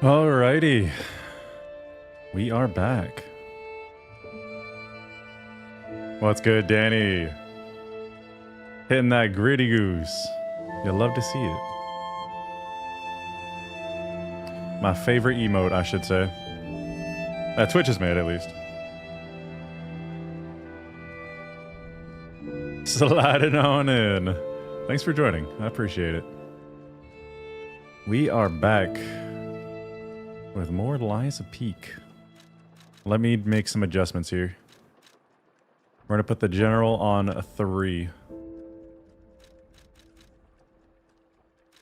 Alrighty. We are back. What's good, Danny? Hitting that gritty goose. You'll love to see it. My favorite emote, I should say. That Twitch has made, at least. Sliding on in. Thanks for joining. I appreciate it. We are back with more Liza Peak. Let me make some adjustments here. We're going to put the general on a 3.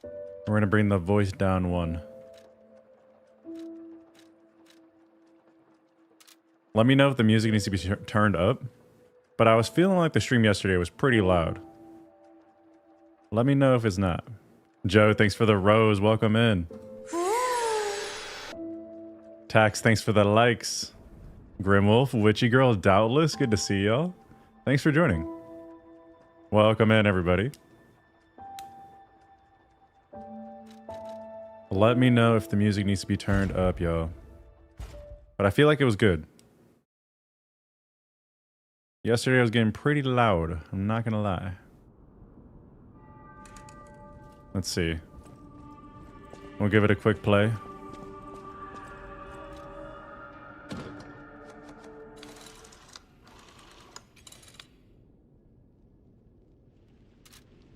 We're going to bring the voice down 1. Let me know if the music needs to be turned up. But I was feeling like the stream yesterday was pretty loud. Let me know if it's not. Joe, thanks for the rose. Welcome in. Tax, thanks for the likes. Grimwolf, Witchy Girl, Doubtless, good to see y'all. Thanks for joining. Welcome in, everybody. Let me know if the music needs to be turned up, y'all. But I feel like it was good. Yesterday I was getting pretty loud, I'm not gonna lie. Let's see. We'll give it a quick play.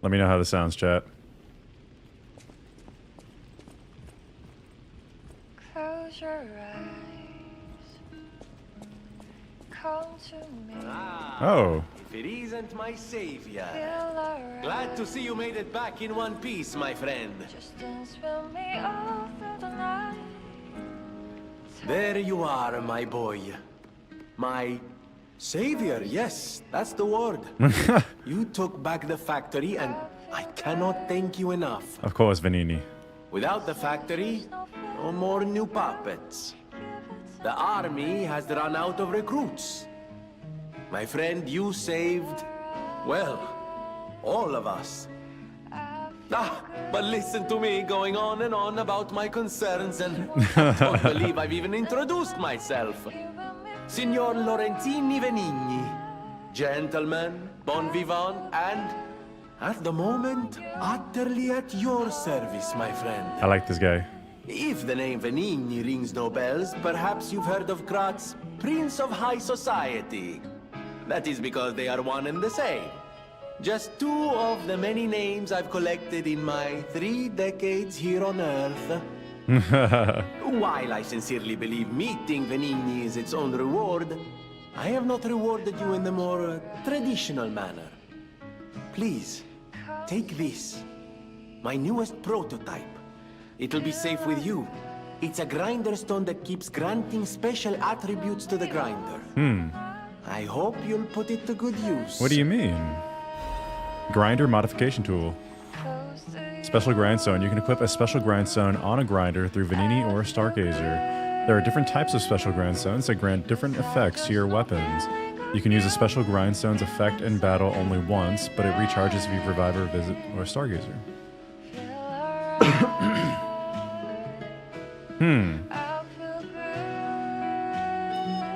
Let me know how this sounds, chat. Close your eyes. Come to me. Oh. If it isn't my savior. Feel alright. Glad to see you made it back in one piece, my friend. Just dance with me all through the night. There you are, my boy. My savior, yes, that's the word. You took back the factory and I cannot thank you enough. Of course, Venini. Without the factory, no more new puppets. The army has run out of recruits. My friend, you saved, well, all of us. But listen to me going on and on about my concerns, and I don't believe I've even introduced myself. Signor Lorenzini Venini, gentleman, bon vivant, and at the moment, utterly at your service, my friend. I like this guy. If the name Venini rings no bells, perhaps you've heard of Graz's Prince of High Society. That is because they are one and the same. Just 2 of the many names I've collected in my 3 decades here on Earth. While I sincerely believe meeting Venini is its own reward, I have not rewarded you in the more traditional manner. Please, take this. My newest prototype. It'll be safe with you. It's a grinder stone that keeps granting special attributes to the grinder. I hope you'll put it to good use. What do you mean? Grinder modification tool. Special grindstone. You can equip a special grindstone on a grinder through Venini or Stargazer. There are different types of special grindstones that grant different effects to your weapons. You can use a special grindstone's effect in battle only once, but it recharges if you revive or visit or Stargazer.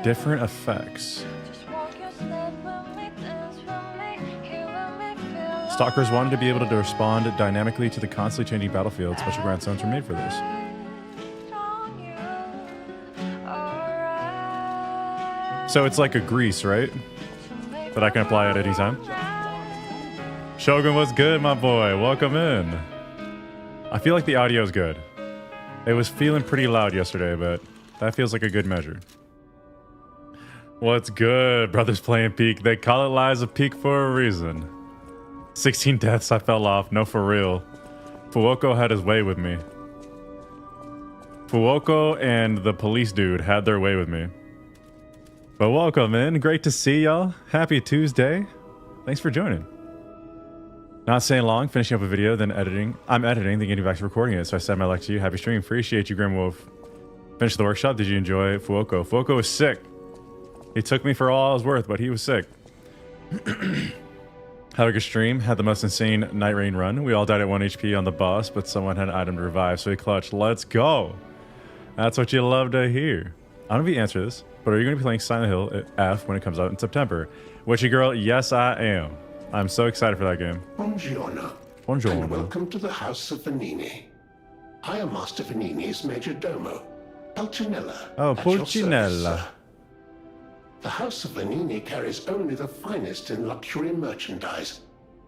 Different effects. Stalkers wanted to be able to respond dynamically to the constantly changing battlefield. Special grindstones were made for this. So it's like a grease, right? That I can apply at any time. Shogun, what's good, my boy? Welcome in. I feel like the audio is good. It was feeling pretty loud yesterday, but that feels like a good measure. What's good? Brothers playing Peak. They call it Liza Peak for a reason. 16 deaths, I fell off. No, for real. Fuoco had his way with me. Fuoco and the police dude had their way with me. But welcome in. Great to see y'all. Happy Tuesday. Thanks for joining. Not staying long, finishing up a video, then editing. I'm editing, then getting back to recording it, so I said my luck to you. Happy stream. Appreciate you, Grimwolf. Finished the workshop. Did you enjoy Fuoco? Fuoco was sick. He took me for all I was worth, but he was sick. Had a good stream. Had the most insane Night Rain run. We all died at 1 HP on the boss, but someone had an item to revive, so he clutched. Let's go. That's what you love to hear. I don't know if you answer this, but are you going to be playing Silent Hill at F when it comes out in September? Witchy girl, yes I am. I'm so excited for that game. Buongiorno. Buongiorno. And welcome to the House of Venini. I am Master Venini's Major Domo, Pulcinella. Oh, at your Pulcinella. service, sir. The House of Venini carries only the finest in luxury merchandise.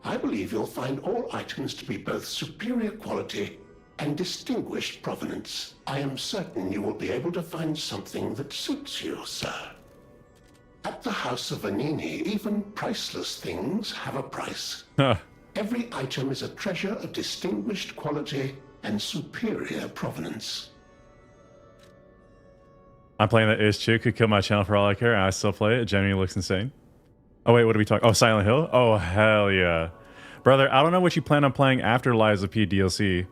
I believe you'll find all items to be both superior quality and distinguished provenance. I am certain you will be able to find something that suits you, sir. At the House of Venini, even priceless things have a price. Huh. Every item is a treasure of distinguished quality and superior provenance. I'm playing that Is Chick could kill my channel for all I care, and I still play it. It genuinely looks insane. Oh, wait, what are we talking? Oh, Silent Hill? Oh, hell yeah. Brother, I don't know what you plan on playing after Lies of P DLC,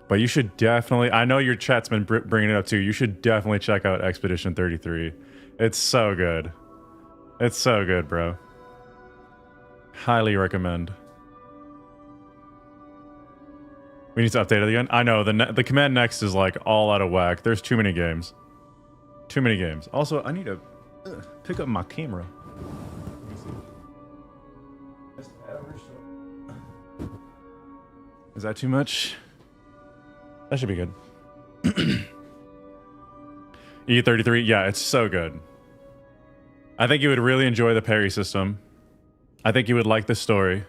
but you should definitely... I know your chat's been bringing it up too. You should definitely check out Expedition 33. It's so good. It's so good, bro. Highly recommend. We need to update it again. I know, the command next is like all out of whack. There's too many games. Too many games. Also, I need to pick up my camera. Is that too much? That should be good. E33, yeah, it's so good. I think you would really enjoy the parry system. I think you would like the story.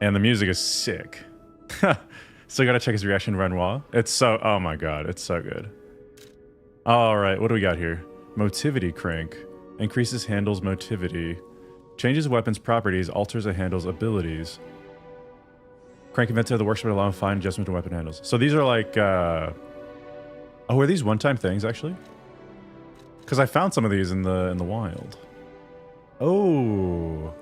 And the music is sick. Still gotta check his reaction to Renoir. It's so... Oh my god, it's so good. Alright, what do we got here? Motivity crank. Increases handle's motivity. Changes weapons properties, alters a handle's abilities. Crank invented of the workshop allow fine adjustment to weapon handles. So these are like... Oh, are these one-time things, actually? Because I found some of these in the wild. Oh.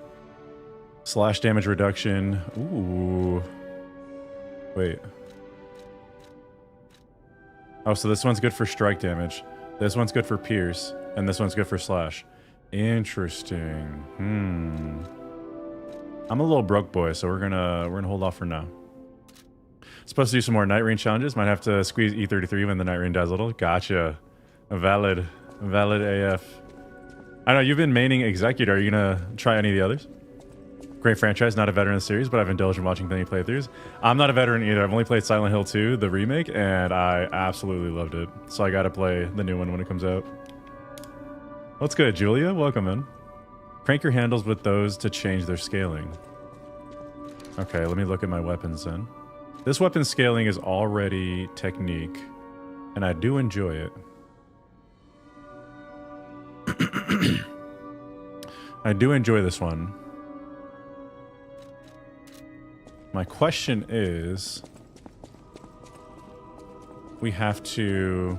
Slash damage reduction. Ooh. Wait. Oh, so this one's good for strike damage. This one's good for pierce. And this one's good for slash. Interesting. I'm a little broke boy, so we're gonna hold off for now. Supposed to do some more Night Rain challenges. Might have to squeeze E33 when the Night Rain dies a little. Gotcha. Valid AF. I know you've been maining Executor. Are you gonna try any of the others? Great franchise, not a veteran of the series, but I've indulged in watching many playthroughs. I'm not a veteran either. I've only played Silent Hill 2, the remake, and I absolutely loved it. So I gotta play the new one when it comes out. What's good, Julia? Welcome in. Crank your handles with those to change their scaling. Okay, let me look at my weapons then. This weapon scaling is already technique, and I do enjoy it. I do enjoy this one. My question is... We have to...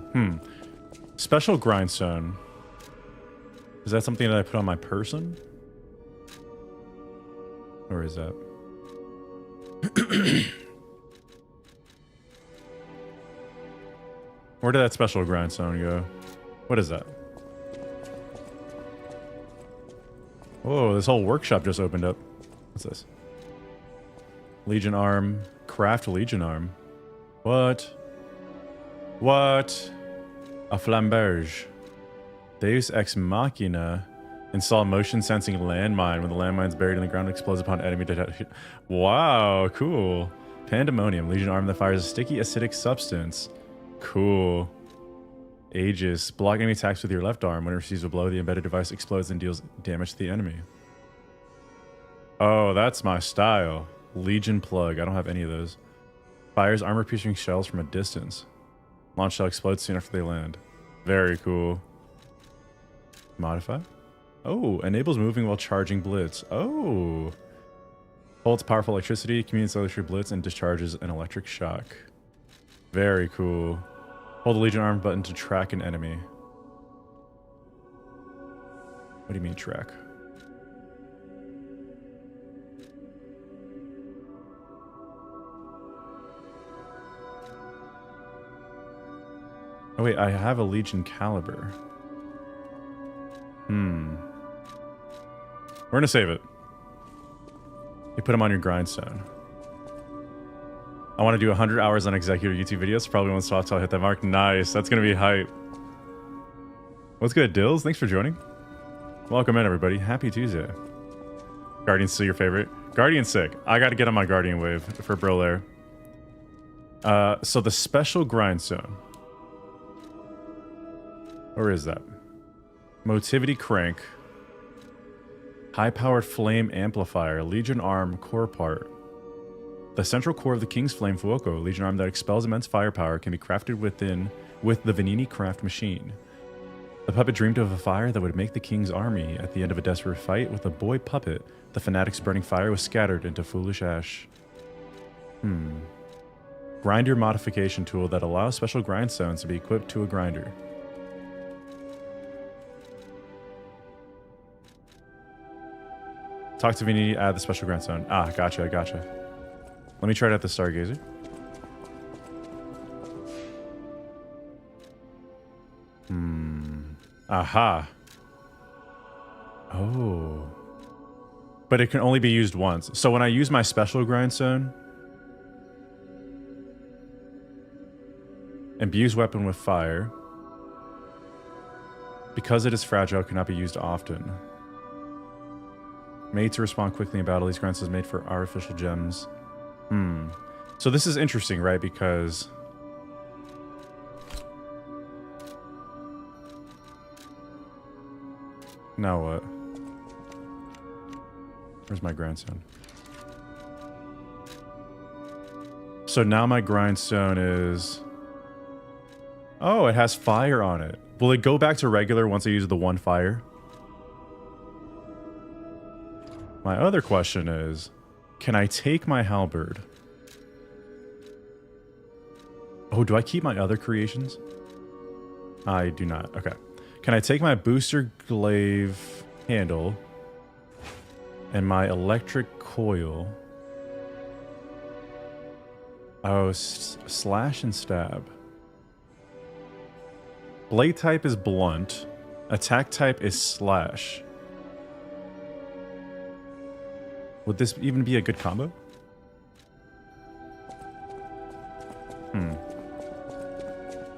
Special grindstone. Is that something that I put on my person? Or is that... Where did that special grindstone go? What is that? Whoa, this whole workshop just opened up. What's this? Legion arm. Craft Legion arm. What? What? A flamberge. Deus Ex Machina. Install motion sensing landmine. When the landmine's buried in the ground, it explodes upon enemy detection. Wow, cool. Pandemonium. Legion arm that fires a sticky acidic substance. Cool. Aegis. Block enemy attacks with your left arm. When it receives a blow, the embedded device explodes and deals damage to the enemy. Oh, that's my style. Legion plug. I don't have any of those. Fires armor-piercing shells from a distance. Launch shell explodes soon after they land. Very cool. Modify? Oh, enables moving while charging blitz. Oh. Holds powerful electricity, communicates electric blitz, and discharges an electric shock. Very cool. Hold the Legion arm button to track an enemy. What do you mean track? Oh wait, I have a Legion caliber. We're gonna save it. You put them on your grindstone. I want to do 100 hours on executive YouTube videos. Probably won't stop till I hit that mark. Nice. That's going to be hype. What's good, Dills? Thanks for joining. Welcome in, everybody. Happy Tuesday. Guardian's still your favorite? Guardian's sick. I got to get on my Guardian wave for Brolair. So the special grindstone. Where is that? Motivity crank. High-powered flame amplifier. Legion arm core part. The central core of the King's Flame Fuoco, Legion arm that expels immense firepower, can be crafted with the Venini craft machine. The puppet dreamed of a fire that would make the King's army. At the end of a desperate fight with a boy puppet, the fanatic's burning fire was scattered into foolish ash. Grinder modification tool that allows special grindstones to be equipped to a grinder. Talk to Venini, add the special grindstone. Ah, gotcha, gotcha. Let me try it at the Stargazer. Aha. Oh. But it can only be used once. So when I use my special grindstone, imbues weapon with fire. Because it is fragile, it cannot be used often. Made to respond quickly in battle, these grindstones made for artificial gems. So this is interesting, right? Because now what? Where's my grindstone? So now my grindstone is... Oh, it has fire on it. Will it go back to regular once I use the one fire? My other question is, can I take my halberd? Oh, do I keep my other creations? I do not. Okay. Can I take my booster glaive handle and my electric coil? Oh, slash and stab. Blade type is blunt. Attack type is slash. Would this even be a good combo?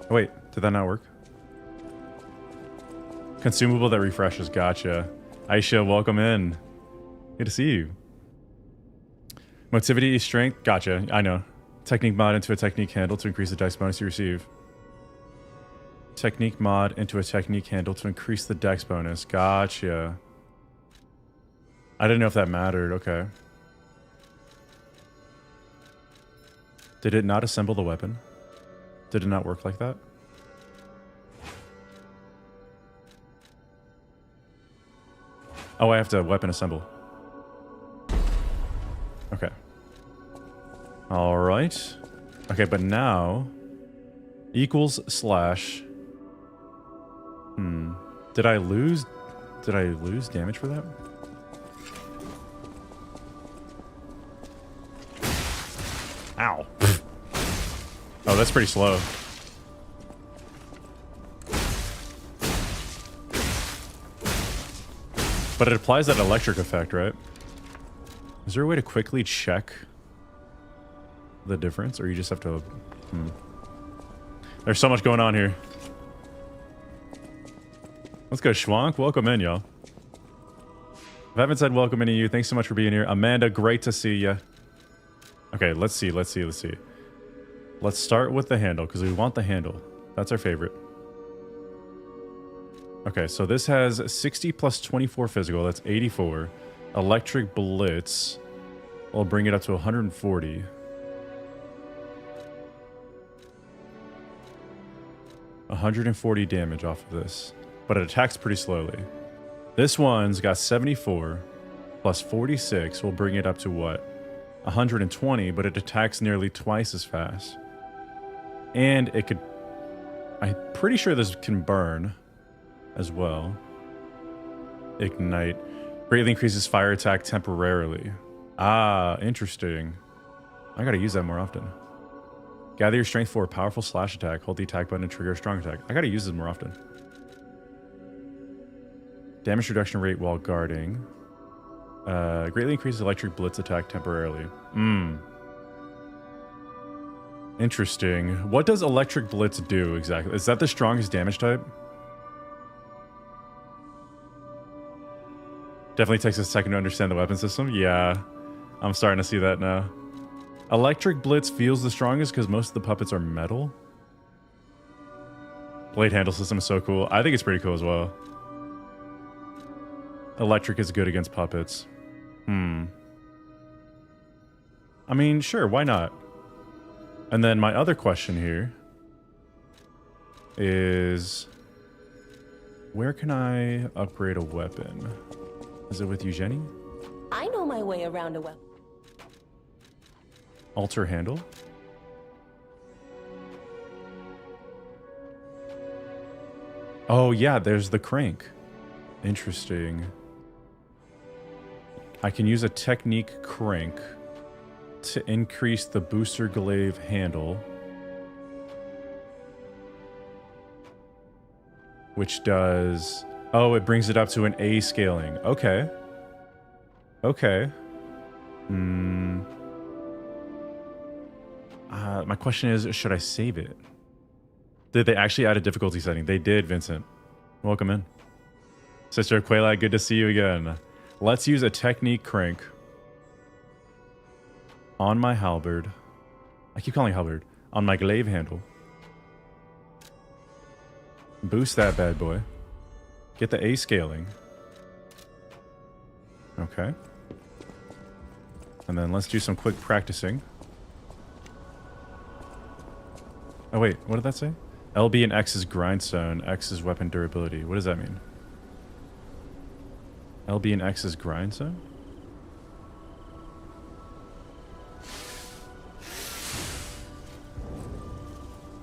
Oh, wait, did that not work? Consumable that refreshes, gotcha. Aisha, welcome in. Good to see you. Motivity, strength, gotcha, I know. Technique mod into a technique handle to increase the dex bonus you receive. Technique mod into a technique handle to increase the dex bonus, gotcha. I didn't know if that mattered, okay. Did it not assemble the weapon? Did it not work like that? Oh, I have to weapon assemble. Okay. Alright. Okay, but now... Equals slash... Did I lose damage for that? Ow. Oh, that's pretty slow. But it applies that electric effect, right? Is there a way to quickly check the difference? Or you just have to... There's so much going on here. Let's go, Schwank. Welcome in, y'all. If I haven't said welcome any of you, thanks so much for being here. Amanda, great to see you. Okay, let's see. Let's start with the handle, because we want the handle. That's our favorite. Okay, so this has 60 plus 24 physical. That's 84. Electric Blitz will bring it up to 140. $140 damage off of this. But it attacks pretty slowly. This one's got 74 plus 46 will bring it up to what? 120, but it attacks nearly twice as fast. And it could... I'm pretty sure this can burn as well. Ignite. Greatly increases fire attack temporarily. Ah, interesting. I gotta use that more often. Gather your strength for a powerful slash attack. Hold the attack button and trigger a strong attack. I gotta use this more often. Damage reduction rate while guarding. Greatly increases electric blitz attack temporarily. Interesting. What does electric blitz do exactly? Is that the strongest damage type? Definitely takes a second to understand the weapon system. Yeah, I'm starting to see that now. Electric blitz feels the strongest because most of the puppets are metal. Blade handle system is so cool. I think it's pretty cool as well. Electric is good against puppets. I mean, sure, why not? And then my other question here is, where can I upgrade a weapon? Is it with Eugenie? I know my way around a weapon. Alter handle? Oh yeah, there's the crank. Interesting. I can use a technique crank to increase the booster glaive handle, which does... Oh, it brings it up to an A scaling. Okay. Okay. My question is, should I save it? Did they actually add a difficulty setting? They did, Vincent. Welcome in. Sister Quayla, good to see you again. Let's use a technique crank on my halberd. I keep calling it halberd. On my glaive handle. Boost that bad boy. Get the A scaling. Okay. And then let's do some quick practicing. Oh wait, what did that say? LB and X is grindstone, X is weapon durability. What does that mean? LB and X is grindstone?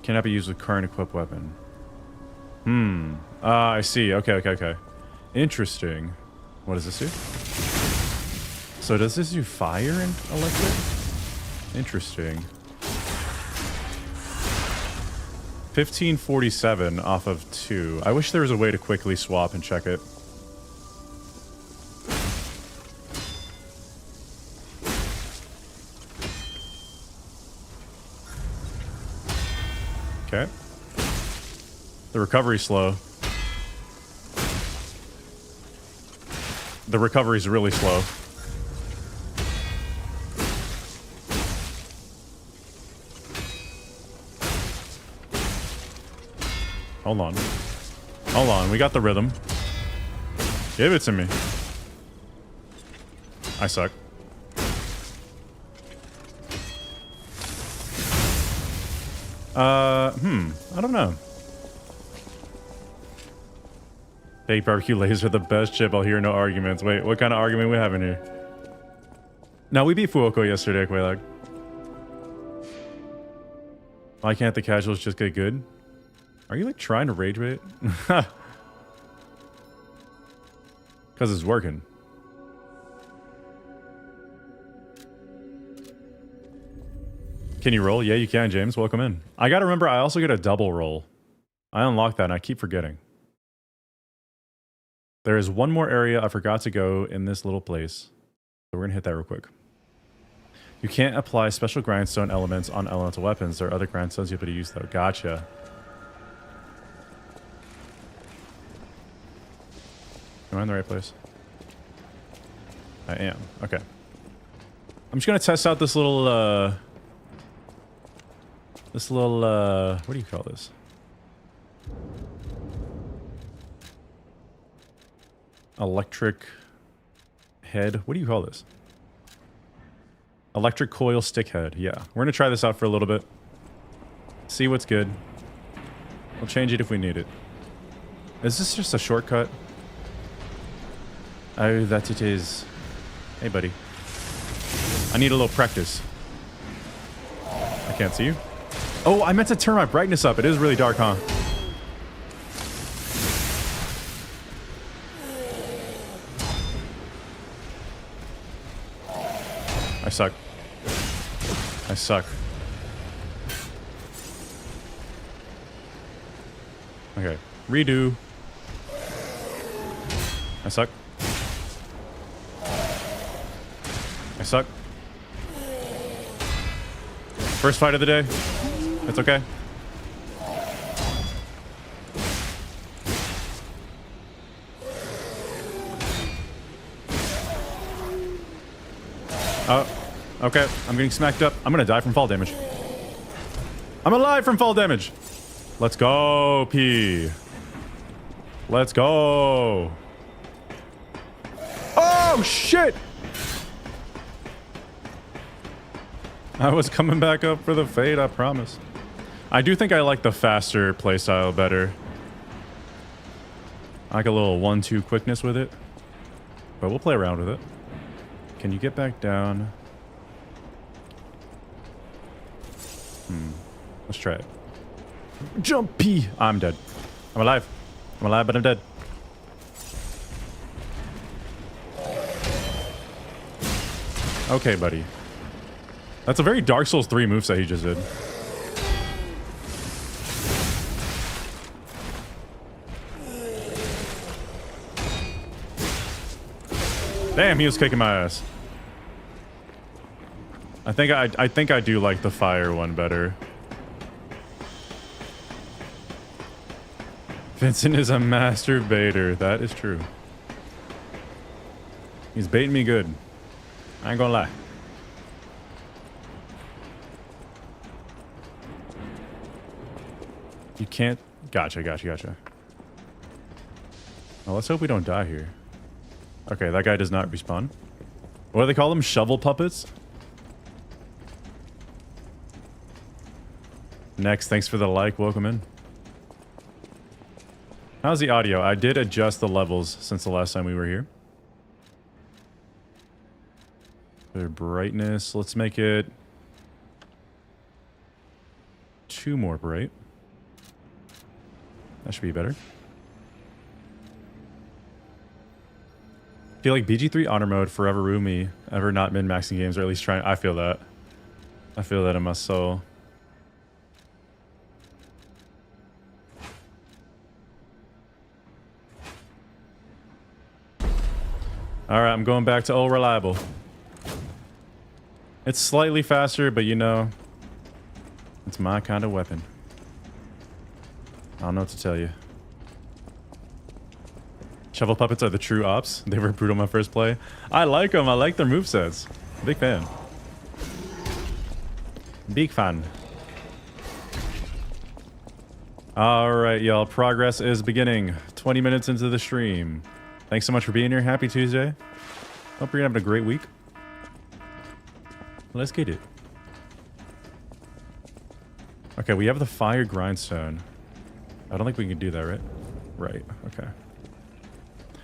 Cannot be used with current equipped weapon. I see. Okay. Interesting. What does this do? So does this do fire and electric? Interesting. 1547 off of 2. I wish there was a way to quickly swap and check it. Okay. The recovery's slow. The recovery's really slow. Hold on. Hold on, we got the rhythm. Give it to me. I suck. I don't know. Baked barbecue layers are the best chip. I'll hear no arguments. Wait, what kind of argument we having here? No, we beat Fuoco yesterday, Quaylag. Why can't the casuals just get good? Are you like trying to rage bait? Because it's working. Can you roll? Yeah, you can, James. Welcome in. I gotta remember, I also get a double roll. I unlocked that and I keep forgetting. There is one more area I forgot to go in this little place. So we're gonna hit that real quick. You can't apply special grindstone elements on elemental weapons. There are other grindstones you have to use though. Gotcha. Am I in the right place? I am. Okay. I'm just gonna test out this little, what do you call this? Electric head. What do you call this? Electric coil stick head. Yeah. We're gonna try this out for a little bit. See what's good. We'll change it if we need it. Is this just a shortcut? Oh, that it is. Hey, buddy. I need a little practice. I can't see you. Oh, I meant to turn my brightness up. It is really dark, huh? I suck. I suck. Okay. Redo. I suck. suck. First fight of the day. It's okay. Oh, okay. I'm getting smacked up. I'm gonna die from fall damage. I'm alive from fall damage. Let's go, P. Let's go. Oh, shit. I was coming back up for the fade, I promise. I do think I like the faster playstyle better. I like a little 1-2 quickness with it. But we'll play around with it. Can you get back down? Let's try it. Jump P! I'm dead. I'm alive. I'm alive, but I'm dead. Okay, buddy. That's a very Dark Souls 3 moveset he just did. Damn, he was kicking my ass. I think I do like the fire one better. Vincent is a master baiter. That is true. He's baiting me good. I ain't gonna lie. You can't... Gotcha. Well, let's hope we don't die here. Okay, that guy does not respawn. What do they call them? Shovel puppets? Next, thanks for the like. Welcome in. How's the audio? I did adjust the levels since the last time we were here. Their brightness. Let's make it 2 more bright. That should be better. I feel like BG3 honor mode forever rue me, ever not min-maxing games, or at least trying. I feel that. I feel that in my soul. Alright, I'm going back to old reliable. It's slightly faster, but you know, it's my kind of weapon. I don't know what to tell you. Shovel puppets are the true ops. They were brutal my first play. I like them. I like their movesets. Big fan. Big fan. Alright, y'all. Progress is beginning. 20 minutes into the stream. Thanks so much for being here. Happy Tuesday. Hope you're having a great week. Let's get it. Okay, we have the fire grindstone. I don't think we can do that, right? Right, okay.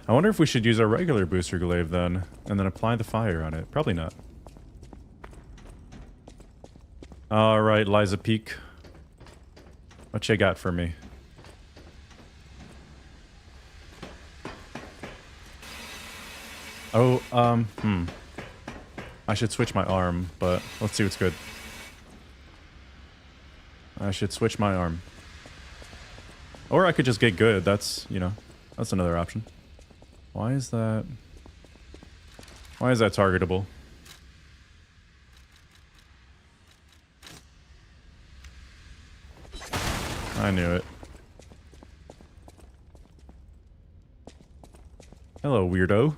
I wonder if we should use our regular booster glaive then, and then apply the fire on it. Probably not. Alright, Liza Peak. What you got for me? Oh, I should switch my arm, but let's see what's good. I should switch my arm. Or I could just get good. That's, you know, that's another option. Why is that targetable? I knew it. Hello, weirdo.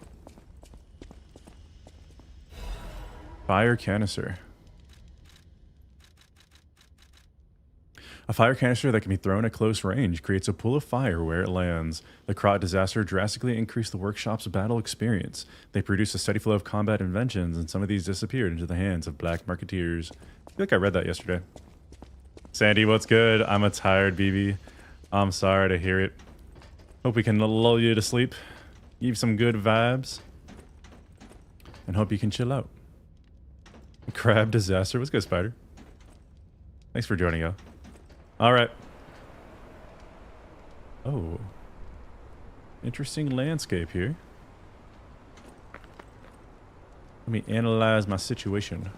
Fire canister. A fire canister that can be thrown at close range creates a pool of fire where it lands. The Krot disaster drastically increased the workshop's battle experience. They produced a steady flow of combat inventions, and some of these disappeared into the hands of black marketeers. I feel like I read that yesterday. Sandy, what's good? I'm a tired BB. I'm sorry to hear it. Hope we can lull you to sleep. Give you some good vibes. And hope you can chill out. Crab disaster. What's good, Spider? Thanks for joining us. Alright. Oh. Interesting landscape here. Let me analyze my situation.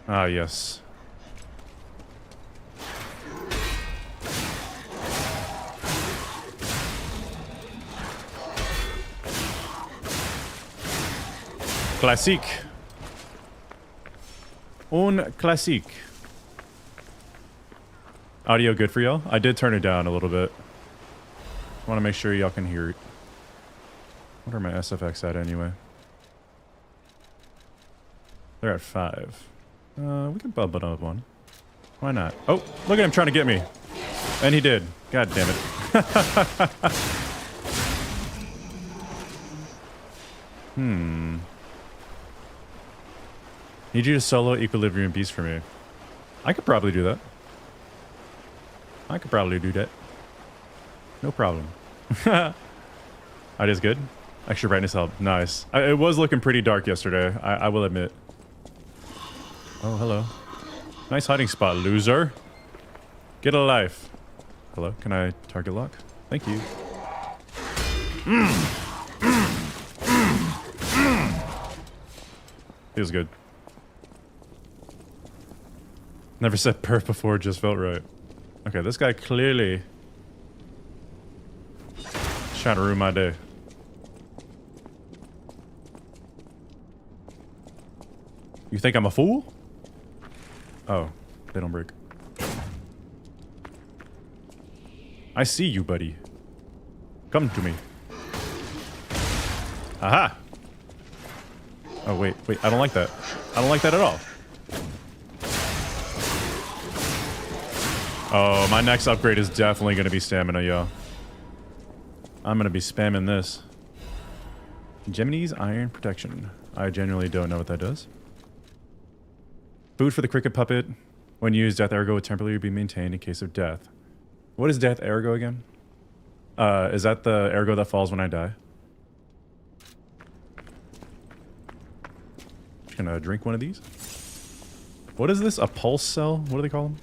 Ah, yes. Classique. Un classique. Audio good for y'all? I did turn it down a little bit. I want to make sure y'all can hear it. What are my SFX at anyway? They're at 5. We can bump it up one. Why not? Oh, look at him trying to get me. And he did. God damn it. Need you to solo Equilibrium Beast for me. I could probably do that. I could probably do that. No problem. That is good. Extra brightness help. Nice. It was looking pretty dark yesterday. I will admit. Oh, hello. Nice hiding spot, loser. Get a life. Hello, can I target lock? Thank you. Feels good. Never said perf before, just felt right. Okay, this guy clearly trying to ruin my day. You think I'm a fool? Oh, they don't break. I see you, buddy. Come to me. Aha! Oh, wait. I don't like that. I don't like that at all. Oh, my next upgrade is definitely going to be stamina, y'all. I'm going to be spamming this. Gemini's Iron Protection. I genuinely don't know what that does. Food for the cricket puppet. When used, death ergo will temporarily be maintained in case of death. What is death ergo again? Is that the ergo that falls when I die? Just gonna drink one of these. What is this? A pulse cell? What do they call them?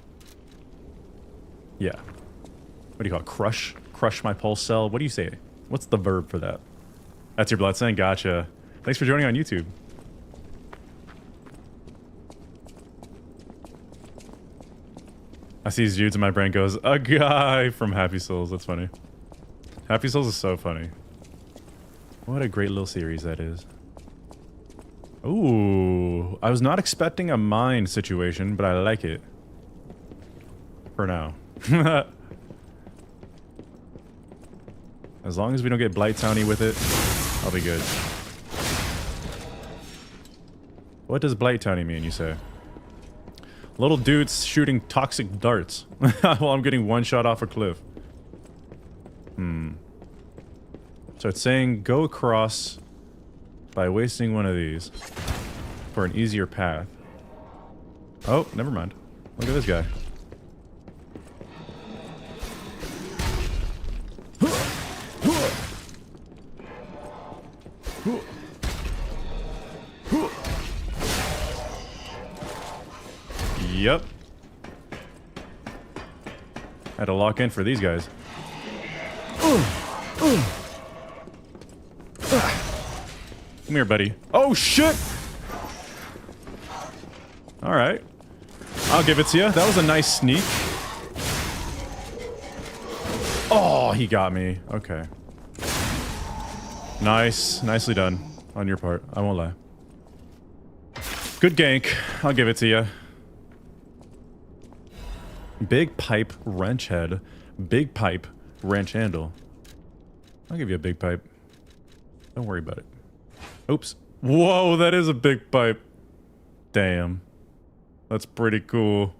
Yeah. What do you call it? Crush? Crush my pulse cell? What do you say? What's the verb for that? That's your blood sign? Gotcha. Thanks for joining on YouTube. I see these dudes and my brain goes, a guy from Happy Souls. That's funny. Happy Souls is so funny. What a great little series that is. Ooh, I was not expecting a mine situation, but I like it. For now. As long as we don't get Blight Towny with it, I'll be good. What does Blight Towny mean, you say? Little dudes shooting toxic darts while I'm getting one shot off a cliff. So it's saying go across by wasting one of these for an easier path. Oh, never mind. Look at this guy. Yep. Had to lock in for these guys. Come here, buddy. Oh, shit! Alright. I'll give it to you. That was a nice sneak. Oh, he got me. Okay. Nice. Nicely done on your part. I won't lie. Good gank. I'll give it to you. Big pipe, wrench head. Big pipe, wrench handle. I'll give you a big pipe. Don't worry about it. Oops. Whoa, that is a big pipe. Damn. That's pretty cool.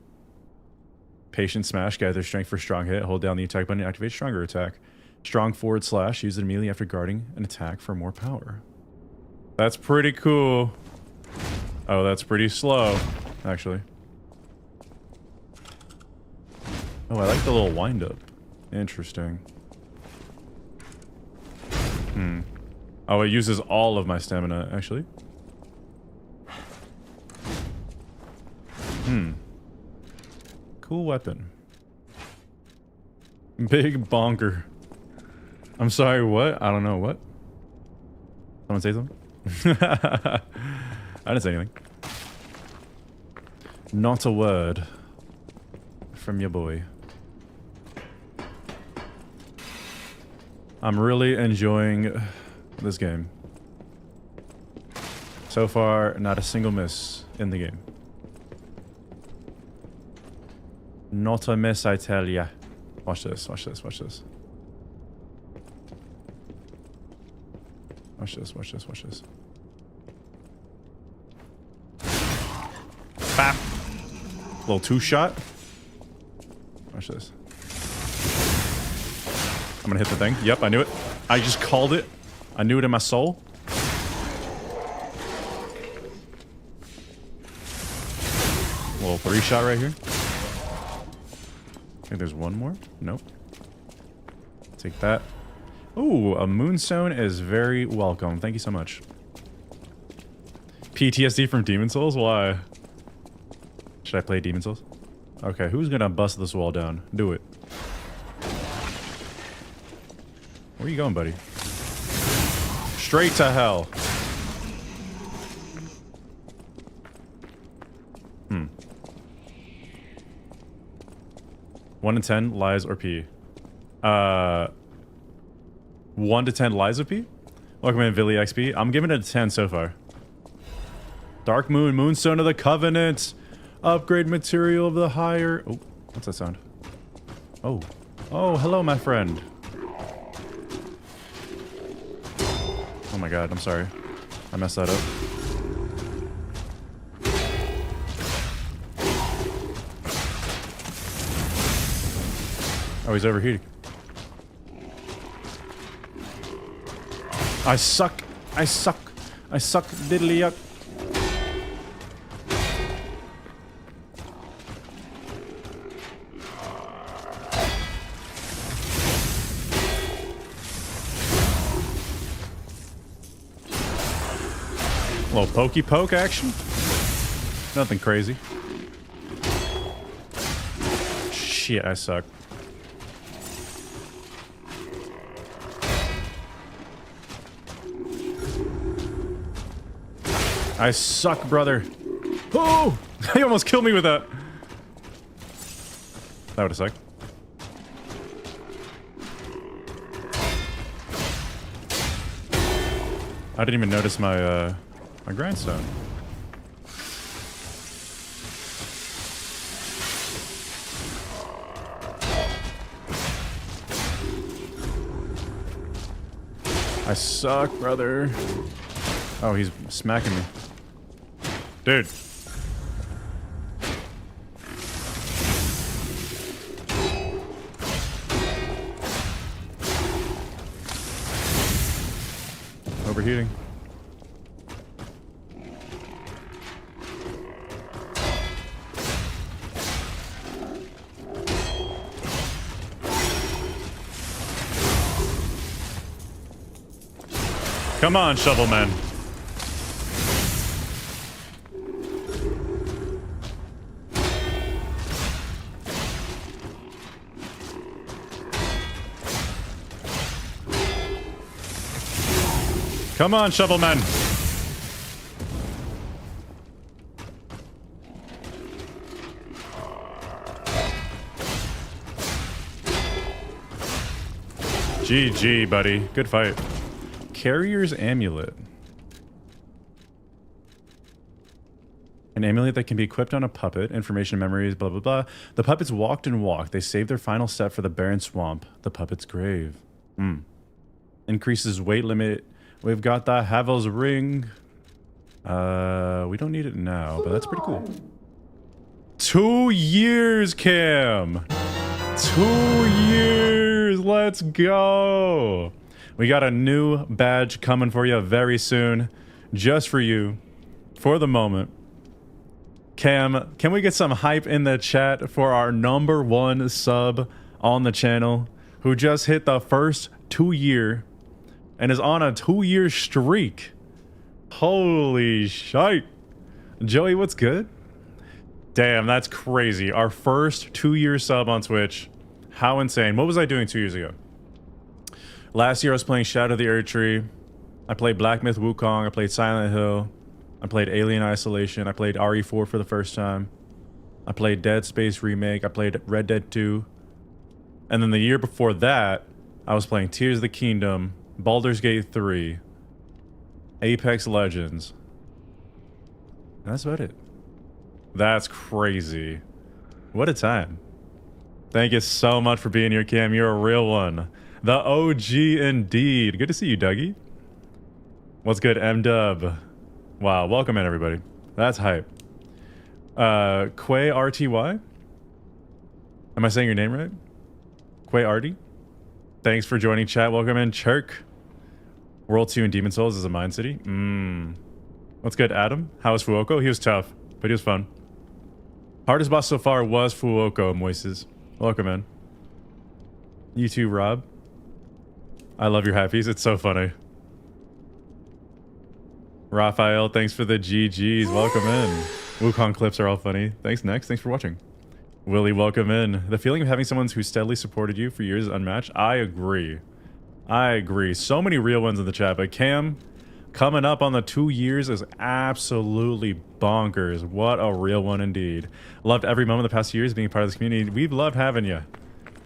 Patient smash, gather strength for strong hit. Hold down the attack button to activate stronger attack. Strong forward slash, use it immediately after guarding an attack for more power. That's pretty cool. Oh, that's pretty slow, actually. Oh, I like the little wind up. Interesting. Oh, it uses all of my stamina, actually. Cool weapon. Big bonker. I'm sorry, what? I don't know, what? Someone say something? I didn't say anything. Not a word from your boy. I'm really enjoying this game. So far, not a single miss in the game. Not a miss, I tell ya. Watch this, watch this, watch this. Watch this, watch this, watch this. Bap! Little two-shot. Watch this. I'm gonna hit the thing. Yep, I knew it. I just called it. I knew it in my soul. Little three-shot right here. I think there's one more. Nope. Take that. Ooh, a moonstone is very welcome. Thank you so much. PTSD from Demon Souls? Why? Should I play Demon Souls? Okay, who's gonna bust this wall down? Do it. Where are you going, buddy? Straight to hell. Hmm. 1 to 10, lies or pee? 1 to 10 lies or pee? Welcome in, Villy XP. I'm giving it a 10 so far. Dark Moon, Moonstone of the Covenant. Upgrade material of the higher... Oh, what's that sound? Oh. Oh, hello, my friend. Oh my god, I'm sorry. I messed that up. Oh, he's overheating. I suck. I suck. I suck diddly yuck. A little pokey poke action. Nothing crazy. Shit, I suck. I suck, brother. Oh! He almost killed me with that. That would have sucked. I didn't even notice my, my grindstone. I suck, brother. Oh, he's smacking me. Dude. Overheating. Come on, Shovelman. Come on, Shovelman. GG, buddy. Good fight. Carrier's Amulet. An amulet that can be equipped on a puppet. Information, memories, blah, blah, blah. The puppets walked and walked. They saved their final step for the barren swamp. The puppet's grave. Increases weight limit. We've got the Havel's ring. We don't need it now, but that's pretty cool. 2 years, Cam. 2 years. Let's go. We got a new badge coming for you very soon. Just for you. For the moment. Cam, can we get some hype in the chat for our #1 sub on the channel who just hit the first 2 year and is on a 2-year streak? Holy shite. Joey, what's good? Damn, that's crazy. Our first 2-year sub on Twitch. How insane. What was I doing 2 years ago? Last year I was playing Shadow of the Erdtree. I played Black Myth Wukong. I played Silent Hill. I played Alien Isolation. I played RE4 for the first time. I played Dead Space Remake. I played Red Dead 2. And then the year before that, I was playing Tears of the Kingdom, Baldur's Gate 3, Apex Legends, That's about it. That's crazy. What a time. Thank you so much for being here, Cam. You're a real one. The OG indeed. Good to see you, Dougie. What's good, M-Dub? Wow, welcome in, everybody. That's hype. Quay RTY? Am I saying your name right? Quay Arty? Thanks for joining chat. Welcome in, Chirk. World 2 and Demon Souls is a Mind City. What's good, Adam? How was Fuoco? He was tough, but he was fun. Hardest boss so far was Fuoco, Moises. Welcome in. You too, Rob. I love your happies. It's so funny. Raphael, thanks for the GGs. Welcome in. Wukong clips are all funny. Thanks, Next. Thanks for watching. Willie, welcome in. The feeling of having someone who steadily supported you for years is unmatched. I agree. I agree. So many real ones in the chat, but Cam, coming up on the 2 years is absolutely bonkers. What a real one indeed. Loved every moment of the past years being part of this community. We've loved having you.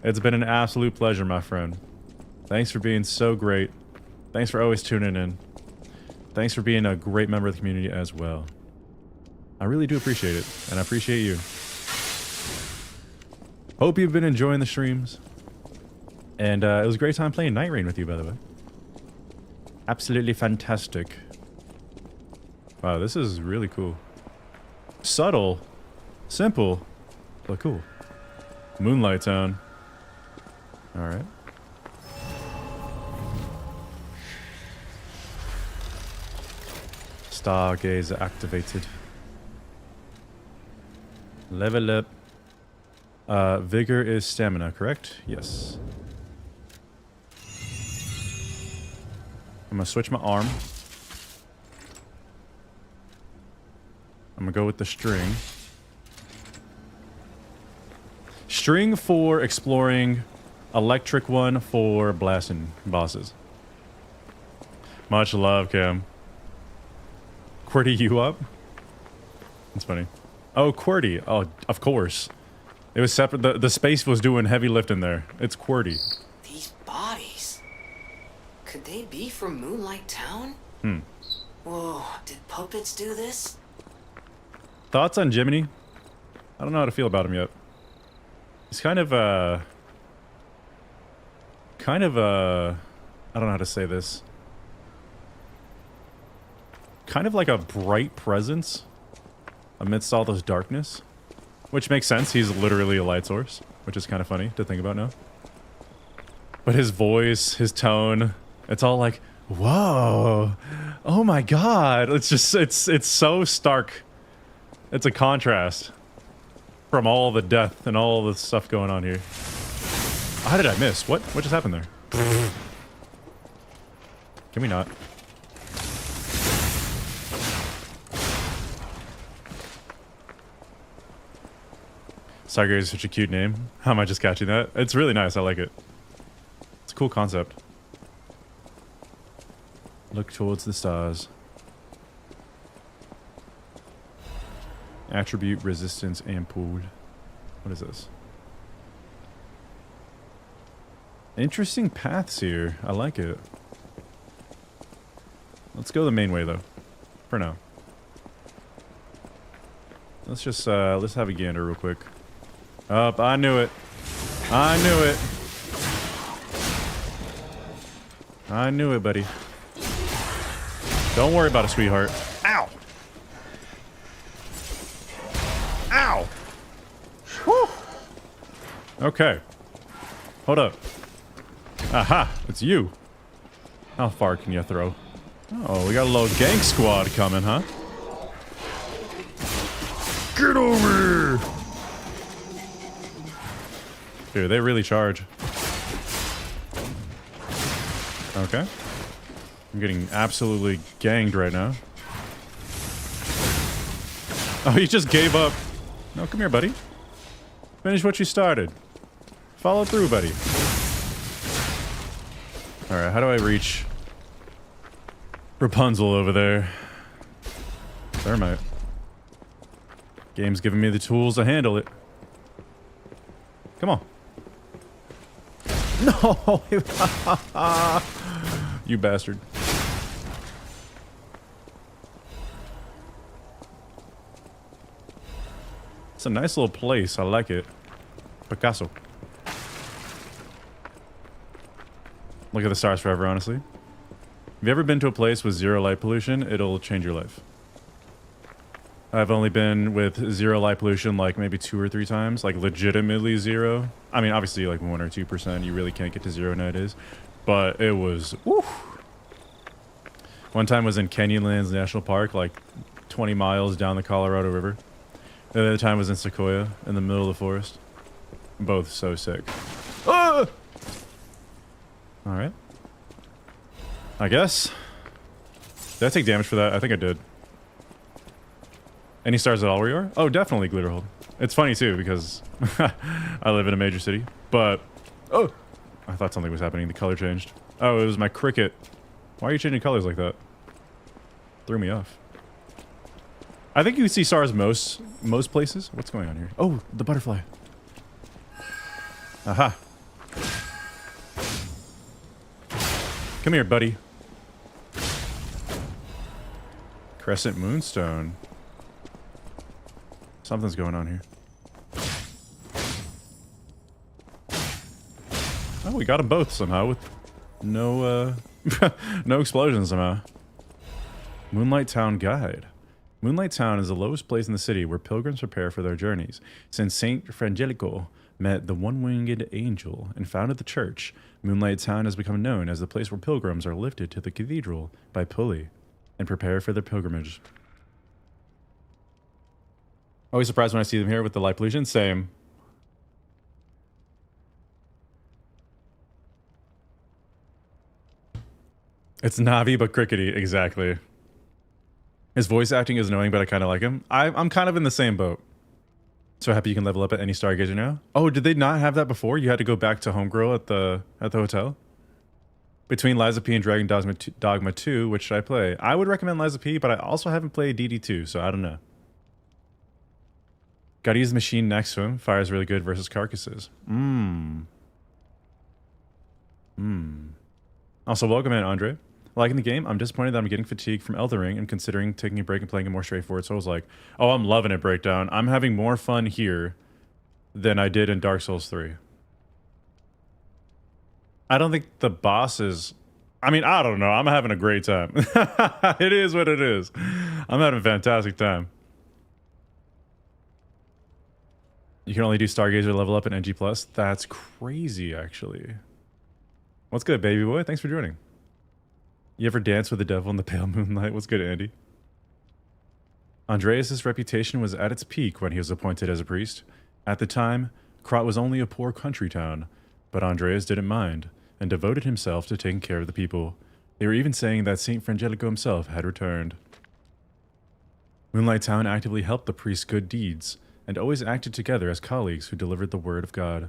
It's been an absolute pleasure, my friend. Thanks for being so great. Thanks for always tuning in. Thanks for being a great member of the community as well. I really do appreciate it, and I appreciate you. Hope you've been enjoying the streams. And it was a great time playing Night Rain with you, by the way. Absolutely fantastic. Wow, this is really cool. Subtle. Simple. But cool. Moonlight Town. Alright. Stargazer activated. Level up. Vigor is stamina, correct? Yes. I'm gonna switch my arm. I'm gonna go with the string. String for exploring, electric one for blasting bosses. Much love, Cam. QWERTY you up? That's funny. Oh, QWERTY. Oh, of course. It was separate. The space was doing heavy lifting there. It's QWERTY. These bodies. Could they be from Moonlight Town? Whoa, did puppets do this? Thoughts on Jiminy? I don't know how to feel about him yet. He's kind of I don't know how to say this. Kind of like a bright presence amidst all this darkness. Which makes sense. He's literally a light source, which is kind of funny to think about now. But his voice, his tone, it's all like, whoa, oh my god. It's just, it's so stark. It's a contrast from all the death and all the stuff going on here. How did I miss? What just happened there? Can we not? Stargazer is such a cute name. How am I just catching that? It's really nice. I like it. It's a cool concept. Look towards the stars. Attribute, resistance, ampoule. What is this? Interesting paths here. I like it. Let's go the main way though. For now. Let's just let's have a gander real quick. Up, I knew it. I knew it. I knew it, buddy. Don't worry about it, sweetheart. Ow! Ow! Whew! Okay. Hold up. Aha! It's you. How far can you throw? Oh, we got a little gang squad coming, huh? Get over here! Dude, they really charge. Okay. I'm getting absolutely ganged right now. Oh, he just gave up. No, come here, buddy. Finish what you started. Follow through, buddy. Alright, how do I reach Rapunzel over there? Thermite. Game's giving me the tools to handle it. Come on. No! You bastard. It's a nice little place. I like it. Picasso. Look at the stars forever, honestly. Have you ever been to a place with zero light pollution? It'll change your life. I've only been with zero light pollution like maybe 2 or 3 times, like legitimately zero. I mean, obviously like 1 or 2%, you really can't get to zero nowadays, but it was, woo. One time was in Canyonlands National Park, like 20 miles down the Colorado River. The other time was in Sequoia, in the middle of the forest. Both so sick. Ah! All right. I guess. Did I take damage for that? I think I did. Any stars at all where you are? Oh, definitely Glitterhold. It's funny too because I live in a major city. But oh, I thought something was happening. The color changed. Oh, it was my cricket. Why are you changing colors like that? Threw me off. I think you can see stars most places. What's going on here? Oh, the butterfly. Aha. Come here, buddy. Crescent Moonstone. Something's going on here. Oh, we got them both somehow with no, no explosions somehow. Moonlight Town Guide. Moonlight Town is the lowest place in the city where pilgrims prepare for their journeys. Since Saint Frangelico met the one-winged angel and founded the church, Moonlight Town has become known as the place where pilgrims are lifted to the cathedral by pulley and prepare for their pilgrimage. Always surprised when I see them here with the light pollution. Same. It's Navi, but crickety. Exactly. His voice acting is annoying, but I kind of like him. I'm kind of in the same boat. So happy you can level up at any Stargazer now. Oh, did they not have that before? You had to go back to Homegirl at the hotel? Between Liza P and Dragon Dogma 2, which should I play? I would recommend Liza P, but I also haven't played DD2, so I don't know. Gotta use the machine next to him. Fire's really good versus carcasses. Also, welcome in, Andre. Liking the game, I'm disappointed that I'm getting fatigued from Elden Ring and considering taking a break and playing a more straightforward Souls-like. Oh, I'm loving it, Breakdown. I'm having more fun here than I did in Dark Souls 3. I don't think the bosses... I mean, I don't know. I'm having a great time. It is what it is. I'm having a fantastic time. You can only do Stargazer level up in NG+. That's crazy, actually. What's good, baby boy? Thanks for joining. You ever dance with the devil in the pale moonlight? What's good, Andy? Andreas' reputation was at its peak when he was appointed as a priest. At the time, Krat was only a poor country town, but Andreas didn't mind and devoted himself to taking care of the people. They were even saying that Saint Frangelico himself had returned. Moonlight Town actively helped the priest's good deeds and always acted together as colleagues who delivered the word of God.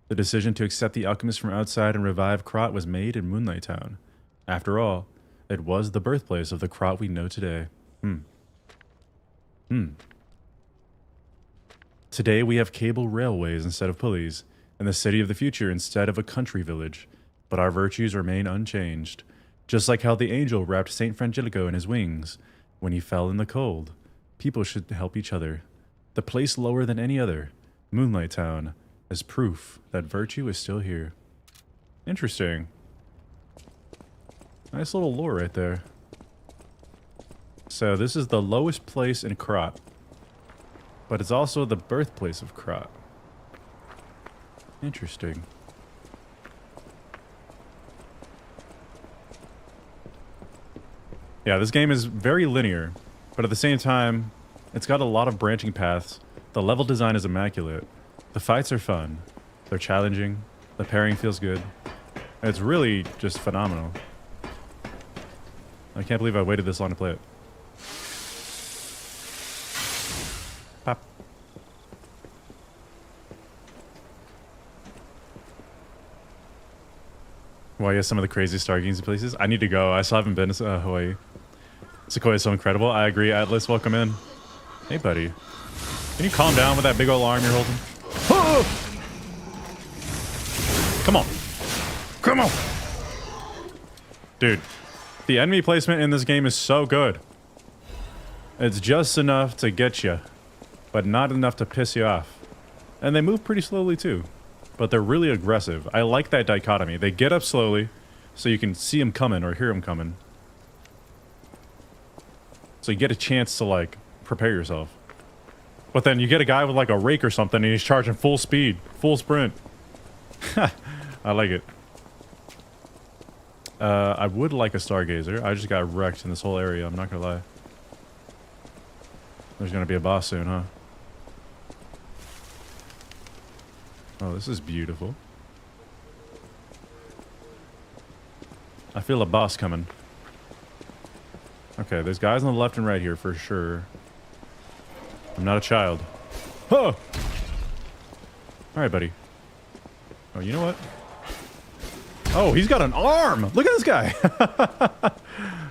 The decision to accept the alchemist from outside and revive Krat was made in Moonlight Town. After all, it was the birthplace of the Krat we know today. Today we have cable railways instead of pulleys, and the city of the future instead of a country village. But our virtues remain unchanged, just like how the angel wrapped Saint Frangelico in his wings when he fell in the cold. People should help each other. The place lower than any other, Moonlight Town, is proof that virtue is still here. Interesting. Nice little lore right there. So this is the lowest place in Krat, but it's also the birthplace of Krat. Interesting. Yeah, this game is very linear, but at the same time, it's got a lot of branching paths. The level design is immaculate. The fights are fun. They're challenging. The pairing feels good. It's really just phenomenal. I can't believe I waited this long to play it. Pop. Hawaii has some of the craziest stargazing places. I need to go. I still haven't been to Hawaii. Sequoia is so incredible. I agree. Atlas, welcome in. Hey, buddy. Can you calm down with that big old arm you're holding? Oh! Come on. Come on. Dude, the enemy placement in this game is so good. It's just enough to get you. but not enough to piss you off. And they move pretty slowly too, but they're really aggressive. I like that dichotomy. They get up slowly, so you can see them coming or hear them coming. So you get a chance to, like, prepare yourself. But then you get a guy with, like, a rake or something, and he's charging full speed, full sprint. I like it. I would like a Stargazer. I just got wrecked in this whole area, I'm not gonna lie. There's gonna be a boss soon, huh? Oh, this is beautiful. I feel a boss coming. Okay, there's guys on the left and right here for sure. I'm not a child. Oh! Alright, buddy. Oh, you know what? Oh, he's got an arm! Look at this guy!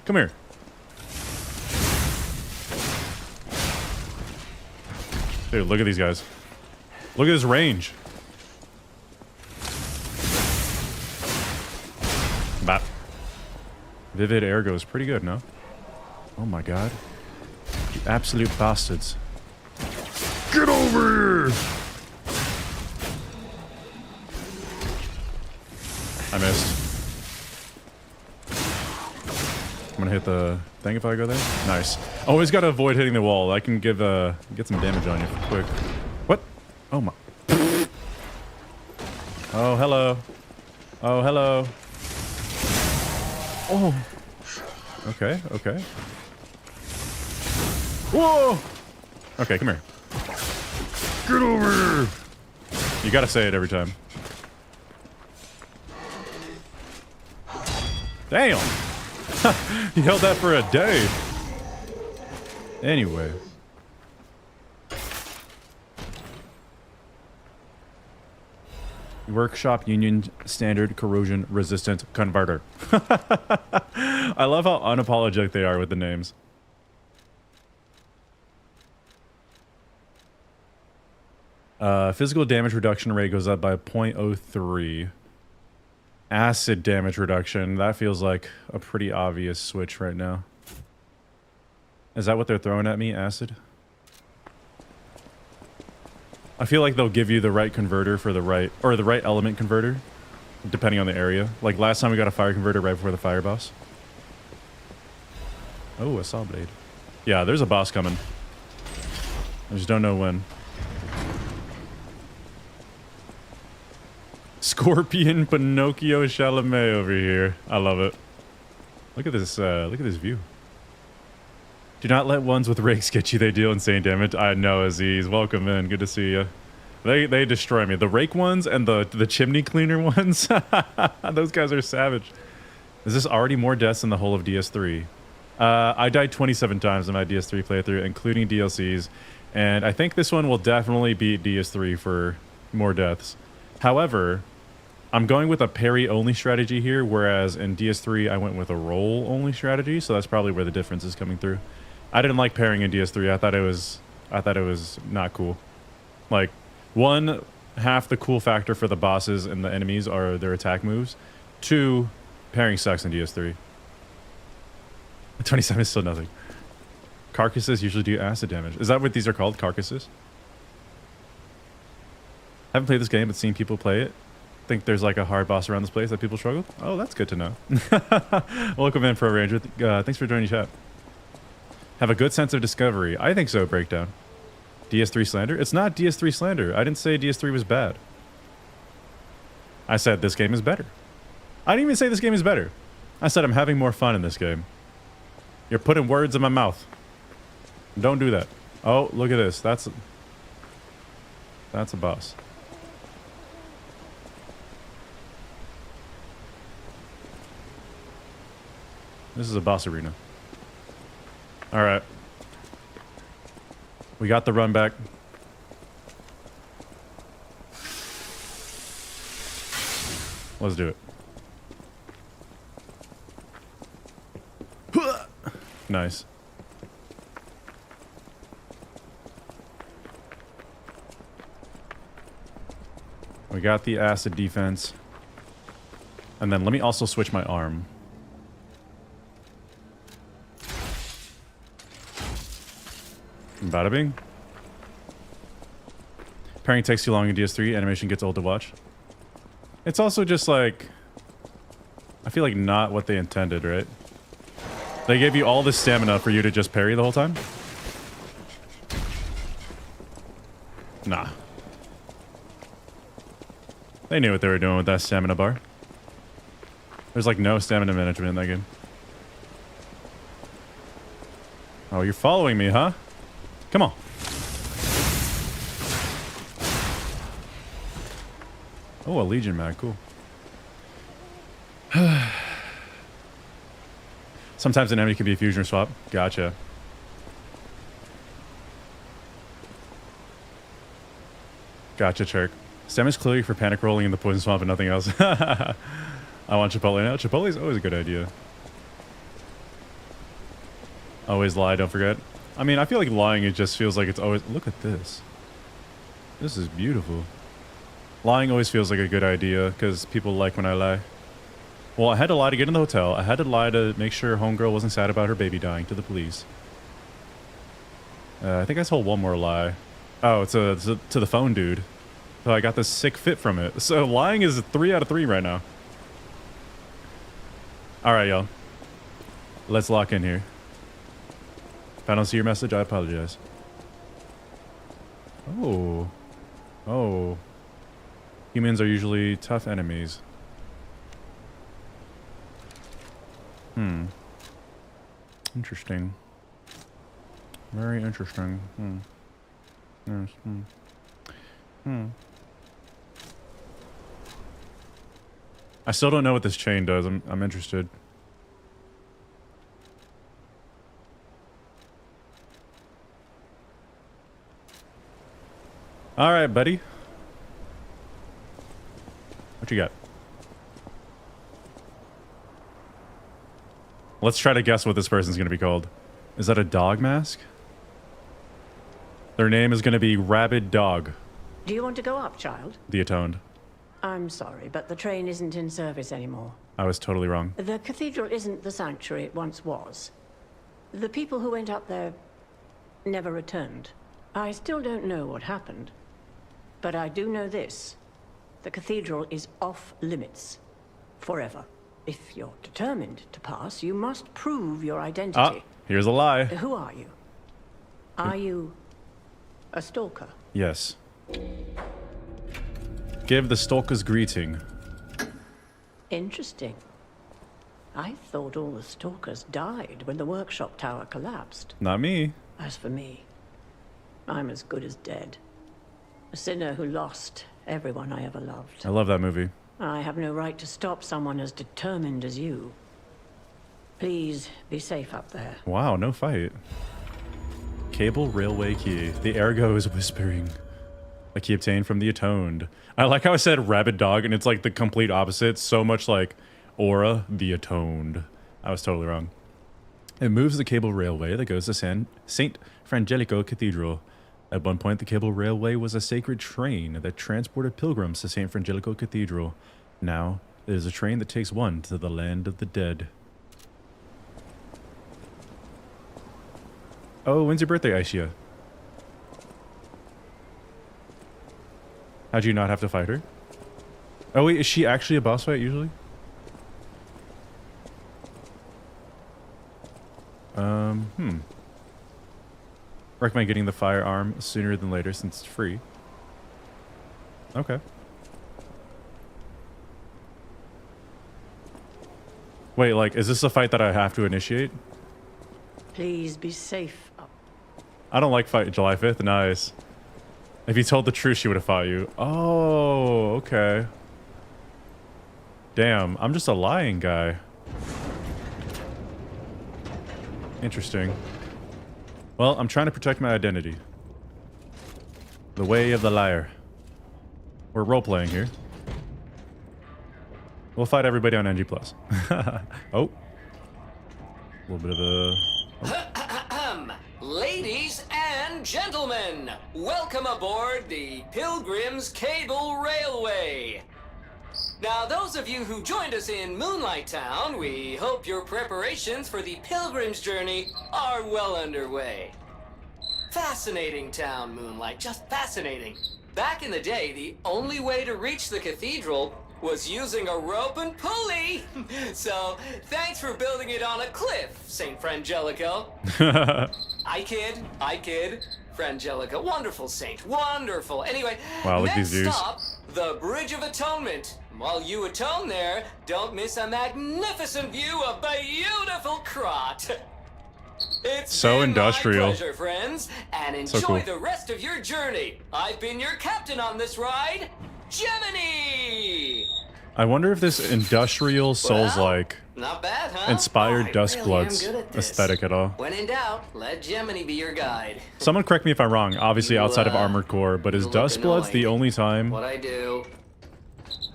Come here. Dude, look at these guys. Look at his range. Bap. Vivid Ergo is pretty good, no? Oh my god. You absolute bastards. Get over here! I missed. I'm gonna hit the thing if I go there. Nice. Always gotta avoid hitting the wall. I can give get some damage on you quick. What? Oh my. Oh hello. Oh hello. Oh. Okay. Okay. Whoa. Okay, come here. Get over here. You gotta say it every time. Damn! He held that for a day. Anyway. Workshop Union Standard Corrosion Resistant Converter. I love how unapologetic they are with the names. Physical damage reduction rate goes up by 0.03. Acid damage reduction. That feels like a pretty obvious switch right now. Is that what they're throwing at me? Acid? I feel like they'll give you the right converter for the right... or the right element converter. Depending on the area. Like last time we got a fire converter right before the fire boss. Oh, a saw blade. Yeah, there's a boss coming. I just don't know when. Scorpion Pinocchio Chalamet over here. I love it. Look at this view. Do not let ones with rakes get you. They deal insane damage. I know, Aziz. Welcome in. Good to see you. They destroy me. The rake ones and the chimney cleaner ones. Those guys are savage. Is this already more deaths than the whole of DS3? I died 27 times in my DS3 playthrough, including DLCs. And I think this one will definitely beat DS3 for more deaths. However, I'm going with a parry-only strategy here, whereas in DS3 I went with a roll-only strategy, so that's probably where the difference is coming through. I didn't like parrying in DS3. I thought it was not cool. Like, one, half the cool factor for the bosses and the enemies are their attack moves. Two, parrying sucks in DS3. 27 is still nothing. Carcasses usually do acid damage. Is that what these are called? Carcasses? Haven't played this game, but seen people play it. Think there's like a hard boss around this place that people struggle? Oh, that's good to know. Welcome in, Pro Ranger. Thanks for joining chat. Have a good sense of discovery. I think so, Breakdown. DS3 slander? It's not DS3 slander. I didn't say DS3 was bad. I said this game is better. I didn't even say this game is better. I said I'm having more fun in this game. You're putting words in my mouth. Don't do that. Oh, look at this. That's a boss. This is a boss arena. Alright. We got the run back. Let's do it. Nice. We got the acid defense. And then let me also switch my arm. Bada bing. Pairing takes too long in DS3. Animation gets old to watch. It's also just like... I feel like not what they intended, right? They gave you all this stamina for you to just parry the whole time? Nah. They knew what they were doing with that stamina bar. There's like no stamina management in that game. Oh, you're following me, huh? Come on. Oh, a Legion mag, cool. Sometimes an enemy can be a fusion or swap. Gotcha. Gotcha, Chirk. Stamina's clearly for panic rolling in the poison swamp and nothing else. I want Chipotle now. Chipotle's always a good idea. Always lie, don't forget. I mean, I feel like lying, it just feels like it's always... Look at this. This is beautiful. Lying always feels like a good idea, because people like when I lie. Well, I had to lie to get in the hotel. I had to lie to make sure homegirl wasn't sad about her baby dying to the police. I think I told one more lie. Oh, it's to the phone dude. So I got this sick fit from it. So lying is 3 out of 3 right now. Alright, y'all. Let's lock in here. If I don't see your message, I apologize. Oh. Oh. Humans are usually tough enemies. Interesting. Very interesting. Yes. I still don't know what this chain does. I'm interested. All right, buddy. What you got? Let's try to guess what this person's going to be called. Is that a dog mask? Their name is going to be Rabid Dog. Do you want to go up, child? The Atoned. I'm sorry, but the train isn't in service anymore. I was totally wrong. The cathedral isn't the sanctuary it once was. The people who went up there never returned. I still don't know what happened. But I do know this. The cathedral is off limits. Forever. If you're determined to pass, you must prove your identity. Ah, here's a lie. Who are you? Are you a stalker? Yes. Give the stalker's greeting. Interesting. I thought all the stalkers died when the workshop tower collapsed. Not me. As for me, I'm as good as dead. A sinner who lost everyone I ever loved. I love that movie. I have no right to stop someone as determined as you. Please be safe up there. Wow, no fight. Cable railway key. The ergo is whispering. A key obtained from the Atoned. I like how I said rabid dog and it's like the complete opposite. So much like aura, the Atoned. I was totally wrong. It moves the cable railway that goes to St. Frangelico Cathedral. At one point, the cable railway was a sacred train that transported pilgrims to St. Frangelico Cathedral. Now, it is a train that takes one to the land of the dead. Oh, when's your birthday, Aishia? How'd you not have to fight her? Oh wait, is she actually a boss fight usually? Recommend getting the firearm sooner than later since it's free. Okay. Wait, like, is this a fight that I have to initiate? Please be safe up. I don't like fight July 5th. Nice. If you told the truth, she would have fought you. Oh, okay. Damn, I'm just a lying guy. Interesting. Well, I'm trying to protect my identity. The way of the liar. We're role-playing here. We'll fight everybody on NG+. Oh. A little bit of a... Ladies and gentlemen, welcome aboard the Pilgrim's Cable Railway. Now, those of you who joined us in Moonlight Town, we hope your preparations for the Pilgrim's journey are well underway. Fascinating town, Moonlight. Just fascinating. Back in the day, the only way to reach the cathedral was using a rope and pulley. So, thanks for building it on a cliff, Saint Frangelico. I kid. Frangelica, wonderful saint, wonderful. Anyway, Wow, look at next these views. stop, the Bridge of Atonement. While you atone there, don't miss a magnificent view of beautiful Krot. It's So been industrial. my pleasure, friends, and enjoy So cool. the rest of your journey. I've been your captain on this ride, Gemini. I wonder if this industrial Souls-like Not bad, huh? inspired I Dusk really Bloods am good at this. aesthetic at all. When in doubt, let Gemini be your guide. Someone correct me if I'm wrong, obviously You, outside of Armored Core, but is you look Dusk Bloods the annoyed. only time? What I do?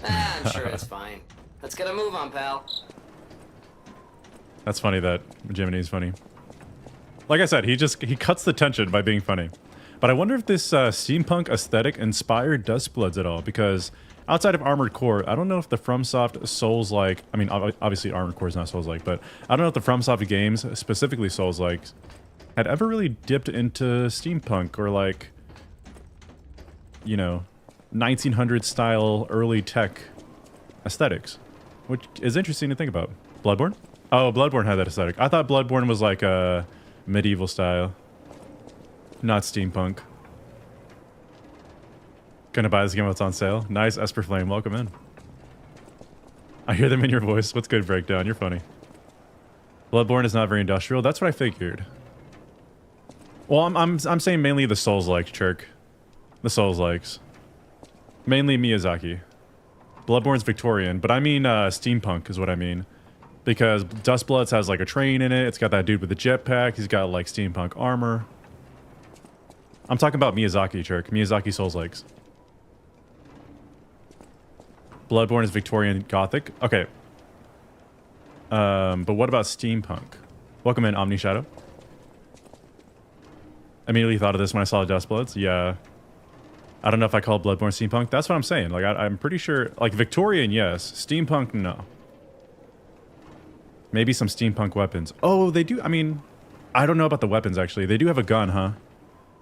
I'm sure it's fine. Let's get a move on, pal. That's funny that Jiminy's funny. Like I said, he cuts the tension by being funny. But I wonder if this steampunk aesthetic inspired Dusk Bloods at all, because outside of Armored Core, I don't know if the FromSoft Souls-like, I mean, obviously Armored Core is not Souls-like, but I don't know if the FromSoft games, specifically Souls-like, had ever really dipped into steampunk or like, you know, 1900 style early tech aesthetics, which is interesting to think about. Bloodborne? Oh, Bloodborne had that aesthetic. I thought Bloodborne was like a medieval style, not steampunk. Gonna buy this game when it's on sale. Nice, Esper Flame, welcome in. I hear them in your voice. What's good, Breakdown? You're funny. Bloodborne is not very industrial. That's what I figured. Well, I'm saying mainly the Souls-like, Chirk. The Souls-likes. Mainly Miyazaki. Bloodborne's Victorian, but I mean steampunk is what I mean. Because Dusk Bloods has like a train in it. It's got that dude with the jetpack. He's got like steampunk armor. I'm talking about Miyazaki, Chirk. Miyazaki Souls-likes. Bloodborne is Victorian Gothic. Okay. But what about steampunk? Welcome in, Omni Shadow. Immediately thought of this when I saw Dusk Bloods. Yeah. I don't know if I call Bloodborne steampunk. That's what I'm saying. Like, I'm pretty sure... Like, Victorian, yes. Steampunk, no. Maybe some steampunk weapons. Oh, they do... I mean... I don't know about the weapons, actually. They do have a gun, huh?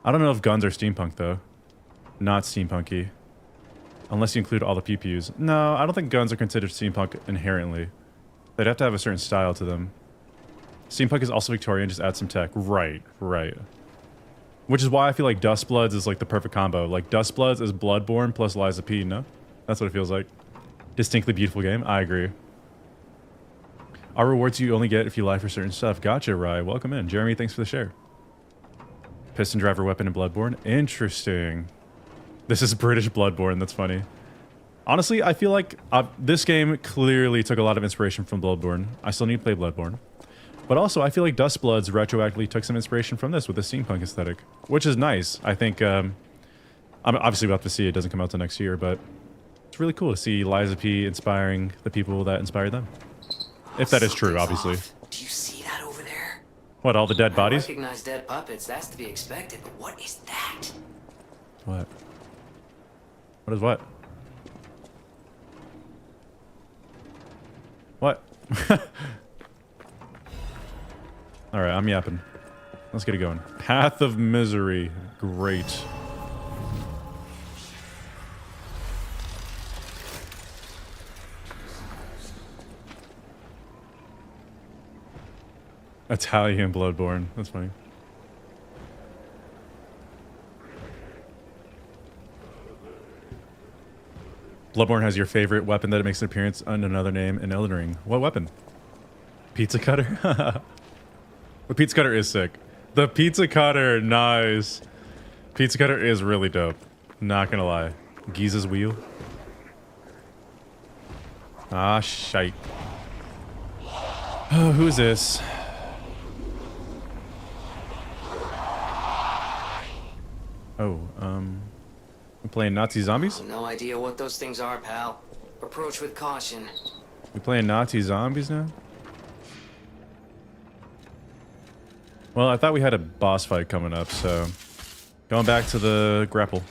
I don't know if guns are steampunk, though. Not steampunky. Unless you include all the PPUs. No, I don't think guns are considered steampunk inherently. They'd have to have a certain style to them. Steampunk is also Victorian, just add some tech. Right, right. Which is why I feel like Dusk Bloods is like the perfect combo. Like Dusk Bloods is Bloodborne plus Liza P, no? That's what it feels like. Distinctly beautiful game. I agree. Our rewards you only get if you lie for certain stuff. Gotcha, Rye. Welcome in. Jeremy, thanks for the share. Piston driver weapon in Bloodborne. Interesting. This is British Bloodborne. That's funny. Honestly, I feel like this game clearly took a lot of inspiration from Bloodborne. I still need to play Bloodborne. But also, I feel like Dusk Bloods retroactively took some inspiration from this with the steampunk aesthetic, which is nice. I think, I'm obviously about to see it doesn't come out till next year, but it's really cool to see Liza P inspiring the people that inspired them. If that is true, obviously. Do you see that over there? What, all the dead bodies? I recognize dead puppets. That's to be expected. But what is that? What? What is what? What? Alright, I'm yapping. Let's get it going. Path of Misery. Great. Italian Bloodborne. That's funny. Bloodborne has your favorite weapon that makes an appearance under another name in Elden Ring. What weapon? Pizza cutter? The pizza cutter is sick. The pizza cutter, nice. Pizza cutter is really dope. Not gonna lie. Giza's wheel. Ah, shite. Oh, who's this? Oh, we're playing Nazi zombies? No idea what those things are, pal. Approach with caution. We playing Nazi zombies now? Well, I thought we had a boss fight coming up, so... Going back to the grapple.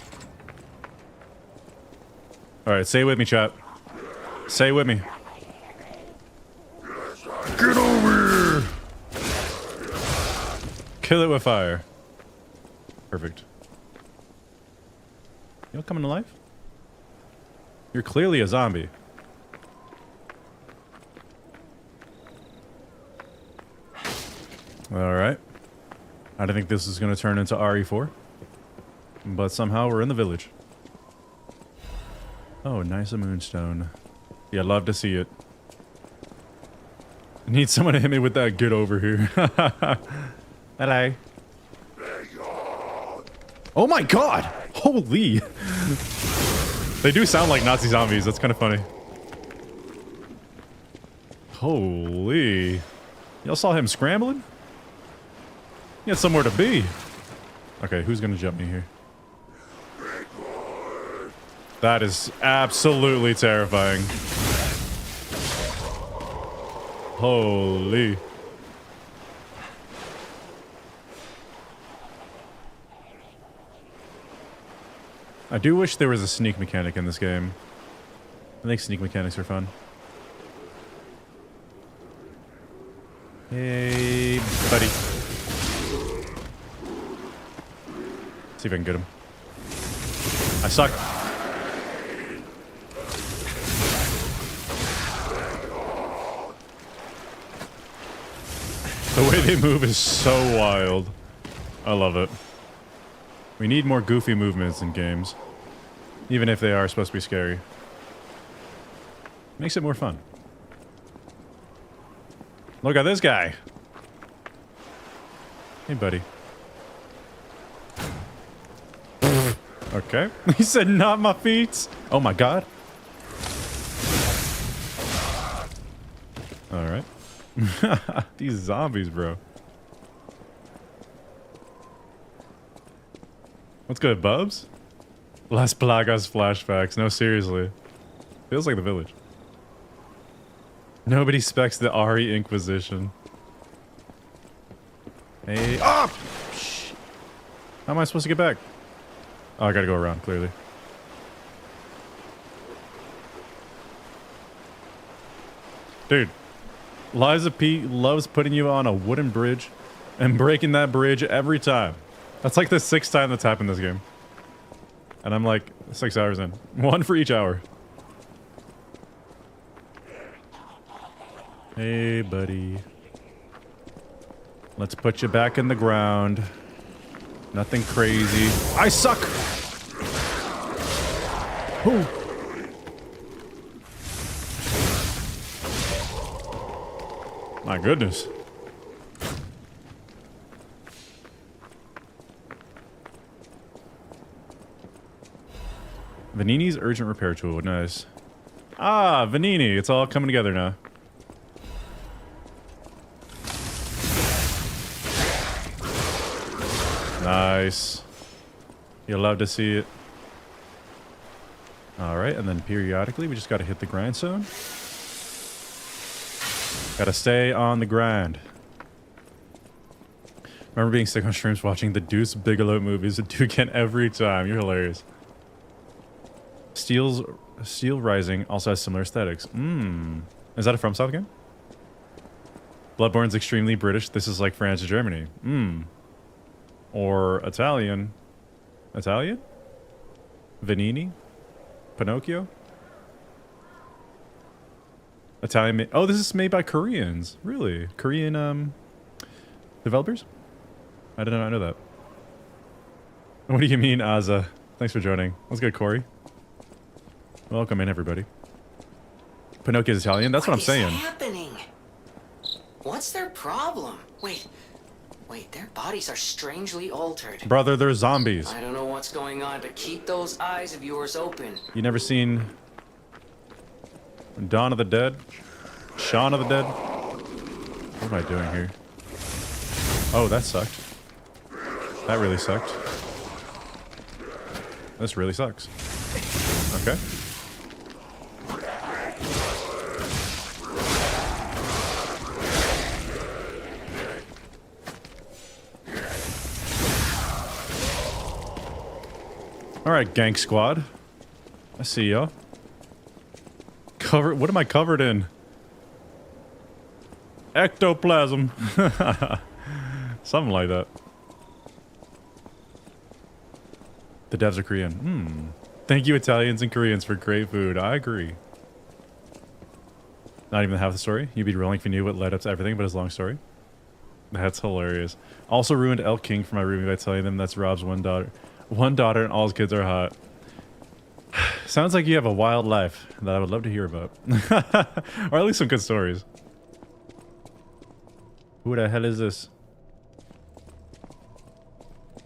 Alright, say it with me, chat. Say it with me. Get over here! Kill it with fire. Perfect. You all coming to life? You're clearly a zombie. Alright. I didn't think this was going to turn into RE4. But somehow we're in the village. Oh, nice a moonstone. Yeah, love to see it. I need someone to hit me with that get over here. Hello. Oh my god! Holy! They do sound like Nazi zombies. That's kind of funny. Holy. Y'all saw him scrambling? He had somewhere to be. Okay, who's gonna jump me here? That is absolutely terrifying. Holy. I do wish there was a sneak mechanic in this game. I think sneak mechanics are fun. Hey, buddy. See if I can get him. I suck. The way they move is so wild. I love it. We need more goofy movements in games. Even if they are supposed to be scary. Makes it more fun. Look at this guy. Hey, buddy. Okay. He said, not my feet. Oh my god. Alright. These zombies, bro. What's good, Bubs? Las Plagas flashbacks. No, seriously. Feels like the village. Nobody specs the RE Inquisition. Hey. Oh! Shit. How am I supposed to get back? Oh, I gotta go around, clearly. Dude. Liza P loves putting you on a wooden bridge and breaking that bridge every time. That's like the 6th time that's happened this game. And I'm like 6 hours in. 1 for each hour. Hey, buddy. Let's put you back in the ground. Nothing crazy. I suck! Ooh. My goodness. Venini's urgent repair tool. Nice. Ah, Venini. It's all coming together now. Nice. You'll love to see it. Alright, and then periodically we just gotta hit the grindstone. Gotta stay on the grind. Remember being sick on streams watching the Deuce Bigelow movies at Duke every time. You're hilarious. Steel Rising also has similar aesthetics. Is that a FromSoft game? Bloodborne's extremely British. This is like France or Germany. Or Italian. Italian? Venini? Pinocchio? Italian. Oh, this is made by Koreans. Really? Korean developers? I did not know that. What do you mean, Aza? Thanks for joining. What's good, Corey? Welcome in, everybody. Pinocchio's Italian? That's what I'm saying. What's happening? What's their problem? Wait, their bodies are strangely altered. Brother, they're zombies. I don't know what's going on, but keep those eyes of yours open. You never seen Dawn of the Dead? Shaun of the Dead? What am I doing here? Oh, that sucked. That really sucked. This really sucks. Okay. Alright, Gank Squad. I see y'all. What am I covered in? Ectoplasm. Something like that. The devs are Korean. Hmm. Thank you, Italians and Koreans, for great food. I agree. Not even half the story. You'd be rolling if you knew what led up to everything, but it's a long story. That's hilarious. Also ruined Elk King for my roomie by telling them that's Rob's one daughter. One daughter and all his kids are hot. Sounds like you have a wild life that I would love to hear about. Or at least some good stories. Who the hell is this?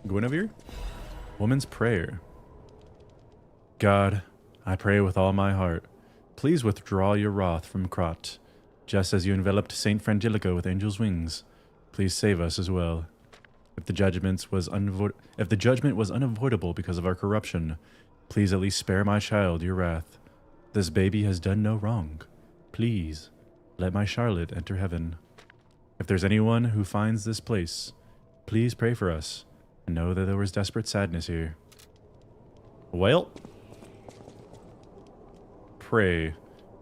Guinevere? Woman's Prayer. God, I pray with all my heart. Please withdraw your wrath from Krat, just as you enveloped Saint Frangelico with angel's wings. Please save us as well. If the judgment was unavoidable because of our corruption, please at least spare my child your wrath. This baby has done no wrong. Please, let my Charlotte enter heaven. If there's anyone who finds this place, please pray for us and know that there was desperate sadness here. Well, pray,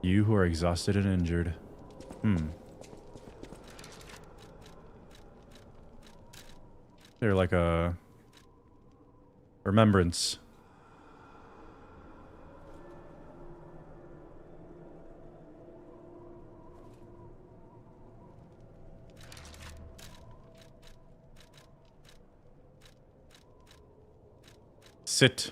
you who are exhausted and injured. They're like a remembrance. Sit.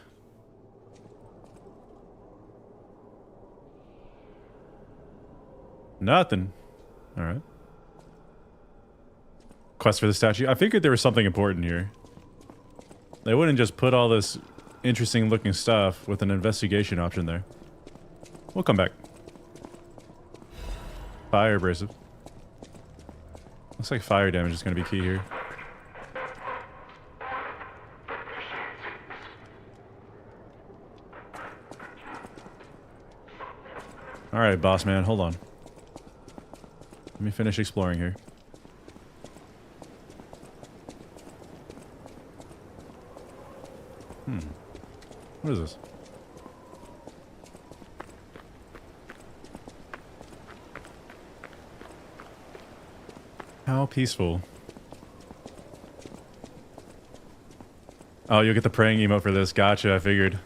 Nothing. All right. Quest for the statue. I figured there was something important here. They wouldn't just put all this interesting looking stuff with an investigation option there. We'll come back. Fire abrasive. Looks like fire damage is going to be key here. Alright, boss man, hold on. Let me finish exploring here. What is this? How peaceful. Oh, you'll get the praying emote for this. Gotcha, I figured.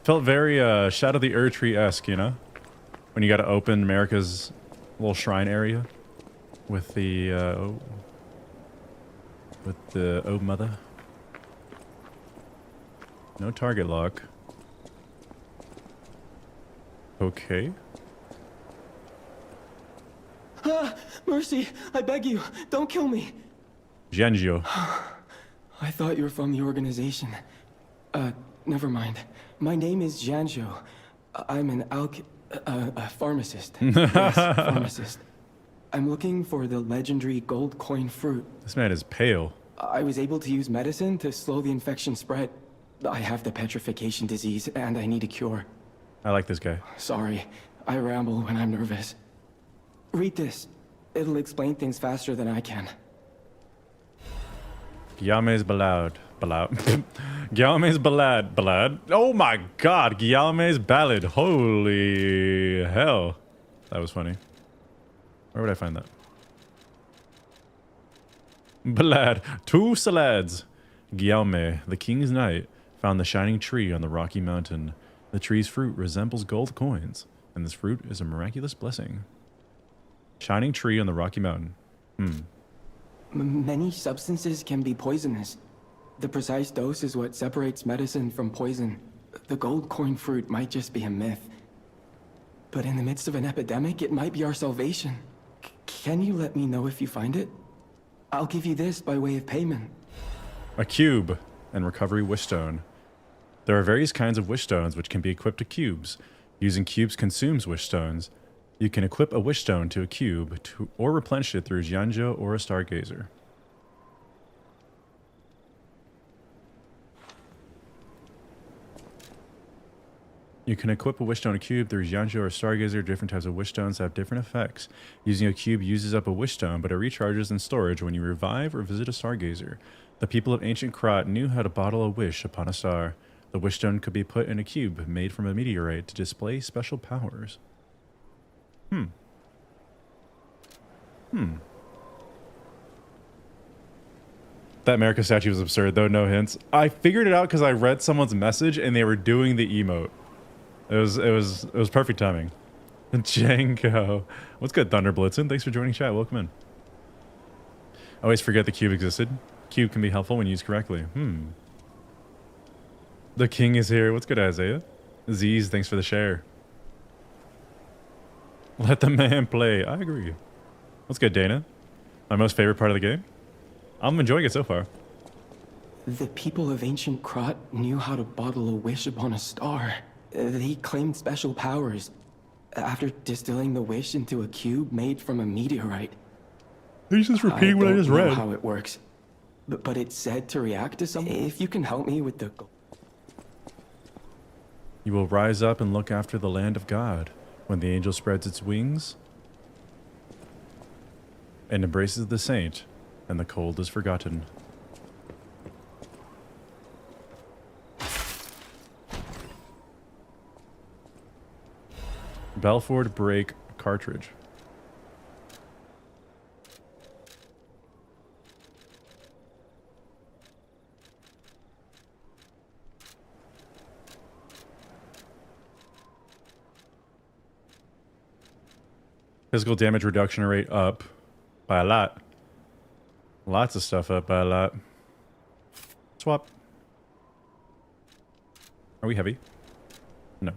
Felt very Shadow the Erdtree-esque, you know? When you gotta open America's little shrine area with the oh mother. No target lock. Okay. Ah, mercy, I beg you, don't kill me. Giangio. I thought you were from the organization. Never mind. My name is Giangio. I'm an pharmacist. Yes, pharmacist. I'm looking for the legendary gold coin fruit. This man is pale. I was able to use medicine to slow the infection spread. I have the petrification disease, and I need a cure. I like this guy. Sorry, I ramble when I'm nervous. Read this. It'll explain things faster than I can. Guillaume's Ballad. Guillaume's Ballad. Oh my god, Guillaume's Ballad. Holy hell. That was funny. Where would I find that? Ballad. Two salads. Guillaume, the king's knight, found the shining tree on the rocky mountain. The tree's fruit resembles gold coins, and this fruit is a miraculous blessing. Shining tree on the rocky mountain. Many substances can be poisonous. The precise dose is what separates medicine from poison. The gold coin fruit might just be a myth. But in the midst of an epidemic, it might be our salvation. Can you let me know if you find it? I'll give you this by way of payment. A cube and recovery wish stone. There are various kinds of wish stones which can be equipped to cubes. Using cubes consumes wish stones. You can equip a wish stone to a cube or replenish it through Giangio or a Stargazer. You can equip a wish stone to a cube through Giangio or Stargazer. Different types of wish stones have different effects. Using a cube uses up a wish stone, but it recharges in storage when you revive or visit a Stargazer. The people of ancient Krat knew how to bottle a wish upon a star. The wish stone could be put in a cube made from a meteorite to display special powers. That America statue was absurd, though. No hints. I figured it out because I read someone's message and they were doing the emote. It was perfect timing. Django. What's good, Thunder Blitzen? Thanks for joining chat. Welcome in. Always forget the cube existed. Cube can be helpful when used correctly. The king is here. What's good, Isaiah? Z's, thanks for the share. Let the man play. I agree. What's good, Dana? My most favorite part of the game? I'm enjoying it so far. The people of ancient Krot knew how to bottle a wish upon a star. They claimed special powers after distilling the wish into a cube made from a meteorite. He's just repeating what I just don't know read. how it works, but it's said to react to something. If you can help me with the... You will rise up and look after the land of God when the angel spreads its wings and embraces the saint, and the cold is forgotten. Belford Break cartridge. Physical damage reduction rate up by a lot. Lots of stuff up by a lot. Swap. Are we heavy? No.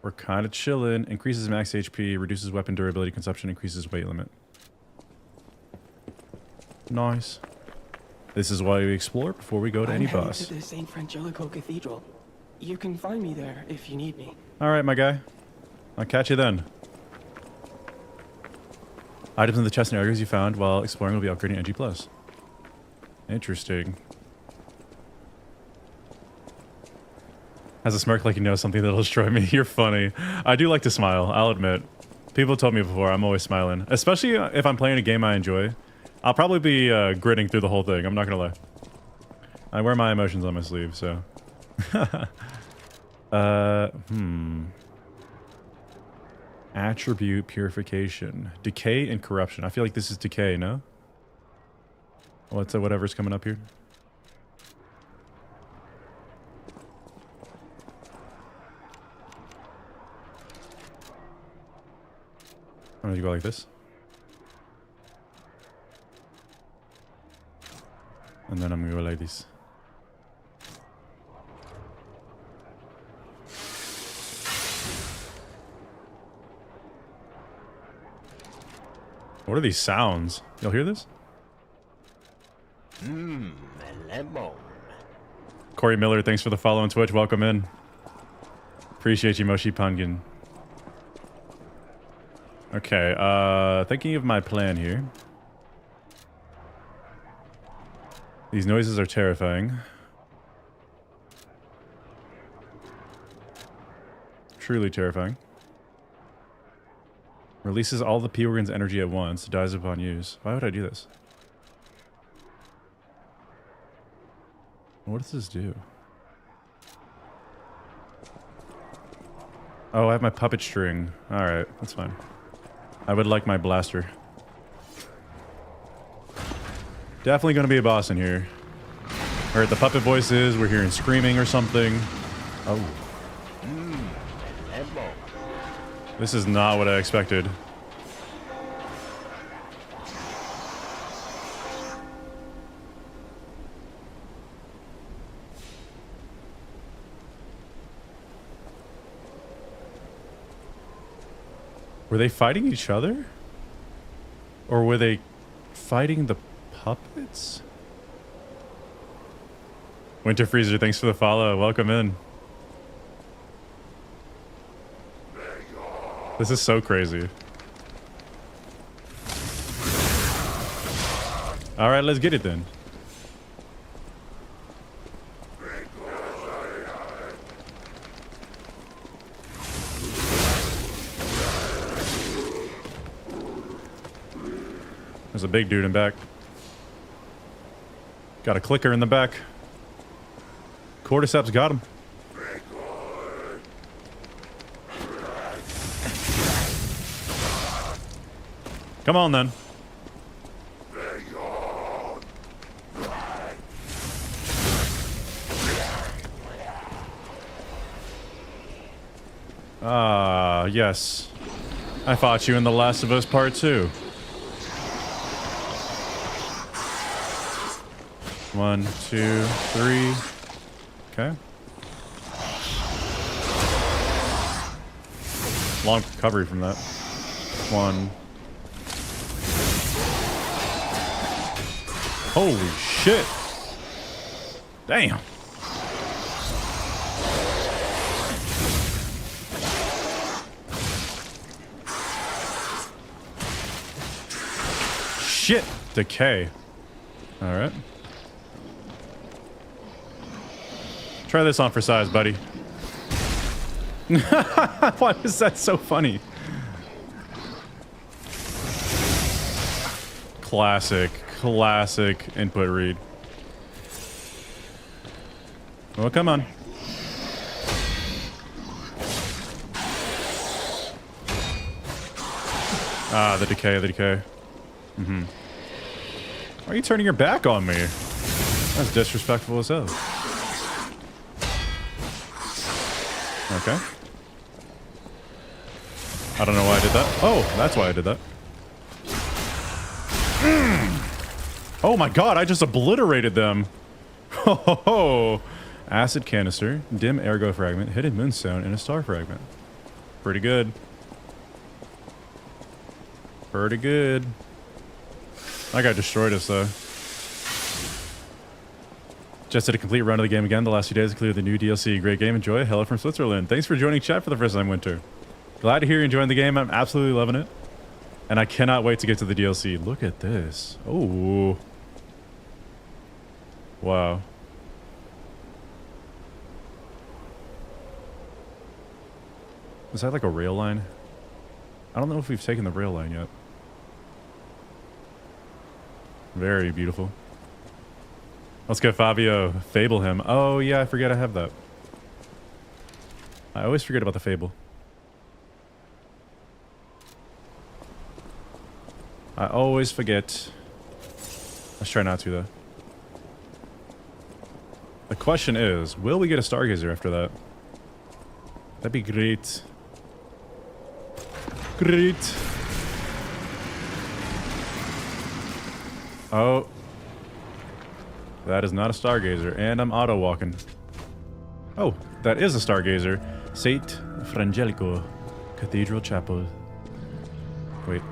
We're kind of chilling. Increases max HP, reduces weapon durability consumption, increases weight limit. Nice. This is why we explore before we go to any boss. I'm headed to the St. Frangelico Cathedral. You can find me there if you need me. All right, my guy. I'll catch you then. Items in the chest and areas you found while exploring will be upgrading NG+. Interesting. Has a smirk like you know something that'll destroy me. You're funny. I do like to smile, I'll admit. People told me before, I'm always smiling. Especially if I'm playing a game I enjoy. I'll probably be grinning through the whole thing, I'm not gonna lie. I wear my emotions on my sleeve, so... Attribute purification. Decay and corruption. I feel like this is decay, no? What's whatever's coming up here? I'm gonna go like this. And then I'm gonna go like this. What are these sounds? Y'all hear this? Lemon. Corey Miller, thanks for the follow on Twitch. Welcome in. Appreciate you, Moshi Pungin. Okay, thinking of my plan here. These noises are terrifying. Truly terrifying. Releases all the P organ's energy at once. Dies upon use. Why would I do this? What does this do? Oh, I have my puppet string. Alright, that's fine. I would like my blaster. Definitely gonna be a boss in here. Heard the puppet voices. We're hearing screaming or something. Oh. This is not what I expected. Were they fighting each other? Or were they fighting the puppets? Winter Freezer, thanks for the follow. Welcome in. This is so crazy. Alright, let's get it then. There's a big dude in back. Got a clicker in the back. Cordyceps got him. Come on then. Ah, yes. I fought you in The Last of Us Part 2. 1, 2, 3. Okay. Long recovery from that. 1. Holy shit. Damn. Shit. Decay. Alright. Try this on for size, buddy. Why is that so funny? Classic input read. Oh, come on. Ah, the decay. Mm-hmm. Why are you turning your back on me? That's disrespectful as hell. Okay. I don't know why I did that. Oh, that's why I did that. Oh my god, I just obliterated them. Ho ho ho. Acid canister, dim ergo fragment, hidden moonstone, and a star fragment. Pretty good. Pretty good. That guy destroyed us though. Just did a complete run of the game again the last few days, including the new DLC. Great game, enjoy. Hello from Switzerland. Thanks for joining chat for the first time, Winter. Glad to hear you're enjoying the game. I'm absolutely loving it. And I cannot wait to get to the DLC. Look at this. Oh. Wow. Is that like a rail line? I don't know if we've taken the rail line yet. Very beautiful. Let's go, Fabio. Fable him. Oh, yeah, I forget I have that. I always forget about the Fable. I always forget. Let's try not to, though. The question is, will we get a Stargazer after that? That'd be great. Great. Oh. That is not a Stargazer, and I'm auto-walking. Oh, that is a Stargazer. St. Frangelico Cathedral Chapel. Wait.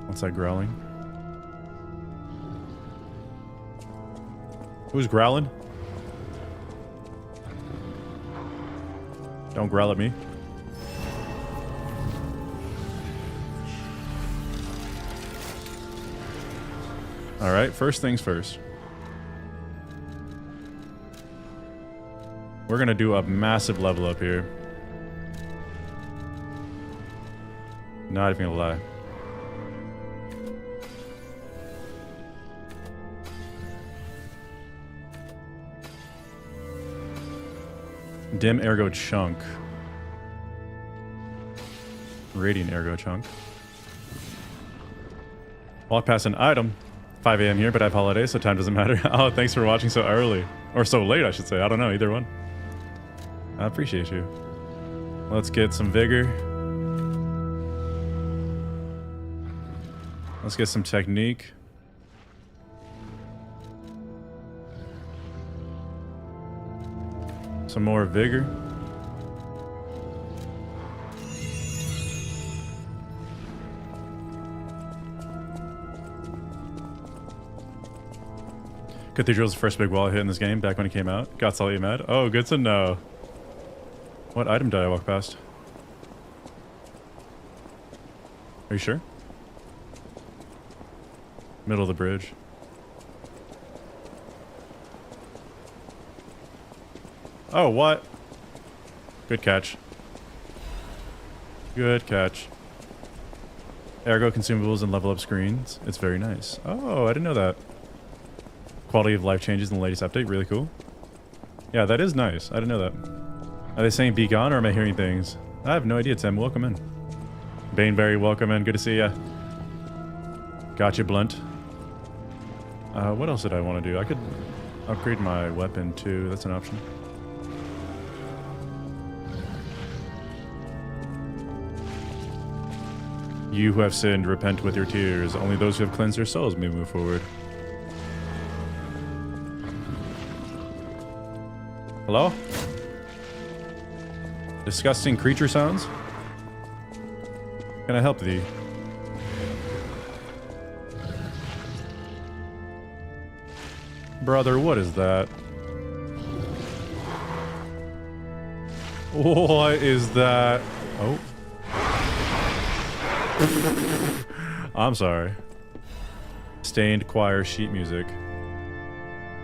What's that growling? Who's growling? Don't growl at me. Alright, first things first. We're gonna do a massive level up here. Not even gonna lie. Dim ergo chunk. Radiant ergo chunk. Walk past an item. 5 a.m. here, but I have holidays, so time doesn't matter. Oh, thanks for watching so early. Or so late, I should say. I don't know, either one. I appreciate you. Let's get some vigor. Let's get some technique. Some more vigor. Cathedral's the first big wall hit in this game back when it came out. Got slightly mad. Oh, good to know. What item did I walk past? Are you sure? Middle of the bridge. Oh, what? Good catch. Good catch. Ergo consumables and level up screens. It's very nice. Oh, I didn't know that. Quality of life changes in the latest update. Really cool. Yeah, that is nice. I didn't know that. Are they saying be gone or am I hearing things? I have no idea, Tim. Welcome in. Baneberry, welcome in. Good to see ya. Gotcha, Blunt. What else did I want to do? I could upgrade my weapon too. That's an option. You who have sinned, repent with your tears. Only those who have cleansed their souls may move forward. Hello? Disgusting creature sounds? Can I help thee? Brother, what is that? What is that? Oh. I'm sorry. Stained choir sheet music.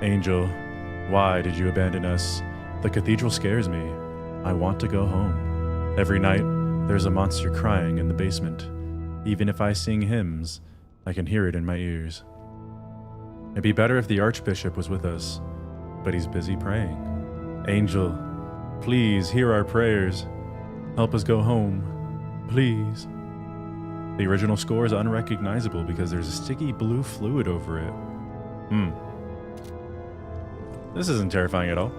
Angel, why did you abandon us? The cathedral scares me. I want to go home. Every night, there's a monster crying in the basement. Even if I sing hymns, I can hear it in my ears. It'd be better if the Archbishop was with us, but he's busy praying. Angel, please hear our prayers. Help us go home, please. The original score is unrecognizable because there's a sticky blue fluid over it. This isn't terrifying at all.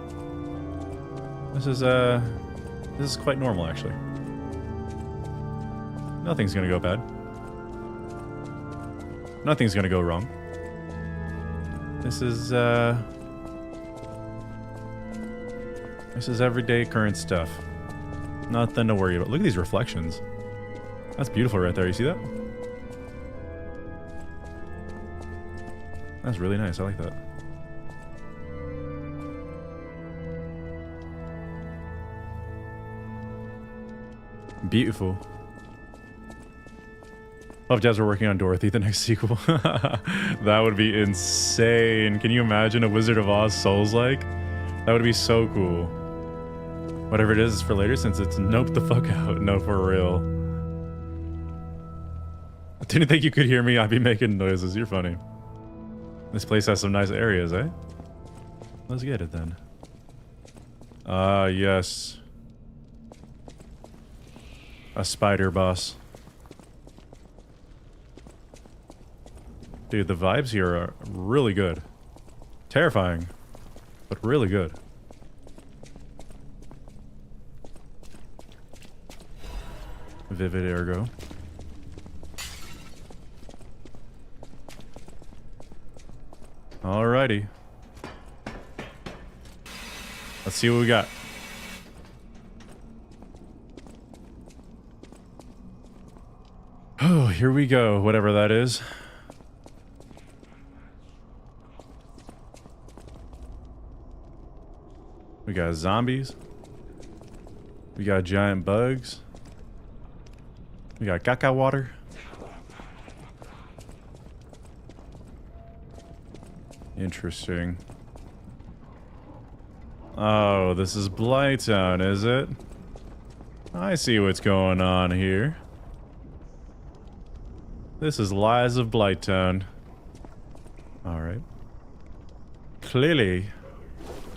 This is quite normal, actually. Nothing's gonna go bad. Nothing's gonna go wrong. This is everyday current stuff. Nothing to worry about. Look at these reflections. That's beautiful right there. You see that? That's really nice. I like that. Beautiful. Love Devs are working on Dorothy, the next sequel. That would be insane. Can you imagine a Wizard of Oz Souls-like? That would be so cool. Whatever it is for later, since it's nope the fuck out. No, for real. Didn't think you could hear me. I'd be making noises. You're funny. This place has some nice areas, eh? Let's get it then. Yes. A spider boss. Dude, the vibes here are really good. Terrifying, but really good. Vivid ergo. Alrighty. Let's see what we got. Oh, here we go, whatever that is. We got zombies. We got giant bugs. We got caca water. Interesting. Oh, this is Blighttown, is it? I see what's going on here. This is Lies of Blighttown. Alright. Clearly,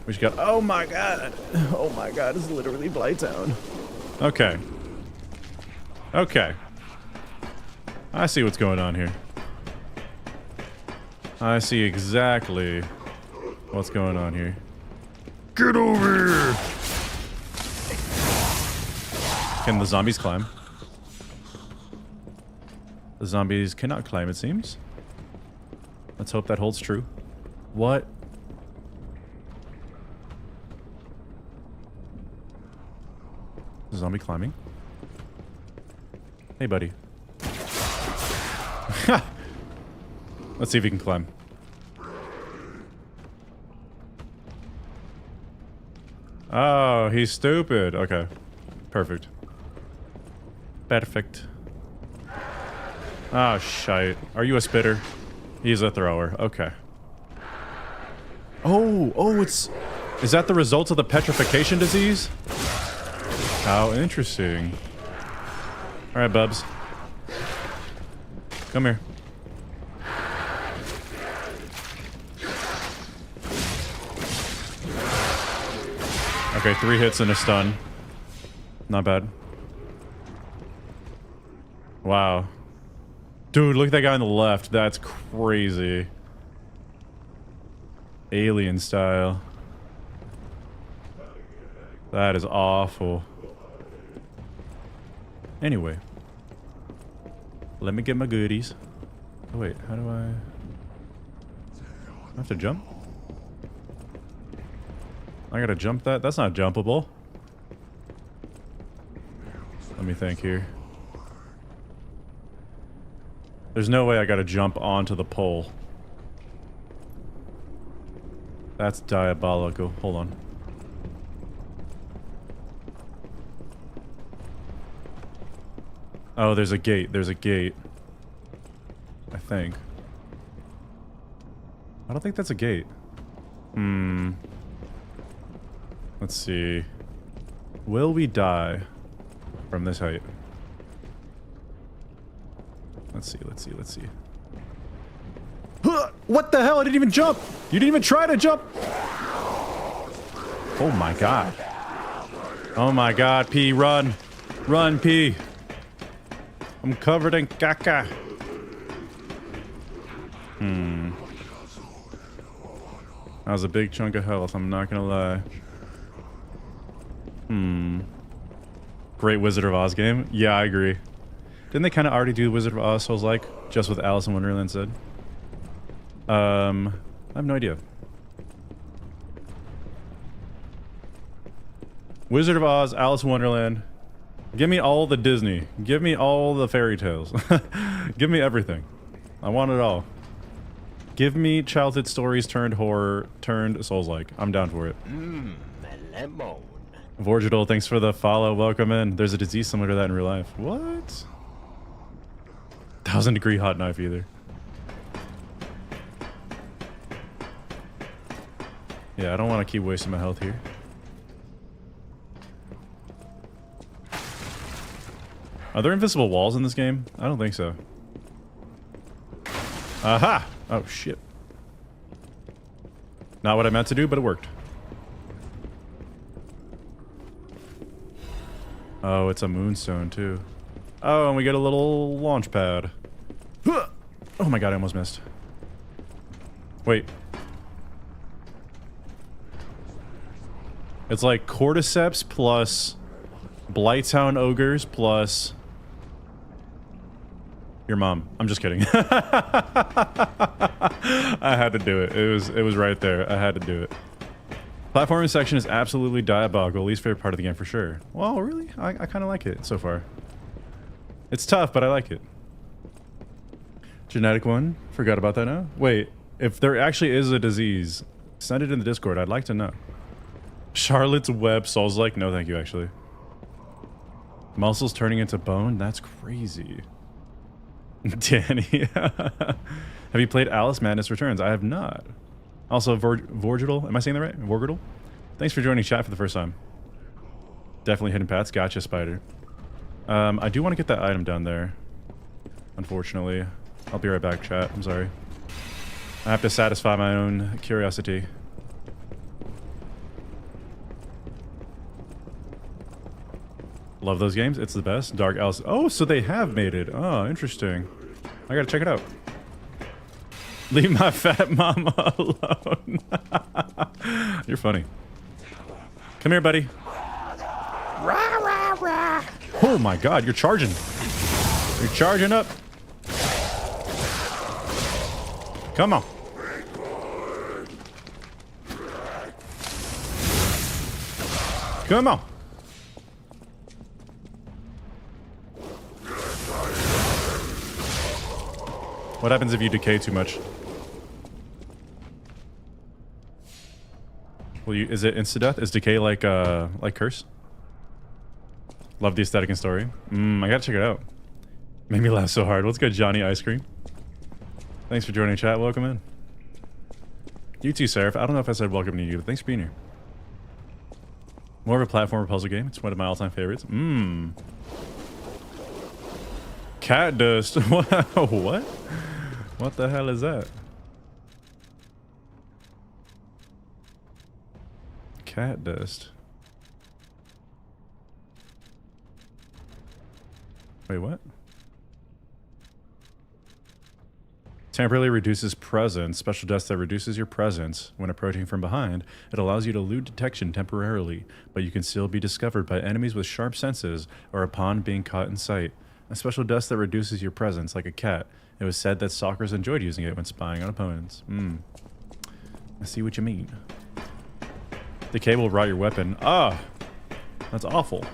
we just got... Oh my god! Oh my god, it's literally Blighttown. Okay. Okay. I see what's going on here. I see exactly what's going on here. Get over here! Can the zombies climb? The zombies cannot climb, it seems. Let's hope that holds true. What? Zombie climbing? Hey, buddy. Let's see if he can climb. Oh, he's stupid. Okay. Perfect. Perfect. Oh, shite. Are you a spitter? He's a thrower. Okay. Oh, it's... Is that the result of the petrification disease? How interesting. Alright, Bubs. Come here. Okay, 3 hits and a stun. Not bad. Wow. Dude, look at that guy on the left. That's crazy. Alien style. That is awful. Anyway. Let me get my goodies. Oh wait, how do I have to jump? I gotta jump that? That's not jumpable. Let me think here. There's no way I gotta jump onto the pole. That's diabolical. Hold on. Oh, there's a gate. There's a gate. I think. I don't think that's a gate. Let's see. Will we die from this height? Let's see, let's see, let's see. What the hell? I didn't even jump! You didn't even try to jump! Oh my god. Oh my god, P, run! Run, P! I'm covered in caca. That was a big chunk of health, I'm not gonna lie. Great Wizard of Oz game? Yeah, I agree. Didn't they kind of already do Wizard of Oz Souls-like, just with Alice in Wonderland instead? I have no idea. Wizard of Oz, Alice in Wonderland. Give me all the Disney. Give me all the fairy tales. Give me everything. I want it all. Give me childhood stories turned horror, turned Souls-like. I'm down for it. Vorgidal, thanks for the follow. Welcome in. There's a disease similar to that in real life. What? 1000-degree hot knife either. Yeah, I don't want to keep wasting my health here. Are there invisible walls in this game? I don't think so. Aha! Oh, shit. Not what I meant to do, but it worked. Oh, it's a moonstone, too. Oh, and we get a little launch pad. Oh my god, I almost missed. Wait. It's like cordyceps plus Blighttown ogres plus your mom. I'm just kidding. I had to do it. It was right there. I had to do it. Platforming section is absolutely diabolical. Least favorite part of the game for sure. Well, really? I kind of like it so far. It's tough, but I like it. Genetic one. Forgot about that now. Wait, if there actually is a disease, send it in the Discord. I'd like to know. Charlotte's Web Souls-like? No, thank you, actually. Muscles turning into bone? That's crazy. Danny. Have you played Alice Madness Returns? I have not. Also, Vorgidal. Am I saying that right? Vorgidal? Thanks for joining chat for the first time. Definitely hidden paths. Gotcha, Spider. I do want to get that item down there. Unfortunately. I'll be right back, chat. I'm sorry. I have to satisfy my own curiosity. Love those games. It's the best. Dark Alice. Oh, so they have made it. Oh, interesting. I gotta check it out. Leave my fat mama alone. You're funny. Come here, buddy. Rah, rah, rah. Oh my god, you're charging. You're charging up. Come on. Come on. What happens if you decay too much? Will you? Is it insta-death? Is decay like curse? Love the aesthetic and story. I gotta check it out. Made me laugh so hard. Let's go, Johnny Ice Cream. Thanks for joining chat. Welcome in. You too, Seraph. I don't know if I said welcome to you, but thanks for being here. More of a platformer puzzle game. It's one of my all-time favorites. Cat dust. What? What the hell is that? Cat dust. Wait, what? Temporarily reduces presence. Special dust that reduces your presence when approaching from behind. It allows you to elude detection temporarily, but you can still be discovered by enemies with sharp senses or upon being caught in sight. A special dust that reduces your presence, like a cat. It was said that stalkers enjoyed using it when spying on opponents. I see what you mean. Decay will rot your weapon. Ah! That's awful.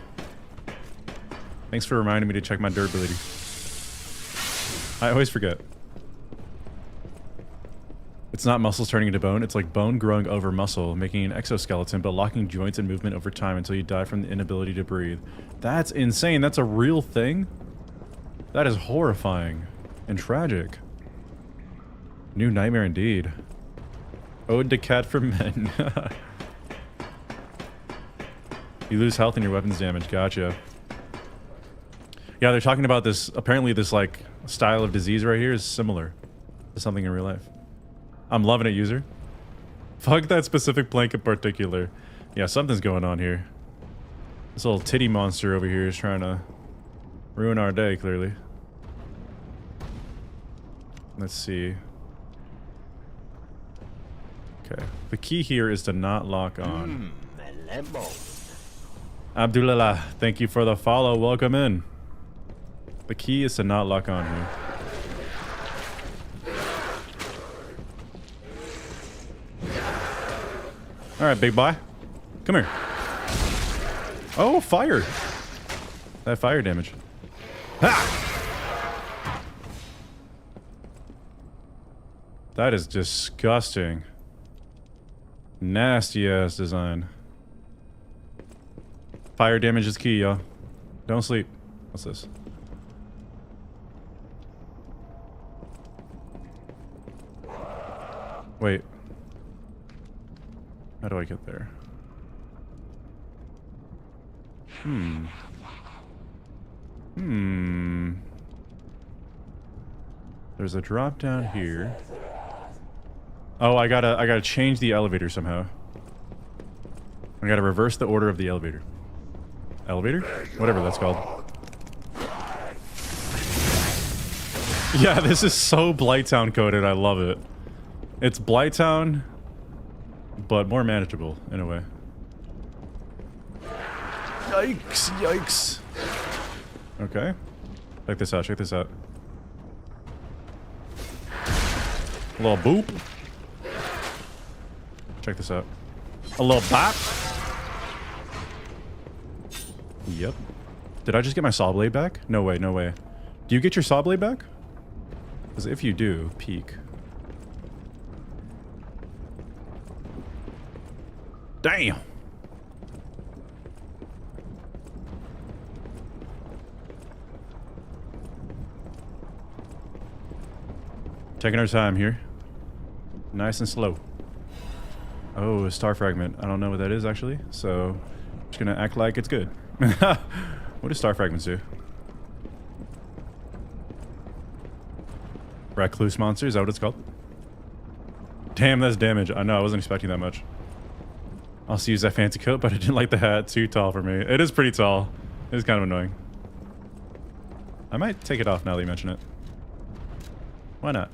Thanks for reminding me to check my durability. I always forget. It's not muscles turning into bone, it's like bone growing over muscle, making an exoskeleton, but locking joints and movement over time until you die from the inability to breathe. That's insane. That's a real thing? That is horrifying and tragic. New nightmare indeed. Ode to cat for men. You lose health and your weapon's damage. Gotcha. Yeah, they're talking about this. Apparently this, like, style of disease right here is similar to something in real life. I'm loving it, user. Fuck that specific plank in particular. Yeah, something's going on here. This little titty monster over here is trying to ruin our day, clearly. Let's see. Okay. The key here is to not lock on. Abdullah, thank you for the follow. Welcome in. The key is to not lock on here. Alright, big boy. Come here. Oh, fire. That fire damage. Ha! That is disgusting. Nasty ass design. Fire damage is key, y'all. Don't sleep. What's this? Wait. How do I get there? There's a drop down here. Oh, I gotta change the elevator somehow. I gotta reverse the order of the elevator. Elevator? Whatever that's called. Yeah, this is so Blighttown coded. I love it. It's Blighttown, but more manageable in a way. Yikes, yikes. Okay. Check this out, check this out. A little boop. Check this out. A little bop. Yep. Did I just get my saw blade back? No way, no way. Do you get your saw blade back? Because if you do, peek. Damn. Taking our time here. Nice and slow. Oh, a star fragment. I don't know what that is actually, so just gonna act like it's good. What do star fragments do? Recluse monster, is that what it's called? Damn, that's damage. I know, I wasn't expecting that much. I'll also use that fancy coat, but I didn't like the hat. Too tall for me. It is pretty tall. It is kind of annoying. I might take it off now that you mention it. Why not?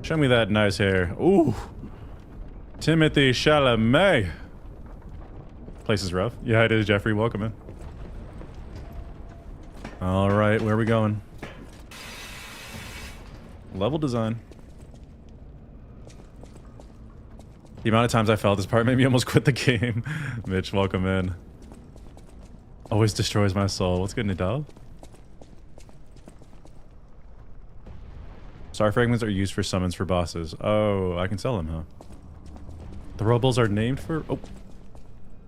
Show me that nice hair. Ooh. Timothy Chalamet. Place is rough. Yeah, it is, Jeffrey. Welcome in. Alright, where are we going? Level design. The amount of times I failed this part made me almost quit the game. Mitch, welcome in. Always destroys my soul. What's good, Nadal? Star fragments are used for summons for bosses. Oh, I can sell them, huh? The rebels are named for... Oh.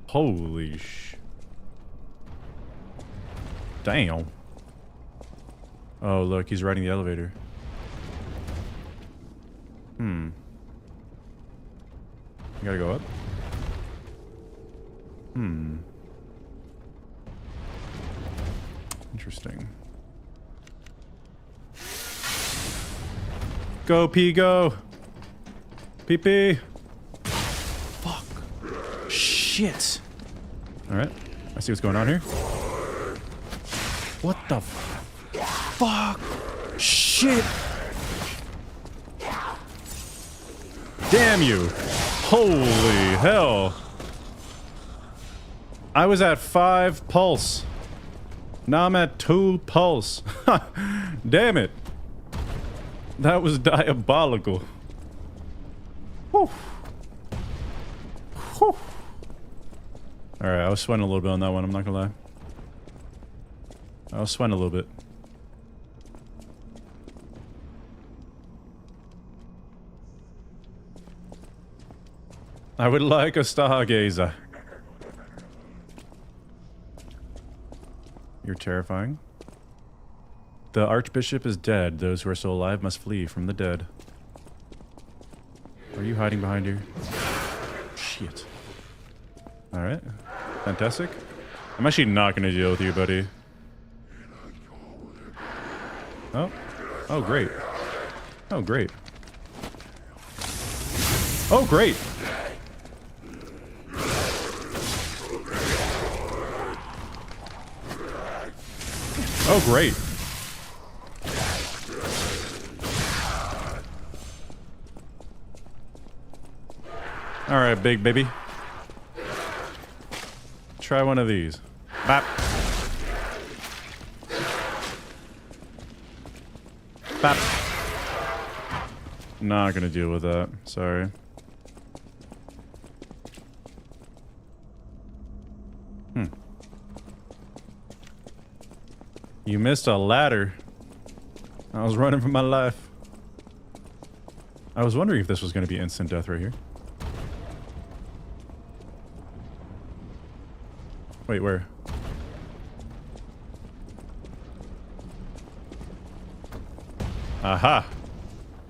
Holy sh... Damn. Oh, look, he's riding the elevator. I gotta go up. Interesting. Go, P, go! PP! Fuck. Shit. Alright. I see what's going on here. What the fuck? Shit! Damn you! Holy hell! I was at 5 pulse. Now I'm at 2 pulse. Damn it. That was diabolical. Whew. Whew. Alright, I was sweating a little bit on that one, I'm not gonna lie. I was sweating a little bit. I would like a Stargazer. You're terrifying. The Archbishop is dead. Those who are still alive must flee from the dead. Are you hiding behind here? Shit. Alright. Fantastic. I'm actually not gonna deal with you, buddy. Oh. Oh, great. Oh, great. Oh, great! Oh, great. Alright, big baby. Try one of these. Bap. Bap. Not gonna deal with that. Sorry. You missed a ladder. I was running for my life. I was wondering if this was gonna be instant death right here. Wait, where? Aha!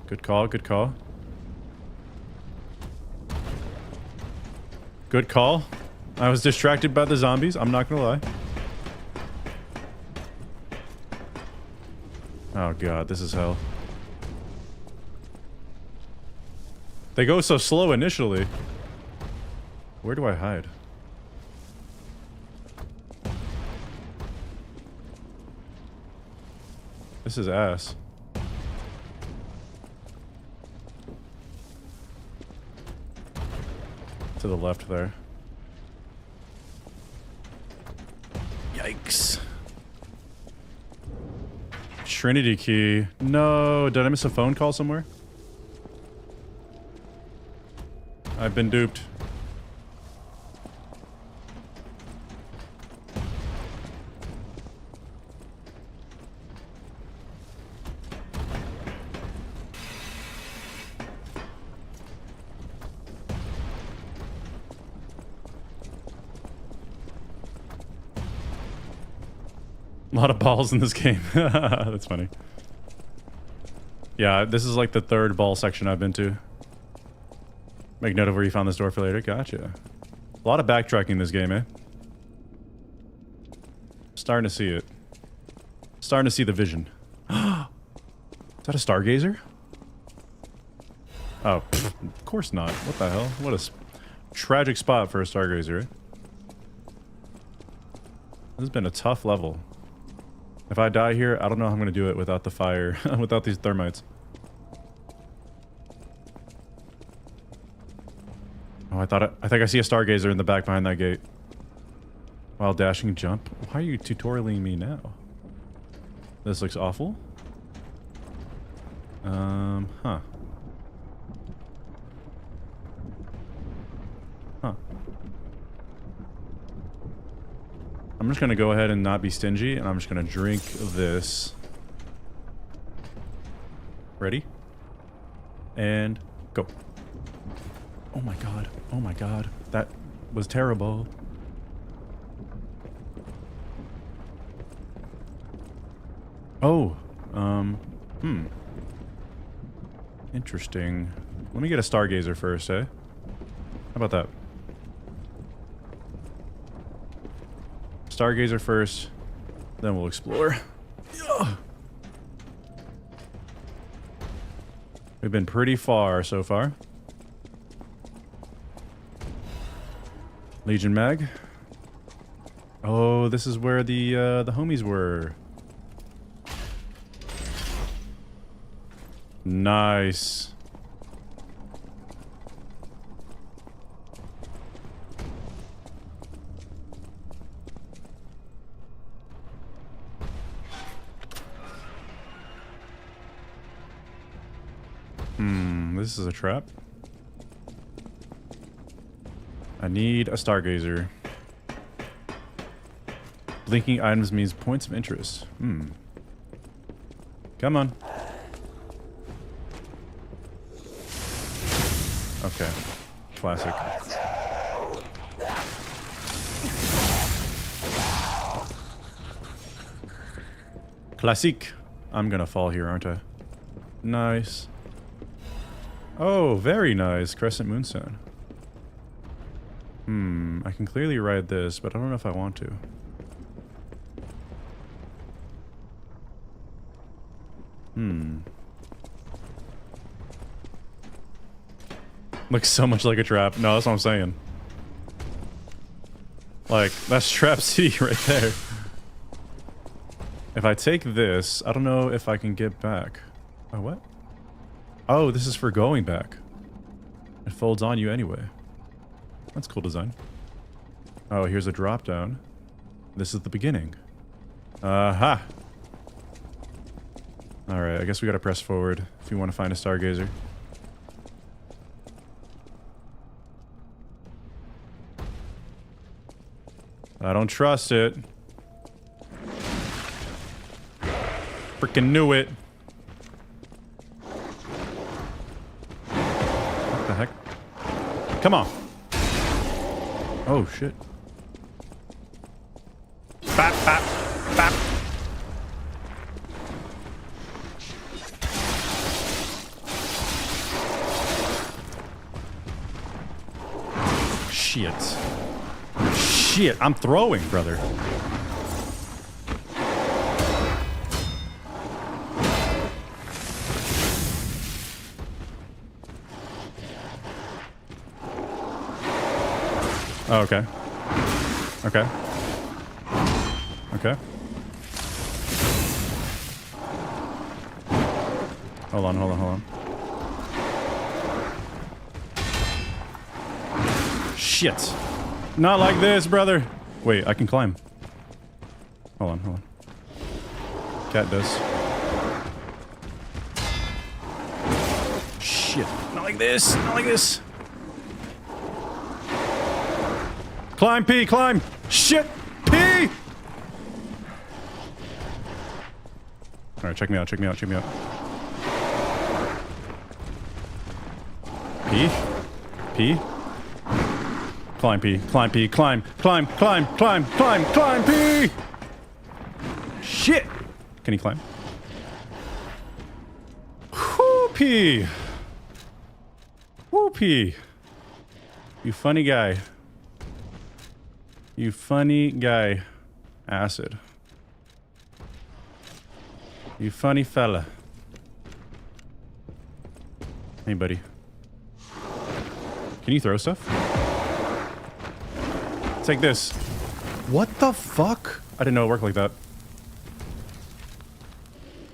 Good call, good call. Good call. I was distracted by the zombies, I'm not gonna lie. Oh god, this is hell. They go so slow initially. Where do I hide? This is ass. To the left there. Yikes. Trinity key. No, did I miss a phone call somewhere? I've been duped. A lot of balls in this game. That's funny. Yeah, this is like the 3rd ball section I've been to. Make note of where you found this door for later. Gotcha. A lot of backtracking in this game, eh? Starting to see it. Starting to see the vision. Is that a Stargazer? Oh, of course not. What the hell? What a tragic spot for a Stargazer, eh? This has been a tough level. If I die here, I don't know how I'm gonna do it without the fire, without these thermites. Oh, I think I see a Stargazer in the back behind that gate. While dashing jump. Why are you tutorialing me now? This looks awful. Huh. Huh. I'm just gonna go ahead and not be stingy, and I'm just gonna drink this. Ready? And go. Oh my god. Oh my god. That was terrible. Oh. Interesting. Let me get a Stargazer first, eh? How about that? Stargazer first, then we'll explore. Ugh. We've been pretty far so far. Legion Mag. Oh, this is where the homies were. Nice. This is a trap. I need a Stargazer. Blinking items means points of interest. Come on. Okay. Classic. Classic. I'm gonna fall here, aren't I? Nice. Oh, very nice. Crescent Moonstone. I can clearly ride this, but I don't know if I want to. Looks so much like a trap. No, that's what I'm saying. Like, that's Trap C right there. If I take this, I don't know if I can get back. Oh, what? Oh, this is for going back. It folds on you anyway. That's cool design. Oh, here's a drop down. This is the beginning. Aha! Alright, I guess we gotta press forward if you want to find a Stargazer. I don't trust it. Freaking knew it. What the heck? Come on. Oh, shit. Bap, bap, bap. Shit. Shit, I'm throwing, brother. Oh, okay. Okay. Okay. Hold on, hold on, hold on. Shit. Not like this, brother. Wait, I can climb. Hold on, hold on. Cat does. Shit. Not like this. Not like this. Climb, P, climb! Shit! P! Alright, check me out, check me out, check me out. P? P? Climb, P, climb, P, climb, climb, climb, climb, climb, climb, P! Shit! Can he climb? Whoo, P! Whoo, P! You funny guy. You funny guy. Acid. You funny fella. Hey, buddy. Can you throw stuff? Take this. What the fuck? I didn't know it worked like that.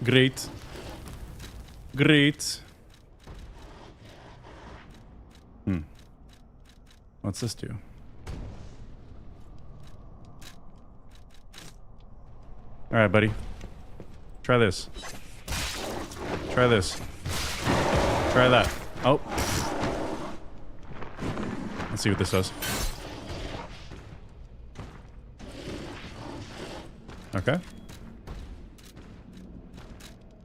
Great. Great. What's this do? Alright, buddy. Try this. Try this. Try that. Oh. Let's see what this does. Okay.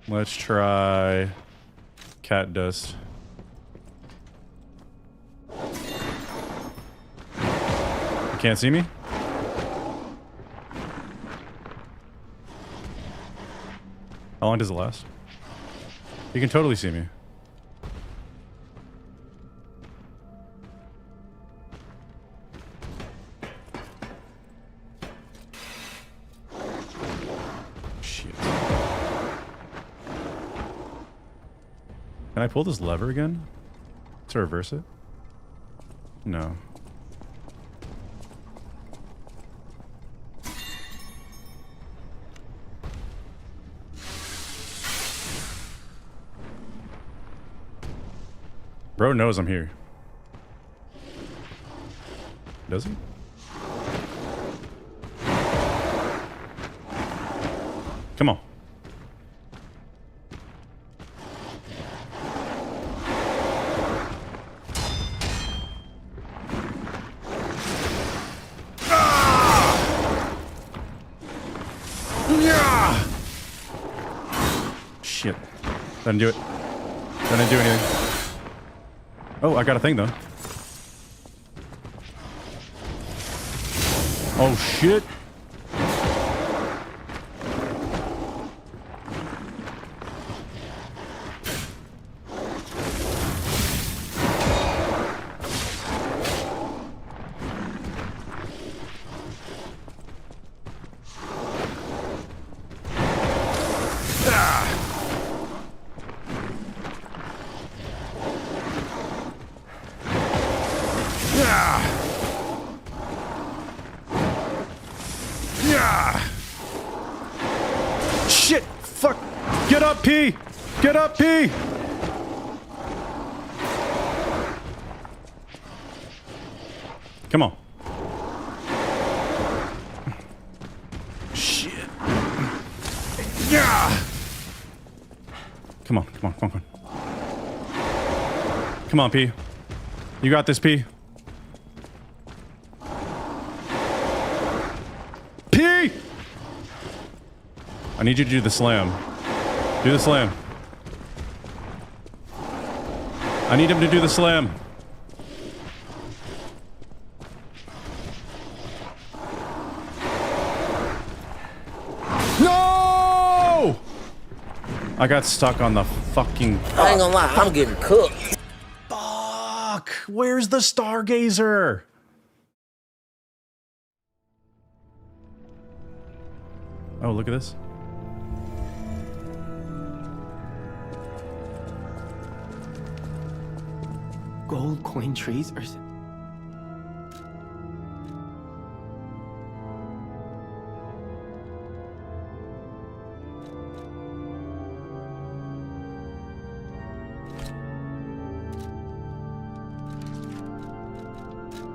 Let's try cat dust. You can't see me? How long does it last? You can totally see me. Shit. Can I pull this lever again? To reverse it? No. Bro knows I'm here. Does he? Come on. Shit. Didn't do it. Didn't do anything. Oh, I got a thing though. Oh shit. Shit! Fuck! Get up, P! Get up, P! Come on. Shit. Yeah! Come on, come on, come on, come on. Come on, P. You got this, P. P! I need you to do the slam. Do the slam. I need him to do the slam. No! I got stuck on the fucking... I ain't gonna lie, I'm getting cooked. Fuck! Where's the Stargazer? Oh, look at this. Gold coin trees are...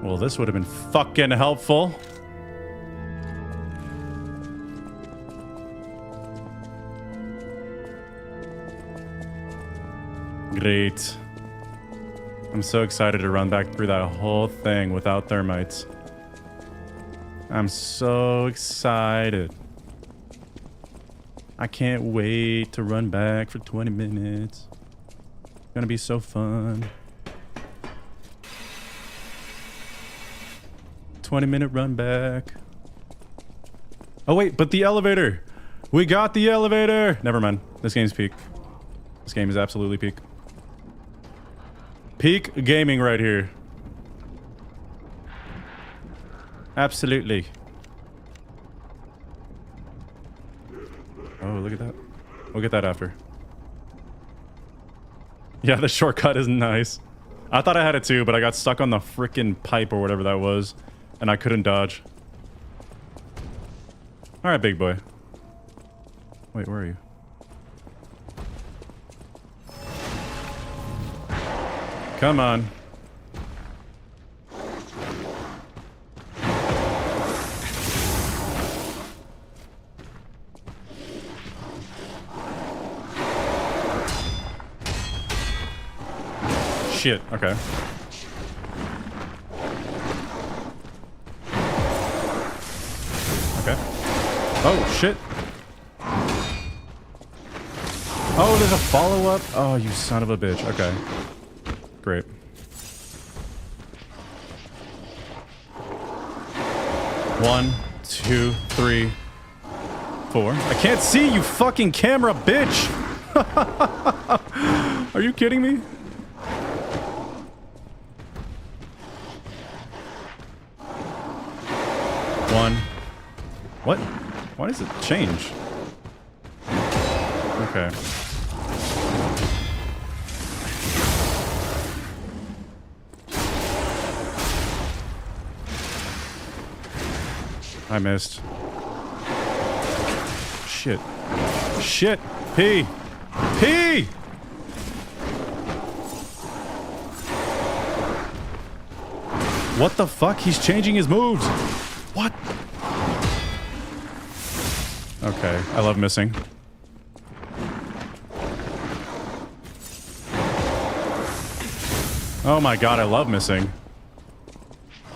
Well, this would have been fucking helpful. Great. I'm so excited to run back through that whole thing without thermites. I'm so excited. I can't wait to run back for 20 minutes. It's gonna be so fun. 20-minute run back. Oh wait, but the elevator! We got the elevator! Never mind. This game's peak. This game is absolutely peak. Peak gaming right here. Absolutely. Oh, look at that. We'll get that after. Yeah, the shortcut is nice. I thought I had it too, but I got stuck on the frickin' pipe or whatever that was, and I couldn't dodge. Alright, big boy. Wait, where are you? Come on. Shit, okay. Okay. Oh, shit. Oh, there's a follow-up? Oh, you son of a bitch. Okay. Great. One, two, three, four. I can't see, you fucking camera, bitch! Are you kidding me? One. What? Why does it change? Okay. I missed. Shit. Shit! P! P! What the fuck? He's changing his moves! What? Okay, I love missing. Oh my god, I love missing.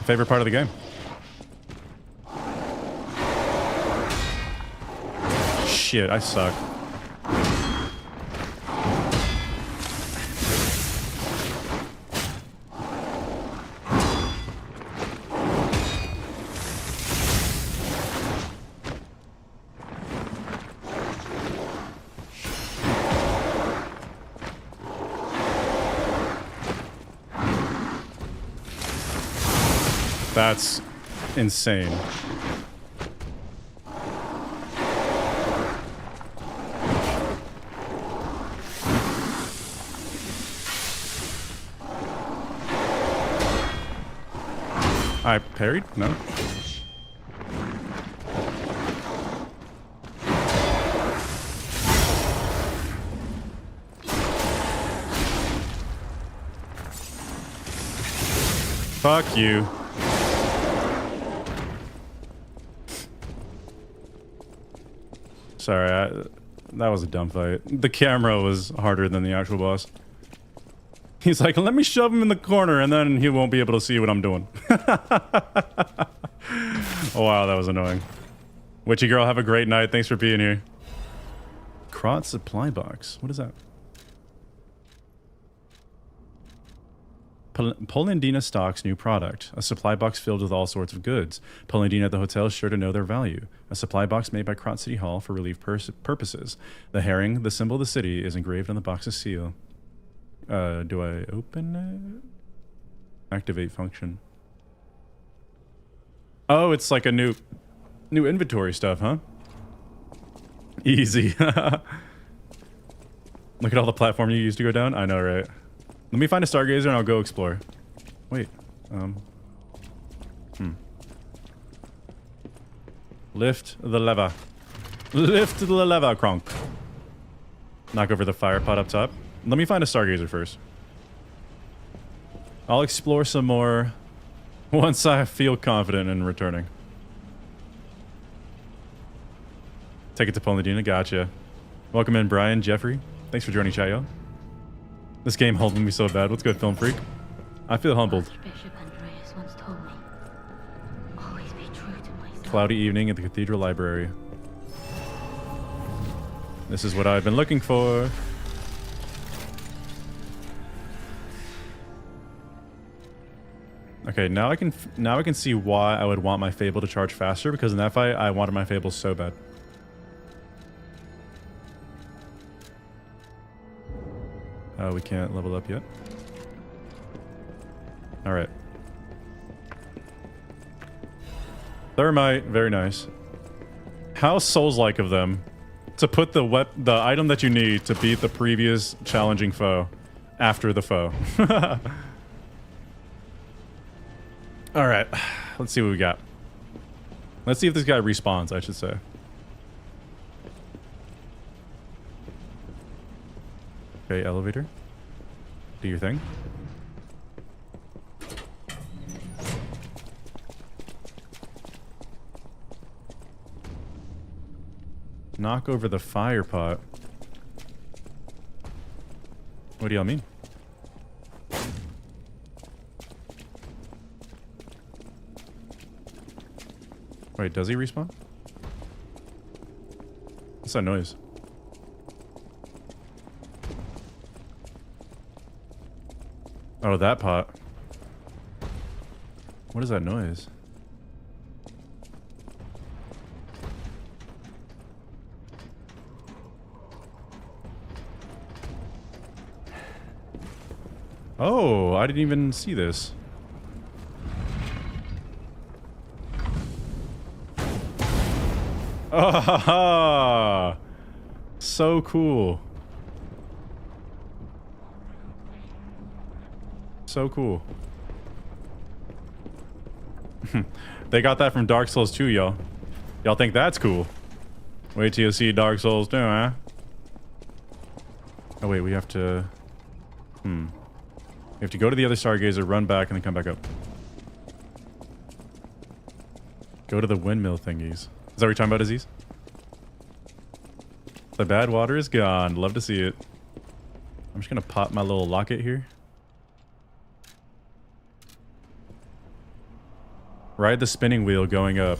Favorite part of the game. Shit, I suck. That's insane. I parried? No. Fuck you. Sorry, that was a dumb fight. The camera was harder than the actual boss. He's like, let me shove him in the corner and then he won't be able to see what I'm doing. Oh, wow, that was annoying. Witchy girl, have a great night. Thanks for being here. Crot supply box. What is that? Polendina stocks new product. A supply box filled with all sorts of goods. Polendina at the hotel is sure to know their value. A supply box made by Crot City Hall for relief purposes. The herring, the symbol of the city, is engraved on the box's seal. Do I open it? Activate function. Oh, it's like a new inventory stuff, huh? Easy. Look at all the platform you used to go down. I know, right? Let me find a Stargazer and I'll go explore. Wait. Lift the lever. Lift the lever, Kronk. Knock over the fire pot up top. Let me find a Stargazer first. I'll explore some more once I feel confident in returning. Take it to Polendina. Gotcha. Welcome in, Brian, Jeffrey. Thanks for joining, chat, y'all. This game humbled me so bad. What's good, Film Freak? I feel humbled. Bishop Andreas once told me, always be true to myself. Cloudy evening at the Cathedral Library. This is what I've been looking for. Okay, now I can see why I would want my Fable to charge faster, because in that fight I wanted my Fable so bad. We can't level up yet. Alright. Thermite, very nice. How Souls-like of them to put the item that you need to beat the previous challenging foe after the foe. Alright, let's see what we got. Let's see if this guy respawns, I should say. Okay, elevator. Do your thing. Knock over the fire pot. What do y'all mean? Wait, does he respawn? What's that noise? Oh, that pot. What is that noise? Oh, I didn't even see this. Ah, so cool. So cool. They got that from Dark Souls 2, y'all. Y'all think that's cool? Wait till you see Dark Souls 2, huh? Oh wait, we have to... We have to go to the other Stargazer, run back, and then come back up. Go to the windmill thingies. Is that what you're talking about, Aziz? The bad water is gone. Love to see it. I'm just gonna pop my little locket here. Ride the spinning wheel going up.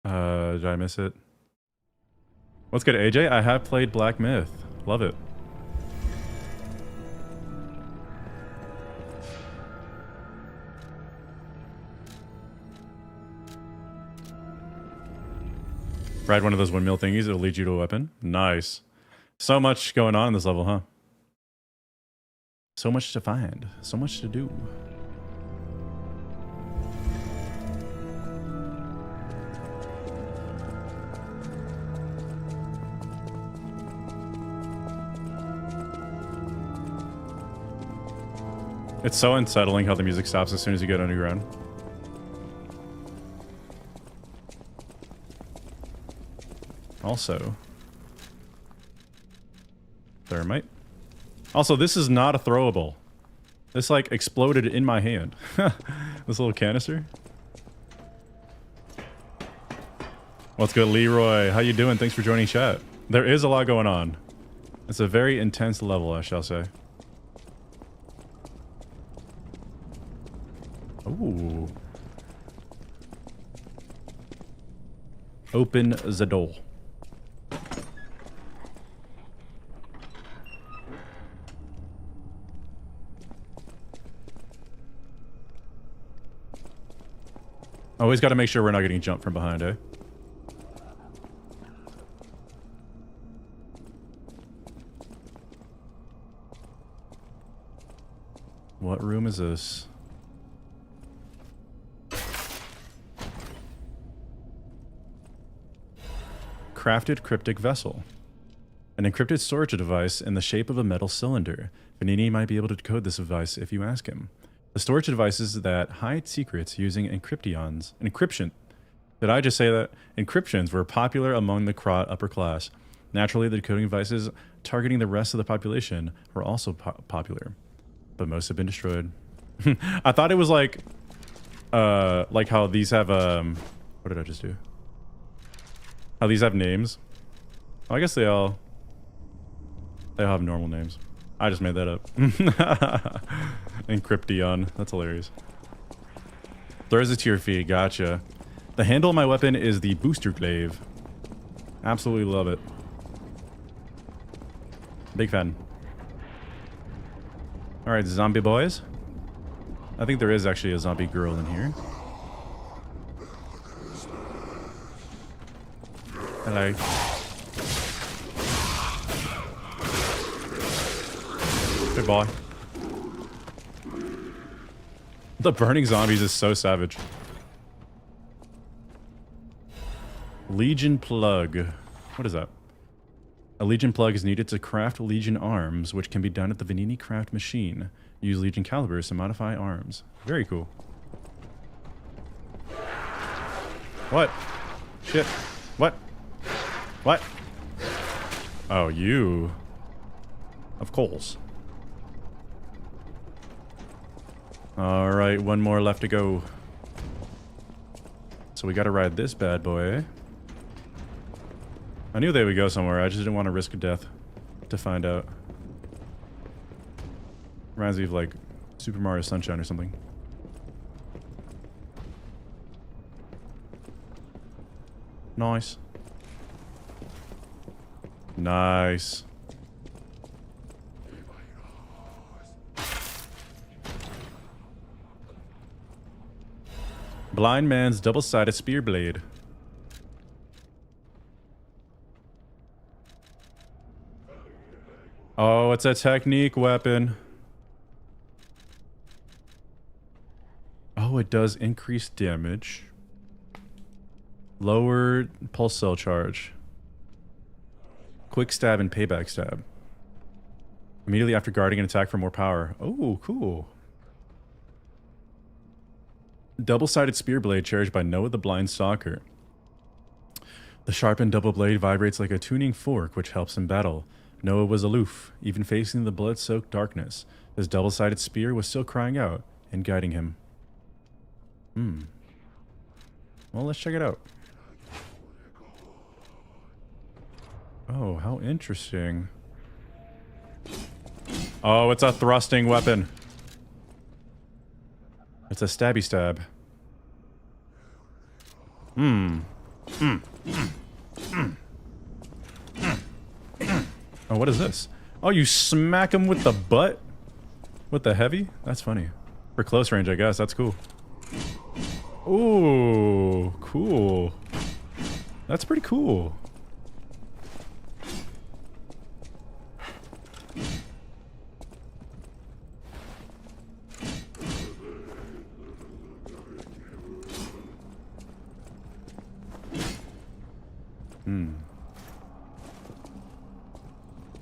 Did I miss it? What's good, AJ? I have played Black Myth. Love it. Ride one of those windmill thingies, it'll lead you to a weapon. Nice. So much going on in this level, huh? So much to find, so much to do. It's so unsettling how the music stops as soon as you get underground. Also, thermite. Also, this is not a throwable. This like exploded in my hand. This little canister. What's good, Leroy? How you doing? Thanks for joining chat. There is a lot going on. It's a very intense level, I shall say. Ooh. Open the door. Always got to make sure we're not getting jumped from behind, eh? What room is this? Crafted cryptic vessel. An encrypted storage device in the shape of a metal cylinder. Venini might be able to decode this device if you ask him. The storage devices that hide secrets using encryption. Did I just say that? Encryptions were popular among the upper class. Naturally, the decoding devices targeting the rest of the population were also popular. But most have been destroyed. I thought it was like how these have, what did I just do? How these have names. Oh, I guess they all have normal names. I just made that up. Encryption. That's hilarious. Throws it to your feet. Gotcha. The handle of my weapon is the booster glaive. Absolutely love it. Big fan. Alright, zombie boys. I think there is actually a zombie girl in here. Hello. Good boy. The burning zombies is so savage. Legion plug. What is that? A Legion plug is needed to craft Legion arms, which can be done at the Venini craft machine. Use Legion calibers to modify arms. Very cool. What? Shit. What? What? Oh, you. Of course. Alright, one more left to go. So we gotta ride this bad boy. I knew they would go somewhere, I just didn't want to risk death to find out. Reminds me of like Super Mario Sunshine or something. Nice. Nice. Blind man's double-sided spear blade. Oh, it's a technique weapon. Oh, it does increase damage. Lower pulse cell charge. Quick stab and payback stab. Immediately after guarding an attack for more power. Oh, cool. Double-sided spear blade cherished by Noah the Blind Stalker. The sharpened double blade vibrates like a tuning fork, which helps in battle. Noah was aloof, even facing the blood-soaked darkness. His double-sided spear was still crying out and guiding him. Well, let's check it out. Oh, how interesting. Oh, it's a thrusting weapon. It's a stabby stab. Oh, what is this? Oh, you smack him with the butt? With the heavy? That's funny. For close range, I guess. That's cool. Ooh, cool. That's pretty cool.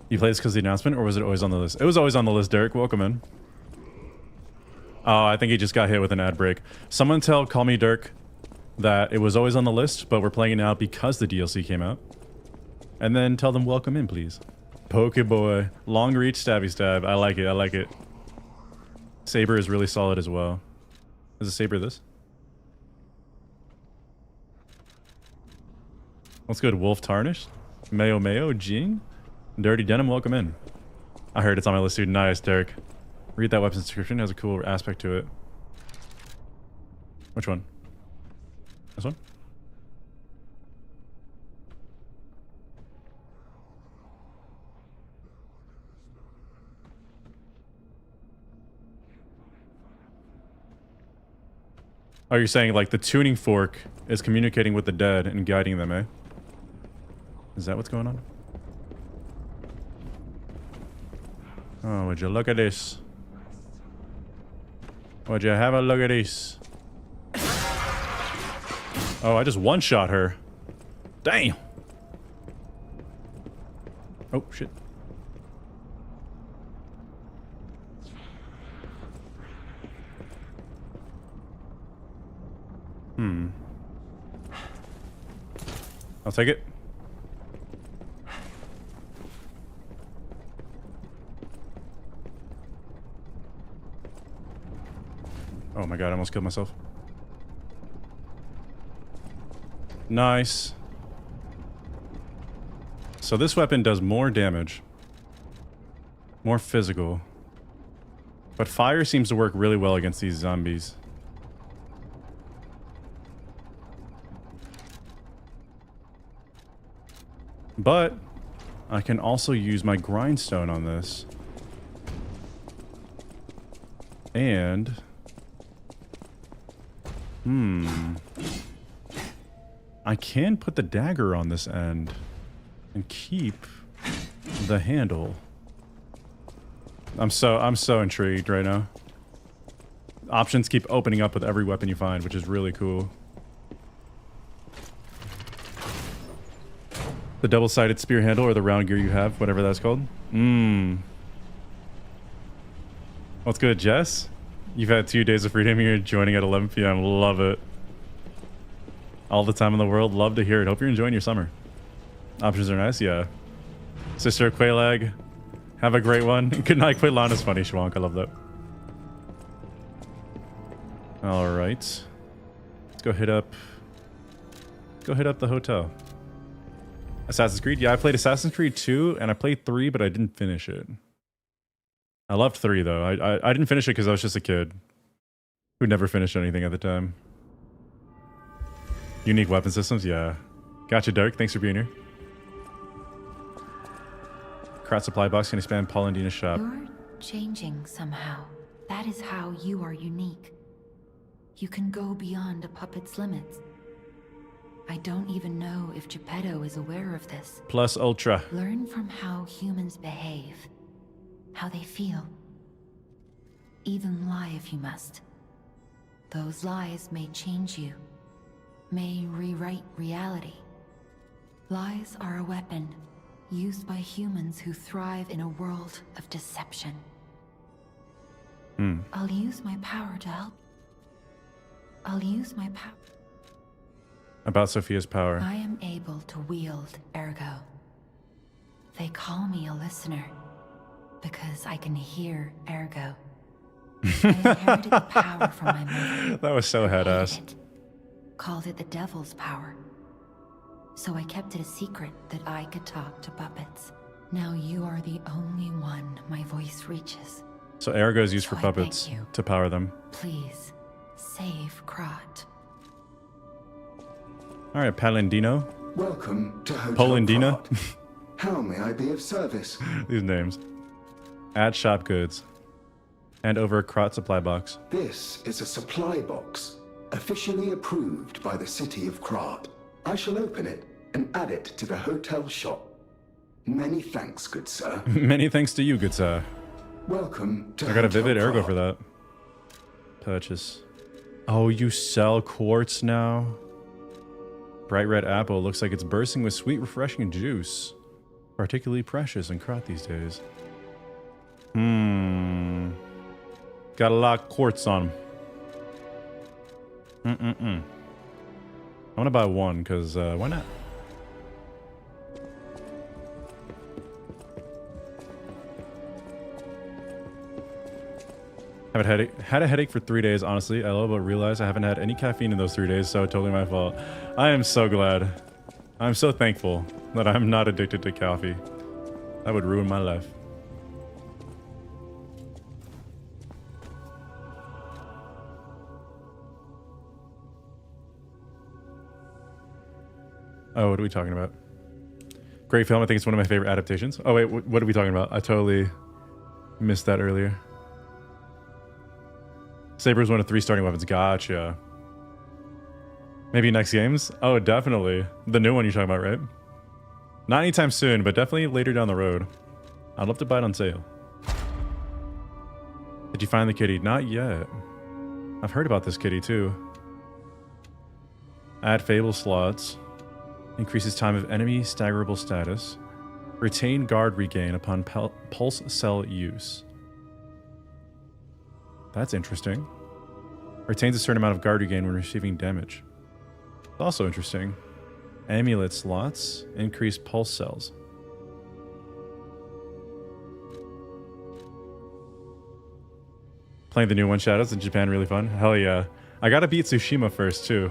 You played this because of the announcement, or was it always on the list? It was always on the list, Derek. Welcome in. Oh, I think he just got hit with an ad break. Someone tell Call Me Dirk that it was always on the list, but we're playing it now because the DLC came out. And then tell them welcome in, please. Pokeboy. Long reach, stabby stab. I like it, I like it. Saber is really solid as well. Is a Saber this? What's good? Wolf Tarnished? Mayo Mayo? Jing? Dirty Denim, welcome in. I heard it's on my list, dude. Nice, Derek. Read that weapons description. It has a cool aspect to it. Which one? This one? Oh, you're saying like the tuning fork is communicating with the dead and guiding them, eh? Is that what's going on? Oh, would you look at this? Would you have a look at this? Oh, I just one-shot her. Damn. Oh, shit. I'll take it. Oh my god, I almost killed myself. Nice. So this weapon does more damage. More physical. But fire seems to work really well against these zombies. But I can also use my grindstone on this. And I can put the dagger on this end and keep the handle. I'm so intrigued right now. Options keep opening up with every weapon you find, which is really cool. The double-sided spear handle or the round gear you have, whatever that's called. What's good, Jess? You've had 2 days of freedom. You're joining at 11 p.m. Love it. All the time in the world. Love to hear it. Hope you're enjoying your summer. Options are nice, yeah. Sister Quaylag, have a great one. Good night, Quaylan is funny, Schwank. I love that. All right. Let's go hit up. Go hit up the hotel. Assassin's Creed? Yeah, I played Assassin's Creed 2 and I played 3, but I didn't finish it. I loved 3 though. I didn't finish it because I was just a kid who never finished anything at the time. Unique weapon systems? Yeah. Gotcha, Dirk. Thanks for being here. Krat supply box. Can expand Paul and Dina's shop. You're changing somehow. That is how you are unique. You can go beyond a puppet's limits. I don't even know if Geppetto is aware of this. Plus ultra. Learn from how humans behave. How they feel. Even lie if you must. Those lies may change you. May rewrite reality. Lies are a weapon, used by humans who thrive in a world of deception. I'll use my power to help. I'll use my power. About Sophia's power. I am able to wield Ergo. They call me a listener, because I can hear Ergo. I inherited the power from my mother. That was so head-ass. Called it the devil's power. So I kept it a secret that I could talk to puppets. Now you are the only one my voice reaches. So Ergo is used for puppets to power them. Please, save Krat. Alright, Palindino. Welcome to Hotel Polandina. How may I be of service? These names. Add shop goods. And over a Krat supply box. This is a supply box, officially approved by the city of Krat. I shall open it and add it to the hotel shop. Many thanks, good sir. Many thanks to you, good sir. Welcome to I got a Hotel vivid Ergo Krat. for that. Purchase. Oh, you sell quartz now? Bright red apple looks like it's bursting with sweet, refreshing juice. Particularly precious in Krat these days. Got a lot of quartz on them. I want to buy one, because why not? Had a headache for 3 days, honestly. I love but realized I haven't had any caffeine in those 3 days, so totally my fault. I am so glad. I'm so thankful that I'm not addicted to coffee. That would ruin my life. Oh, what are we talking about? Great film. I think it's one of my favorite adaptations. Oh, wait, what are we talking about? I totally missed that earlier. Saber is one of 3 starting weapons. Gotcha. Maybe next games? Oh, definitely. The new one you're talking about, right? Not anytime soon, but definitely later down the road. I'd love to buy it on sale. Did you find the kitty? Not yet. I've heard about this kitty too. Add Fable slots. Increases time of enemy staggerable status. Retain guard regain upon pulse cell use. That's interesting. Retains a certain amount of guard regain when receiving damage. Also interesting. Amulet slots. Increase pulse cells. Playing the new one Shadows in Japan really fun. Hell yeah. I gotta beat Tsushima first too.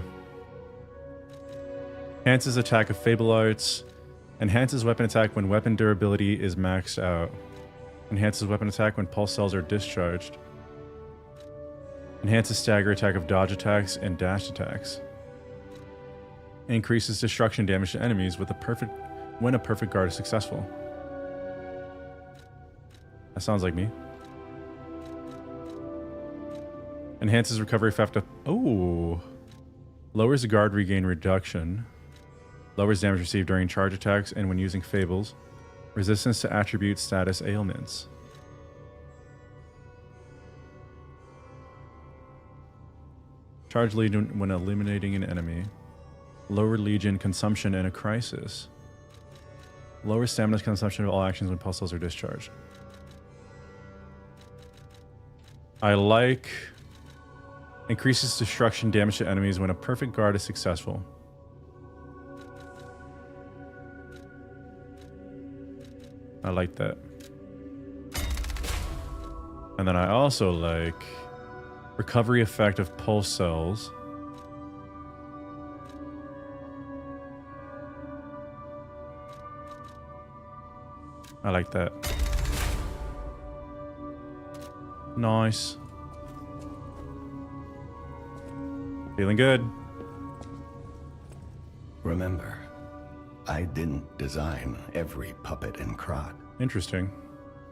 Enhances attack of Fable Arts. Enhances weapon attack when weapon durability is maxed out. Enhances weapon attack when pulse cells are discharged. Enhances stagger attack of dodge attacks and dash attacks. Increases destruction damage to enemies when a perfect guard is successful. That sounds like me. Enhances recovery effect of... Oh! Lowers the guard regain reduction. Lowers damage received during charge attacks and when using fables. Resistance to attribute status ailments. Charge Legion when eliminating an enemy. Lower Legion consumption in a crisis. Lower stamina consumption of all actions when pulse cells are discharged. I like... Increases destruction damage to enemies when a perfect guard is successful. I like that. And then I also like... Recovery effect of pulse cells. I like that. Nice. Feeling good. Remember, I didn't design every puppet in Krat. Interesting.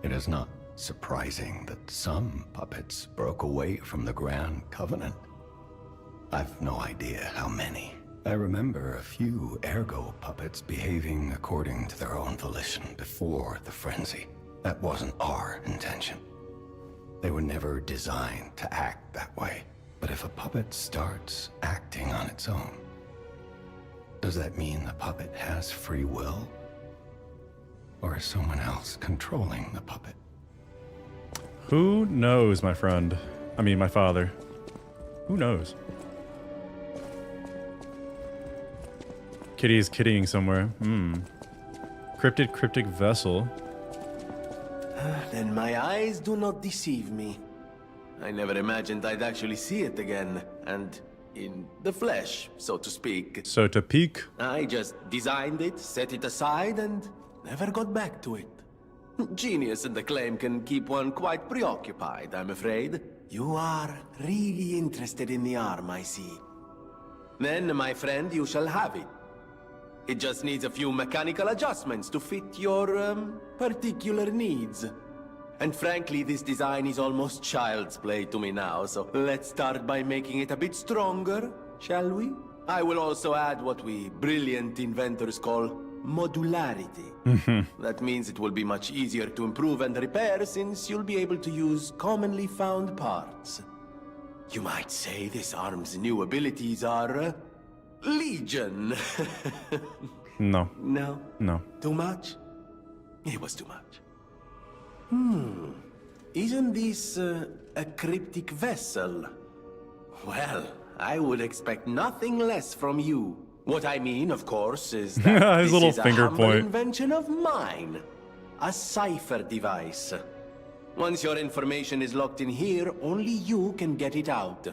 It is not surprising that some puppets broke away from the Grand Covenant. I've no idea how many. I remember a few ergo puppets behaving according to their own volition before the frenzy. That wasn't our intention. They were never designed to act that way. But if a puppet starts acting on its own, does that mean the puppet has free will? Or is someone else controlling the puppet? Who knows, my friend? I mean, my father. Who knows? Kitty is kittying somewhere. Cryptic vessel. Then my eyes do not deceive me. I never imagined I'd actually see it again, and in the flesh, so to speak. So to peek. I just designed it, set it aside, and never got back to it. Genius and acclaim can keep one quite preoccupied, I'm afraid. You are really interested in the arm, I see. Then, my friend, you shall have it. It just needs a few mechanical adjustments to fit your, particular needs. And frankly, this design is almost child's play to me now, so let's start by making it a bit stronger, shall we? I will also add what we brilliant inventors call modularity. That means it will be much easier to improve and repair since you'll be able to use commonly found parts. You might say this arm's new abilities are Legion. No. No? No. Too much? It was too much. Isn't this a cryptic vessel? Well, I would expect nothing less from you. What I mean, of course, is that His this little is finger a humble point. invention of mine. A cipher device. Once your information is locked in here, only you can get it out.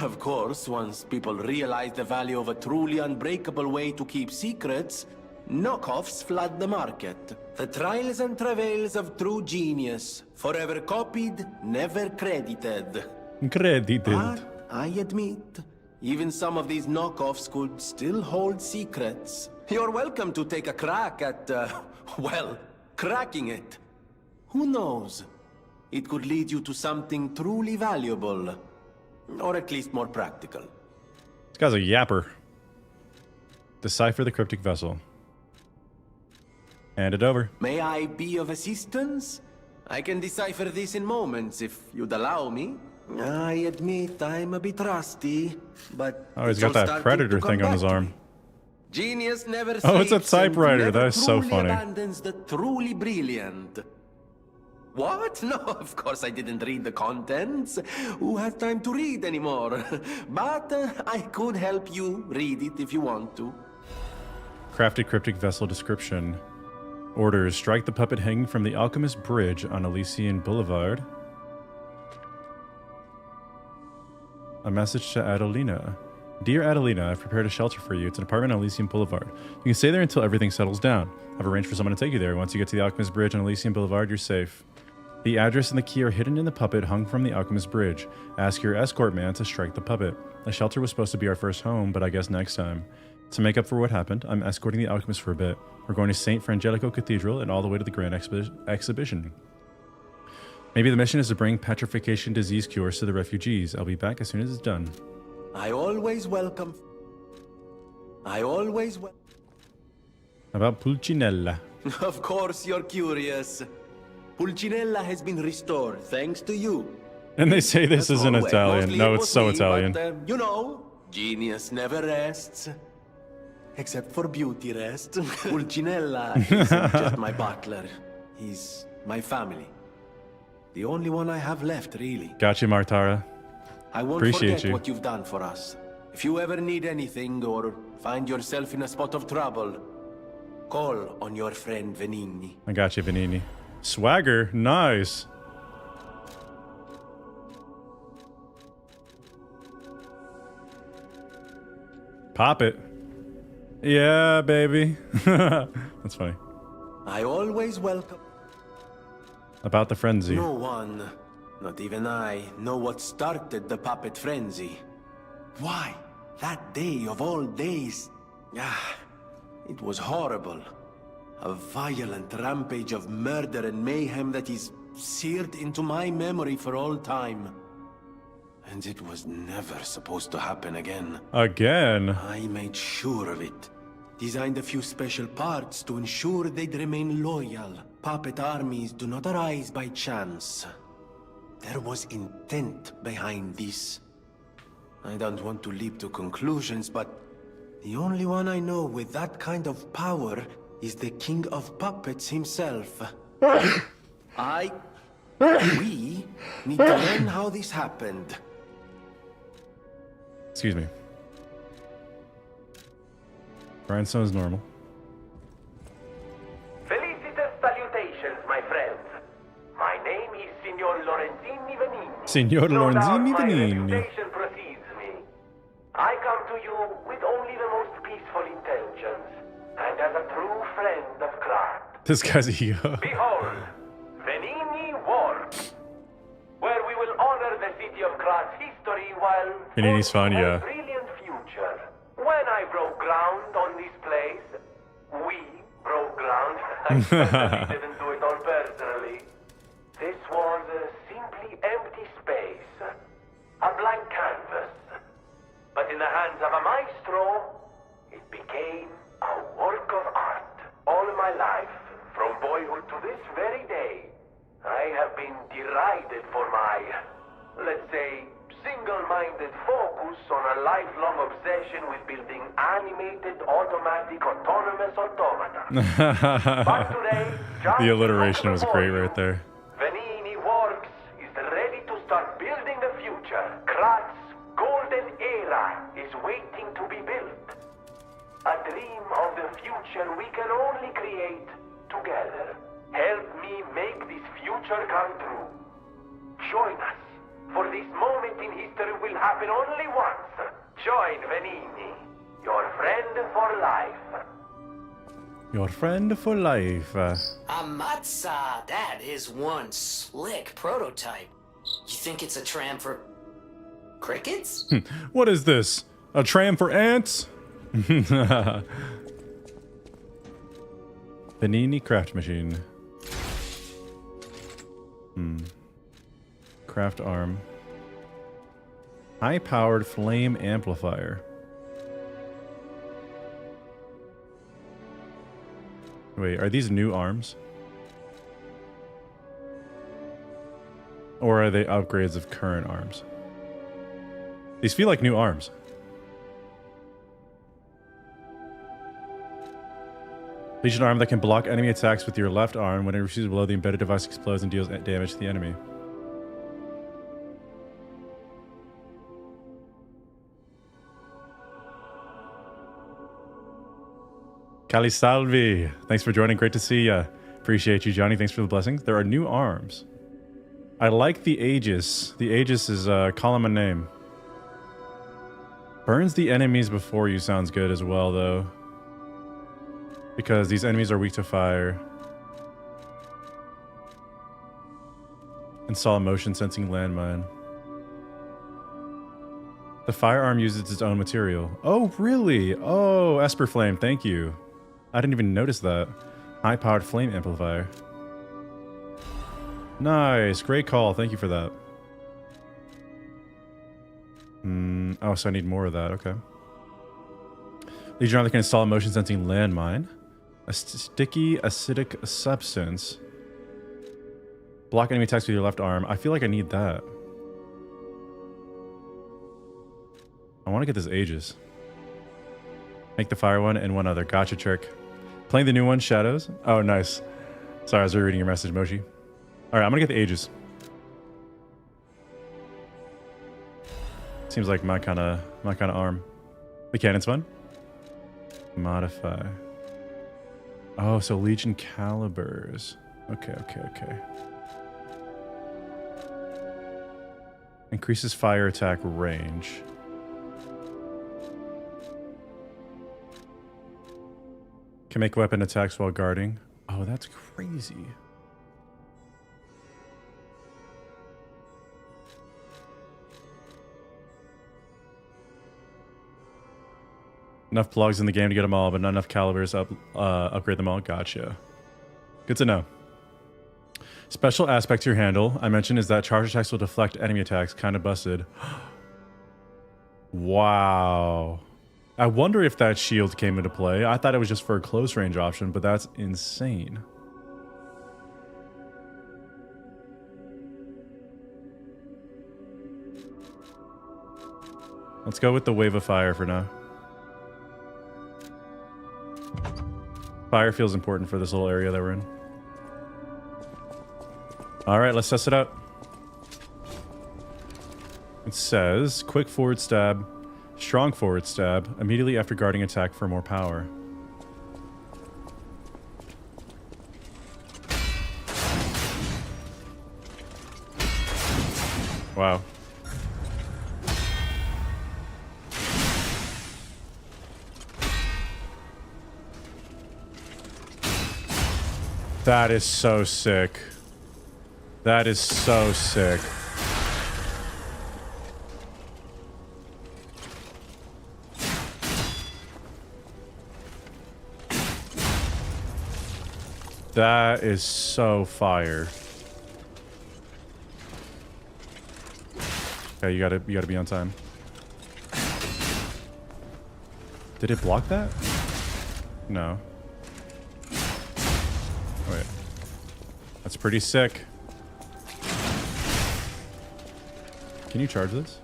Of course, once people realize the value of a truly unbreakable way to keep secrets, knockoffs flood the market. The trials and travails of true genius. Forever copied, never credited. Credited. But I admit, even some of these knockoffs could still hold secrets. You're welcome to take a crack at, well, cracking it. Who knows? It could lead you to something truly valuable. Or at least more practical. This guy's a yapper. Decipher the cryptic vessel. Hand it over. May I be of assistance? I can decipher this in moments if you'd allow me. I admit I'm a bit rusty, but Oh, he's it's got all that starting predator to come thing on back his to arm. me. Genius never Oh, it's a sleeps and typewriter. never That is so truly funny. abandons the truly brilliant. What? No, of course I didn't read the contents. Who has time to read anymore? But I could help you read it if you want to. Crafted cryptic vessel description. Orders: strike the puppet hanging from the Alchemist Bridge on Elysian Boulevard. A message to Adelina. Dear Adelina, I've prepared a shelter for you. It's an apartment on Elysian Boulevard. You can stay there until everything settles down. I've arranged for someone to take you there. Once you get to the Alchemist Bridge on Elysian Boulevard, you're safe. The address and the key are hidden in the puppet hung from the Alchemist Bridge. Ask your escort man to strike the puppet. The shelter was supposed to be our first home, but I guess next time. To make up for what happened, I'm escorting the Alchemist for a bit. We're going to St. Frangelico Cathedral and all the way to the Grand Exhibition. Maybe the mission is to bring petrification disease cures to the refugees. I'll be back as soon as it's done. I always welcome. About Pulcinella. Of course you're curious. Pulcinella has been restored thanks to you. And they say this As isn't always, Italian. mostly No, it it's was so me, Italian. But, you know, genius never rests. Except for beauty rest. Pulcinella isn't just my butler. He's my family. The only one I have left, really. Gotcha, Martara. I won't Appreciate forget you. what you've done for us. If you ever need anything or find yourself in a spot of trouble, call on your friend Venini. I got you, Venini. Swagger, nice. Pop it. Yeah, baby. That's funny. I always welcome. About the frenzy. No one, not even I, know what started the puppet frenzy. Why? That day of all days. It was horrible. A violent rampage of murder and mayhem that is seared into my memory for all time. And it was never supposed to happen again. Again? I made sure of it. Designed a few special parts to ensure they'd remain loyal. Puppet armies do not arise by chance. There was intent behind this. I don't want to leap to conclusions, but the only one I know with that kind of power is the King of Puppets himself. We need to learn how this happened. Excuse me. Grindstone is normal. Felicitous salutations, my friends. My name is Signor Lorenzini Venini. Signor No doubt Lorenzini my Venini. reputation precedes me. I come to you with only the most peaceful intentions, and as a true friend of craft. This guy's ego. Behold, Venini Ward, where we will honor the city of Krat's history while Venini's fun, forming yeah. a brilliant future. When I broke ground on this place, we broke ground. I certainly didn't do it all personally. This was a simply empty space, a blank canvas. But in the hands of a maestro, it became a work of art. All my life, from boyhood to this very day, I have been derided for my, let's say, single-minded focus on a lifelong obsession with building animated, automatic, autonomous automata. But today, just The alliteration was great right there. Venini Works is ready to start building the future. Krat's golden era is waiting to be built. A dream of the future we can only create together. Help me make this future come true. Join us, for this moment in history will happen only once. Join Venini, your friend for life. Your friend for life. Amatsa, that is one slick prototype. You think it's a tram for crickets? What is this? A tram for ants? Venini craft machine. Craft arm. High-powered flame amplifier. Wait, are these new arms? Or are they upgrades of current arms? These feel like new arms. Legion arm that can block enemy attacks with your left arm. When it receives a blow, the embedded device explodes and deals damage to the enemy. Kali Salvi, thanks for joining. Great to see ya. Appreciate you, Johnny. Thanks for the blessings. There are new arms. I like the Aegis. The Aegis is call him a name. Burns the enemies before you sounds good as well, though. Because these enemies are weak to fire. Install a motion sensing landmine. The firearm uses its own material. Oh, really? Oh, Esper Flame, thank you. I didn't even notice that. High-powered flame amplifier. Nice, great call. Thank you for that. Oh, so I need more of that. Okay. Legion arm that can install a motion sensing landmine. A sticky acidic substance. Block enemy attacks with your left arm. I feel like I need that. I want to get this Aegis. Make the fire one and one other. Gotcha, Chirk. Playing the new one, Shadows. Oh, nice. Sorry, I was reading your message, Moshi. All right, I'm gonna get the Aegis. Seems like my kind of arm. The cannon's fun. Modify. Oh, so Legion calibers. Okay. Increases fire attack range. Can make weapon attacks while guarding. Oh, that's crazy. Enough plugs in the game to get them all, but not enough calibers upgrade them all. Gotcha. Good to know. Special aspect to your handle, I mentioned, is that charge attacks will deflect enemy attacks. Kind of busted. Wow. I wonder if that shield came into play. I thought it was just for a close range option, but that's insane. Let's go with the wave of fire for now. Fire feels important for this little area that we're in. All right, let's test it out. It says, quick forward stab, strong forward stab, immediately after guarding attack for more power. Wow. That is so sick. That is so sick. That is so fire. Okay, you gotta be on time. Did it block that? No. Wait. That's pretty sick. Can you charge this?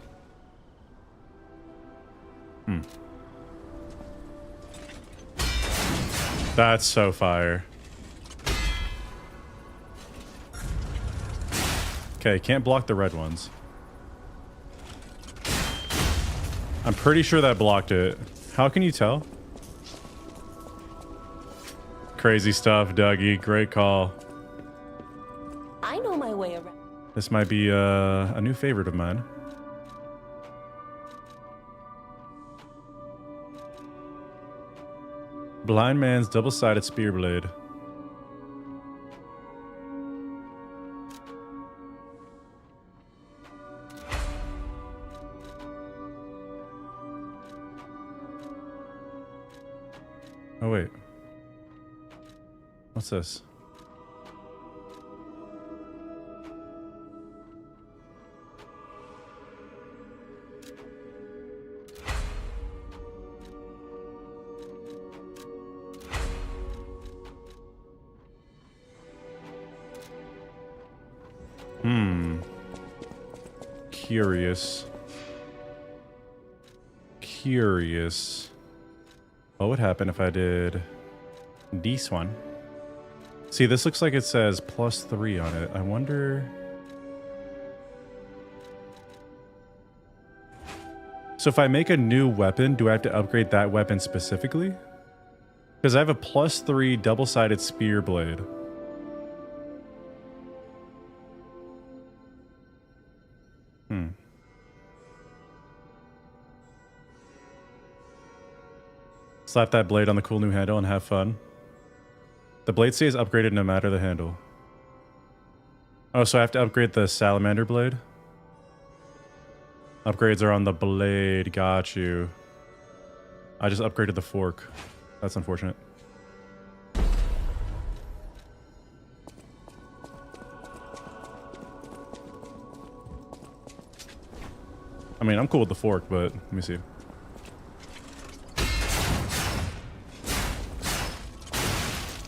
That's so fire. Okay, can't block the red ones. I'm pretty sure that blocked it. How can you tell? Crazy stuff, Dougie. Great call. I know my way around. This might be a new favorite of mine. Blind man's double-sided spear blade. Oh wait. What's this? Curious. What would happen if I did this one? See, this looks like it says +3 on it. I wonder... So if I make a new weapon, do I have to upgrade that weapon specifically? Because I have a +3 double-sided spear blade. Slap that blade on the cool new handle and have fun. The blade stays upgraded no matter the handle. Oh, so I have to upgrade the salamander blade? Upgrades are on the blade. Got you. I just upgraded the fork. That's unfortunate. I mean, I'm cool with the fork, but let me see.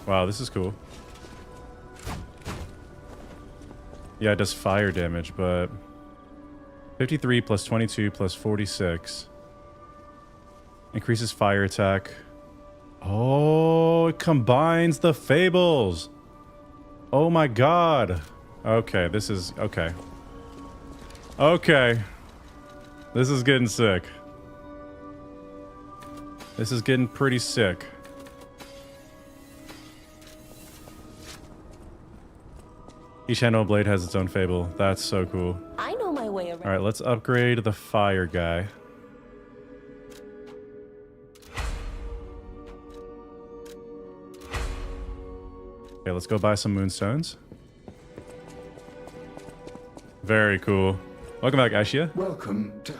Wow, this is cool. Yeah, it does fire damage, but 53 plus 22 plus 46 increases fire attack. Oh, it combines the fables. Oh my god. Okay, this is okay. Okay. This is getting sick. This is getting pretty sick. Each handle blade has its own fable. That's so cool. I know my way around. All right, let's upgrade the fire guy. Okay, let's go buy some moonstones. Very cool. Welcome back, Aishia. Welcome to...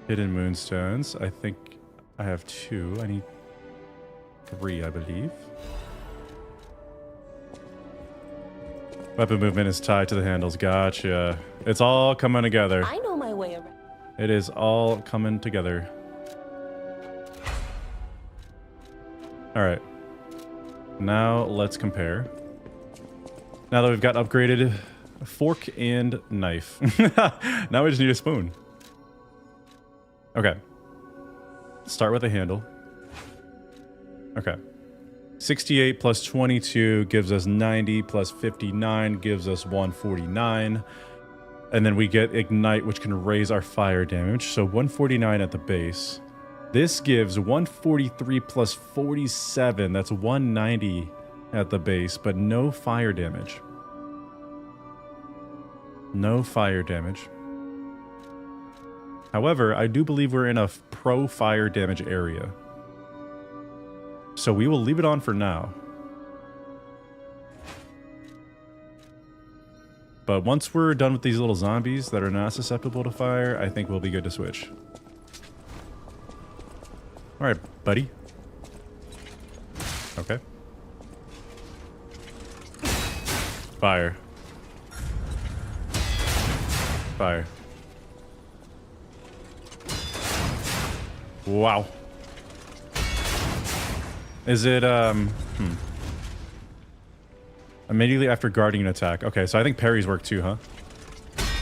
Hidden moonstones. I think I have 2. I need 3, I believe. Weapon movement is tied to the handles. Gotcha. It's all coming together. I know my way around. It is all coming together. Alright. Now let's compare. Now that we've got upgraded fork and knife. Now we just need a spoon. Okay. Start with a handle. Okay. 68 plus 22 gives us 90 plus 59 gives us 149. And then we get Ignite, which can raise our fire damage. So 149 at the base. This gives 143 plus 47. That's 190 at the base, but no fire damage. No fire damage. However, I do believe we're in a pro fire damage area. So we will leave it on for now. But once we're done with these little zombies that are not susceptible to fire, I think we'll be good to switch. Alright, buddy. Okay. Fire. Fire. Wow. Is it, Immediately after guarding an attack. Okay, so I think parries work too, huh?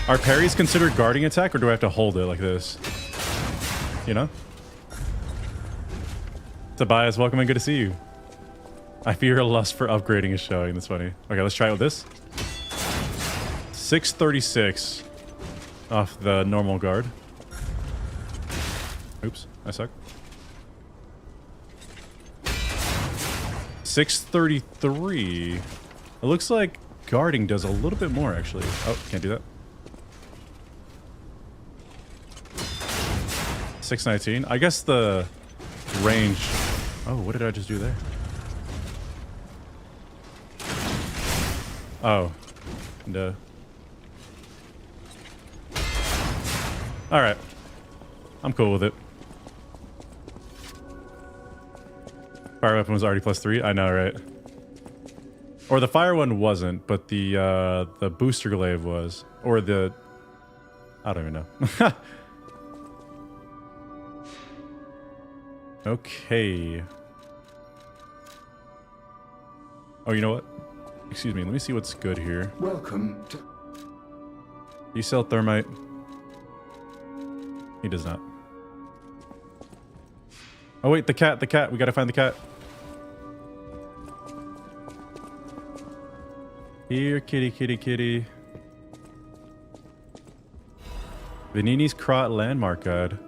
Are parries considered guarding attack, or do I have to hold it like this? You know? Tobias, welcome and good to see you. I fear a lust for upgrading is showing. That's funny. Okay, let's try it with this. 636 off the normal guard. Oops, I suck. 633. It looks like guarding does a little bit more, actually. Oh, can't do that. 619. I guess the range... Oh, what did I just do there? Oh. No. Alright. I'm cool with it. Fire weapon was already +3. I know, right? Or the fire one wasn't, but the booster glaive was. Or the... I don't even know. Okay. Oh, you know what? Excuse me, let me see what's good here. Welcome to... You sell thermite? He does not. Oh wait, the cat, the cat. We gotta find the cat. Here, kitty, kitty, kitty. Venini's Krot Landmark Guide.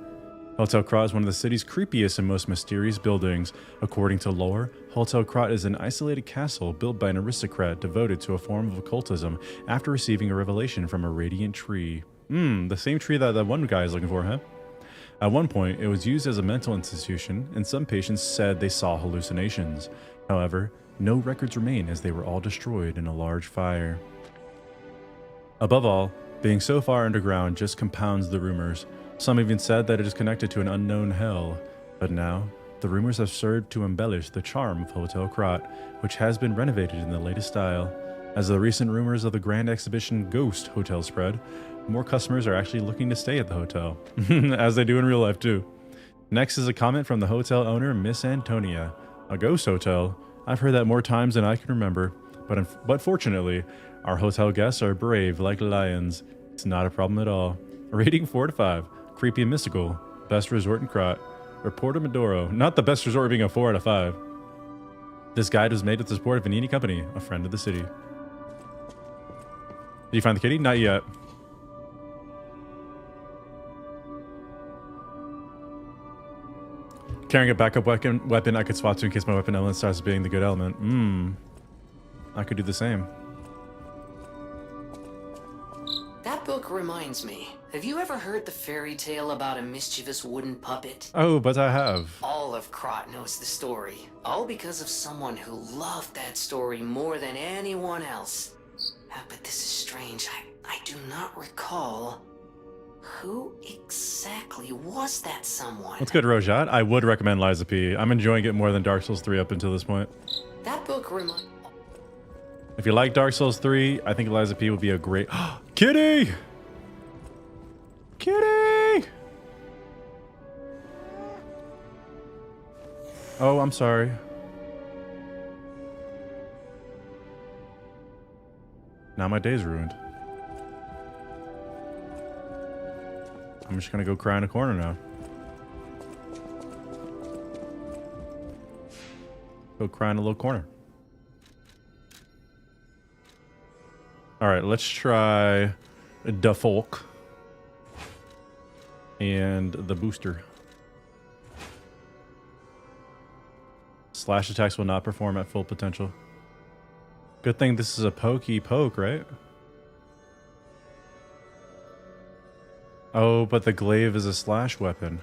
Hotel Krot is one of the city's creepiest and most mysterious buildings. According to lore, Hotel Krot is an isolated castle built by an aristocrat devoted to a form of occultism after receiving a revelation from a radiant tree. The same tree that one guy is looking for, huh? At one point, it was used as a mental institution, and some patients said they saw hallucinations. However, no records remain as they were all destroyed in a large fire. Above all, being so far underground just compounds the rumors. Some even said that it is connected to an unknown hell. But now, the rumors have served to embellish the charm of Hotel Krot, which has been renovated in the latest style. As the recent rumors of the grand exhibition Ghost Hotel spread, more customers are actually looking to stay at the hotel. As they do in real life too. Next is a comment from the hotel owner, Miss Antonia. A ghost hotel? I've heard that more times than I can remember. But fortunately, our hotel guests are brave like lions. It's not a problem at all. Rating 4 to 5. Creepy and mystical. Best resort in Krot. Report of Medoro. Not the best resort being a 4 out of 5. This guide was made with the support of Venini Company, a friend of the city. Did you find the kitty? Not yet. Carrying a backup weapon I could swap to in case my weapon element starts being the good element. I could do the same. That book reminds me. Have you ever heard the fairy tale about a mischievous wooden puppet? Oh, but I have. All of Krot knows the story. All because of someone who loved that story more than anyone else. But this is strange. I do not recall. Who exactly was that someone? That's good, Rojat. I would recommend Liza P. I'm enjoying it more than Dark Souls 3 up until this point. That book reminds... If you like Dark Souls 3, I think Liza P would be a great... Kitty! Kitty! Oh, I'm sorry. Now my day's ruined. I'm just gonna go cry in a corner now. Go cry in a little corner. Alright, let's try the folk. And the booster. Slash attacks will not perform at full potential. Good thing this is a pokey poke, right? Oh, but the glaive is a slash weapon.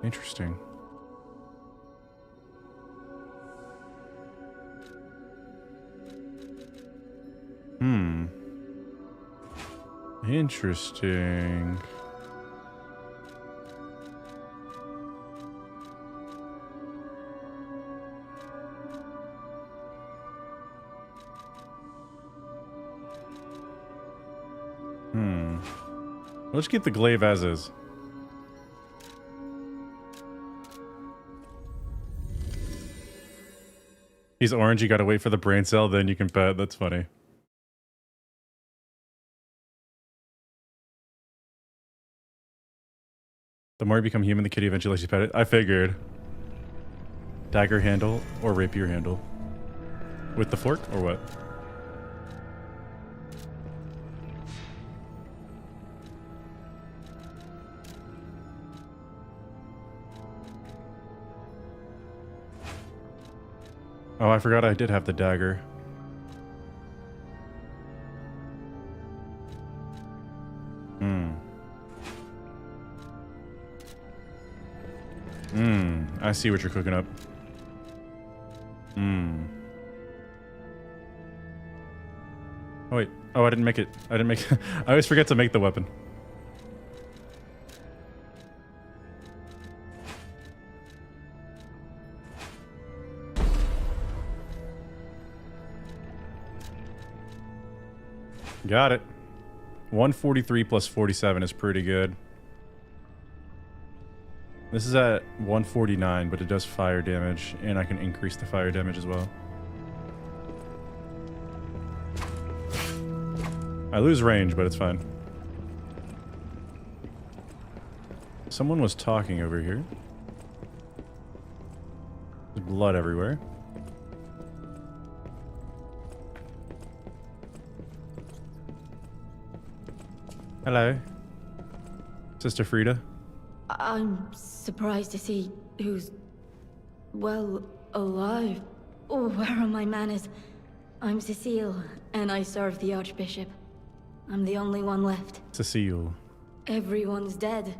Interesting. Interesting. Let's keep the glaive as is. He's orange, you gotta wait for the brain cell, then you can pet. That's funny. The more you become human, the kitty eventually lets you pet it. I figured. Dagger handle or rapier handle? With the fork or what? Oh, I forgot I did have the dagger. I see what you're cooking up. Oh wait. Oh, I didn't make it. I didn't make I always forget to make the weapon. Got it. 143 plus 47 is pretty good. This is at 149, but it does fire damage, and I can increase the fire damage as well. I lose range, but it's fine. Someone was talking over here. There's blood everywhere. Hello, Sister Frida. I'm surprised to see who's, well, alive. Oh, where are my manners? I'm Cecile, and I serve the Archbishop. I'm the only one left. Cecile. Everyone's dead.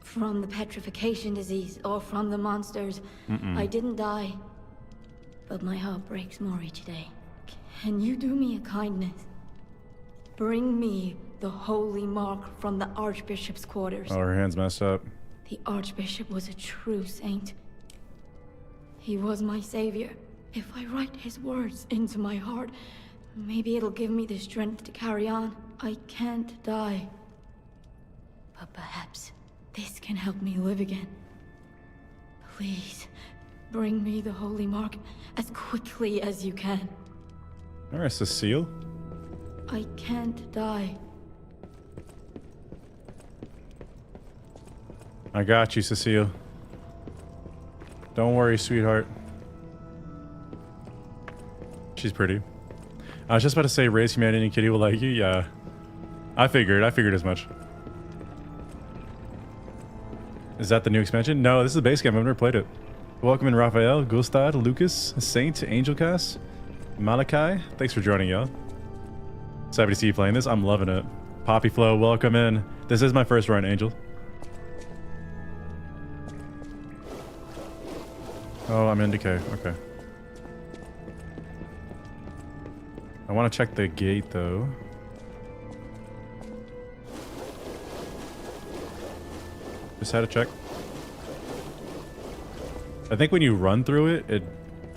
From the petrification disease, or from the monsters. I didn't die. But my heart breaks more each day. Can you do me a kindness? Bring me the holy mark from the Archbishop's quarters. Oh, her hand's messed up. The Archbishop was a true saint. He was my savior. If I write his words into my heart, maybe it'll give me the strength to carry on. I can't die. But perhaps this can help me live again. Please, bring me the holy mark as quickly as you can. Alright, Cecile. I can't die. I got you, Cecile. Don't worry, sweetheart. She's pretty. I was just about to say, raise humanity and Kitty will like you. Yeah. I figured as much. Is that the new expansion? No, this is the base game. I've never played it. Welcome in, Raphael, Gustad, Lucas, Saint, Angelcast, Malachi. Thanks for joining, y'all. So happy to see you playing this. I'm loving it. Poppy Flow, welcome in. This is my first run, Angel. Oh, I'm in decay. Okay. I want to check the gate, though. Just had to check. I think when you run through it, it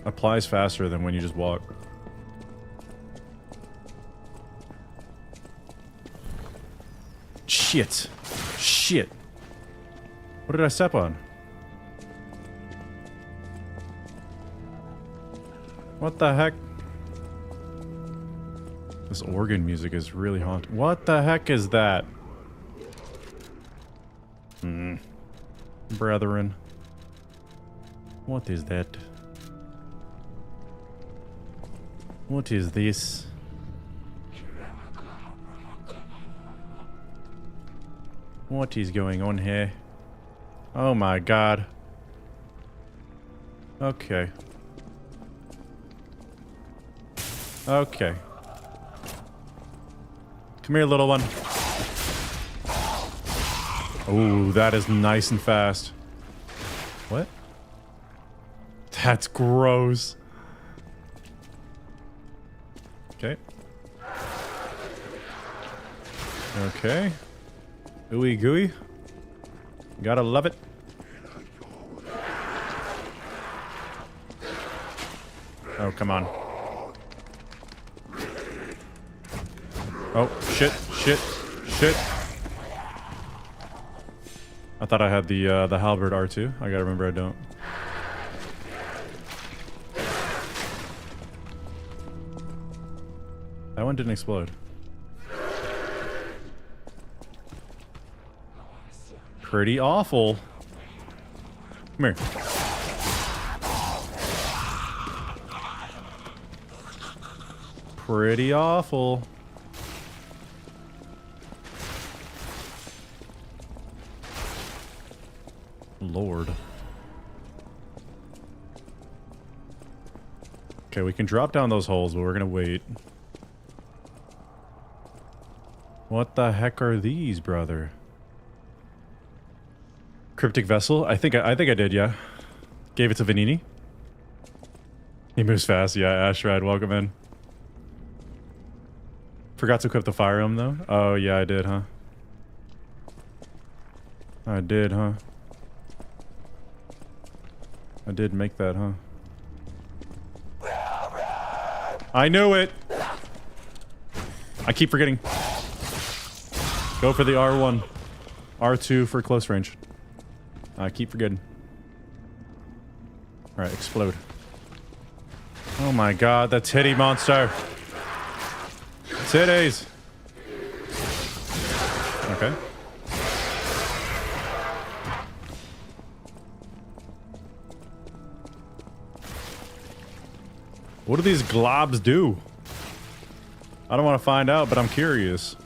applies faster than when you just walk. Shit. Shit. What did I step on? What the heck? This organ music is really haunting. What the heck is that? Brethren. What is that? What is this? What is going on here? Oh my god. Okay. Okay. Come here, little one. Ooh, that is nice and fast. What? That's gross. Okay. Okay. Ooey gooey. Gotta love it. Oh, come on. Oh, shit, shit, shit. I thought I had the halberd R2. I gotta remember I don't. one didn't explode. Pretty awful. Come here. Pretty awful. Lord. Okay, we can drop down those holes, but we're gonna wait. What the heck are these, brother? Cryptic vessel? I think I did, yeah. Gave it to Venini. He moves fast, yeah. Ashrad, welcome in. Forgot to equip the fire emblem though. Oh yeah, I did, huh? I did, huh? I did make that, huh? I knew it! I keep forgetting. Go for the R1. R2 for close range. I keep forgetting. Alright, explode. Oh my god, the titty monster! Titties! Okay. What do these globs do? I don't want to find out, but I'm curious.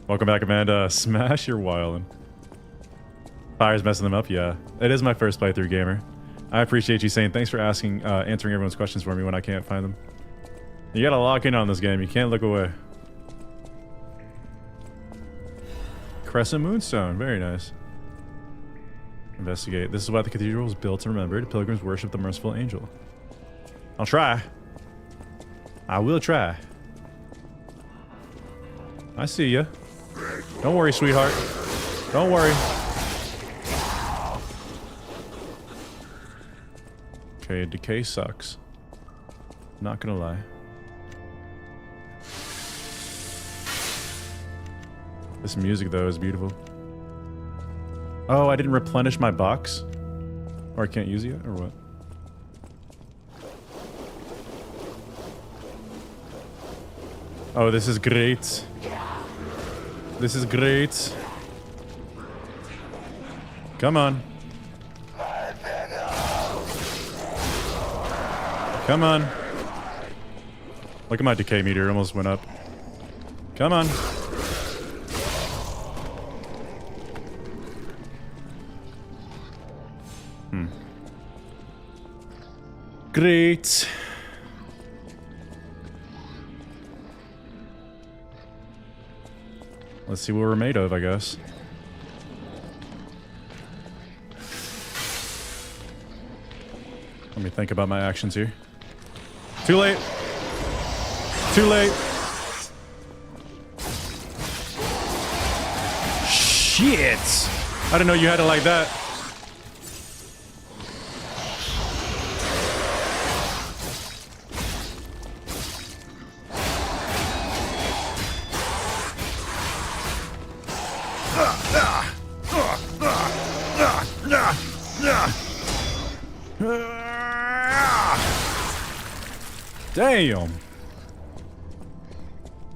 Welcome back, Amanda. Smash your wildin'. Fire's messing them up, yeah. It is my first playthrough, gamer. I appreciate you saying thanks for asking, answering everyone's questions for me when I can't find them. You gotta lock in on this game. You can't look away. Crescent Moonstone. Very nice. Investigate. This is why the cathedral was built and remembered. Pilgrims worship the merciful angel. I'll try. I will try. I see ya. Don't worry, sweetheart. Don't worry. Okay, decay sucks. Not gonna lie. This music, though, is beautiful. Oh, I didn't replenish my box? Or I can't use it yet, or what? Oh, this is great. This is great. Come on. Come on. Look at my decay meter, almost went up. Come on. Great. Let's see what we're made of, I guess. Let me think about my actions here. Too late. Too late. Shit! I didn't know you had it like that. Damn.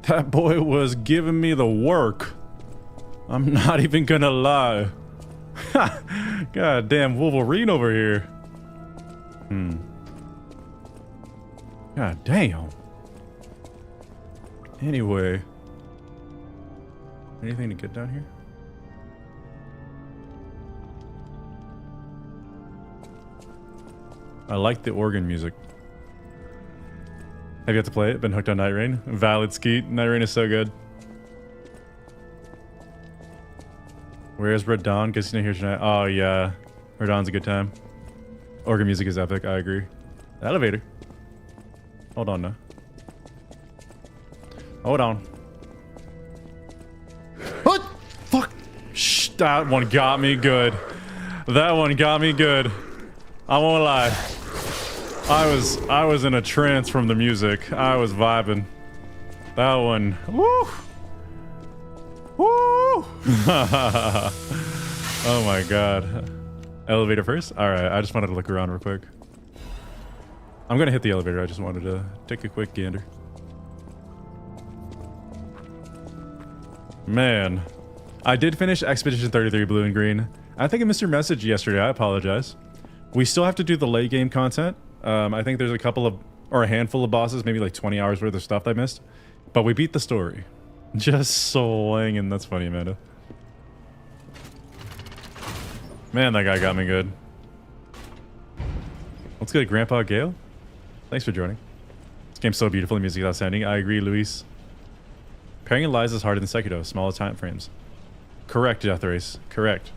That boy was giving me the work. I'm not even gonna lie. God damn Wolverine over here. God damn. Anyway. Anything to get down here? I like the organ music. Have you had to play it? Been hooked on Night Rain? Valid Skeet. Night Rain is so good. Where's Radon? Guess he's not here tonight. Oh yeah. Radon's a good time. Organ music is epic, I agree. Elevator. Hold on now. Hold on. What? Fuck. Shh, that one got me good. That one got me good. I won't lie. I was in a trance from the music. I was vibing. That one. Woo! Woo! Oh my god. Elevator first? Alright, I just wanted to look around real quick. I'm gonna hit the elevator, I just wanted to take a quick gander. Man. I did finish Expedition 33 Blue and Green. I think I missed your message yesterday, I apologize. We still have to do the late game content. I think there's a couple of, or a handful of bosses, maybe like 20 hours worth of stuff I missed. But we beat the story. Just swinging, that's funny, Amanda. Man, that guy got me good. What's good, Grandpa Gale? Thanks for joining. This game's so beautiful, the music is outstanding. I agree, Luis. Pairing Lies is harder than Sekiro, smaller time frames. Correct, Death Race. Correct.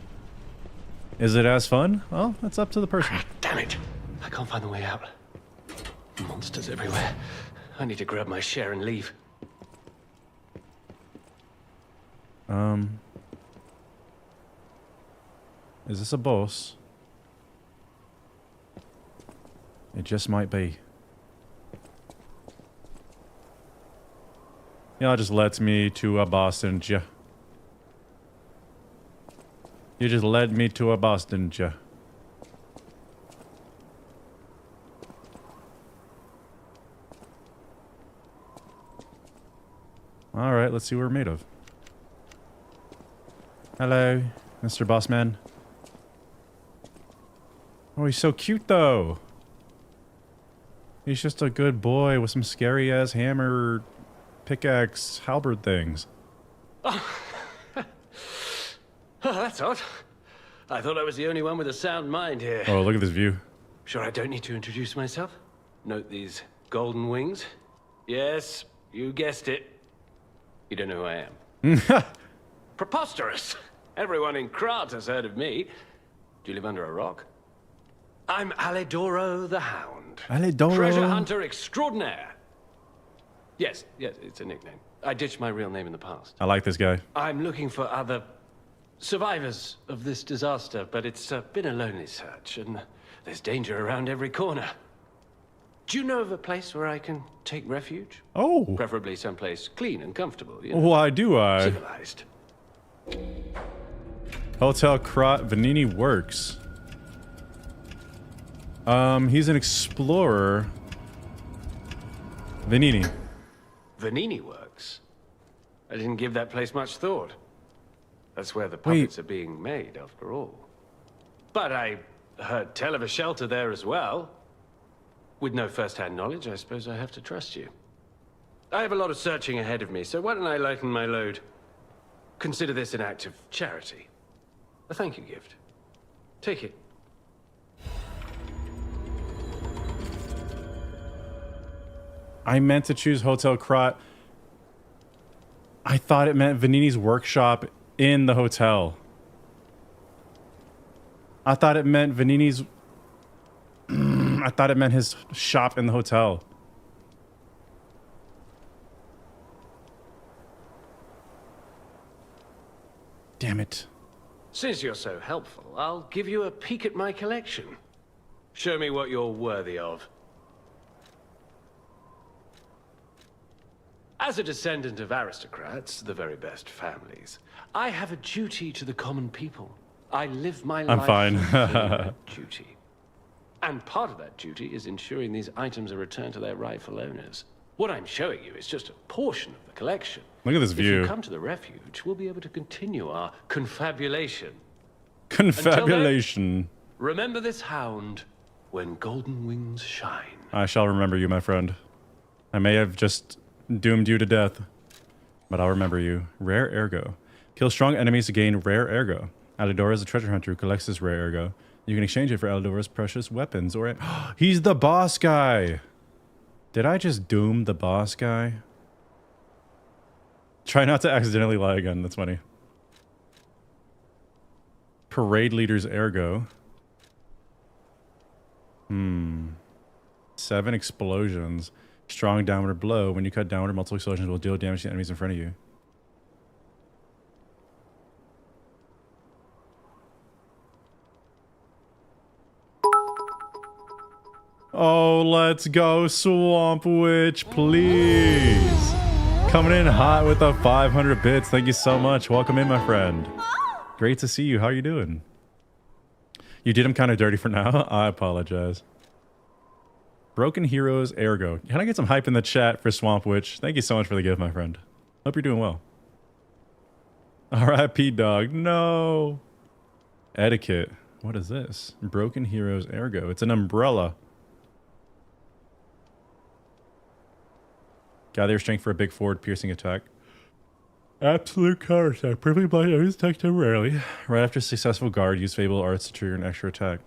Is it as fun? Well, that's up to the person. Damn it! I can't find the way out. Monsters everywhere. I need to grab my share and leave. Is this a boss? It just might be. Y'all just led me to a boss, didn't ya? You just led me to a boss, didn't ya? Alright, let's see what we're made of. Hello, Mr. Bossman. Oh, he's so cute, though. He's just a good boy with some scary-ass hammer, pickaxe, halberd things. Oh. Oh, that's odd. I thought I was the only one with a sound mind here. Oh, look at this view. Sure I don't need to introduce myself? Note these golden wings? Yes, you guessed it. You don't know who I am. Preposterous! Everyone in Krat has heard of me. Do you live under a rock? I'm Alidoro the Hound. Alidoro? Treasure hunter extraordinaire. Yes, it's a nickname. I ditched my real name in the past. I like this guy. I'm looking for other survivors of this disaster, but it's been a lonely search, and there's danger around every corner. Do you know of a place where I can take refuge? Oh. Preferably someplace clean and comfortable, you know? Why do I? Civilized. Hotel Krat Venini works. He's an explorer. Venini. Venini works? I didn't give that place much thought. That's where the puppets are being made, after all. But I heard tell of a shelter there as well. With no first-hand knowledge, I suppose I have to trust you. I have a lot of searching ahead of me, so why don't I lighten my load? Consider this an act of charity. A thank you gift. Take it. I meant to choose Hotel Krat. I thought it meant Venini's workshop in the hotel. I thought it meant Venini's... I thought it meant his shop in the hotel. Damn it. Since you're so helpful, I'll give you a peek at my collection. Show me what you're worthy of. As a descendant of aristocrats, the very best families, I have a duty to the common people. I live my life fine. fulfilling that duty. And part of that duty is ensuring these items are returned to their rightful owners. What I'm showing you is just a portion of the collection. Look at this view. If you come to the refuge, we'll be able to continue our confabulation. Confabulation. Then, remember this hound when golden wings shine. I shall remember you, my friend. I may have just doomed you to death, but I'll remember you. Rare ergo. Kill strong enemies to gain rare ergo. Alidoro is a treasure hunter who collects this rare ergo. You can exchange it for Alidoro's precious weapons, or... He's the boss guy! Did I just doom the boss guy? Try not to accidentally lie again, that's funny. Parade leader's ergo. 7 explosions. Strong downward blow. When you cut downward, multiple explosions will deal damage to enemies in front of you. Oh, let's go, Swamp Witch, please. Coming in hot with the 500 bits. Thank you so much. Welcome in, my friend. Great to see you. How are you doing? You did him kind of dirty for now. I apologize. Broken Heroes Ergo. Can I get some hype in the chat for Swamp Witch? Thank you so much for the gift, my friend. Hope you're doing well. R.I.P. dog. No. Etiquette. What is this? Broken Heroes Ergo. It's an umbrella. Gather your strength for a big forward piercing attack. Absolute counter attack. Perfectly blind enemies attack temporarily. Right after successful guard, use Fable Arts to trigger an extra attack.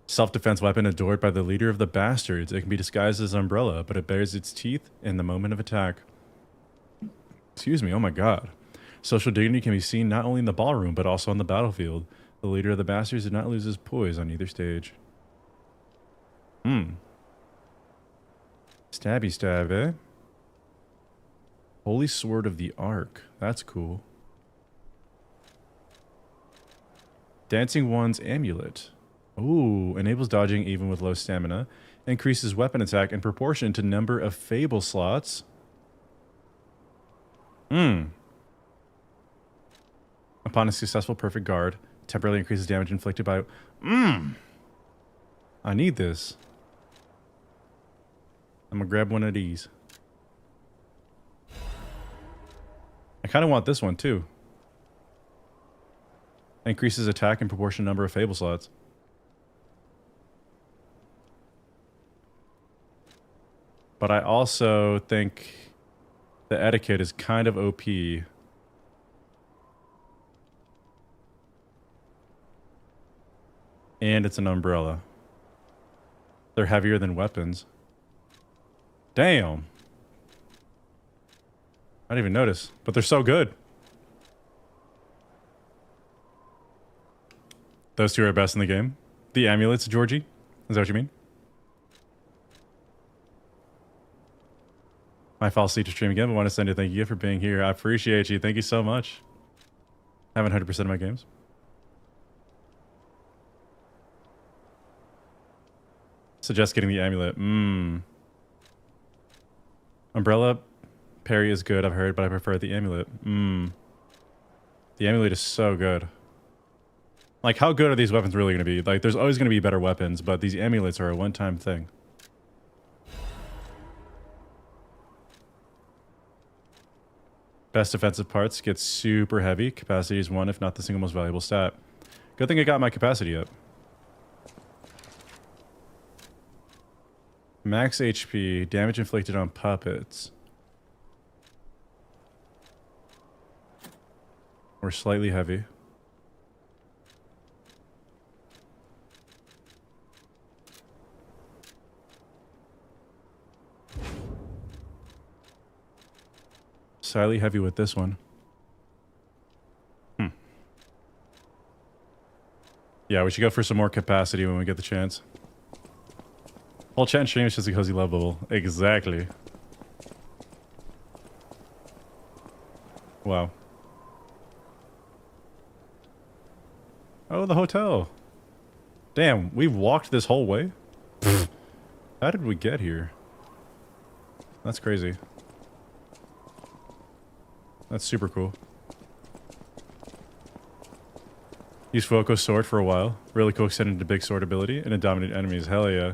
Self-defense weapon adored by the leader of the bastards. It can be disguised as an umbrella, but it bares its teeth in the moment of attack. Excuse me, oh my god. Social dignity can be seen not only in the ballroom, but also on the battlefield. The leader of the bastards did not lose his poise on either stage. Stabby stab, eh? Holy Sword of the Ark. That's cool. Dancing One's Amulet. Ooh, enables dodging even with low stamina. Increases weapon attack in proportion to number of Fable slots. Upon a successful perfect guard, temporarily increases damage inflicted by... I need this. I'm gonna grab one of these. I kind of want this one too. Increases attack in proportion to number of Fable slots. But I also think the Etiquette is kind of OP. And it's an umbrella. They're heavier than weapons. Damn. I didn't even notice, but they're so good. Those two are best in the game. The amulets, Georgie? Is that what you mean? I fall asleep to stream again, but want to send you a thank you for being here. I appreciate you. Thank you so much. I have 100% of my games. Suggest getting the amulet. Umbrella parry is good, I've heard, but I prefer the amulet. The amulet is so good. Like, how good are these weapons really going to be? Like, there's always going to be better weapons, but these amulets are a one-time thing. Best defensive parts get super heavy. Capacity is one, if not the single most valuable stat. Good thing I got my capacity up. Max HP, damage inflicted on puppets. Or slightly heavy. Slightly heavy with this one. Yeah, we should go for some more capacity when we get the chance. Whole chat and stream is just a cozy love bubble. Exactly. Wow. Oh, the hotel. Damn, we walked this whole way? How did we get here? That's crazy. That's super cool. Use Fuoko's sword for a while. Really cool extended to big sword ability and it dominated enemies. Hell yeah.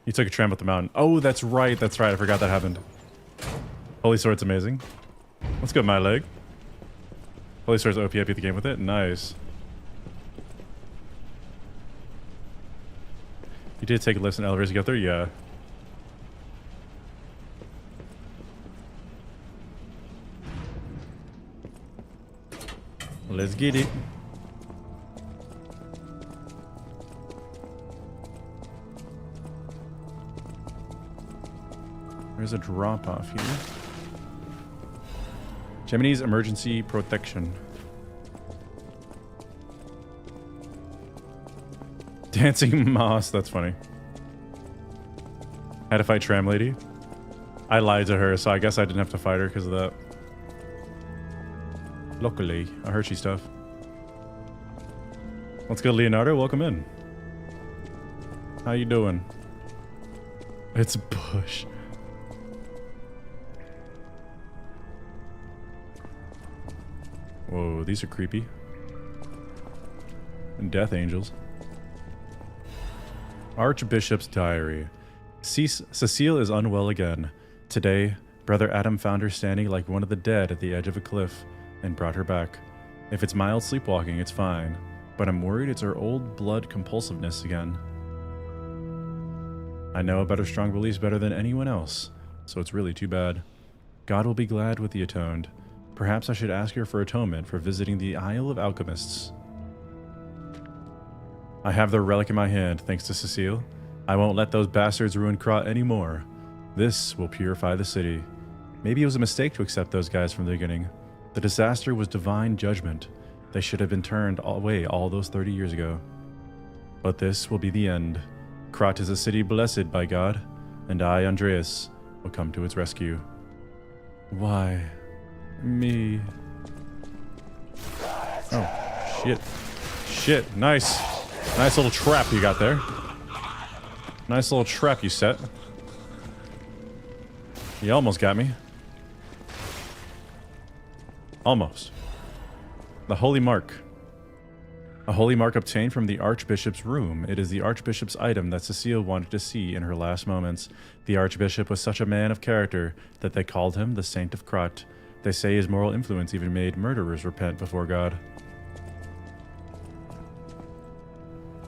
You took a tram up the mountain. Oh, that's right. That's right. I forgot that happened. Holy Sword's amazing. Let's go, my leg. Holy Sword's OP. I beat the game with it. Nice. You did take a lift in elevators to get there? Yeah. Let's get it. There's a drop off here. Gemini's emergency protection. Dancing moss, that's funny. Had to fight Tram Lady. I lied to her, so I guess I didn't have to fight her because of that. Luckily, I heard she's tough. Let's go, Leonardo. Welcome in. How you doing? It's Bush. Whoa, these are creepy. And death angels. Archbishop's diary. Cecile is unwell again. Today, Brother Adam found her standing like one of the dead at the edge of a cliff and brought her back. If it's mild sleepwalking, it's fine, but I'm worried it's her old blood compulsiveness again. I know about her strong beliefs better than anyone else, so it's really too bad. God will be glad with the Atoned. Perhaps I should ask her for atonement for visiting the Isle of Alchemists. I have their relic in my hand, thanks to Cecile. I won't let those bastards ruin Krat anymore. This will purify the city. Maybe it was a mistake to accept those guys from the beginning. The disaster was divine judgment. They should have been turned away all those 30 years ago. But this will be the end. Krat is a city blessed by God, and I, Andreas, will come to its rescue. Why? Me? Oh, shit. Shit, nice. Nice little trap you got there. Nice little trap you set. You almost got me. Almost. The Holy Mark. A holy mark obtained from the Archbishop's room. It is the Archbishop's item that Cecile wanted to see in her last moments. The Archbishop was such a man of character that they called him the Saint of Krat. They say his moral influence even made murderers repent before God.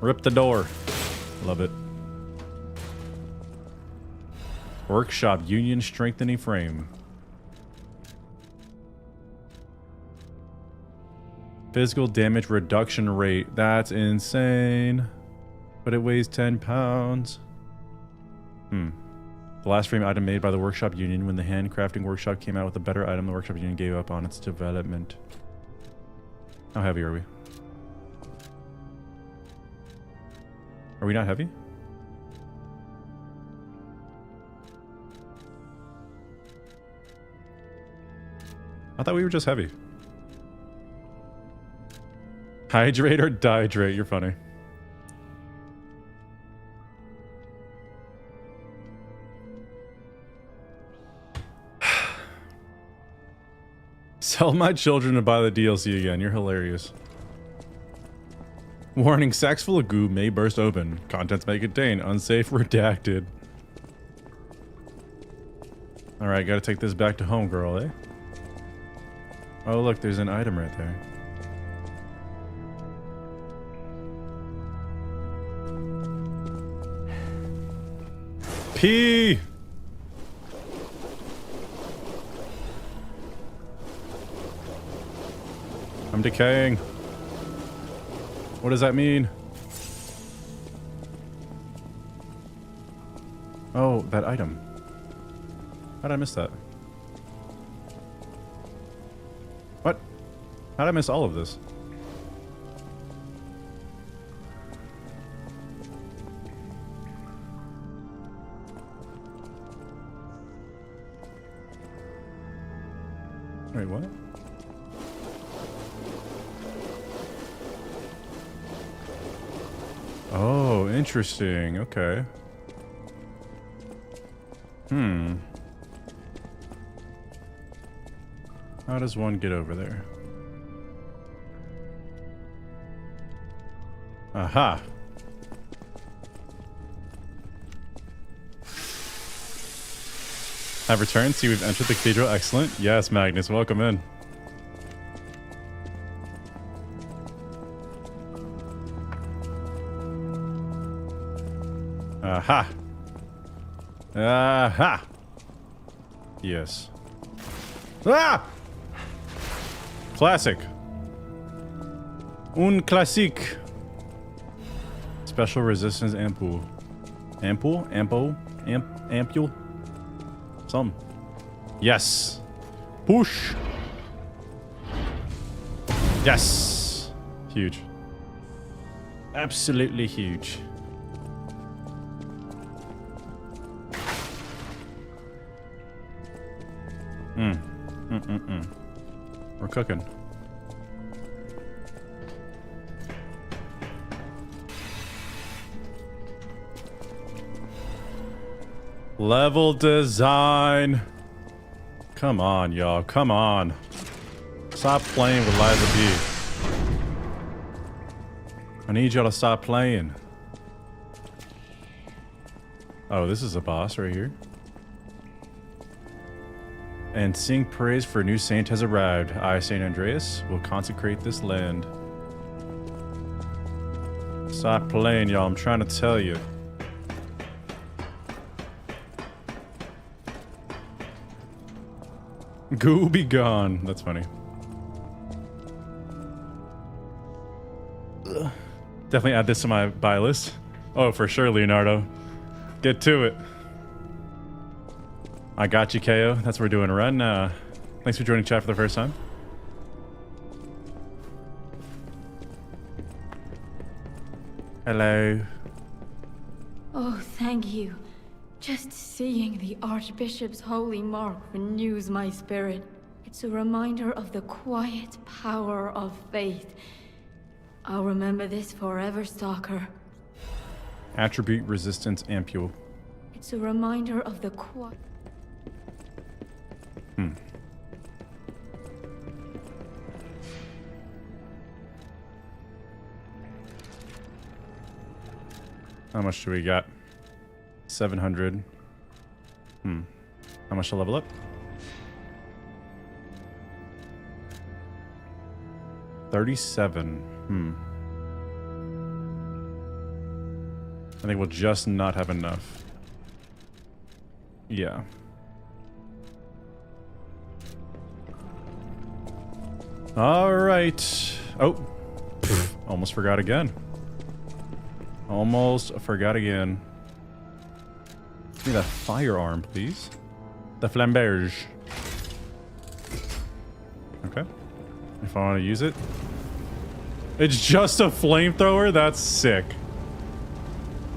Rip the door. Love it. Workshop Union Strengthening Frame. Physical damage reduction rate. That's insane. But it weighs 10 pounds. The last frame item made by the Workshop Union. When the handcrafting workshop came out with a better item, the Workshop Union gave up on its development. How heavy are we? Are we not heavy? I thought we were just heavy. Hydrate or dihydrate? You're funny. Sell my children to buy the DLC again. You're hilarious. Warning, sacks full of goo may burst open. Contents may contain unsafe redacted. Alright, gotta take this back to home, girl, eh? Oh, look, there's an item right there. Pee! I'm decaying. What does that mean? Oh, that item. How'd I miss that? What? How'd I miss all of this? Wait, what? Oh, interesting. Okay. How does one get over there? Aha! Have returned. See, we've entered the Cathedral. Excellent. Yes, Magnus, welcome in. Aha! Aha! Yes. Ah! Classic. Un classique. Special resistance ampule. Ampule? Ampo? Ampule? Some. Yes. Push. Yes. Huge. Absolutely huge. We're cooking. Level design. Come on, y'all. Come on. Stop playing with Liza B. I need y'all to stop playing. Oh, this is a boss right here. And sing praise for a new saint has arrived. I, Saint Andreas, will consecrate this land. Stop playing, y'all. I'm trying to tell you. Go be gone. That's funny. Ugh. Definitely add this to my buy list. Oh, for sure, Leonardo. Get to it. I got you, KO. That's what we're doing right now. Thanks for joining chat for the first time. Hello. Oh, thank you. Just seeing the Archbishop's holy mark renews my spirit. It's a reminder of the quiet power of faith. I'll remember this forever, Stalker. Attribute resistance ampule. It's a reminder of the quiet... How much do we got? 700. How much to level up? 37. I think we'll just not have enough. Yeah. All right. Oh, almost forgot again. Almost forgot again. Give me that firearm, please. The flamberge. Okay. If I want to use it. It's just a flamethrower? That's sick.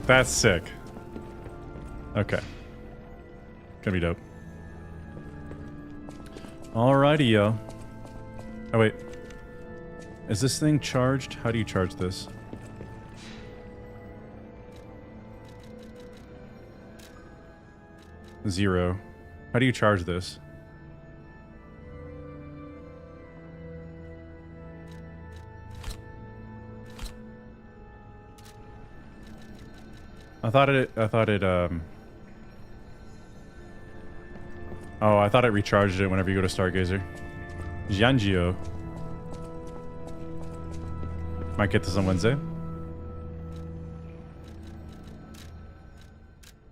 That's sick. Okay. Gonna be dope. Alrighty, yo. Oh, wait. Is this thing charged? How do you charge this? Zero. How do you charge this? I thought it oh, I thought it recharged it whenever you go to Stargazer. Giangio. Might get this on Wednesday.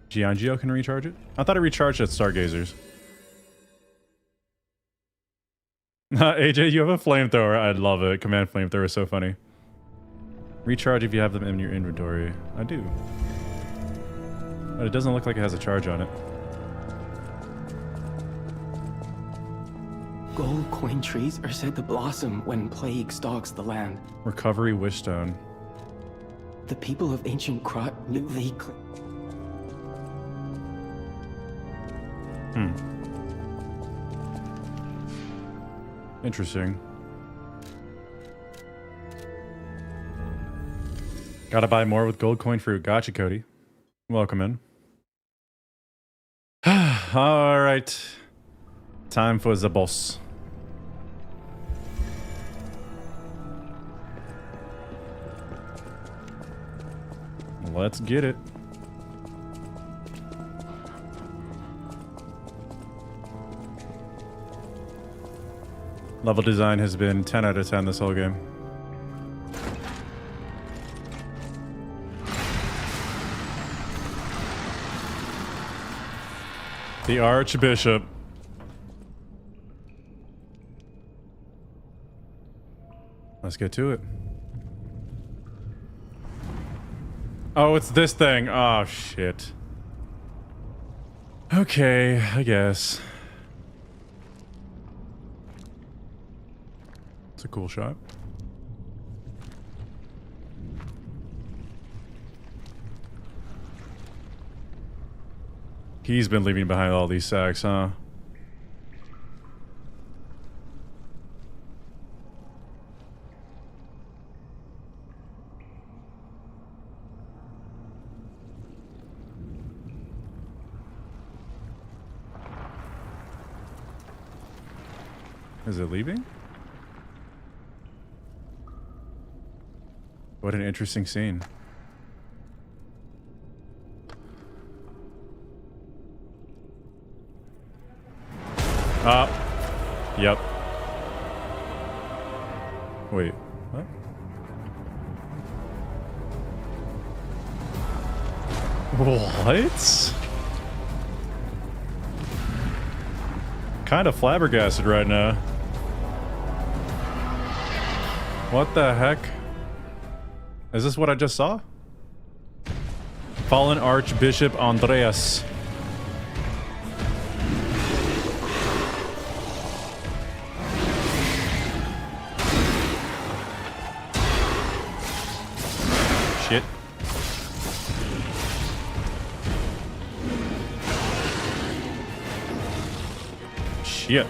Giangio can recharge it? I thought it recharged at Stargazers. AJ, you have a flamethrower. I love it. Command flamethrower is so funny. Recharge if you have them in your inventory. I do. But it doesn't look like it has a charge on it. Gold coin trees are said to blossom when plague stalks the land. Recovery wishstone. The people of ancient Krot knew they... Interesting. Gotta buy more with gold coin fruit. Gotcha, Cody. Welcome in. All right. Time for the boss. Let's get it. Level design has been 10 out of 10 this whole game. The Archbishop. Let's get to it. Oh, it's this thing. Oh, shit. Okay, I guess. It's a cool shot. He's been leaving behind all these sacks, huh? Is it leaving? What an interesting scene. Yep. Wait, what? What? Kind of flabbergasted right now. What the heck? Is this what I just saw? Fallen Archbishop Andreas. Shit. Shit.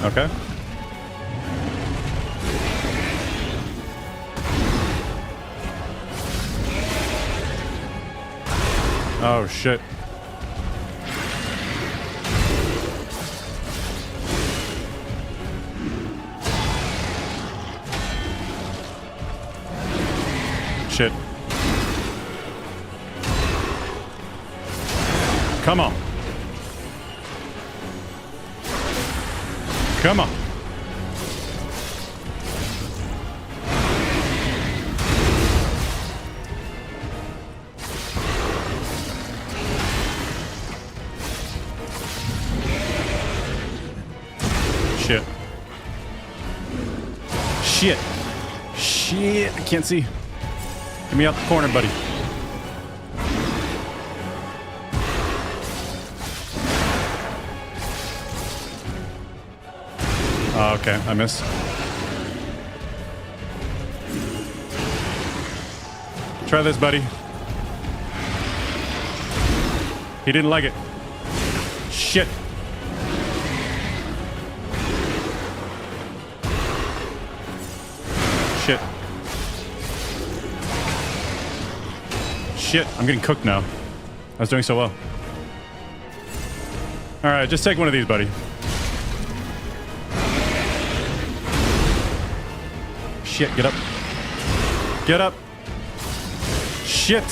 Okay. Oh shit. Shit. Come on. Come on. Shit. Shit. Shit. I can't see. Get me out the corner, buddy. Oh, okay, I missed. Try this, buddy. He didn't like it. Shit. Shit. Shit, I'm getting cooked now. I was doing so well. Alright, just take one of these, buddy. Shit, get up. Get up. Shit.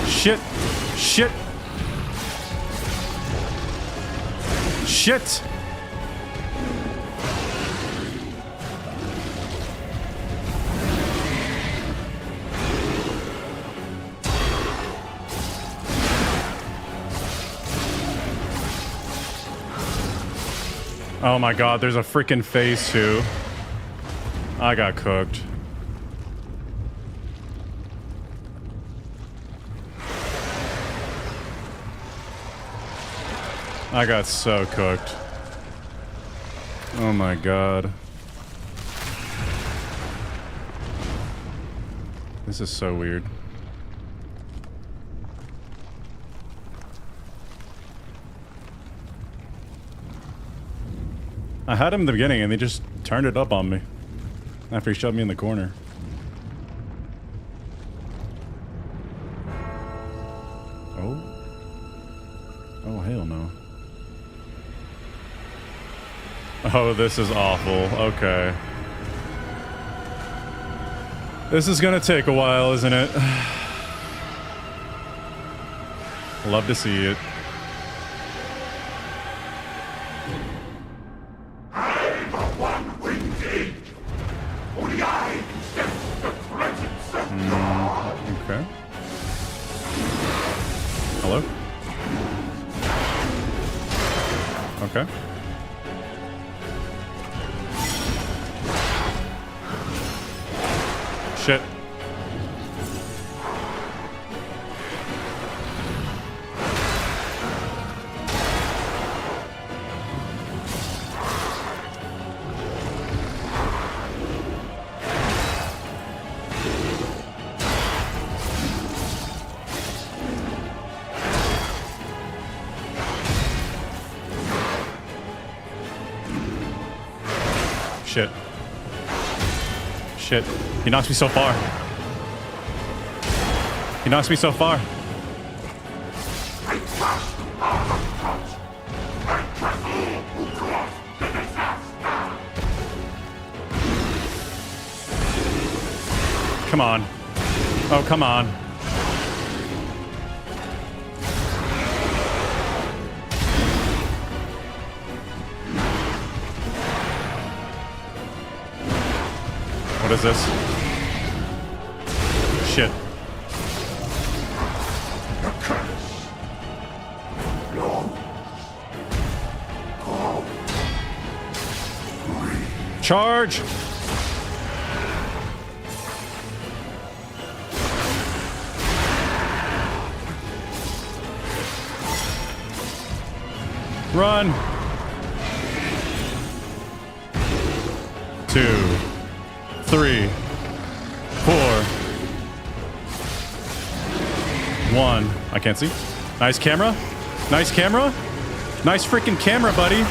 Shit. Shit. Shit. Oh my god, there's a freaking phase too. I got cooked. I got so cooked. Oh my god. This is so weird. I had him in the beginning and they just turned it up on me after he shoved me in the corner. Oh. Oh, hell no. Oh, this is awful. Okay. This is gonna take a while, isn't it? Love to see it. Okay. Hello? Okay. Shit. Shit. Shit. He knocks me so far. He knocks me so far. Come on. Oh, come on. What is this? Shit. Charge! Run! 2, 3, 4, 1. I can't see. Nice camera. Nice camera. Nice freaking camera, buddy.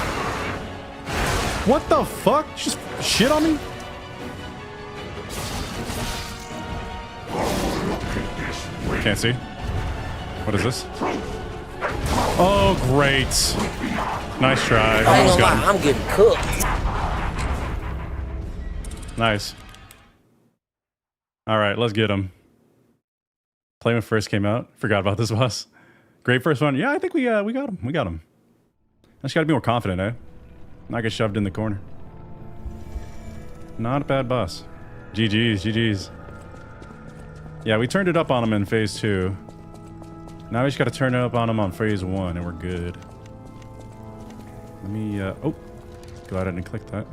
What the fuck? Just shit on me? Can't see. What is this? Oh, great. Nice try. I ain't Almost gonna got lie, him. I'm getting cooked. Nice. All right, let's get him. Play when first came out. Forgot about this boss. Great first one. Yeah, I think we got him. We got him. I just got to be more confident, eh? Not get shoved in the corner. Not a bad boss. GG's, GG's. Yeah, we turned it up on him in phase 2. Now we just got to turn it up on him on phase 1, and we're good. Let me, oh, go ahead and click that.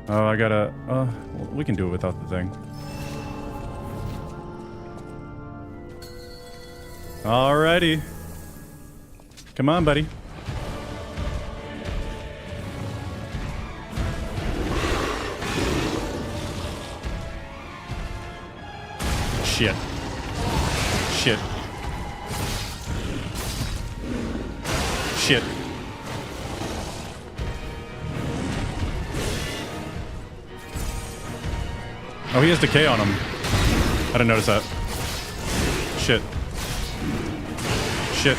Oh, I gotta, we can do it without the thing. Alrighty. Come on, buddy. Shit. Shit. Shit. Oh, he has decay on him. I didn't notice that. Shit. Shit.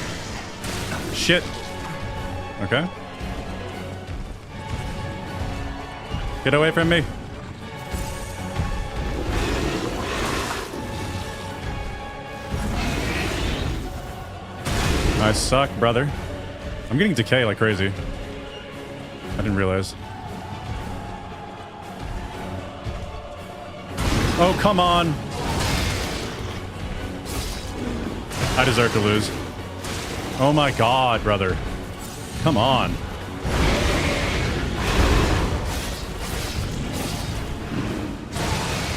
Shit. Okay. Get away from me. I suck, brother. I'm getting decay like crazy. I didn't realize. Oh, come on. I deserve to lose. Oh my god, brother. Come on.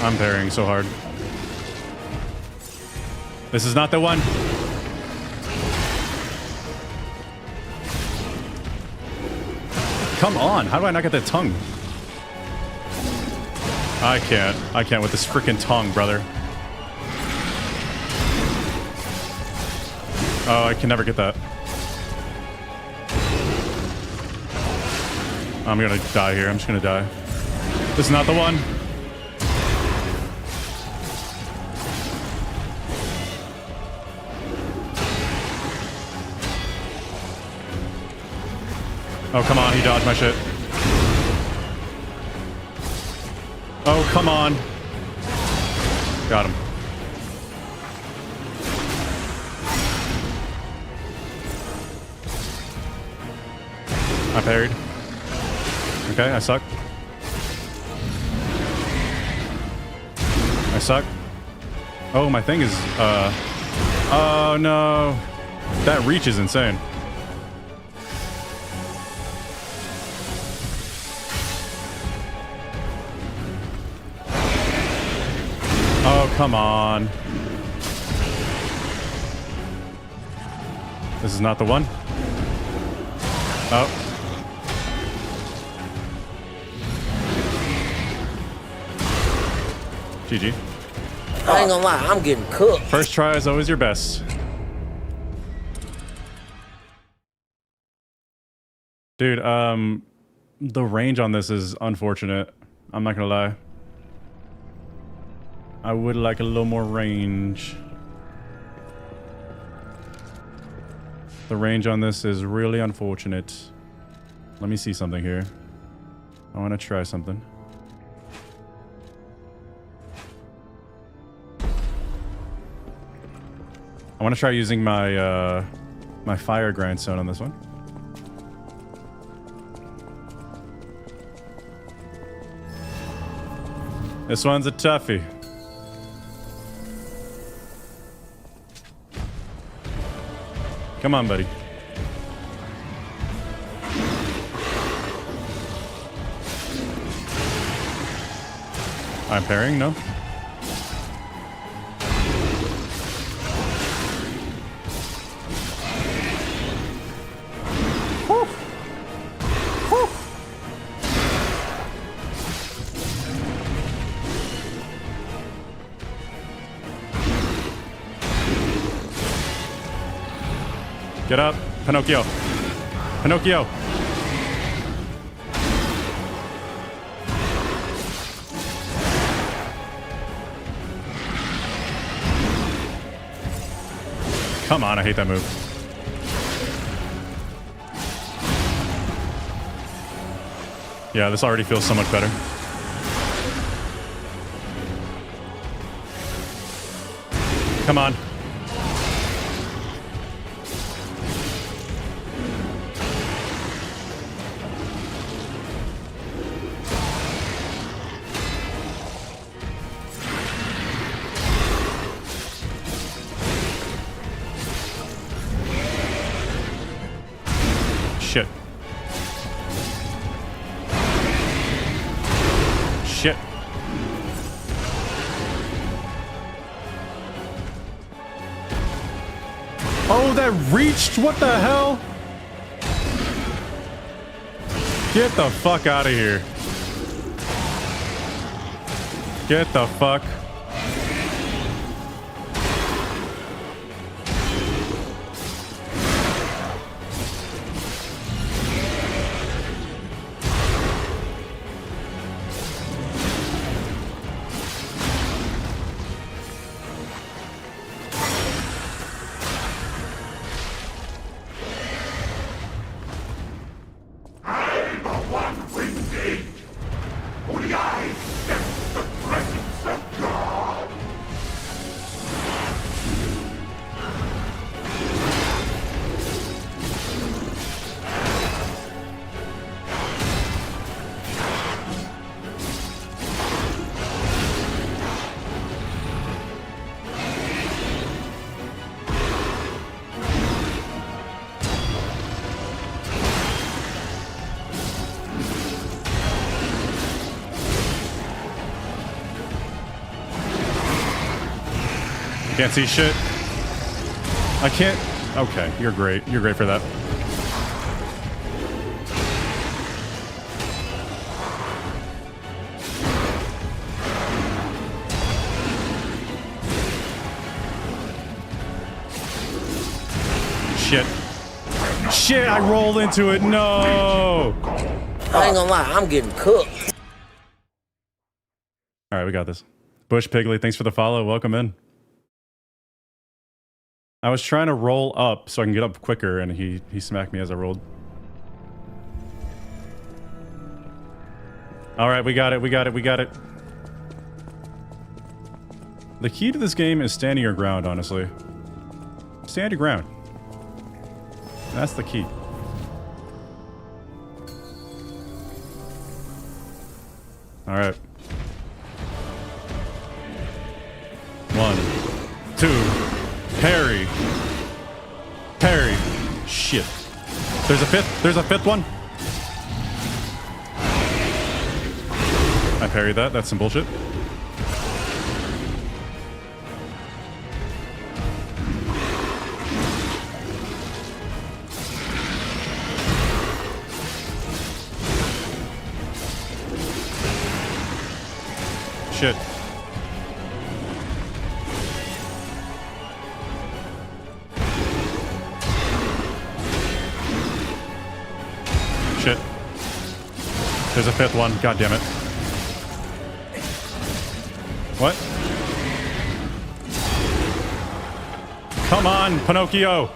I'm parrying so hard. This is not the one. Come on. How do I not get that tongue? I can't. I can't with this freaking tongue, brother. Oh, I can never get that. I'm gonna die here. I'm just gonna die. This is not the one. Oh, come on. He dodged my shit. Oh, come on. Got him. I parried. Okay, I suck. I suck. Oh, my thing is, oh no. That reach is insane. Oh, come on. This is not the one. Oh. GG. I ain't gonna lie, I'm getting cooked. First try is always your best. Dude, the range on this is unfortunate. I'm not gonna lie. I would like a little more range. The range on this is really unfortunate. Let me see something here. I want to try something. I want to try using my my fire grindstone on this one. This one's a toughie. Come on, buddy. I'm parrying, no? Get up, Pinocchio. Pinocchio. Come on, I hate that move. Yeah, this already feels so much better. Come on. Shit. Shit. Oh, that reached? What the hell? Get the fuck out of here. Get the fuck. Can't see shit. I can't. Okay, you're great. You're great for that. Shit. Shit, I rolled into it. No. I ain't gonna lie, I'm getting cooked. All right, we got this. Bush Piggly, thanks for the follow. Welcome in. I was trying to roll up so I can get up quicker, and he smacked me as I rolled. All right, we got it, we got it, we got it. The key to this game is standing your ground, honestly. Stand your ground. That's the key. All right. 1, 2. Parry. Parry. Shit. There's a fifth. There's a fifth one. I parried that. That's some bullshit. Shit. Shit. There's a fifth one. God damn it. What? Come on, Pinocchio.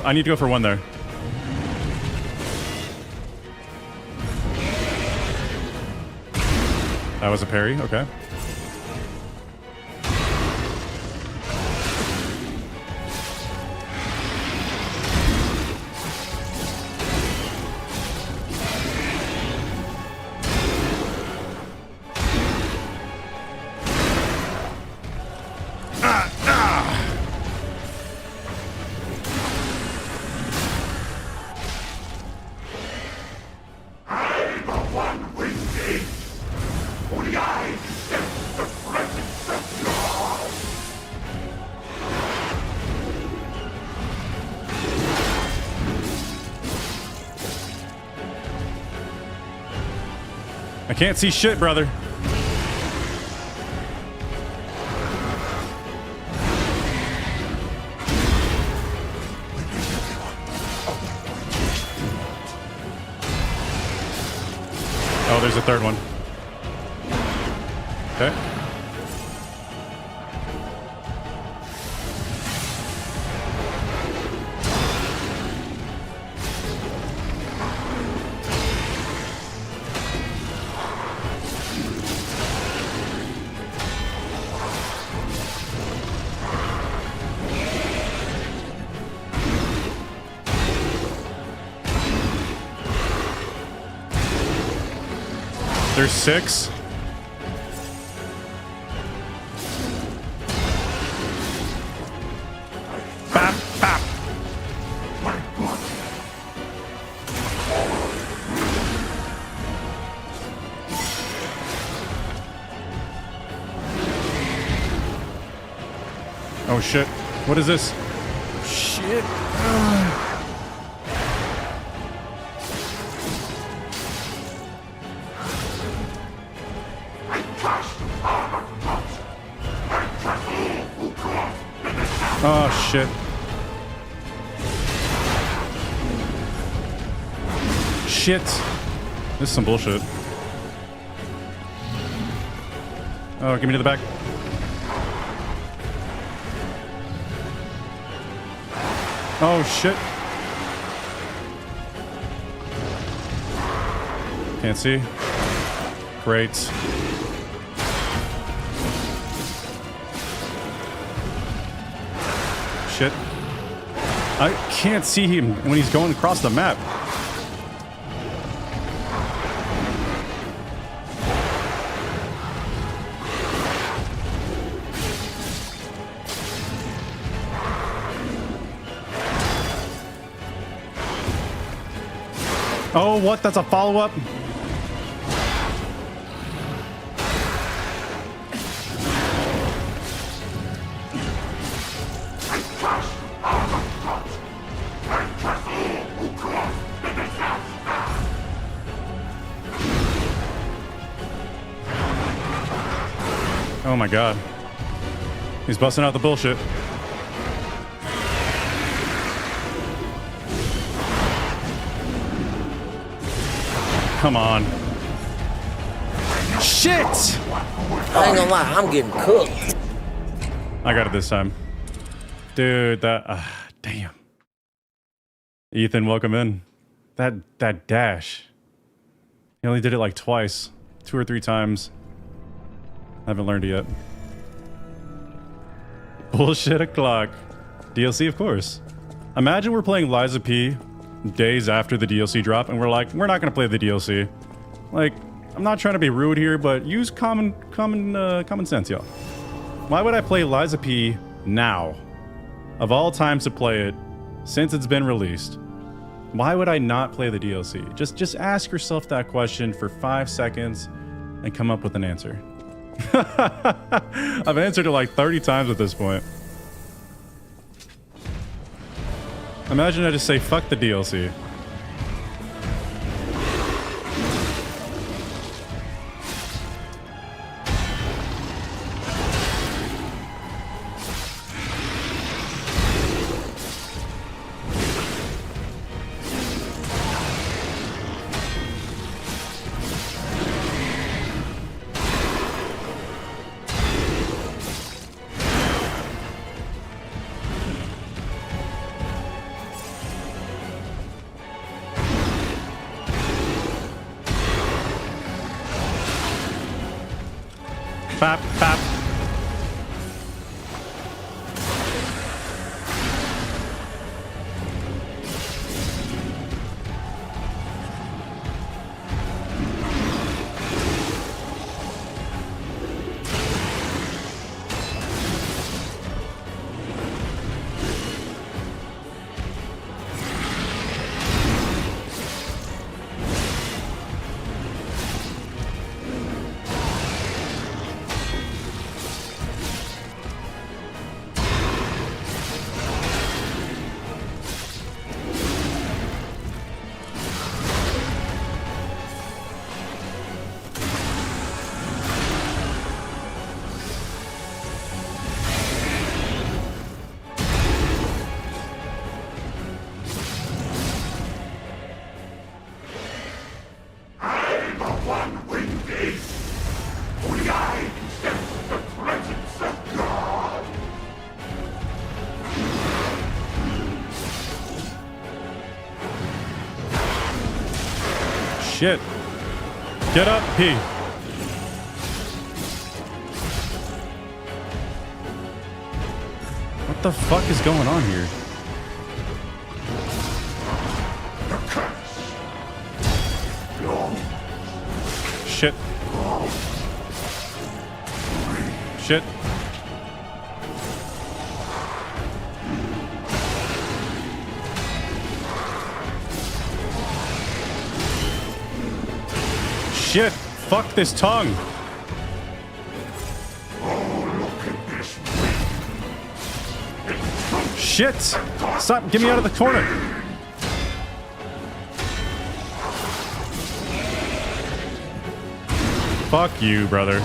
I need to go for one there. That was a parry, okay. I can't see shit, brother. Oh, there's a third one. Okay. There's 6. Bap, bap. Oh shit. What is this? Shit. Oh shit. Shit. This is some bullshit. Oh, give me to the back. Oh shit. Can't see. Great. Shit. I can't see him when he's going across the map. Oh, what? That's a follow-up? Oh my god. He's busting out the bullshit. Come on. Shit! I ain't gonna lie, I'm getting cooked. I got it this time. Dude, that... damn. Ethan, welcome in. That dash. He only did it like twice. 2 or 3 times. I haven't learned it yet. Bullshit o'clock. DLC, of course. Imagine we're playing Liza P days after the DLC drop, and we're like, we're not gonna play the DLC. Like, I'm not trying to be rude here, but use common sense, y'all. Why would I play Liza P now? Of all times to play it, since it's been released. Why would I not play the DLC? Just ask yourself that question for 5 seconds and come up with an answer. I've answered it like 30 times at this point. Imagine I just say, fuck the DLC. Bap, bap. Shit. Get up, P. What the fuck is going on here? Shit. Shit. Shit! Fuck this tongue! Shit! Stop! Get me out of the corner! Fuck you, brother.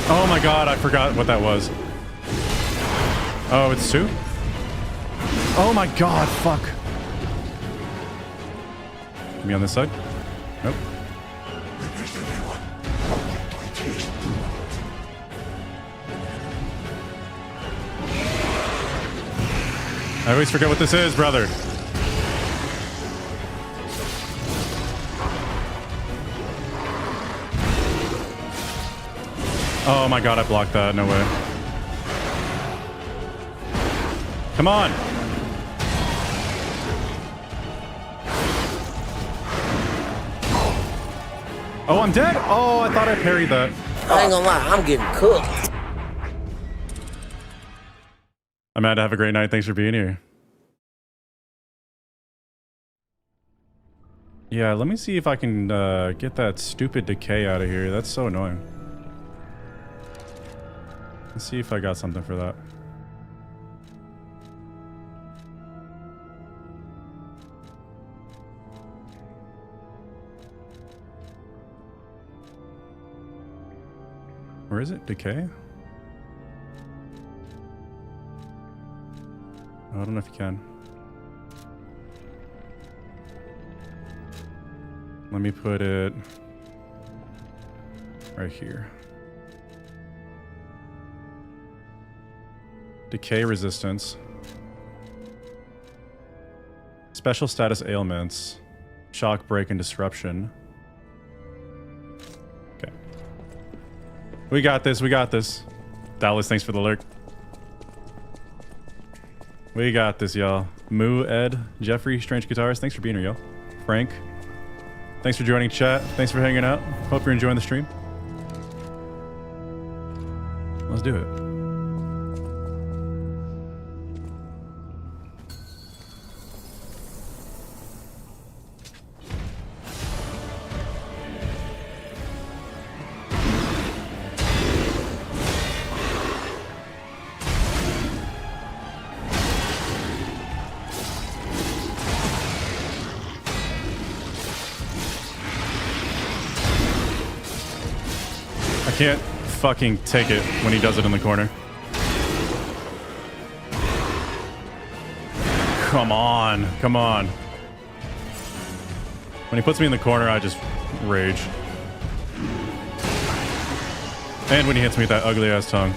Oh my god, I forgot what that was. Oh, it's Sue? Oh my god, fuck. Me on this side? Nope. I always forget what this is, brother. Oh my god, I blocked that. No way. Come on. Oh, I'm dead? Oh, I thought I parried that. I ain't gonna lie, I'm getting cooked. Amanda, have a great night. Thanks for being here. Yeah, let me see if I can get that stupid decay out of here. That's so annoying. Let's see if I got something for that. Where is it? Decay? Oh, I don't know if you can. Let me put it right here. Decay resistance. Special status ailments. Shock, break, and disruption. Okay. We got this, we got this. Dallas, thanks for the lurk. We got this, y'all. Moo, Ed, Jeffrey, Strange Guitarist, thanks for being here, y'all. Frank, thanks for joining chat. Thanks for hanging out. Hope you're enjoying the stream. Let's do it. can't fucking take it when he does it in the corner. Come on. Come on. When he puts me in the corner, I just rage. And when he hits me with that ugly ass tongue.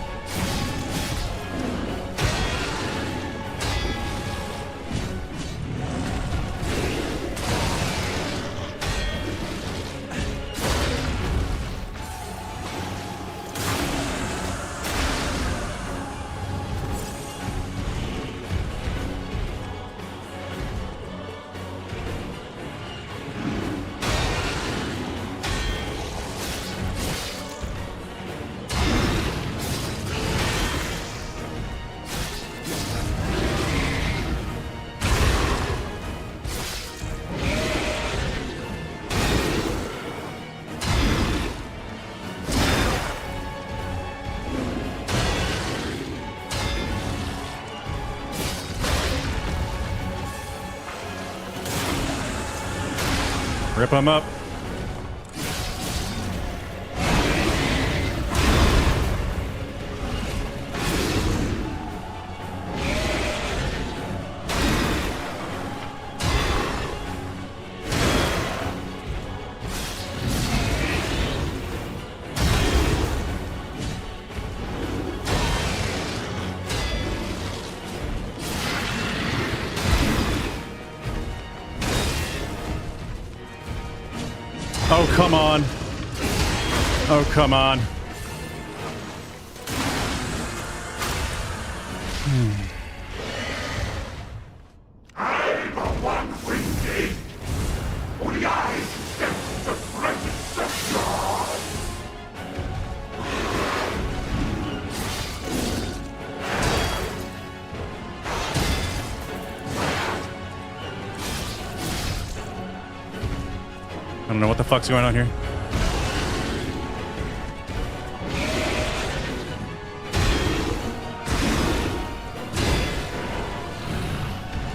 Rip him up. Oh, come on. Oh, come on. I'm the one winged. Only I can sense the presence of God. I don't know what the fuck's going on here.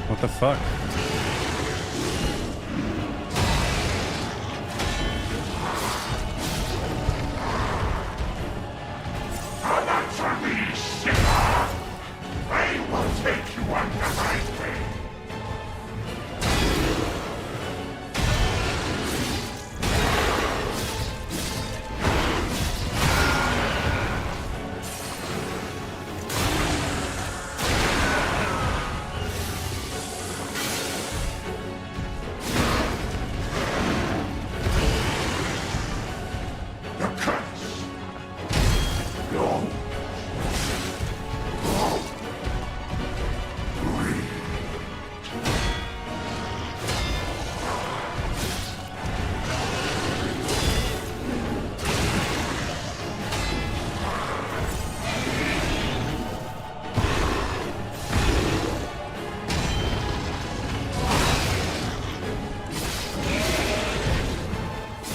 What the fuck? Answer me, sinner. I will take you on the right way.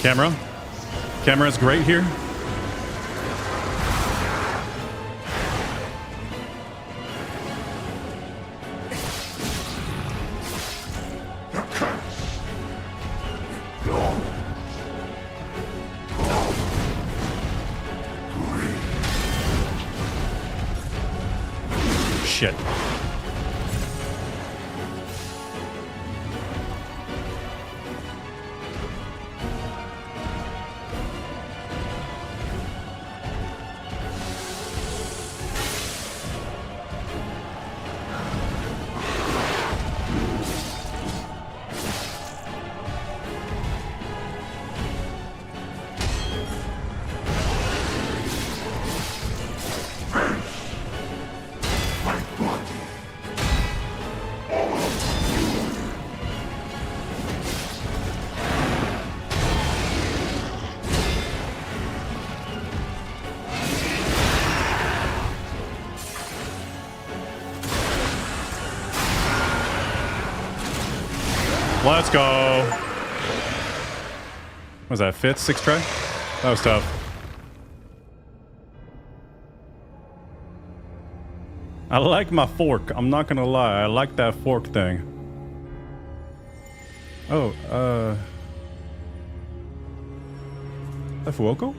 Camera? Camera is great here. Shit. Let's go. What was that, fifth, sixth try? That was tough. I like my fork. I'm not gonna lie. I like that fork thing. Oh, Fuoco?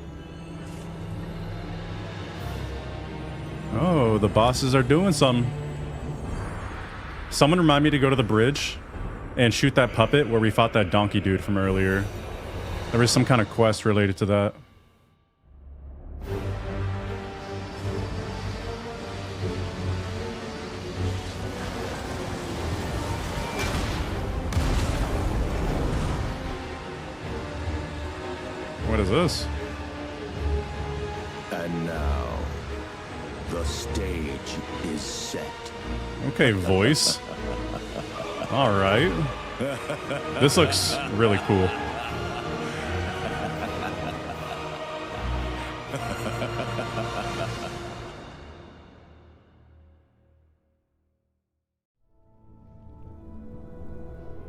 Oh, the bosses are doing something. Someone remind me to go to the bridge and shoot that puppet where we fought that donkey dude from earlier. There was some kind of quest related to that. What is this? And now, the stage is set. Okay, voice. All right. This looks really cool.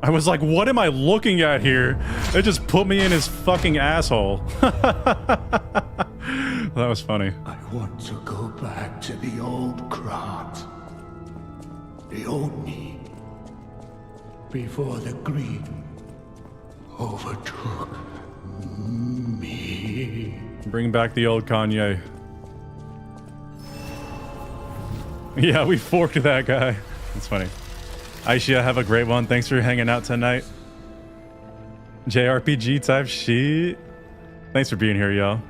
I was like, what am I looking at here? It just put me in his fucking asshole. That was funny. I want to go back to the old Krat. The old me. Before the greed overtook me. Bring back the old Kanye. Yeah, we forked that guy. That's funny. Aisha, have a great one. Thanks for hanging out tonight. JRPG type shit. Thanks for being here, y'all.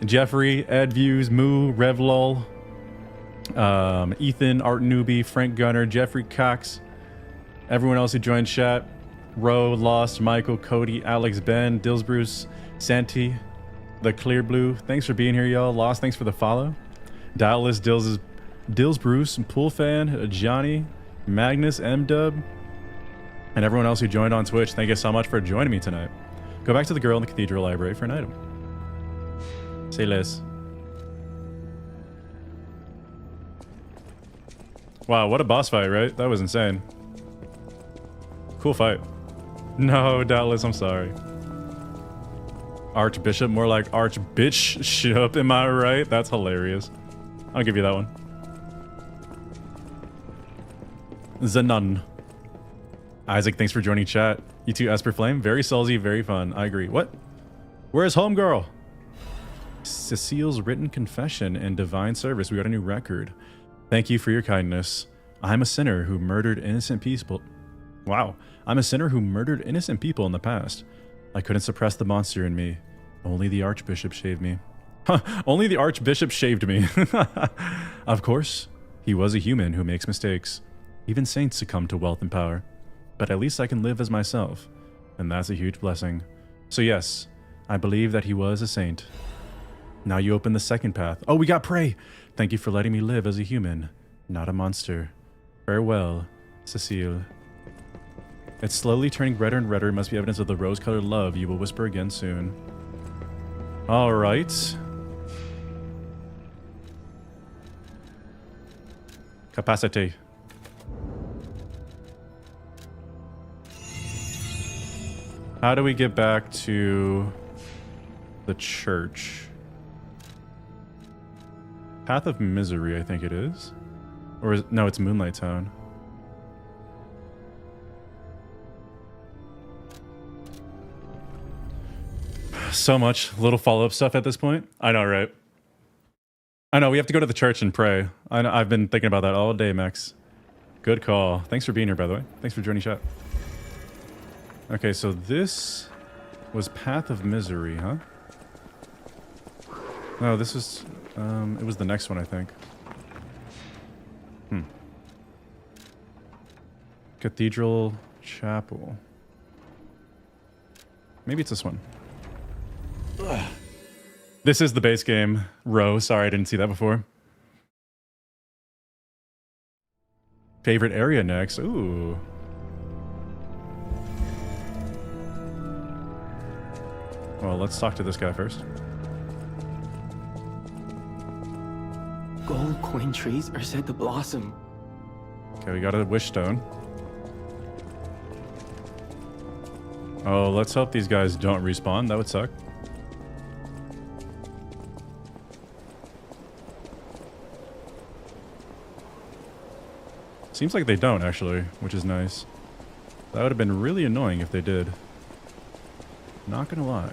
Jeffrey, Ed Views, Moo, Revlol, Ethan, Art Newbie, Frank Gunner, Jeffrey Cox, everyone else who joined chat, Ro, Lost, Michael, Cody, Alex, Ben, Dills Bruce, Santi, The Clear Blue. Thanks for being here, y'all. Lost, thanks for the follow. Doubtless, Dills Bruce, Pool Fan, Johnny, Magnus, M-Dub, and everyone else who joined on Twitch. Thank you so much for joining me tonight. Go back to the girl in the Cathedral Library for an item. Say less. Wow, what a boss fight, right? That was insane. Cool fight. No, Doubtless, I'm sorry. Archbishop, more like Archbitchship, am I right? That's hilarious. I'll give you that one. Zanun. Isaac, thanks for joining chat. You too, Esper Flame. Very salty, very fun. I agree. What? Where's Homegirl? Cecile's written confession and divine service. We got a new record. Thank you for your kindness. I'm a sinner who murdered innocent people. Wow. I'm a sinner who murdered innocent people in the past. I couldn't suppress the monster in me. Only the Archbishop shaved me. Huh, only the Archbishop shaved me. Of course, he was a human who makes mistakes. Even saints succumb to wealth and power. But at least I can live as myself. And that's a huge blessing. So yes, I believe that he was a saint. Now you open the second path. Oh, we got prey! Thank you for letting me live as a human, not a monster. Farewell, Cecile. It's slowly turning redder and redder. It must be evidence of the rose-colored love. You will whisper again soon. Alright. Capacity. How do we get back to the church? Path of Misery, I think it is. Or is, no, it's Moonlight Town. So much little follow-up stuff at this point. I know, right? I know, we have to go to the church and pray. I know, I've been thinking about that all day, Max. Good call. Thanks for being here, by the way. Thanks for joining chat. Okay, so this was Path of Misery, huh? No, this was... it was the next one, I think. Cathedral Chapel. Maybe it's this one. Ugh. This is the base game. Row. Sorry, I didn't see that before. Favorite area next. Ooh. Well, let's talk to this guy first. Gold coin trees are said to blossom. Okay, we got a wish stone. Oh, let's hope these guys don't respawn. That would suck. Seems like they don't, actually, which is nice. That would have been really annoying if they did. Not gonna lie.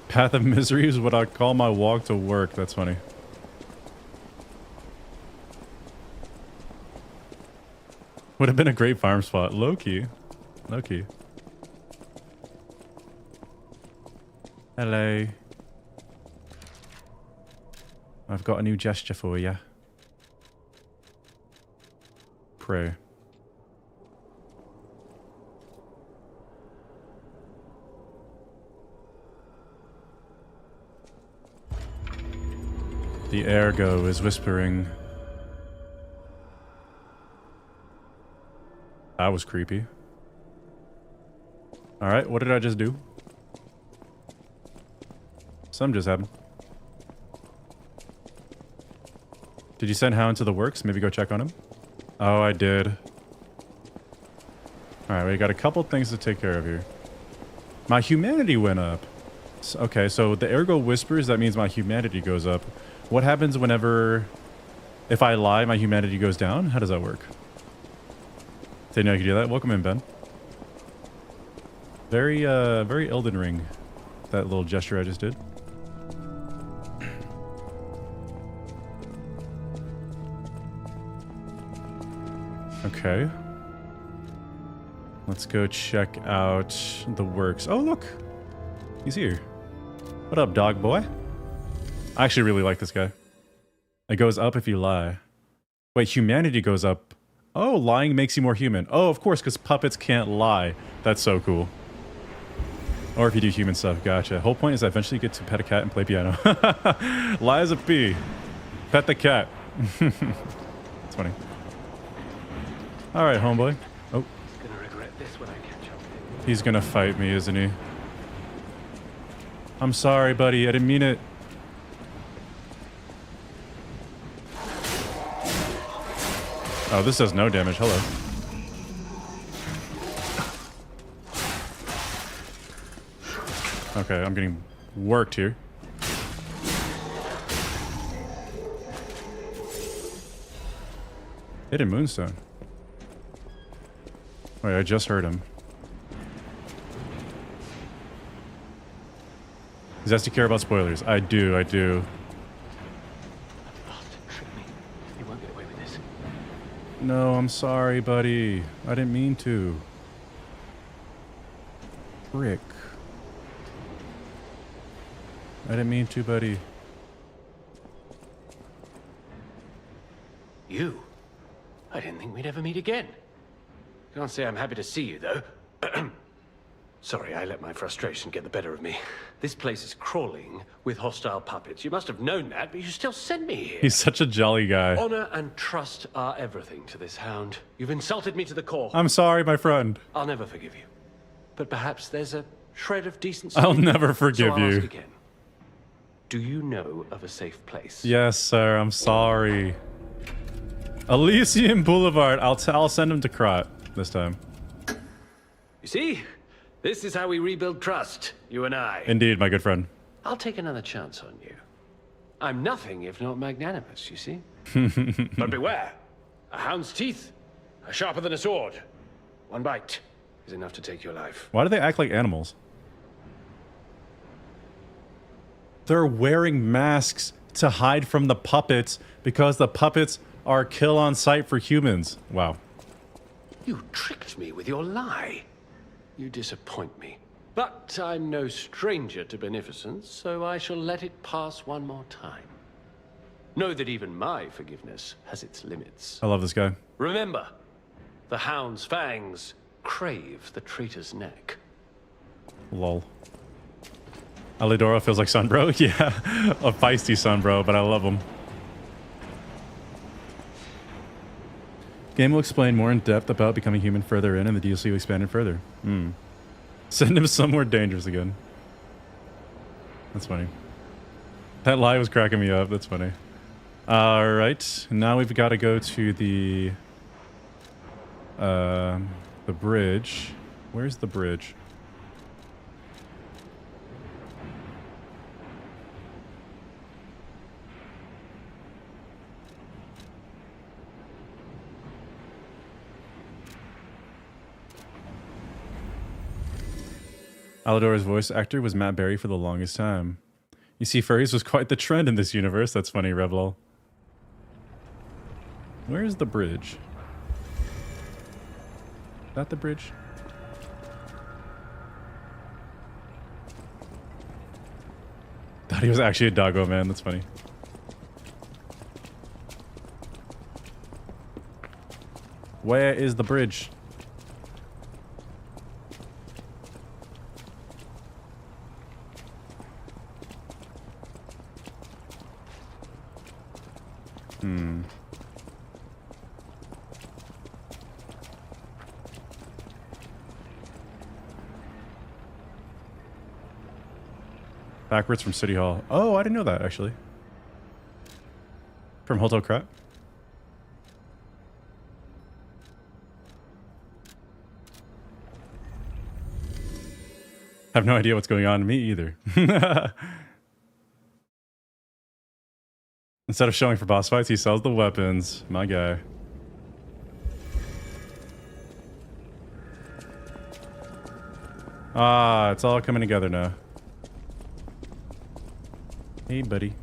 Path of Misery is what I call my walk to work. That's funny. Would have been a great farm spot. Low key. Low key. Hello. I've got a new gesture for you. Pray. The ergo is whispering. That was creepy. Alright, what did I just do? Some just happened. Did you send Hound to the works? Maybe go check on him? Oh, I did. Alright, we got a couple things to take care of here. My humanity went up. Okay, so the ergo whispers, that means my humanity goes up. What happens whenever... If I lie, my humanity goes down? How does that work? Didn't know you could do that. Welcome in, Ben. Very Elden Ring. That little gesture I just did. Okay. Let's go check out the works. Oh, look. He's here. What up, dog boy? I actually really like this guy. It goes up if you lie. Wait, humanity goes up. Oh, lying makes you more human. Oh, of course, because puppets can't lie. That's so cool. Or if you do human stuff. Gotcha. Whole point is that eventually you get to pet a cat and play piano. Lie as a bee. Pet the cat. It's funny. Alright, homeboy. Oh. He's gonna regret this when I catch up. He's gonna fight me, isn't he? I'm sorry, buddy. I didn't mean it. Oh, this does no damage. Hello. Okay, I'm getting worked here. Hidden Moonstone. Wait, I just heard him. He has to care about spoilers. I do, I do. No, I'm sorry, buddy. I didn't mean to. Frick. I didn't mean to, buddy. You? I didn't think we'd ever meet again. Can't say I'm happy to see you, though. Sorry, I let my frustration get the better of me. This place is crawling with hostile puppets. You must have known that, but you still sent me here. He's such a jolly guy. Honor and trust are everything to this hound. You've insulted me to the core. I'm sorry, my friend. I'll never forgive you. But perhaps there's a shred of decency. I'll never forgive so I'll you. ask again. Do you know of a safe place? Yes, sir. I'm sorry. Elysium Boulevard. I'll send him to Krot this time. You see? This is how we rebuild trust, you and I. Indeed, my good friend. I'll take another chance on you. I'm nothing if not magnanimous, you see? But beware. A hound's teeth are sharper than a sword. One bite is enough to take your life. Why do they act like animals? They're wearing masks to hide from the puppets because the puppets are kill on sight for humans. Wow. You tricked me with your lie. You disappoint me. But I'm no stranger to beneficence, so I shall let it pass one more time. Know that even my forgiveness has its limits. I love this guy. Remember, the hound's fangs crave the traitor's neck. Lol. Alidoro feels like son, bro. Yeah, a feisty son, bro, but I love him. Game will explain more in depth about becoming human further in, and the DLC will expand it further. Send him somewhere dangerous again. That's funny. That lie was cracking me up. That's funny. Alright, now we've got to go to the bridge. Where's the bridge? Alidoro's voice actor was Matt Berry for the longest time. You see, furries was quite the trend in this universe. That's funny, Revlol. Where's the bridge? that the bridge? Thought he was actually a doggo man. That's funny. Where is the bridge? Backwards from City Hall. Oh, I didn't know that, actually. From Hotel Krat? I have no idea what's going on. Me either. Instead of showing for boss fights, he sells the weapons. My guy. Ah, it's all coming together now. Hey, buddy.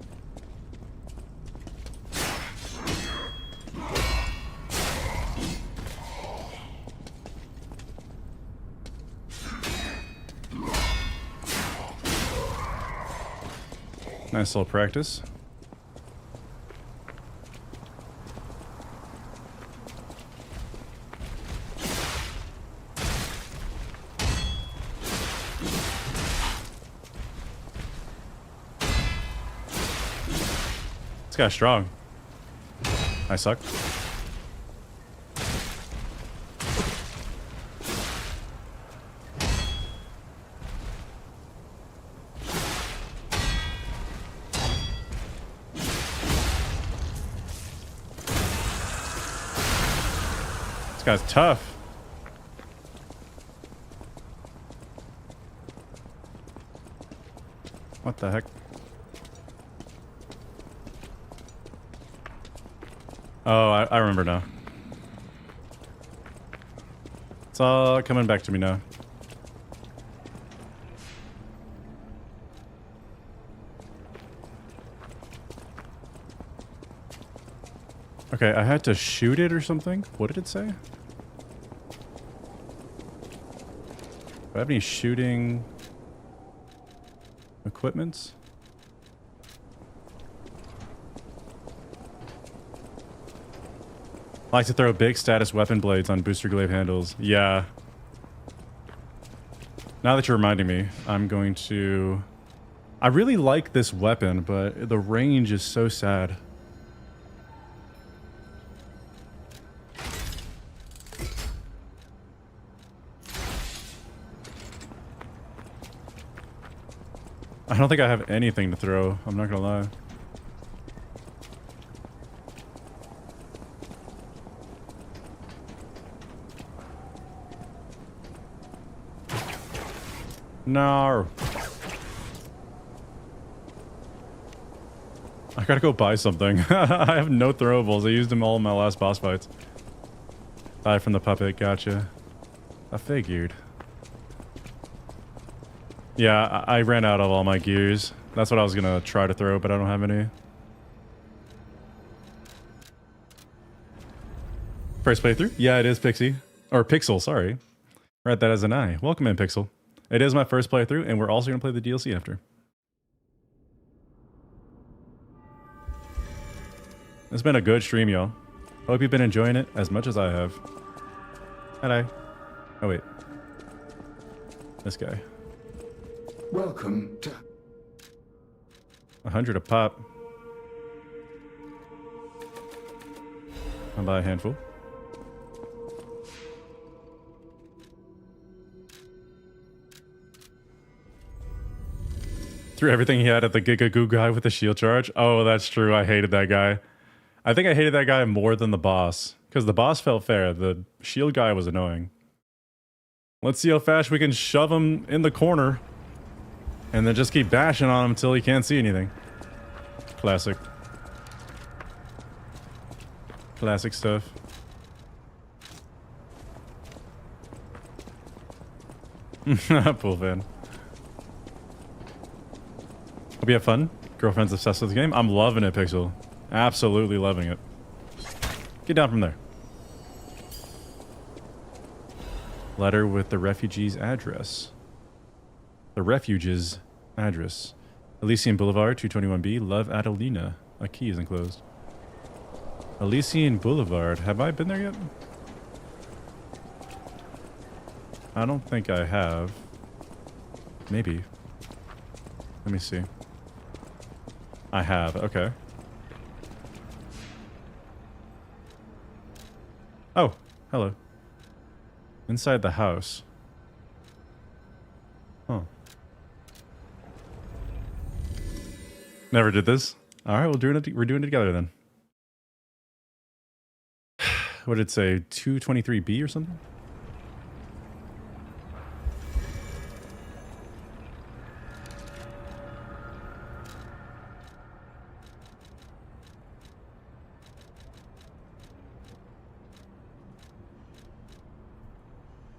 Nice little practice. This guy's strong. I suck. This guy's tough. What the heck? Oh, I remember now. It's all coming back to me now. Okay, I had to shoot it or something? What did it say? Do I have any shooting equipments? I like to throw big status weapon blades on booster glaive handles. Yeah. Now that you're reminding me, I'm going to... I really like this weapon, but the range is so sad. I don't think I have anything to throw. I'm not gonna lie. No. I gotta go buy something. I have no throwables. I used them all in my last boss fights. Die from the puppet. Gotcha. I figured. Yeah, I ran out of all my gears. That's what I was gonna try to throw, but I don't have any. First playthrough? Yeah, it is Pixie. Or Pixel, sorry. Read that as an I. Welcome in, Pixel. It is my first playthrough, and we're also gonna play the DLC after. It's been a good stream, y'all. Hope you've been enjoying it as much as I have. Hello. Oh, wait. This guy. Welcome to... 100 a pop. I'll buy a handful. Threw everything he had at the Gigagoo guy with the shield charge. Oh, that's true. I hated that guy. I think I hated that guy more than the boss. Because the boss felt fair. The shield guy was annoying. Let's see how fast we can shove him in the corner. And then just keep bashing on him until he can't see anything. Classic. Classic stuff. Pool fan. Hope you have fun. Girlfriend's obsessed with the game. I'm loving it, Pixel. Absolutely loving it. Get down from there. Letter with the refugee's address. The refuge's address. Elysian Boulevard, 221B. Love, Adelina. A key is enclosed. Elysian Boulevard. Have I been there yet? I don't think I have. Maybe. Let me see. I have. Okay. Oh, hello. Inside the house. Huh. Never did this. All right, we're doing it together then. What did it say? 223B or something?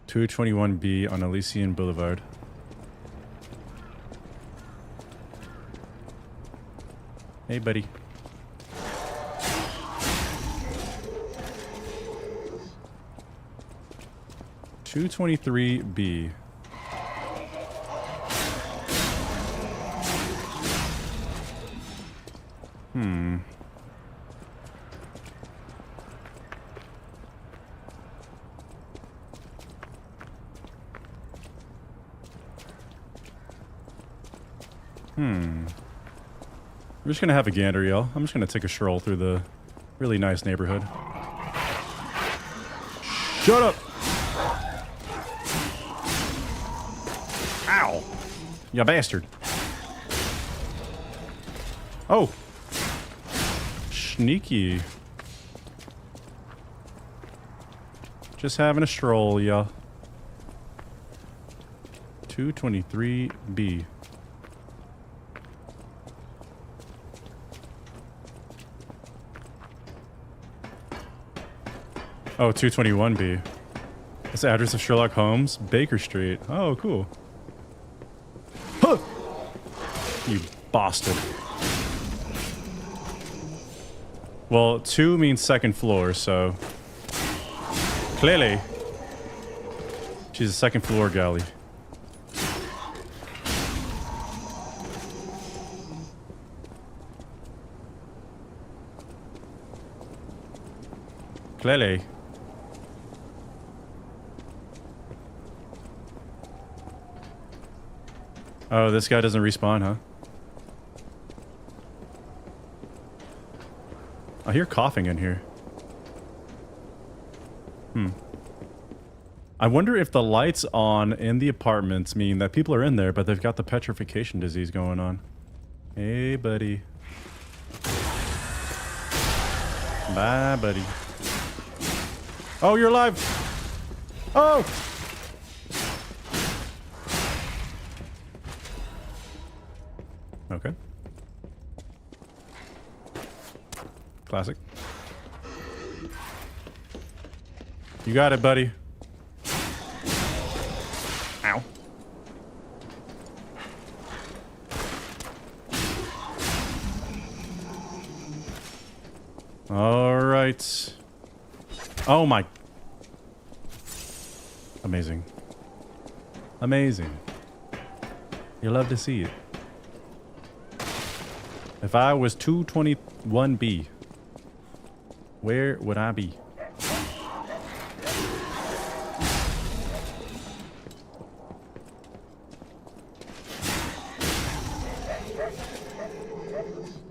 (221B) on Elysian Boulevard. Hey, buddy. (223B). I'm just gonna have a gander, y'all. I'm just gonna take a stroll through the really nice neighborhood. Shut up! Ow! You bastard. Oh! Sneaky. Just having a stroll, y'all. 223B. Oh, 221B. That's the address of Sherlock Holmes, Baker Street. Oh, cool. Huh! You bastard. Well, 2 means second floor, so... Clearly. She's a second floor galley. Clearly. Oh, this guy doesn't respawn, huh? I hear coughing in here. I wonder if the lights on in the apartments mean that people are in there, but they've got the petrification disease going on. Hey, buddy. Bye, buddy. Oh, you're alive! Oh! Okay. Classic. You got it, buddy. Ow. All right. Oh my. Amazing. Amazing. You love to see it. If I was 221B, where would I be?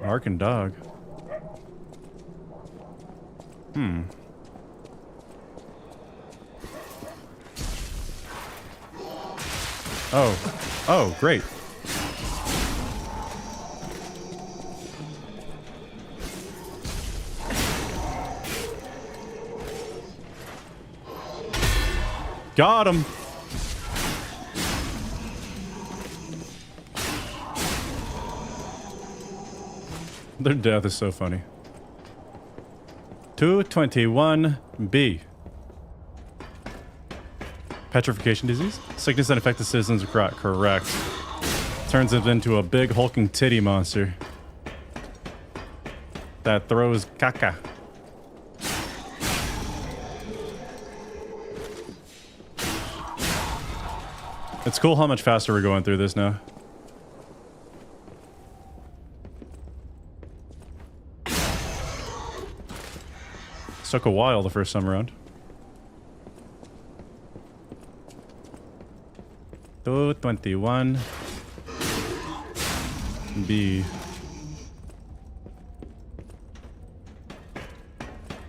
Barking dog. Oh. Oh, great. Got him. Their death is so funny. 221B. Petrification disease? Sickness that infects the citizens of Krat. Correct. Turns them into a big hulking titty monster that throws caca. It's cool how much faster we're going through this now. Took a while the first time around. 221 B.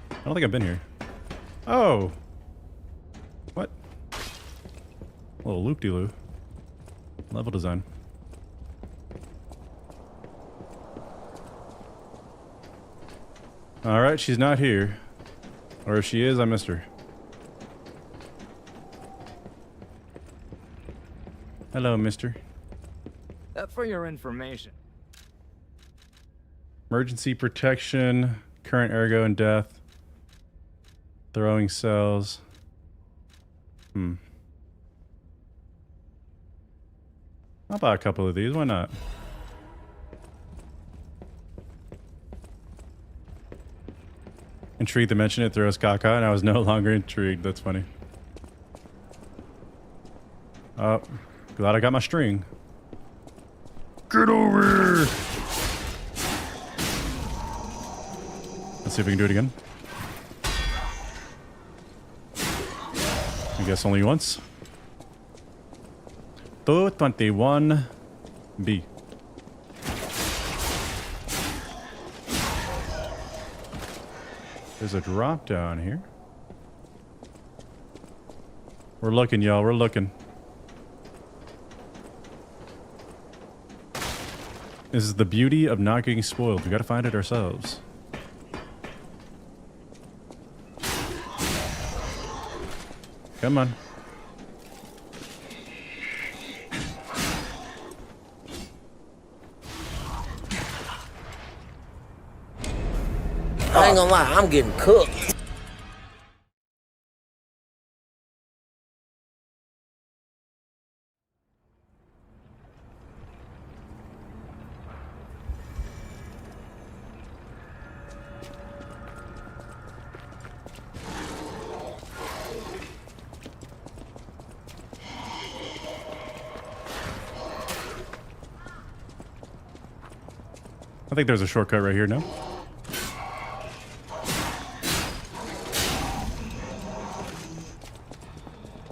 I don't think I've been here. Oh! What? A little loop-de-loo. Level design. Alright, she's not here. Or if she is, I missed her. Hello, mister. For your information. Emergency protection, current ergo and death. Throwing cells. I'll buy a couple of these, why not? Intrigued to mention it, throws caca, and I was no longer intrigued. That's funny. Oh, glad I got my string. Get over here! Let's see if we can do it again. I guess only once. 221B. There's a drop down here. We're looking, y'all. We're looking. This is the beauty of not getting spoiled. We gotta find it ourselves. Come on. I ain't gonna lie, I'm getting cooked. I think there's a shortcut right here, no?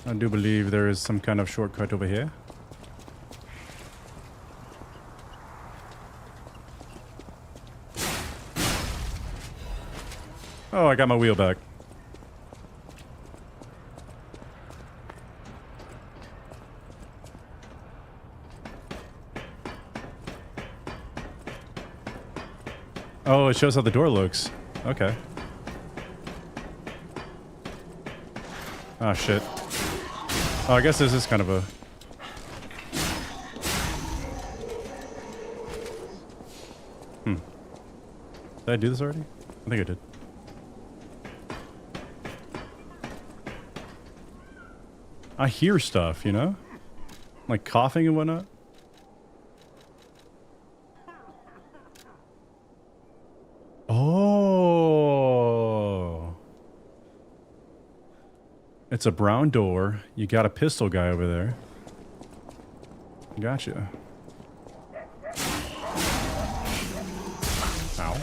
I do believe there is some kind of shortcut over here. Oh, I got my wheel back. Oh, it shows how the door looks. Okay. Oh, shit. Oh, I guess this is kind of a... Did I do this already? I think I did. I hear stuff, you know? Like coughing and whatnot. Oh. It's a brown door. You got a pistol guy over there. Gotcha. Ow.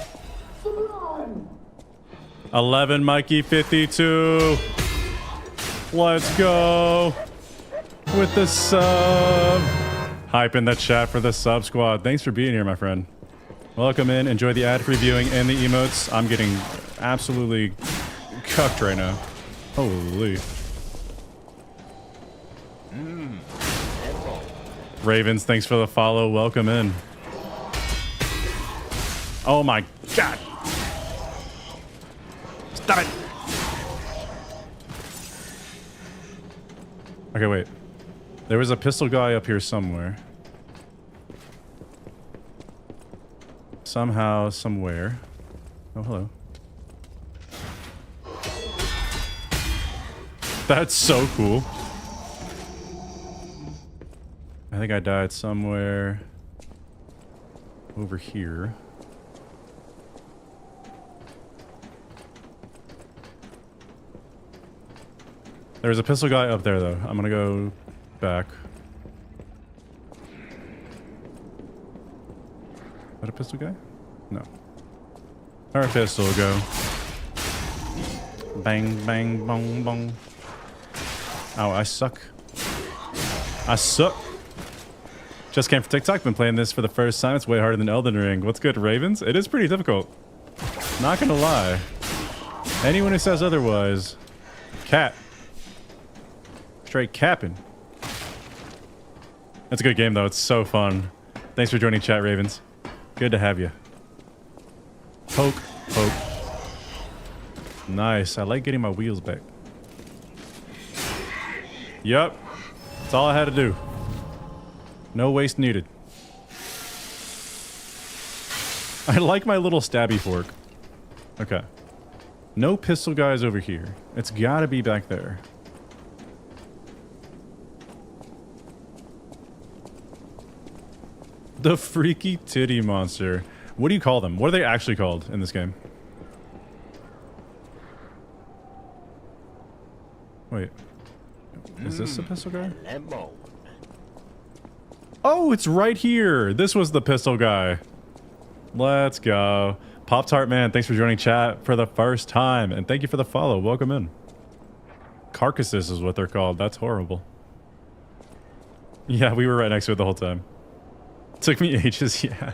11 Mikey 52. Let's go with the sub. Hype in the chat for the sub squad. Thanks for being here, my friend. Welcome in. Enjoy the ad-free viewing and the emotes. I'm getting absolutely cucked right now. Holy. Ravens, thanks for the follow. Welcome in. Oh my god. Stop it. Okay, wait. There was a pistol guy up here somewhere. Somehow, somewhere. Oh, hello. That's so cool. I think I died somewhere over here. There's a pistol guy up there, though. I'm gonna go back. a pistol guy? No. Our pistol go. Bang, bang, bong, bong. Oh, I suck. I suck. Just came from TikTok. Been playing this for the first time. It's way harder than Elden Ring. What's good, Ravens? It is pretty difficult. Not gonna lie. Anyone who says otherwise, cap. Straight capping. That's a good game, though. It's so fun. Thanks for joining chat, Ravens. Good to have you. Poke, poke. Nice. I like getting my wheels back. Yep. That's all I had to do. No waste needed. I like my little stabby fork. Okay. No pistol guys over here. It's gotta be back there. The freaky titty monster. What do you call them? What are they actually called in this game? Wait. Is this the pistol guy? Oh, it's right here. This was the pistol guy. Let's go. Pop-Tart Man, thanks for joining chat for the first time. And thank you for the follow. Welcome in. Carcasses is what they're called. That's horrible. Yeah, we were right next to it the whole time. Took me ages, yeah.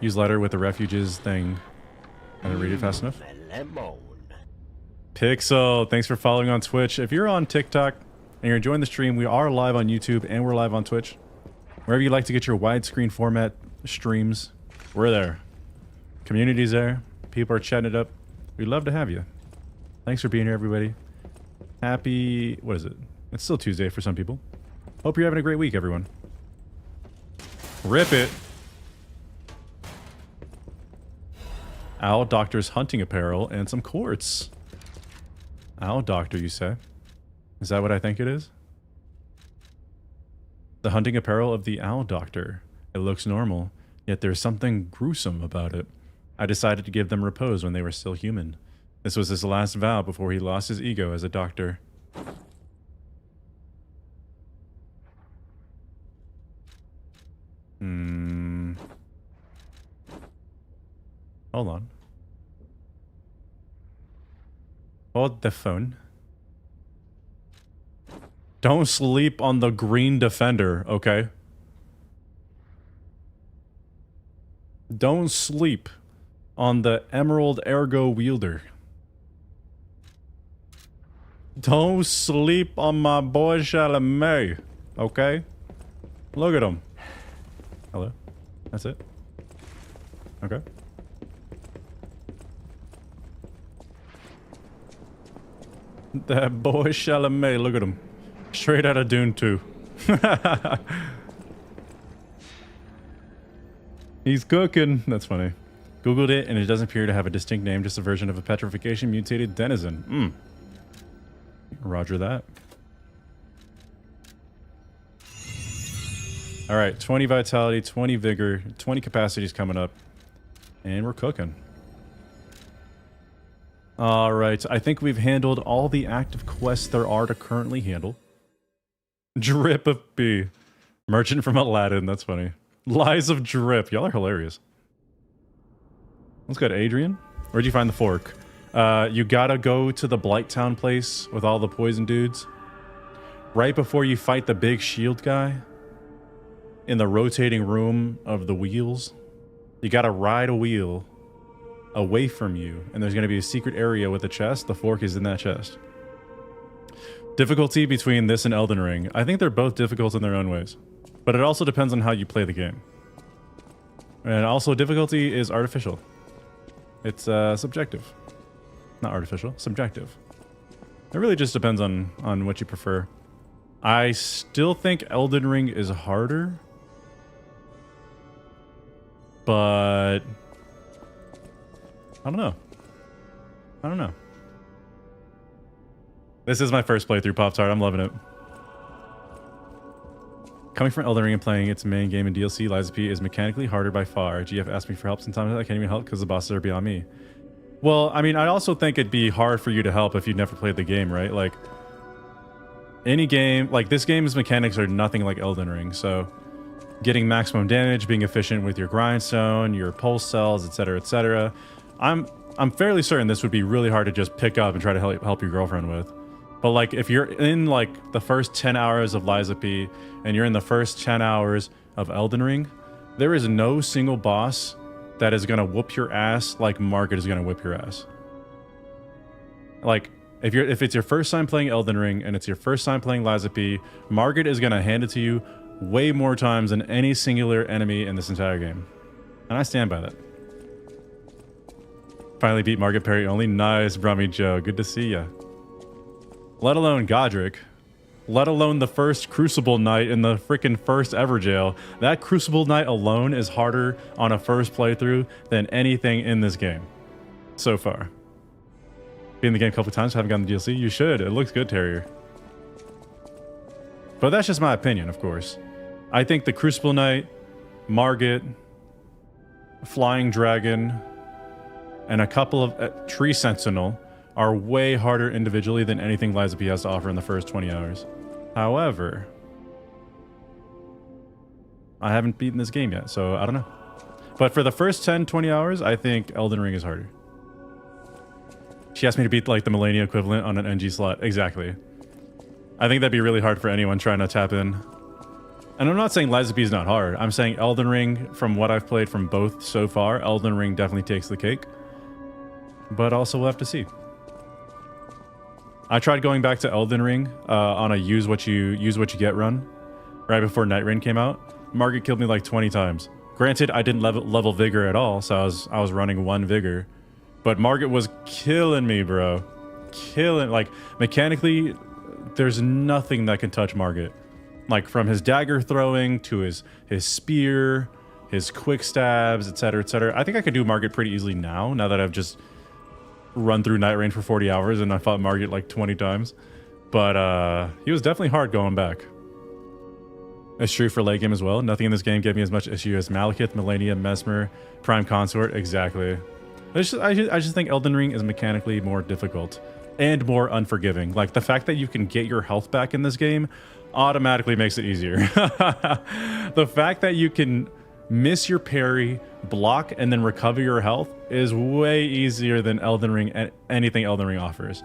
Use letter with the refuges thing. I didn't read it fast enough. Pixel, thanks for following on Twitch. If you're on TikTok and you're enjoying the stream, we are live on YouTube and we're live on Twitch. Wherever you like to get your widescreen format streams, we're there. Community's there. People are chatting it up. We'd love to have you. Thanks for being here, everybody. Happy... what is it? It's still Tuesday for some people. Hope you're having a great week, everyone. Rip it. Owl Doctor's hunting apparel and some quartz. Owl Doctor, you say? Is that what I think it is? The hunting apparel of the Owl Doctor. It looks normal, yet there's something gruesome about it. I decided to give them repose when they were still human. This was his last vow before he lost his ego as a doctor. Hold on. Hold the phone. Don't sleep on the green defender, okay? Don't sleep on the emerald ergo wielder. Don't sleep on my boy Chalamet, okay? Look at him. Hello? That's it? Okay. That boy Chalamet, look at him. Straight out of Dune 2. He's cooking. That's funny. Googled it and it doesn't appear to have a distinct name, just a version of a petrification mutated denizen. Roger that. Alright, 20 vitality, 20 vigor, 20 capacities coming up. And we're cooking. Alright, I think we've handled all the active quests there are to currently handle. Drip of B. Merchant from Aladdin, that's funny. Lies of Drip, y'all are hilarious. Let's go to Adrian. Where'd you find the fork? You gotta go to the Blight Town place with all the poison dudes. Right before you fight the big shield guy. In the rotating room of the wheels. You gotta ride a wheel away from you, and there's going to be a secret area with a chest. The fork is in that chest. Difficulty between this and Elden Ring. I think they're both difficult in their own ways, but it also depends on how you play the game. And also difficulty is artificial. It's subjective. Not artificial, subjective. It really just depends on what you prefer. I still think Elden Ring is harder, but I don't know. I don't know. This is my first playthrough, Pop-Tart. I'm loving it. Coming from Elden Ring and playing its main game and DLC, Lies of P is mechanically harder by far. GF asked me for help sometimes. I can't even help because the bosses are beyond me. Well, I mean, I also think it'd be hard for you to help if you've never played the game, right? Like, any game, like this game's mechanics are nothing like Elden Ring, so getting maximum damage, being efficient with your grindstone, your pulse cells, etc., etc. I'm fairly certain this would be really hard to just pick up and try to help your girlfriend with. But like if you're in like the first 10 hours of Lies of P and you're in the first 10 hours of Elden Ring, there is no single boss that is gonna whoop your ass like Margaret is gonna whip your ass. Like if it's your first time playing Elden Ring and it's your first time playing Lies of P, Margaret is gonna hand it to you way more times than any singular enemy in this entire game. And I stand by that. Finally beat Margaret Perry only. Nice, Brummy Joe. Good to see ya. Let alone Godric. Let alone the first Crucible night in the freaking first ever jail. That Crucible night alone is harder on a first playthrough than anything in this game so far. Been in the game a couple times, haven't gotten the DLC. You should. It looks good, Terrier. But that's just my opinion, of course. I think the Crucible Knight, Margit, Flying Dragon, and a couple of Tree Sentinel are way harder individually than anything Lies of P has to offer in the first 20 hours. However, I haven't beaten this game yet, so I don't know. But for the first 10, 20 hours, I think Elden Ring is harder. She asked me to beat like the Millennia equivalent on an NG slot. Exactly. I think that'd be really hard for anyone trying to tap in. And I'm not saying Lies of P is not hard. I'm saying Elden Ring, from what I've played from both so far, Elden Ring definitely takes the cake. But also we'll have to see. I tried going back to Elden Ring on a use what you get run right before Night Rain came out. Margaret killed me like 20 times. Granted, I didn't level Vigor at all, so I was running 1 Vigor. But Margaret was killing me, bro. Killing, like, mechanically, there's nothing that can touch Margaret. Like, from his dagger throwing to his spear, his quick stabs, etc., etc. I think I could do Margaret pretty easily now that I've just run through Night Rain for 40 hours and I fought Margaret like 20 times. But he was definitely hard going back. It's true for late game as well. Nothing in this game gave me as much issue as Malekith, Millennia, Mesmer, Prime Consort. Exactly. I just think Elden Ring is mechanically more difficult and more unforgiving. Like, the fact that you can get your health back in this game automatically makes it easier. The fact that you can miss your parry, block, and then recover your health is way easier than Elden Ring and anything Elden Ring offers.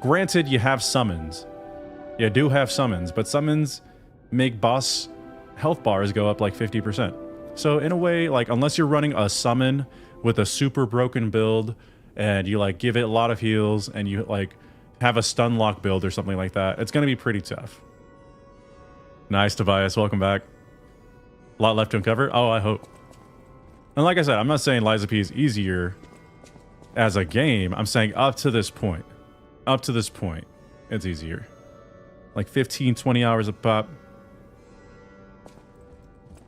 Granted, you have summons. You do have summons, but summons make boss health bars go up like 50%. So in a way, like, unless you're running a summon with a super broken build and you like give it a lot of heals and you like have a stun lock build or something like that, it's going to be pretty tough. Nice, Tobias. Welcome back. A lot left to uncover. Oh, I hope. And like I said, I'm not saying Lies of P is easier as a game. I'm saying up to this point. Up to this point, it's easier. Like 15, 20 hours a pop.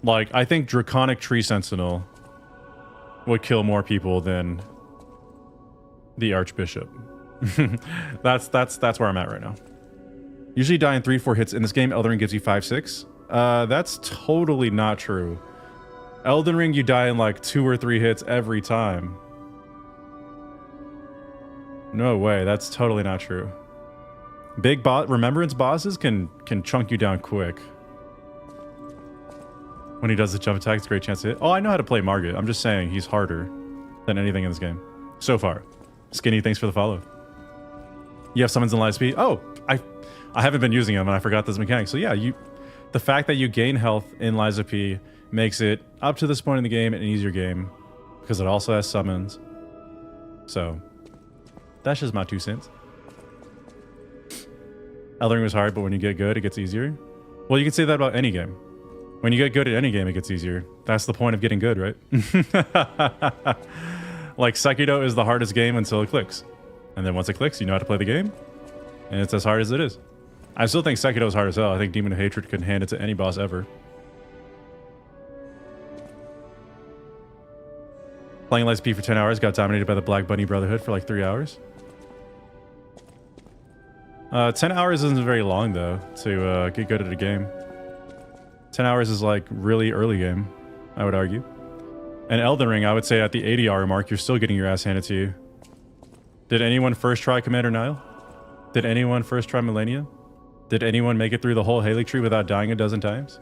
Like, I think Draconic Tree Sentinel would kill more people than the Archbishop. That's where I'm at right now. Usually die in 3-4 hits. In this game, Elden Ring gives you 5-6. That's totally not true. Elden Ring, you die in like 2 or 3 hits every time. No way, that's totally not true. Big boss remembrance bosses can chunk you down quick. When he does the jump attack, it's a great chance to hit. Oh, I know how to play Margaret. I'm just saying he's harder than anything in this game so far. Skinny, thanks for the follow. You have summons in Lies of P. Oh, I haven't been using them and I forgot this mechanic. So yeah, the fact that you gain health in Lies of P makes it, up to this point in the game, an easier game because it also has summons. So that's just my 2 cents. Elden Ring was hard, but when you get good, it gets easier. Well, you can say that about any game. When you get good at any game, it gets easier. That's the point of getting good, right? Like, Sekiro is the hardest game until it clicks. And then once it clicks, you know how to play the game. And it's as hard as it is. I still think Sekiro is hard as hell. I think Demon of Hatred could hand it to any boss ever. Playing Lies of P for 10 hours, got dominated by the Black Bunny Brotherhood for like 3 hours. 10 hours isn't very long, though, to get good at a game. 10 hours is like really early game, I would argue. And Elden Ring, I would say at the 80-hour mark, you're still getting your ass handed to you. Did anyone first try Commander Nile? Did anyone first try Millennia? Did anyone make it through the whole Halig tree without dying a dozen times?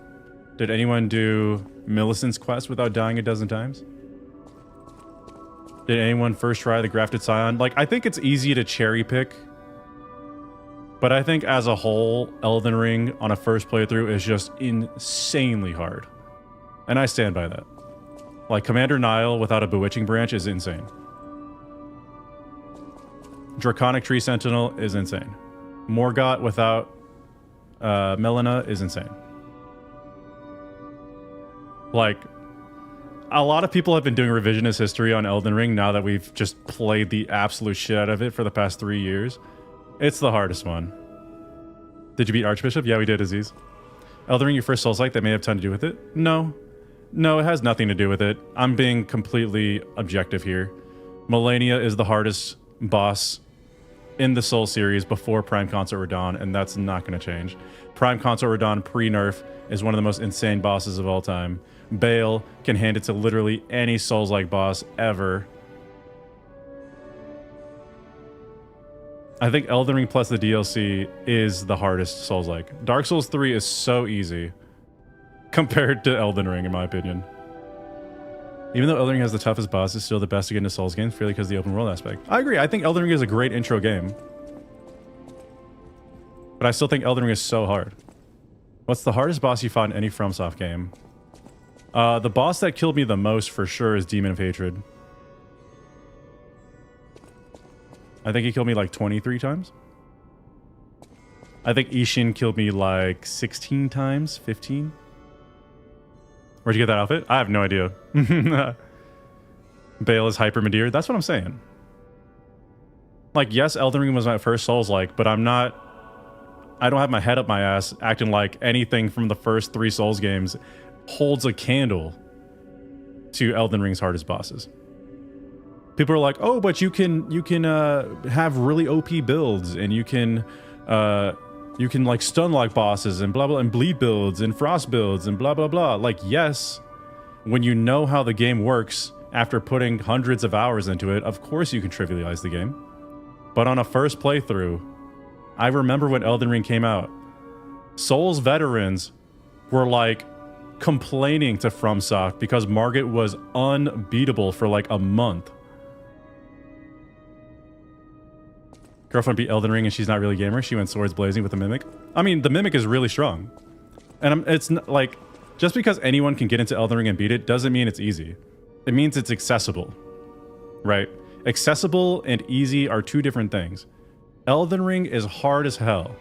Did anyone do Millicent's quest without dying a dozen times? Did anyone first try the Grafted Scion? Like, I think it's easy to cherry pick. But I think as a whole, Elden Ring on a first playthrough is just insanely hard. And I stand by that. Like, Commander Nile without a Bewitching Branch is insane. Draconic Tree Sentinel is insane. Morgott without Melina is insane. Like, a lot of people have been doing revisionist history on Elden Ring now that we've just played the absolute shit out of it for the past 3 years. It's the hardest one. Did you beat Archbishop? Yeah, we did, Aziz. Elden Ring, your first Souls-like, that may have ton to do with it? No. No, it has nothing to do with it. I'm being completely objective here. Melania is the hardest boss in the Soul series before Prime Consort Radahn, and that's not going to change. Prime Consort Radahn pre-nerf is one of the most insane bosses of all time. Bale can hand it to literally any Souls-like boss ever. I think Elden Ring plus the DLC is the hardest Souls-like. Dark Souls 3 is so easy compared to Elden Ring, in my opinion. Even though Elden Ring has the toughest boss, it's still the best to get into Souls games, purely because of the open world aspect. I agree. I think Elden Ring is a great intro game. But I still think Elden Ring is so hard. What's the hardest boss you fought in any FromSoft game? The boss that killed me the most, for sure, is Demon of Hatred. I think he killed me like 23 times. I think Ishin killed me like 16 times, 15. Where'd you get that outfit? I have no idea. Bale is Hyper Medir. That's what I'm saying. Like, yes, Elden Ring was my first Souls-like, but I don't have my head up my ass acting like anything from the first 3 Souls games holds a candle to Elden Ring's hardest bosses. People are like, oh, but you can have really OP builds, and you can like stun lock bosses and blah blah, and bleed builds and frost builds and blah blah blah. Like, yes, when you know how the game works after putting hundreds of hours into it, of course you can trivialize the game. But on a first playthrough, I remember when Elden Ring came out, Souls veterans were like complaining to FromSoft because Margit was unbeatable for like a month. Girlfriend beat Elden Ring and she's not really a gamer. She went swords blazing with the Mimic. I mean, the Mimic is really strong. And it's not, like, just because anyone can get into Elden Ring and beat it doesn't mean it's easy. It means it's accessible, right? Accessible and easy are two different things. Elden Ring is hard as hell.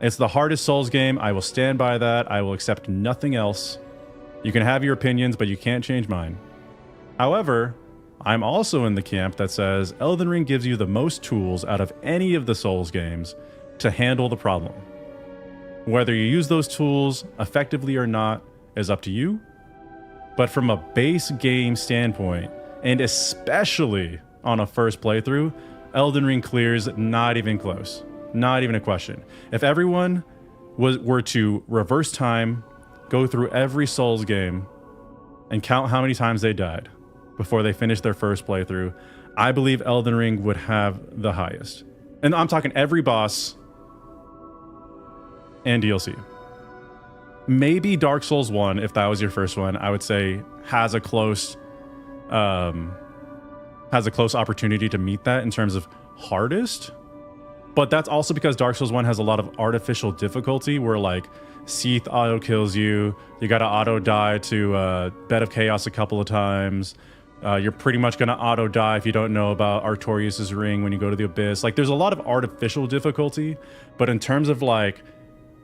It's the hardest Souls game. I will stand by that. I will accept nothing else. You can have your opinions, but you can't change mine. However, I'm also in the camp that says Elden Ring gives you the most tools out of any of the Souls games to handle the problem. Whether you use those tools effectively or not is up to you. But from a base game standpoint, and especially on a first playthrough, Elden Ring clears not even close. Not even a question. If everyone were to reverse time, go through every Souls game, and count how many times they died before they finished their first playthrough, I believe Elden Ring would have the highest. And I'm talking every boss and DLC. Maybe Dark Souls 1, if that was your first one, I would say has a close opportunity to meet that in terms of hardest. But that's also because Dark Souls 1 has a lot of artificial difficulty where, like, Seath auto kills you, you gotta auto die to Bed of Chaos a couple of times. You're pretty much gonna auto die if you don't know about Artorias' ring when you go to the Abyss. Like, there's a lot of artificial difficulty, but in terms of like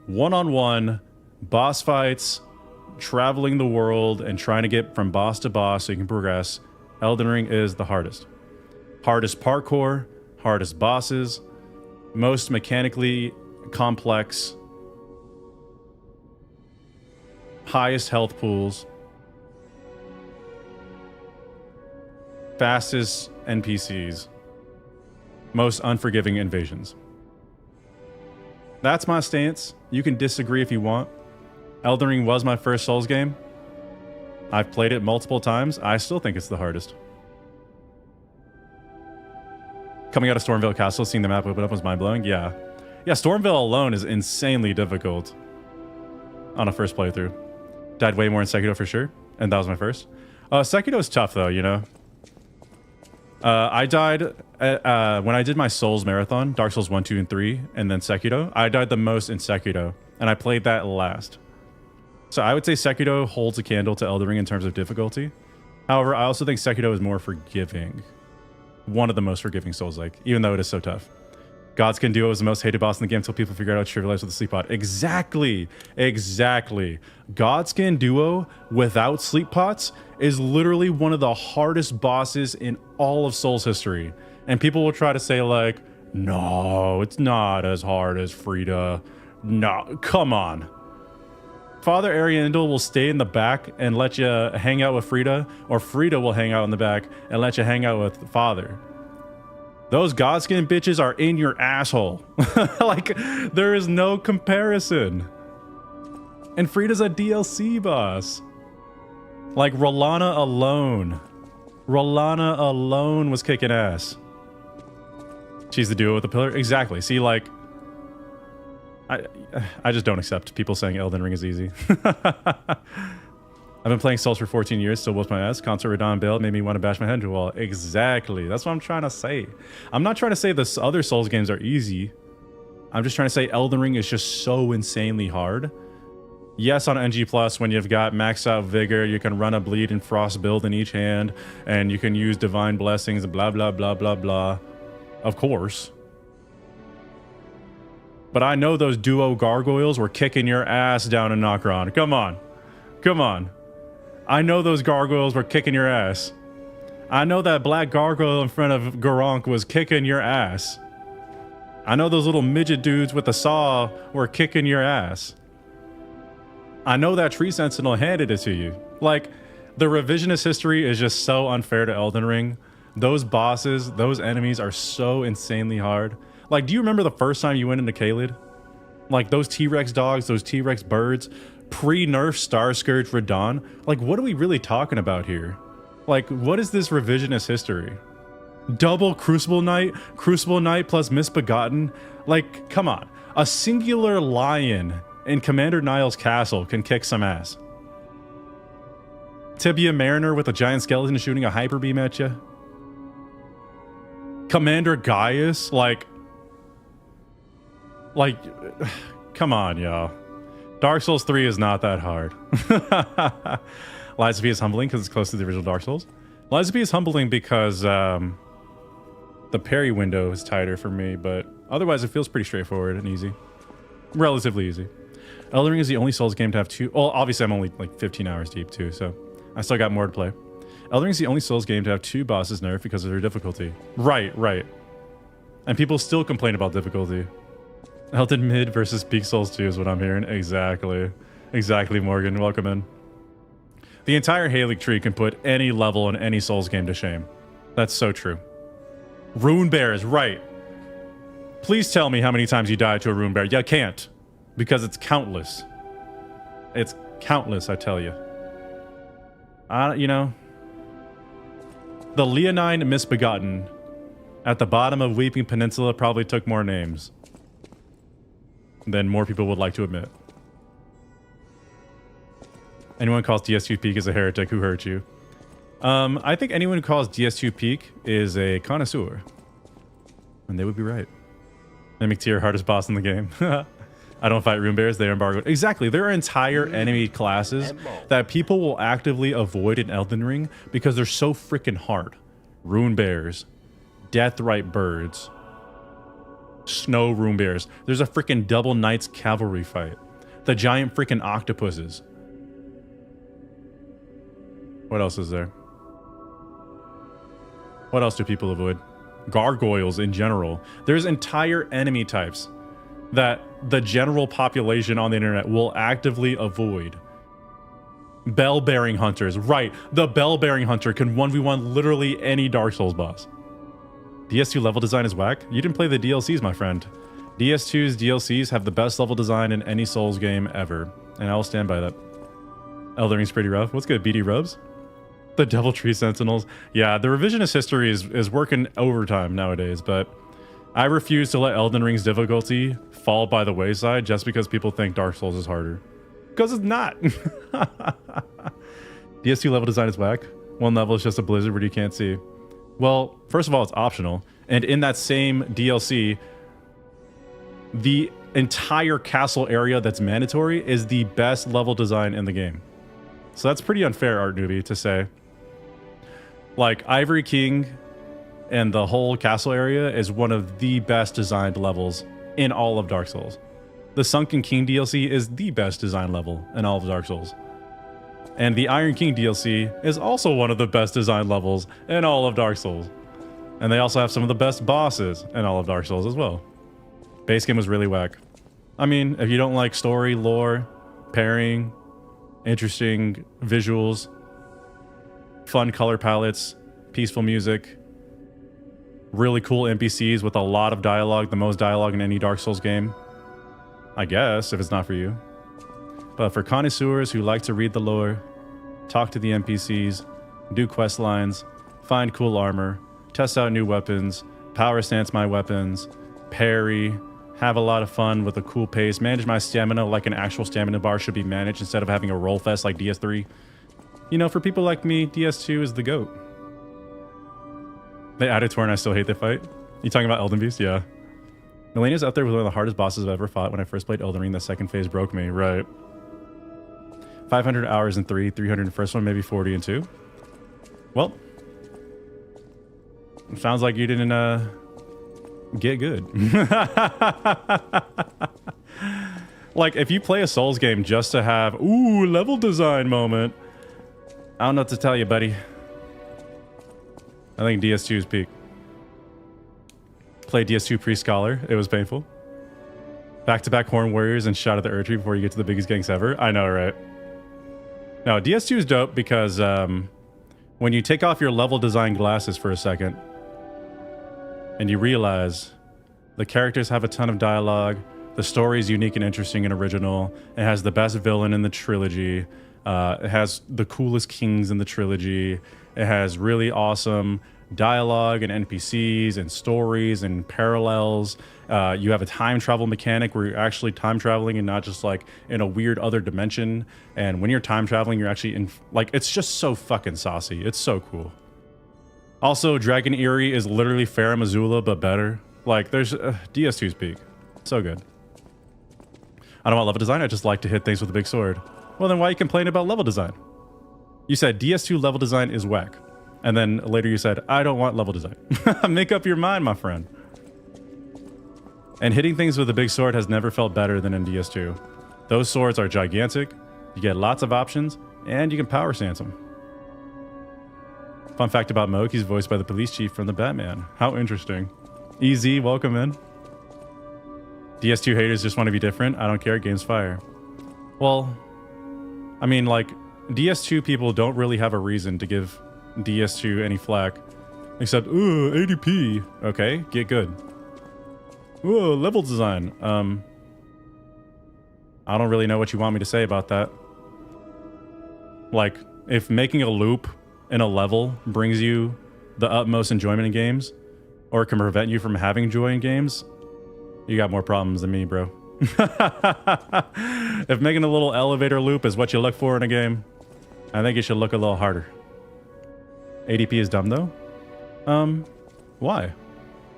one-on-one boss fights, traveling the world and trying to get from boss to boss so you can progress, Elden Ring is the hardest. Hardest parkour, hardest bosses, most mechanically complex, highest health pools, fastest NPCs, most unforgiving invasions. That's my stance. You can disagree if you want. Elden Ring was my first Souls game. I've played it multiple times. I still think it's the hardest. Coming out of Stormvale Castle, seeing the map open up was mind-blowing. Yeah. Yeah, Stormvale alone is insanely difficult on a first playthrough. Died way more in Sekiro for sure, and that was my first. Sekiro is tough though, you know. I died when I did my Souls marathon, Dark Souls 1, 2, and 3, and then Sekiro. I died the most in Sekiro, and I played that last. So I would say Sekiro holds a candle to Elden Ring in terms of difficulty. However, I also think Sekiro is more forgiving. One of the most forgiving Souls-like, even though it is so tough. Godskin Duo is the most hated boss in the game until people figure out how to trivialize with the sleep pot. Exactly. Exactly. Godskin Duo without sleep pots is literally one of the hardest bosses in all of Souls history. And people will try to say like, no, it's not as hard as Frida. No, come on. Father Ariandel will stay in the back and let you hang out with Frida, or Frida will hang out in the back and let you hang out with Father. Those Godskin bitches are in your asshole. Like, there is no comparison. And Frida's a DLC boss. Like, Rolana alone. Rolana alone was kicking ass. She's the duo with the pillar? Exactly. See, like, I just don't accept people saying Elden Ring is easy. I've been playing Souls for 14 years, still whooped my ass. Concert Radon Bale made me want to bash my head into a wall. Exactly. That's what I'm trying to say. I'm not trying to say the other Souls games are easy. I'm just trying to say Elden Ring is just so insanely hard. Yes, on NG+, when you've got maxed out Vigor, you can run a Bleed and Frost build in each hand, and you can use Divine Blessings, blah, blah, blah, blah, blah. Of course. But I know those duo gargoyles were kicking your ass down in Nokron. Come on. Come on. I know those gargoyles were kicking your ass. I know that black gargoyle in front of Garank was kicking your ass. I know those little midget dudes with the saw were kicking your ass. I know that Tree Sentinel handed it to you. Like, the revisionist history is just so unfair to Elden Ring. Those bosses, those enemies are so insanely hard. Like, do you remember the first time you went into Caelid? Like, those T-Rex dogs, those T-Rex birds, pre-nerf Star Scourge Radon? Like, what are we really talking about here? Like, what is this revisionist history? Double Crucible Knight plus Misbegotten? Like, come on. A singular lion in Commander Niall's castle can kick some ass. Tibia Mariner with a giant skeleton shooting a hyper beam at you. Commander Gaius, like, come on, y'all. Dark Souls 3 is not that hard. Lies of P is humbling because it's close to the original Dark Souls. Lies of P is humbling because the parry window is tighter for me, but otherwise it feels pretty straightforward and easy. Relatively easy. Elden Ring is the only Souls game to have two... Well, obviously I'm only like 15 hours deep too, so I still got more to play. Elden Ring is the only Souls game to have two bosses nerfed because of their difficulty. Right, right. And people still complain about difficulty. Elden Mid versus Peak Souls 2 is what I'm hearing. Exactly. Exactly, Morgan. Welcome in. The entire Halig tree can put any level in any Souls game to shame. That's so true. Rune Bears, right. Please tell me how many times you died to a Rune Bear. You can't. Because it's countless. It's countless, I tell you. You know... The Leonine Misbegotten at the bottom of Weeping Peninsula probably took more names than more people would like to admit. Anyone calls DS2 Peak as a heretic, who hurt you? I think anyone who calls DS2 Peak is a connoisseur. And they would be right. Mimic tier, hardest boss in the game. I don't fight Rune Bears, they are embargoed. Exactly, there are entire enemy classes that people will actively avoid in Elden Ring because they're so freaking hard. Rune Bears, Deathrite Birds, Snow Rune Bears. There's a freaking Double Knights Cavalry fight. The giant freaking octopuses. What else is there? What else do people avoid? Gargoyles in general. There's entire enemy types that the general population on the internet will actively avoid. Bell-bearing hunters. Right, the bell-bearing hunter can 1v1 literally any Dark Souls boss. DS2 level design is whack? You didn't play the DLCs, my friend. DS2's DLCs have the best level design in any Souls game ever, and I will stand by that. Elden Ring's pretty rough. What's good, BD Rubs? The Devil Tree Sentinels. Yeah, the revisionist history is working overtime nowadays, but I refuse to let Elden Ring's difficulty fall by the wayside just because people think Dark Souls is harder. Because it's not. DS2 level design is whack. One level is just a blizzard where you can't see. Well, first of all, it's optional. And in that same DLC, the entire castle area that's mandatory is the best level design in the game. So that's pretty unfair, Art Newbie, to say. Like, Ivory King and the whole castle area is one of the best designed levels in all of Dark Souls. The Sunken King DLC is the best designed level in all of Dark Souls. And the Iron King DLC is also one of the best designed levels in all of Dark Souls. And they also have some of the best bosses in all of Dark Souls as well. Base game was really whack. I mean, if you don't like story, lore, pairing, interesting visuals, fun color palettes, peaceful music, really cool NPCs with a lot of dialogue, the most dialogue in any Dark Souls game, I guess, if it's not for you. But for connoisseurs who like to read the lore, talk to the NPCs, do quest lines, find cool armor, test out new weapons, power stance my weapons, parry, have a lot of fun with a cool pace, manage my stamina like an actual stamina bar should be managed instead of having a roll fest like DS3. You know, for people like me, DS2 is the GOAT. They added Tor and I still hate the fight. You talking about Elden Beast? Yeah. Melania's up there with one of the hardest bosses I've ever fought. When I first played Elden Ring, the second phase broke me. Right. 500 hours in 3, 300 in the first one, maybe 40 in 2. Well, sounds like you didn't get good. Like, if you play a Souls game just to have, ooh, level design moment, I don't know what to tell you, buddy. I think DS2's peak. Play DS2 pre-Scholar. It was painful. Back-to-back Horn Warriors and Shot at the Erdtree before you get to the biggest ganks ever. I know, right? No, DS2 is dope because when you take off your level design glasses for a second and you realize the characters have a ton of dialogue, the story is unique and interesting and original, it has the best villain in the trilogy, it has the coolest kings in the trilogy, it has really awesome dialogue and NPCs and stories and parallels. You have a time travel mechanic where you're actually time traveling and not just like in a weird other dimension. And when you're time traveling, you're actually in, like, it's just so fucking saucy. It's so cool. Also, Dragon Eerie is literally Farum Azula, but better. Like, there's DS2's peak. So good. I don't want level design. I just like to hit things with a big sword. Well, then why you complain about level design? You said DS2 level design is whack. And then later you said, I don't want level design. Make up your mind, my friend. And hitting things with a big sword has never felt better than in DS2. Those swords are gigantic, you get lots of options, and you can power stance them. Fun fact about Moke, he's voiced by the police chief from the Batman. How interesting. EZ, welcome in. DS2 haters just want to be different. I don't care, game's fire. Well, I mean, like, DS2 people don't really have a reason to give DS2 any flack, except, ooh, ADP. Okay, get good. Ooh, level design. I don't really know what you want me to say about that. Like, if making a loop in a level brings you the utmost enjoyment in games, or can prevent you from having joy in games, you got more problems than me, bro. If making a little elevator loop is what you look for in a game, I think you should look a little harder. ADP is dumb, though? Why?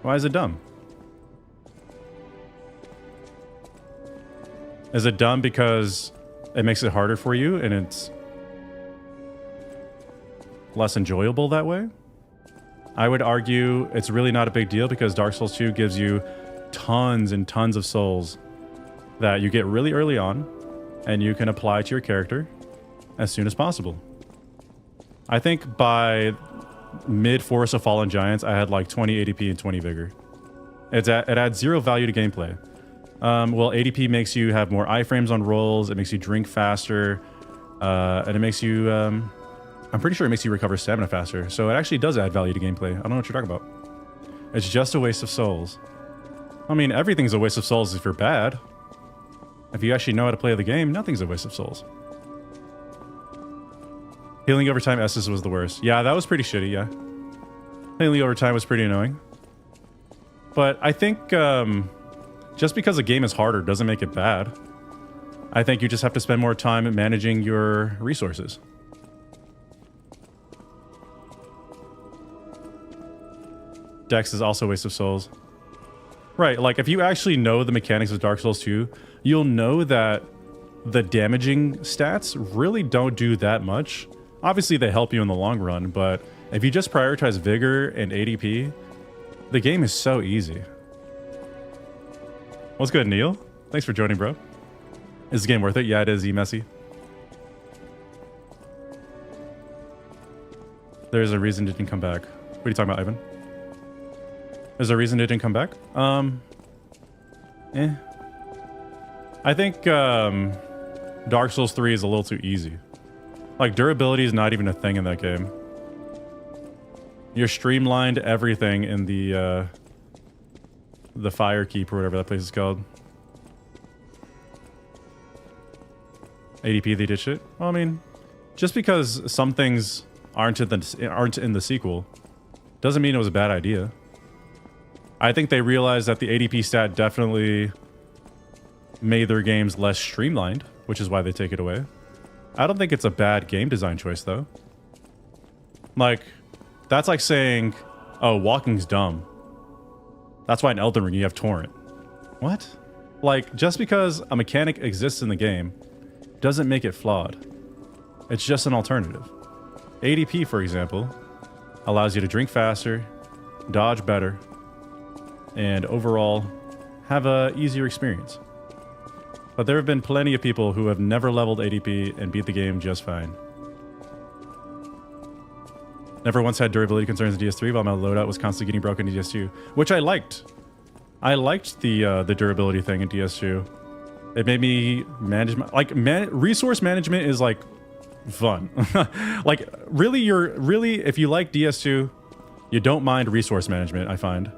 Why is it dumb? Is it dumb because it makes it harder for you and it's less enjoyable that way? I would argue it's really not a big deal because Dark Souls 2 gives you tons and tons of souls that you get really early on and you can apply to your character as soon as possible. I think by mid Forest of Fallen Giants, I had like 20 ADP and 20 Vigor. It adds zero value to gameplay. Well, ADP makes you have more iframes on rolls, it makes you drink faster, and it makes you, I'm pretty sure it makes you recover stamina faster, so it actually does add value to gameplay. I don't know what you're talking about. It's just a waste of souls. I mean, everything's a waste of souls if you're bad. If you actually know how to play the game, nothing's a waste of souls. Healing over time Estus was the worst. Yeah, that was pretty shitty, yeah. Healing over time was pretty annoying. But I think just because a game is harder doesn't make it bad. I think you just have to spend more time managing your resources. Dex is also a waste of souls. Right, like if you actually know the mechanics of Dark Souls 2, you'll know that the damaging stats really don't do that much. Obviously they help you in the long run, but if you just prioritize vigor and ADP, the game is so easy. What's good, Neil? Thanks for joining, bro. Is the game worth it? Yeah, it is, E-Messy. There's a reason it didn't come back. What are you talking about, Ivan? There's a reason it didn't come back? I think Dark Souls 3 is a little too easy. Like, durability is not even a thing in that game. You're streamlined everything in the Fire Keep or whatever that place is called. ADP, they did shit. Well, I mean, just because some things aren't in the sequel doesn't mean it was a bad idea. I think they realized that the ADP stat definitely made their games less streamlined, which is why they take it away. I don't think it's a bad game design choice, though. Like, that's like saying, oh, walking's dumb. That's why in Elden Ring you have Torrent. What? Like, just because a mechanic exists in the game doesn't make it flawed. It's just an alternative. ADP, for example, allows you to drink faster, dodge better, and overall have a easier experience. But there have been plenty of people who have never leveled ADP and beat the game just fine. Never once had durability concerns in DS3 while my loadout was constantly getting broken in DS2, which I liked. I liked the durability thing in DS2. It made me manage my, like, resource management is like fun. Like really, if you like DS2, you don't mind resource management, I find.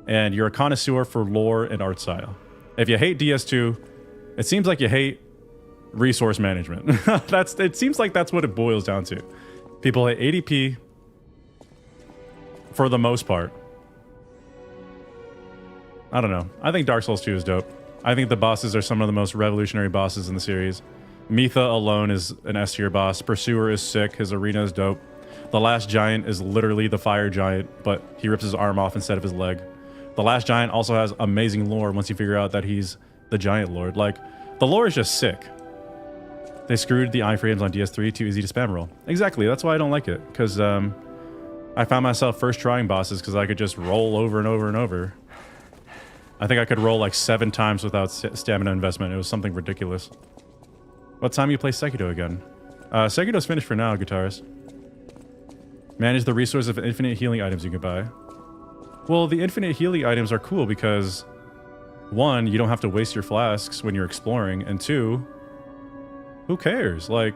And you're a connoisseur for lore and art style. If you hate DS2, it seems like you hate resource management. It seems like that's what it boils down to. People hate ADP for the most part. I don't know. I think Dark Souls 2 is dope. I think the bosses are some of the most revolutionary bosses in the series. Mitha alone is an S tier boss. Pursuer is sick. His arena is dope. The last giant is literally the fire giant, but he rips his arm off instead of his leg. The last giant also has amazing lore once you figure out that he's the giant lord. Like, the lore is just sick. They screwed the iframes on DS3, too easy to spam roll. Exactly, that's why I don't like it. Because I found myself first trying bosses because I could just roll over and over and over. I think I could roll like 7 times without stamina investment. It was something ridiculous. What time you play Sekiro again? Sekiro's finished for now, guitarist. Manage the resource of infinite healing items you can buy. Well, the infinite healing items are cool because 1, you don't have to waste your flasks when you're exploring, and 2, who cares? Like,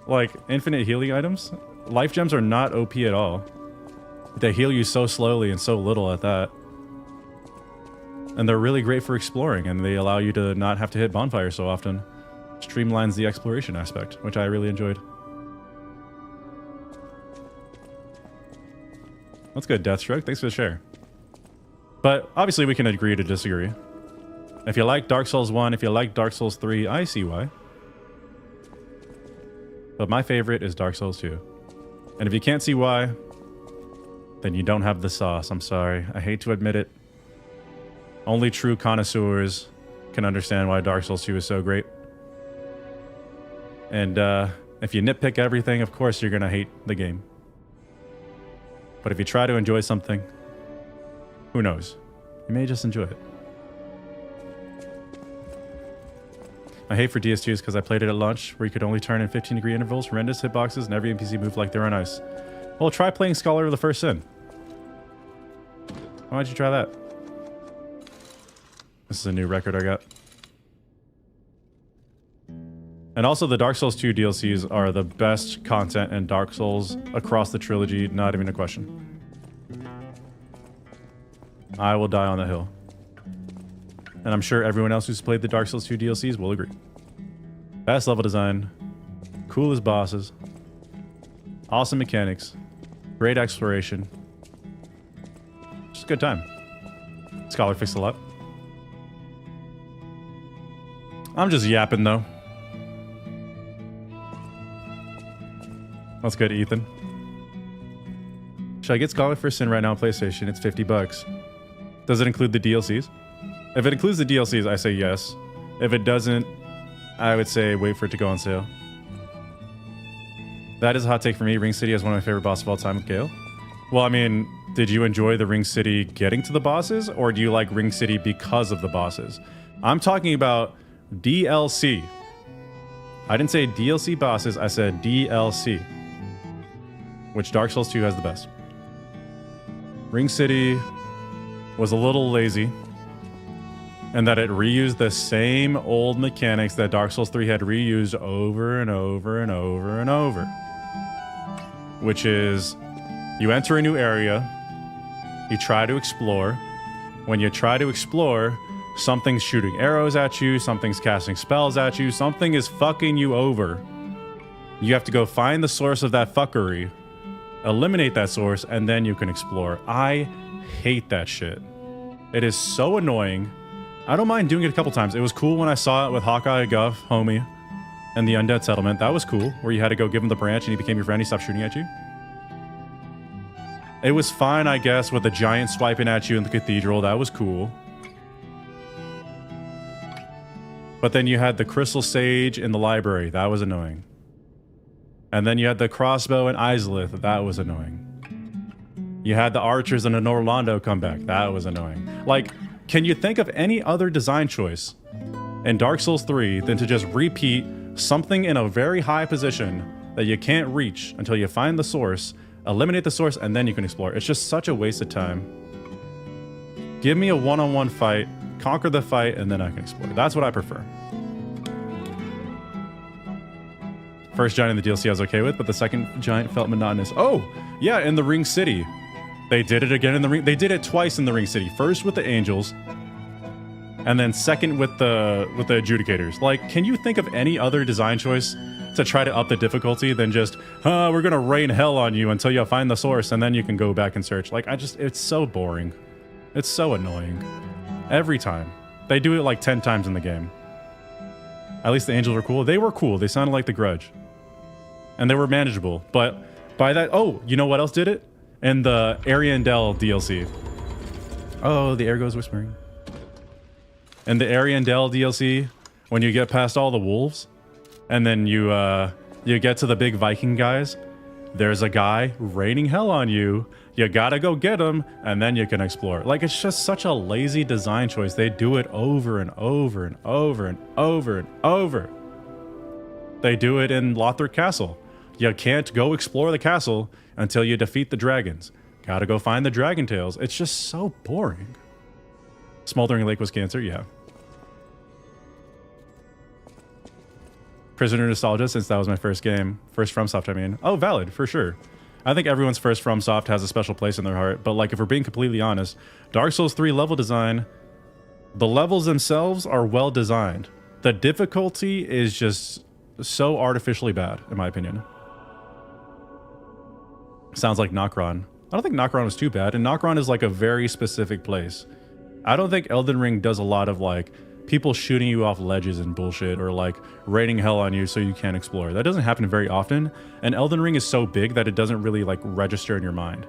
like infinite healing items? Life gems are not OP at all. They heal you so slowly and so little at that. And they're really great for exploring, and they allow you to not have to hit bonfire so often. Streamlines the exploration aspect, which I really enjoyed. That's good, Deathstroke. Thanks for the share. But obviously we can agree to disagree. If you like Dark Souls 1, if you like Dark Souls 3, I see why. But my favorite is Dark Souls 2. And if you can't see why, then you don't have the sauce. I'm sorry. I hate to admit it. Only true connoisseurs can understand why Dark Souls 2 is so great. And if you nitpick everything, of course you're going to hate the game. But if you try to enjoy something, who knows? You may just enjoy it. My hate for DS2 is because I played it at launch, where you could only turn in 15-degree intervals, horrendous hitboxes, and every NPC moved like they were on ice. Well, try playing Scholar of the First Sin. Why don't you try that? This is a new record I got. And also, the Dark Souls 2 DLCs are the best content in Dark Souls across the trilogy, not even a question. I will die on the hill. And I'm sure everyone else who's played the Dark Souls 2 DLCs will agree. Best level design, coolest bosses, awesome mechanics, great exploration. Just a good time. Scholar fixed a lot. I'm just yapping though. That's good, Ethan. Should I get Scholar for Sin right now on PlayStation? It's $50. Does it include the DLCs? If it includes the DLCs, I say yes. If it doesn't, I would say wait for it to go on sale. That is a hot take for me. Ring City is one of my favorite bosses of all time with Gale. Well, I mean, did you enjoy the Ring City getting to the bosses, or do you like Ring City because of the bosses? I'm talking about DLC. I didn't say DLC bosses, I said DLC. Which Dark Souls 2 has the best. Ring City was a little lazy, and that it reused the same old mechanics that Dark Souls 3 had reused over and over and over and over. Which is, you enter a new area, you try to explore. When you try to explore, something's shooting arrows at you, something's casting spells at you, something is fucking you over. You have to go find the source of that fuckery, eliminate that source, and then you can explore. I hate that shit. It is so annoying. I don't mind doing it a couple times. It was cool when I saw it with Hawkeye, Guff, Homie, and the Undead Settlement. That was cool, where you had to go give him the branch and he became your friend, he stopped shooting at you. It was fine, I guess, with the giant swiping at you in the Cathedral. That was cool. But then you had the Crystal Sage in the library. That was annoying. And then you had the crossbow in Izalith. That was annoying. You had the archers in an Orlando come back. That was annoying. Like, can you think of any other design choice in Dark Souls 3 than to just repeat something in a very high position that you can't reach until you find the source, eliminate the source, and then you can explore? It's just such a waste of time. Give me a one-on-one fight, conquer the fight, and then I can explore. That's what I prefer. First giant in the DLC I was okay with, but the second giant felt monotonous. Oh, yeah, in the Ring City. They did it again in the Ring. They did it twice in the Ring City. First with the Angels, and then second with the Adjudicators. Like, can you think of any other design choice to try to up the difficulty than just, we're gonna rain hell on you until you find the source, and then you can go back and search? Like, it's so boring. It's so annoying. Every time. They do it like 10 times in the game. At least the Angels were cool. They were cool. They sounded like the Grudge. And they were manageable. But by that, oh, you know what else did it? In the Ariandel DLC. Oh, the air goes whispering. In the Ariandel DLC, when you get past all the wolves, and then you get to the big Viking guys, there's a guy raining hell on you. You gotta go get him, and then you can explore. Like, it's just such a lazy design choice. They do it over and over and over and over and over. They do it in Lothric Castle. You can't go explore the castle until you defeat the dragons. Gotta go find the dragon tails. It's just so boring. Smoldering Lake was cancer, yeah. Prisoner Nostalgia, since that was my first game. First FromSoft, I mean. Oh, valid, for sure. I think everyone's first FromSoft has a special place in their heart, but like, if we're being completely honest, Dark Souls 3 level design, the levels themselves are well designed. The difficulty is just so artificially bad, in my opinion. Sounds like Nokron. I don't think Nokron was too bad, and Nokron is like a very specific place. I don't think Elden Ring does a lot of like people shooting you off ledges and bullshit, or like raining hell on you so you can't explore. That doesn't happen very often, and Elden Ring is so big that it doesn't really like register in your mind.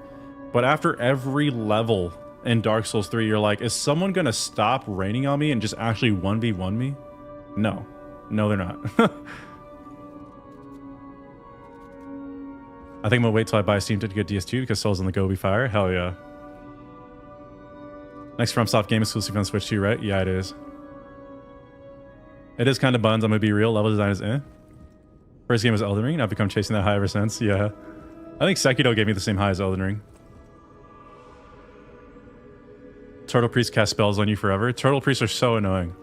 But after every level in Dark Souls 3, you're like, is someone gonna stop raining on me and just actually 1v1 me? No. No, they're not. I think I'm gonna wait till I buy a Steam to get DS2 because Souls on the Go will be fire. Hell yeah. Next FromSoft game exclusive on Switch 2, right? Yeah, it is. It is kind of buns, I'm gonna be real. Level design is eh. First game was Elden Ring, and I've become chasing that high ever since. Yeah. I think Sekiro gave me the same high as Elden Ring. Turtle Priest cast spells on you forever. Turtle Priests are so annoying.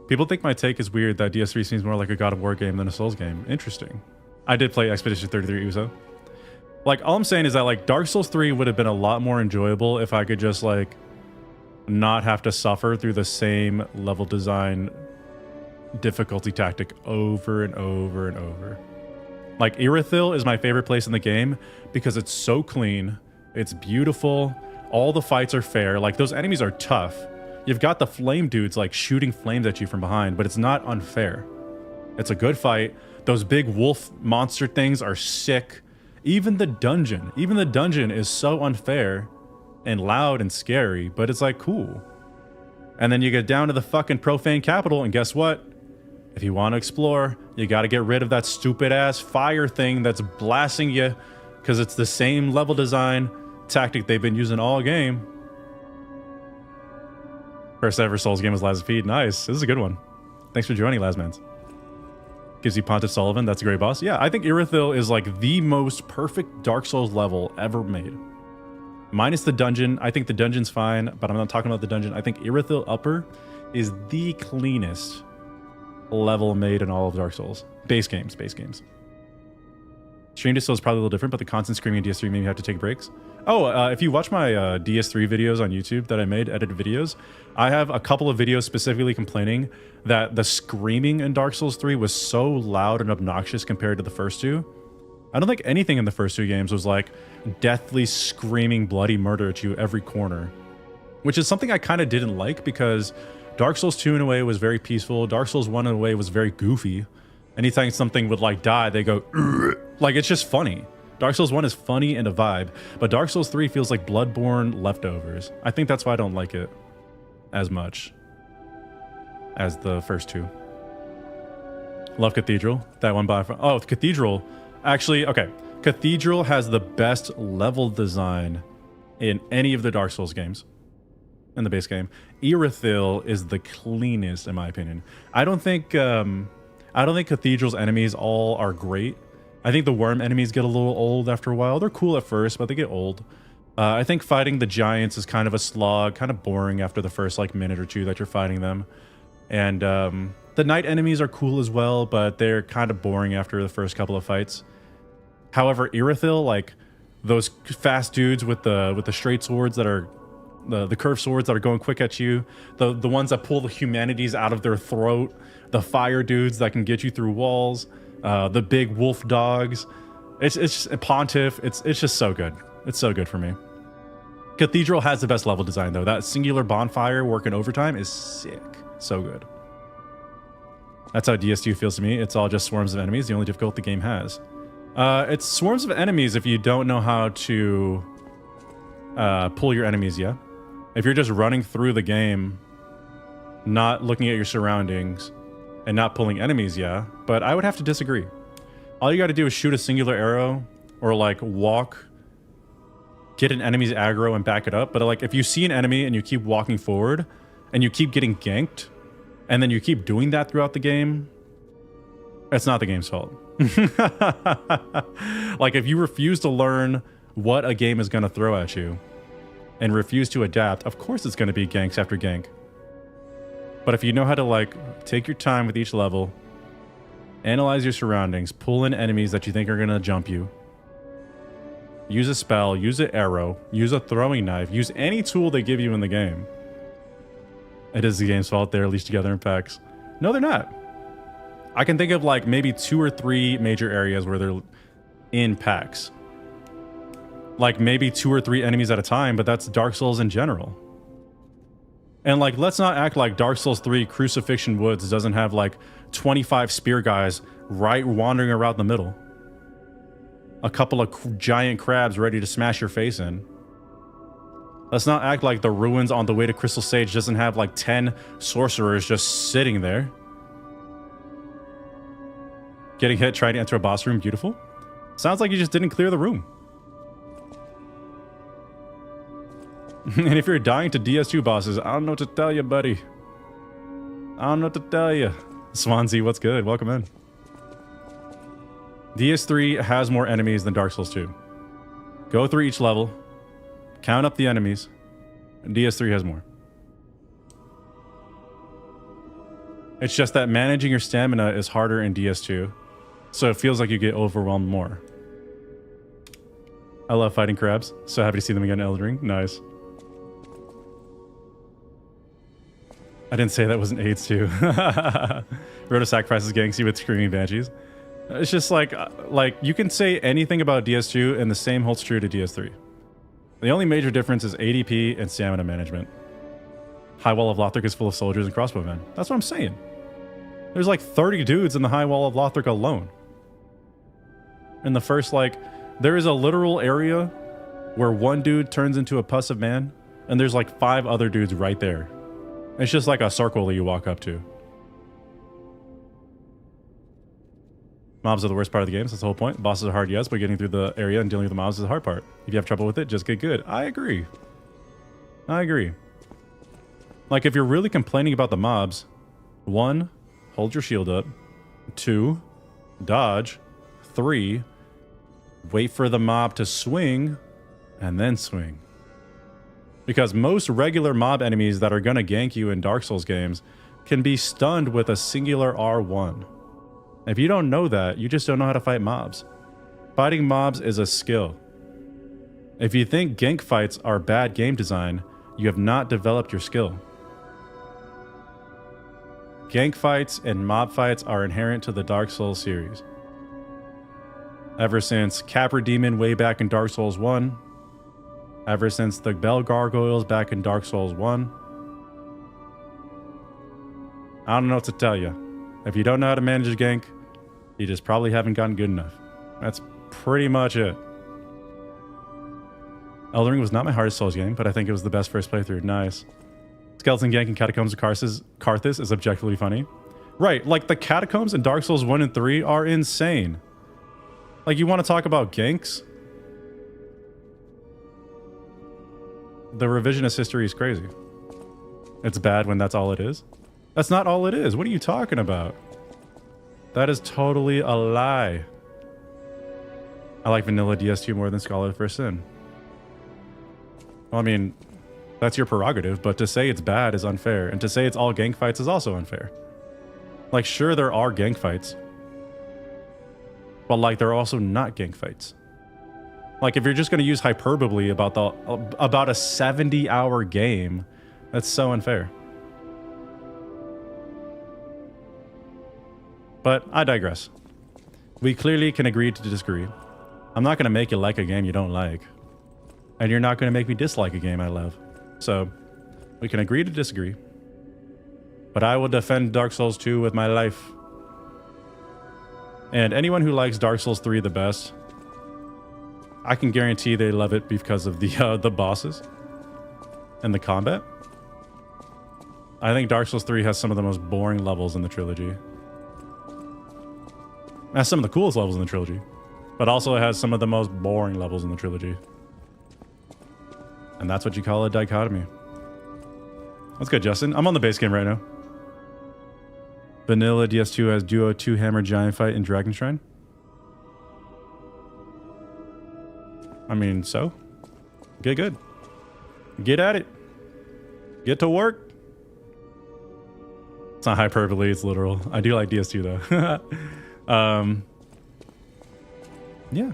People think my take is weird that DS3 seems more like a God of War game than a Souls game. Interesting. I did play Expedition 33 Uso. Like, all I'm saying is that, like, Dark Souls 3 would have been a lot more enjoyable if I could just, like, not have to suffer through the same level design difficulty tactic over and over and over. Like, Irithyll is my favorite place in the game because it's so clean, it's beautiful, all the fights are fair. Like, those enemies are tough. You've got the flame dudes like shooting flames at you from behind, but it's not unfair. It's a good fight. Those big wolf monster things are sick. Even the dungeon is so unfair and loud and scary, but it's like cool. And then you get down to the fucking profane capital, and guess what? If you want to explore, you got to get rid of that stupid ass fire thing that's blasting you, because it's the same level design tactic they've been using all game. First ever Souls game was Lies of Feed. Nice. This is a good one. Thanks for joining, Lasmans. Gives you Pontiff Sullivan. That's a great boss. Yeah, I think Irithyll is like the most perfect Dark Souls level ever made. Minus the dungeon. I think the dungeon's fine, but I'm not talking about the dungeon. I think Irithyll Upper is the cleanest level made in all of Dark Souls. Base games. Stream Distill is probably a little different, but the constant screaming in DS3 made me have to take breaks. Oh, if you watch my DS3 videos on YouTube that I made, edited videos, I have a couple of videos specifically complaining that the screaming in Dark Souls 3 was so loud and obnoxious compared to the first two. I don't think anything in the first two games was like deathly screaming bloody murder at you every corner, which is something I kind of didn't like because Dark Souls 2 in a way was very peaceful. Dark Souls 1 in a way was very goofy. Anytime something would like die, they go, like it's just funny. Dark Souls 1 is funny and a vibe, but Dark Souls 3 feels like Bloodborne leftovers. I think that's why I don't like it as much as the first two. Love Cathedral. That one by... Oh, Cathedral. Actually, okay. Cathedral has the best level design in any of the Dark Souls games. In the base game. Irithyll is the cleanest, in my opinion. I don't think Cathedral's enemies all are great. I think the worm enemies get a little old after a while. They're cool at first, but they get old. I think fighting the giants is kind of a slog, kind of boring after the first like minute or two that you're fighting them. And the night enemies are cool as well, but they're kind of boring after the first couple of fights. However, Irithyll, like those fast dudes with the straight swords that are the curved swords that are going quick at you, the ones that pull the humanities out of their throat, the fire dudes that can get you through walls, the big wolf dogs. It's just a Pontiff. It's just so good. It's so good for me. Cathedral has the best level design though. That singular bonfire working overtime is sick. So good. That's how DS2 feels to me. It's all just swarms of enemies. The only difficulty the game has. It's swarms of enemies if you don't know how to pull your enemies, yeah? If you're just running through the game, not looking at your surroundings, and not pulling enemies, yeah, but I would have to disagree. All you got to do is shoot a singular arrow or like walk, get an enemy's aggro and back it up. But like if you see an enemy and you keep walking forward and you keep getting ganked and then you keep doing that throughout the game, it's not the game's fault. Like if you refuse to learn what a game is going to throw at you and refuse to adapt, of course it's going to be ganks after gank. But if you know how to like take your time with each level, analyze your surroundings, pull in enemies that you think are going to jump you, use a spell, use an arrow, use a throwing knife, use any tool they give you in the game, it is the game's fault they're leashed together in packs. No, they're not. I can think of like maybe 2 or 3 major areas where they're in packs. Like maybe 2 or 3 enemies at a time, but that's Dark Souls in general. And like, let's not act like Dark Souls 3 Crucifixion Woods doesn't have like 25 spear guys right wandering around the middle. A couple of giant crabs ready to smash your face in. Let's not act like the ruins on the way to Crystal Sage doesn't have like 10 sorcerers just sitting there. Getting hit trying to enter a boss room, beautiful. Sounds like you just didn't clear the room. And if you're dying to DS2 bosses, I don't know what to tell you, buddy. I don't know what to tell you. Swansea, what's good? Welcome in. DS3 has more enemies than Dark Souls 2. Go through each level, count up the enemies, and DS3 has more. It's just that managing your stamina is harder in DS2, so it feels like you get overwhelmed more. I love fighting crabs, so happy to see them again in Elden Ring. Nice. I didn't say that wasn't AIDS too. Road of Sacrifices ganks you with Screaming Banshees. It's just like you can say anything about DS2 and the same holds true to DS3. The only major difference is ADP and stamina management. High Wall of Lothric is full of soldiers and crossbowmen. That's what I'm saying. There's like 30 dudes in the High Wall of Lothric alone. In the first, like, there is a literal area where one dude turns into a puss of man, and there's like 5 other dudes right there. It's just like a circle that you walk up to. Mobs are the worst part of the game, so that's the whole point. Bosses are hard, yes, but getting through the area and dealing with the mobs is the hard part. If you have trouble with it, just get good. I agree. I agree. Like, if you're really complaining about the mobs, 1, hold your shield up. 2, dodge. 3, wait for the mob to swing, and then swing. Because most regular mob enemies that are gonna gank you in Dark Souls games can be stunned with a singular R1. If you don't know that, you just don't know how to fight mobs. Fighting mobs is a skill. If you think gank fights are bad game design, you have not developed your skill. Gank fights and mob fights are inherent to the Dark Souls series. Ever since Capra Demon way back in Dark Souls 1, ever since the Bell Gargoyles back in Dark Souls 1, I don't know what to tell you. If you don't know how to manage a gank, you just probably haven't gotten good enough. That's pretty much it. Elden Ring was not my hardest Souls game, but I think it was the best first playthrough. Nice. Skeleton gank in Catacombs of Karthus is objectively funny. Right, like the Catacombs in Dark Souls 1 and 3 are insane. Like, you want to talk about ganks? The revisionist history is crazy. It's bad when that's all it is. That's not all it is. What are you talking about? That is totally a lie. I like vanilla DS2 more than Scholar of First Sin. Well, I mean, that's your prerogative, but to say it's bad is unfair, and to say it's all gank fights is also unfair. Like, sure, there are gank fights, but like, there are also not gank fights. Like, if you're just going to use hyperbole about a 70-hour game, that's so unfair. But I digress. We clearly can agree to disagree. I'm not going to make you like a game you don't like, and you're not going to make me dislike a game I love. So, we can agree to disagree. But I will defend Dark Souls 2 with my life. And anyone who likes Dark Souls 3 the best, I can guarantee they love it because of the bosses and the combat. I think Dark Souls 3 has some of the most boring levels in the trilogy. It has some of the coolest levels in the trilogy, but also it has some of the most boring levels in the trilogy. And that's what you call a dichotomy. That's good, Justin. I'm on the base game right now. Vanilla DS2 has Duo 2-Hammer Giant Fight in Dragon Shrine. I mean, so? Get good. Get at it. Get to work. It's not hyperbole, it's literal. I do like DS2 though. Yeah.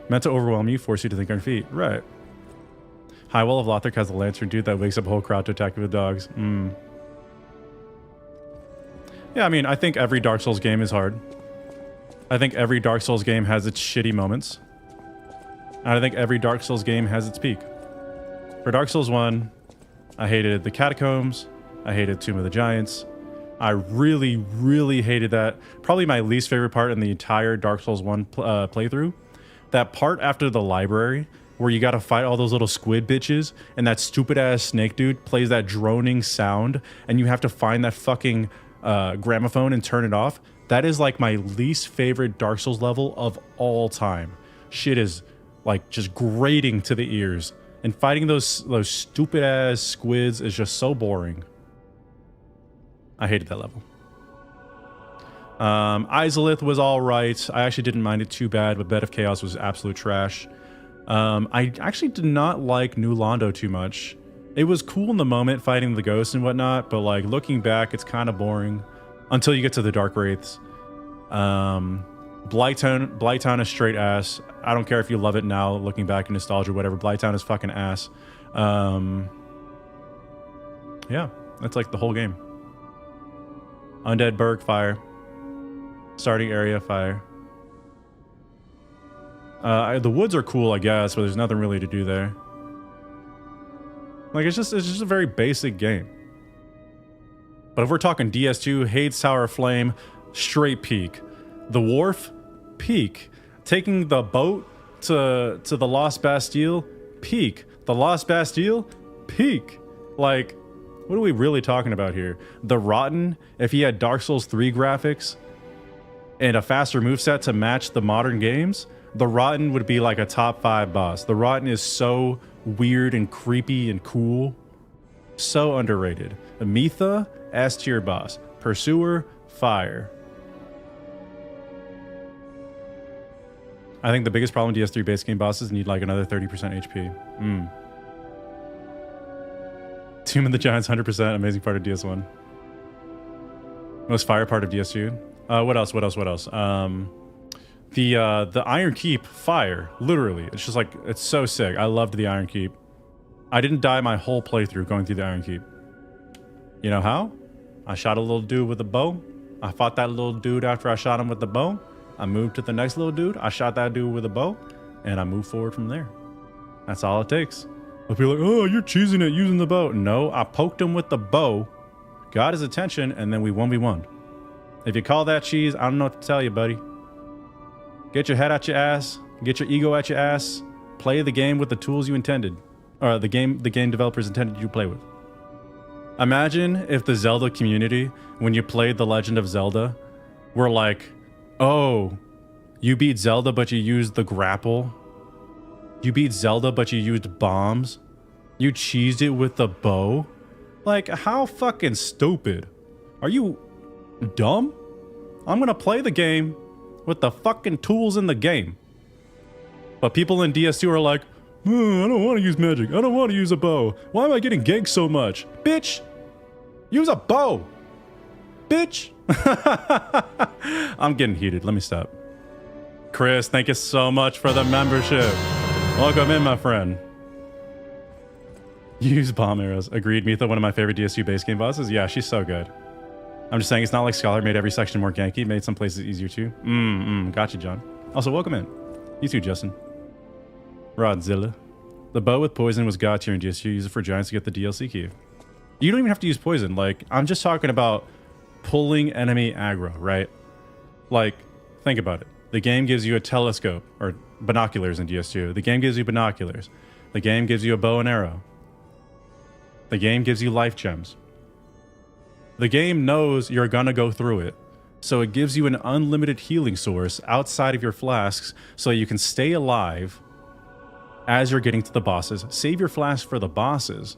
Meant to overwhelm you, force you to think on your feet. Right. High Wall of Lothric has a lantern dude that wakes up a whole crowd to attack you with dogs. Yeah, I mean, I think every Dark Souls game is hard. I think every Dark Souls game has its shitty moments. And I think every Dark Souls game has its peak. For Dark Souls 1, I hated the Catacombs. I hated Tomb of the Giants. I really, really hated that. Probably my least favorite part in the entire Dark Souls 1 playthrough. That part after the library, where you gotta fight all those little squid bitches, and that stupid ass snake dude plays that droning sound, and you have to find that fucking gramophone and turn it off. That is like my least favorite Dark Souls level of all time. Shit is like just grating to the ears, and fighting those stupid ass squids is just so boring. I hated that level. Izalith was all right. I actually didn't mind it too bad, but Bed of Chaos was absolute trash. I actually did not like New Londo too much. It was cool in the moment fighting the ghosts and whatnot, but like looking back, it's kind of boring until you get to the Dark Wraiths. Blighttown is straight ass. I don't care if you love it now, looking back in nostalgia or whatever. Blighttown is fucking ass. Yeah, that's like the whole game. Undead Burg, fire. Starting area, fire. The woods are cool, I guess, but there's nothing really to do there. Like, it's just a very basic game. But if we're talking DS2, Hades Tower of Flame, straight peak. The Wharf, peak. Taking the boat to the Lost Bastille, peak. The Lost Bastille, peak. Like, what are we really talking about here? The Rotten, if he had Dark Souls 3 graphics and a faster moveset to match the modern games, the Rotten would be like a top 5 boss. The Rotten is so weird and creepy and cool. So underrated. Ametha, S tier boss. Pursuer, fire. I think the biggest problem with DS3 base game bosses need like another 30% HP. Tomb of the Giants, 100%. Amazing part of DS1. Most fire part of DS2. What else? The Iron Keep, fire. Literally. It's just like, it's so sick. I loved the Iron Keep. I didn't die my whole playthrough going through the Iron Keep. You know how? I shot a little dude with a bow. I fought that little dude after I shot him with the bow. I moved to the next little dude. I shot that dude with a bow. And I moved forward from there. That's all it takes. They'll be like, oh, you're cheesing it using the bow. No, I poked him with the bow, got his attention, and then we 1v1. If you call that cheese, I don't know what to tell you, buddy. Get your head out your ass. Get your ego out your ass. Play the game with the tools you intended. Or the game developers intended you to play with. Imagine if the Zelda community, when you played The Legend of Zelda, were like, oh, you beat Zelda, but you used the grapple. You beat Zelda, but you used bombs. You cheesed it with the bow. Like, how fucking stupid. Are you dumb? I'm gonna play the game with the fucking tools in the game. But people in DS2 are like, oh, I don't want to use magic. I don't want to use a bow. Why am I getting ganked so much? Bitch, use a bow. Bitch. I'm getting heated. Let me stop. Chris, thank you so much for the membership. Welcome in, my friend. Use bomb arrows. Agreed, Mitha, one of my favorite DS2 base game bosses. Yeah, she's so good. I'm just saying, it's not like Scholar made every section more ganky, made some places easier too. Gotcha, John. Also, welcome in. You too, Justin. Rodzilla. The bow with poison was god tier in DS2. Use it for giants to get the DLC key. You don't even have to use poison. Like, I'm just talking about pulling enemy aggro, right? Like, think about it. The game gives you a telescope, or binoculars in DS2. The game gives you binoculars. The game gives you a bow and arrow. The game gives you life gems. The game knows you're gonna go through it. So it gives you an unlimited healing source outside of your flasks so you can stay alive as you're getting to the bosses. Save your flasks for the bosses.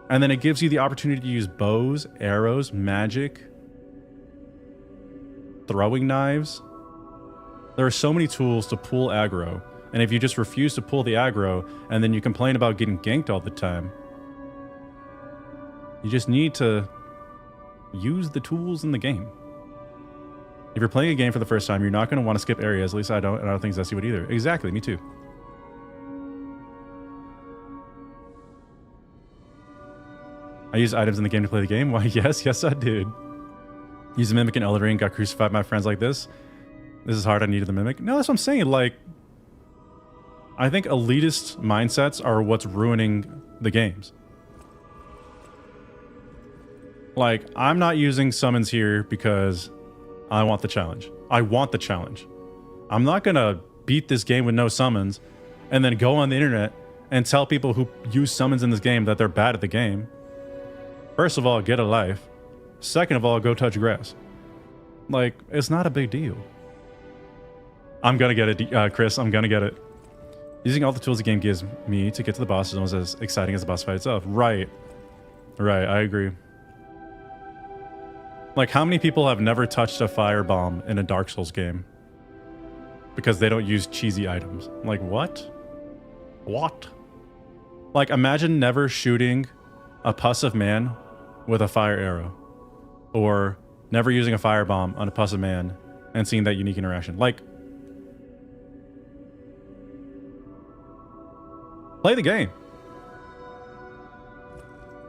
And then it gives you the opportunity to use bows, arrows, magic, throwing knives. There are so many tools to pull aggro. And if you just refuse to pull the aggro and then you complain about getting ganked all the time, you just need to use the tools in the game. If you're playing a game for the first time, you're not going to want to skip areas. At least I don't, and I don't think Zesty would either. Exactly, me too. I use items in the game to play the game. Why, yes, I did. Use a mimic in Elden Ring, got crucified by my friends like this. This is hard, I needed the mimic. No, that's what I'm saying. Like, I think elitist mindsets are what's ruining the games. Like, I'm not using summons here because I want the challenge. I want the challenge. I'm not gonna beat this game with no summons and then go on the internet and tell people who use summons in this game that they're bad at the game. First of all, get a life. Second of all, go touch grass. Like, it's not a big deal. I'm gonna get it, Chris. I'm gonna get it. Using all the tools the game gives me to get to the boss is almost as exciting as the boss fight itself. Right. Right, I agree. Like, how many people have never touched a firebomb in a Dark Souls game? Because they don't use cheesy items. Like, what? What? Like, imagine never shooting a pus of man with a fire arrow. Or never using a firebomb on a pus of man and seeing that unique interaction. Like, play the game.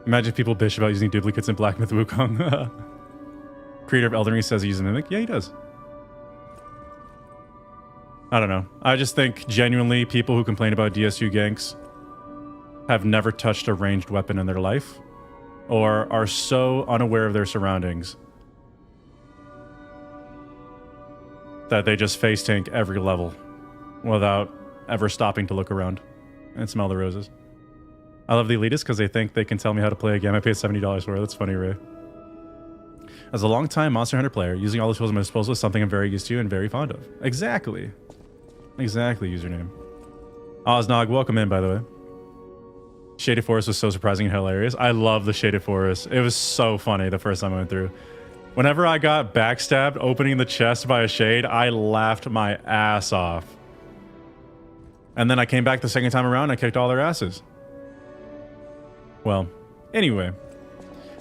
Imagine people bitch about using duplicates in Black Myth Wukong. Creator of Elden Ring says he uses a mimic. Yeah, he does. I don't know. I just think genuinely people who complain about DSU ganks have never touched a ranged weapon in their life or are so unaware of their surroundings that they just face tank every level without ever stopping to look around and smell the roses. I love the elitists because they think they can tell me how to play a game I paid $70 for. That's funny, Ray. As a long-time Monster Hunter player, using all the tools at my disposal is something I'm very used to and very fond of. Exactly. Exactly, username. Oznog, welcome in, by the way. Shaded Forest was so surprising and hilarious. I love the Shaded Forest. It was so funny the first time I went through. Whenever I got backstabbed opening the chest by a shade, I laughed my ass off. And then I came back the second time around and I kicked all their asses. Well, anyway.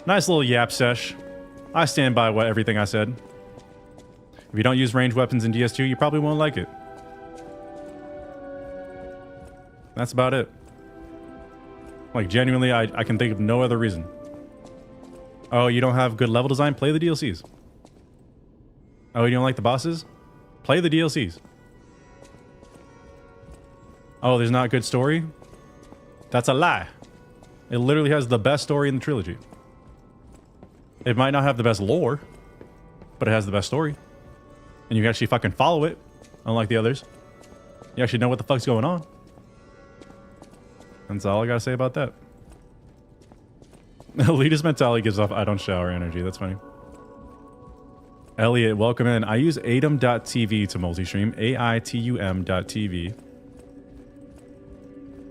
Nice little yap sesh. I stand by everything I said. If you don't use ranged weapons in DS2, you probably won't like it. That's about it. Like, genuinely, I can think of no other reason. Oh, you don't have good level design? Play the DLCs. Oh, you don't like the bosses? Play the DLCs. Oh, there's not good story? That's a lie. It literally has the best story in the trilogy. It might not have the best lore, but it has the best story. And you can actually fucking follow it, unlike the others. You actually know what the fuck's going on. That's all I gotta say about that. Elitist mentality gives off I don't shower energy. That's funny. Elliot, welcome in. I use atom.tv to multi-stream. AITUM.tv.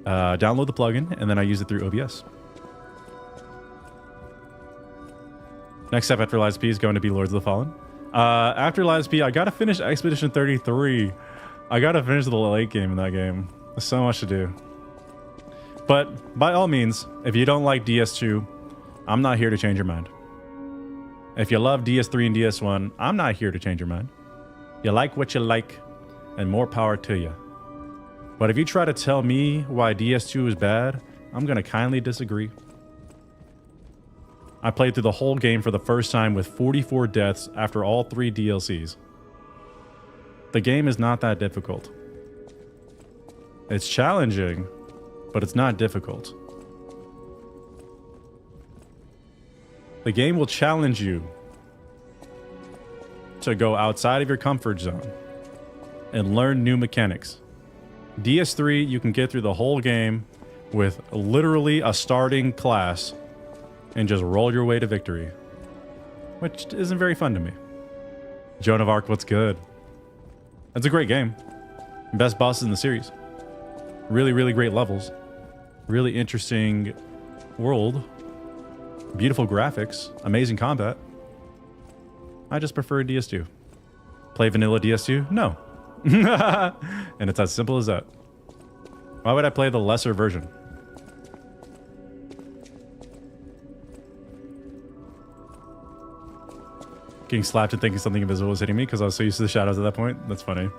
Download the plugin, and then I use it through OBS. Next step after Lies P is going to be Lords of the Fallen. After Lies P, I gotta finish Expedition 33. I gotta finish the late game in that game. There's so much to do. But by all means, if you don't like DS2, I'm not here to change your mind. If you love DS3 and DS1, I'm not here to change your mind. You like what you like, and more power to you. But if you try to tell me why DS2 is bad, I'm gonna kindly disagree. I played through the whole game for the first time with 44 deaths after all 3 DLCs. The game is not that difficult. It's challenging, but it's not difficult. The game will challenge you to go outside of your comfort zone and learn new mechanics. DS3, you can get through the whole game with literally a starting class and just roll your way to victory, which isn't very fun to me. Joan of Arc, what's good? It's a great game. Best bosses in the series. Really, really great levels. Really interesting world. Beautiful graphics. Amazing combat. I just prefer DS2. Play vanilla DS2? No. And it's as simple as that. Why would I play the lesser version? Getting slapped and thinking something invisible was hitting me because I was so used to the shadows at that point. That's funny.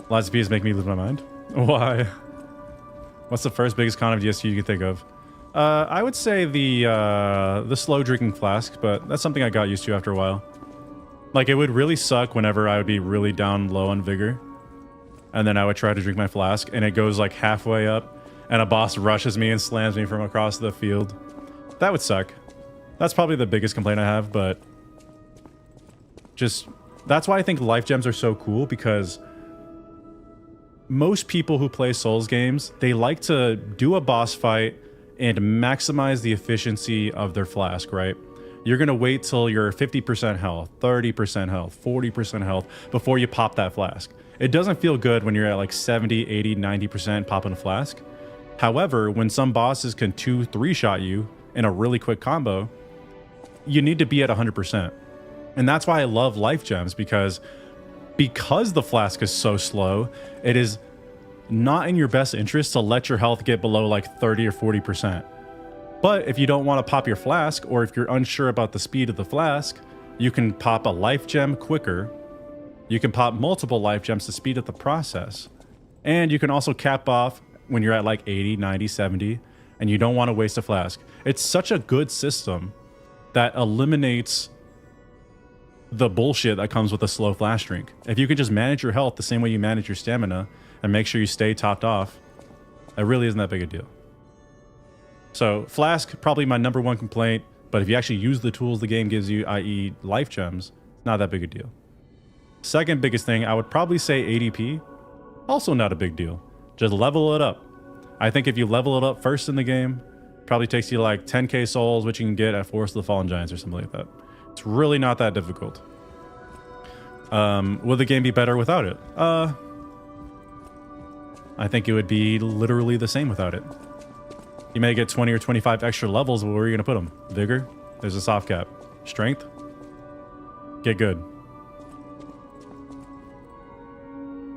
Lies of P is making me lose my mind. Why? What's the first biggest con of DSU you can think of? I would say the slow drinking flask, but that's something I got used to after a while. Like, it would really suck whenever I would be really down low on vigor, and then I would try to drink my flask, and it goes like halfway up, and a boss rushes me and slams me from across the field. That would suck. That's probably the biggest complaint I have, but just that's why I think life gems are so cool, because most people who play Souls games, they like to do a boss fight and maximize the efficiency of their flask, right? You're gonna wait till you're 50% health, 30% health, 40% health before you pop that flask. It doesn't feel good when you're at like 70, 80, 90% popping a flask. However, when some bosses can 2-3 shot you in a really quick combo, you need to be at 100%. And that's why I love life gems, because the flask is so slow, it is not in your best interest to let your health get below like 30 or 40%. But if you don't want to pop your flask, or if you're unsure about the speed of the flask, you can pop a life gem quicker. You can pop multiple life gems to speed up the process. And you can also cap off when you're at like 80, 90, 70, and you don't want to waste a flask. It's such a good system that eliminates the bullshit that comes with a slow flash drink. If you can just manage your health the same way you manage your stamina and make sure you stay topped off, it really isn't that big a deal. So flask, probably my #1 complaint, but if you actually use the tools the game gives you, i.e. life gems, not that big a deal. Second biggest thing, I would probably say ADP, also not a big deal. Just level it up. I think if you level it up first in the game, probably takes you like 10k souls, which you can get at Forest of the Fallen Giants or something like that. It's really not that difficult. Will the game be better without it? I think it would be literally the same without it. You may get 20 or 25 extra levels, but where are you going to put them? Vigor? There's a soft cap. Strength? Get good.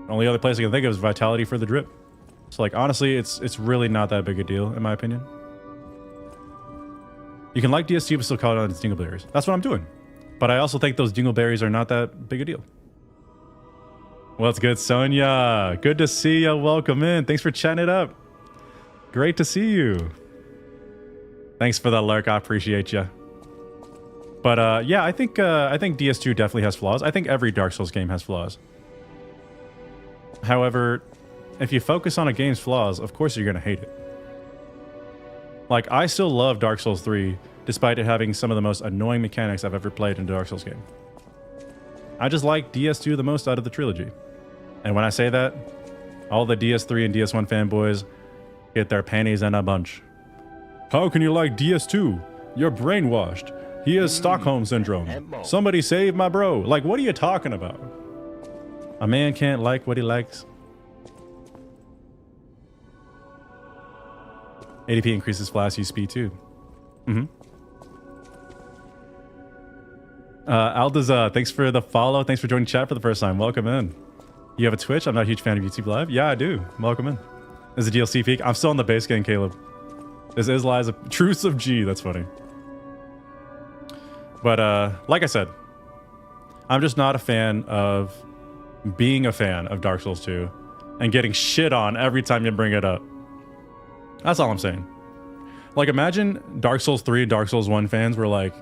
Only other place I can think of is Vitality for the drip. So like, honestly, it's really not that big a deal, in my opinion. You can like DS2 but still call it on its dingleberries. That's what I'm doing. But I also think those dingleberries are not that big a deal. What's good, Sonia? Good to see you. Welcome in. Thanks for chatting it up. Great to see you. Thanks for the lurk. I appreciate you. But yeah, I think DS2 definitely has flaws. I think every Dark Souls game has flaws. However, if you focus on a game's flaws, of course you're going to hate it. Like, I still love Dark Souls 3, despite it having some of the most annoying mechanics I've ever played in a Dark Souls game. I just like DS2 the most out of the trilogy. And when I say that, all the DS3 and DS1 fanboys get their panties in a bunch. How can you like DS2? You're brainwashed. He has Stockholm Syndrome. Somebody save my bro. Like, what are you talking about? A man can't like what he likes. ADP increases flash use speed too. Aldaza, thanks for the follow. Thanks for joining chat for the first time. Welcome in. You have a Twitch? I'm not a huge fan of YouTube Live. Yeah, I do. Welcome in. This is a DLC peak. I'm still on the base game, Caleb. This is Lies of Truths of G. That's funny. But like I said, I'm just not a fan of being a fan of Dark Souls 2 and getting shit on every time you bring it up. That's all I'm saying. Like, imagine Dark Souls 3 and Dark Souls 1 fans were like,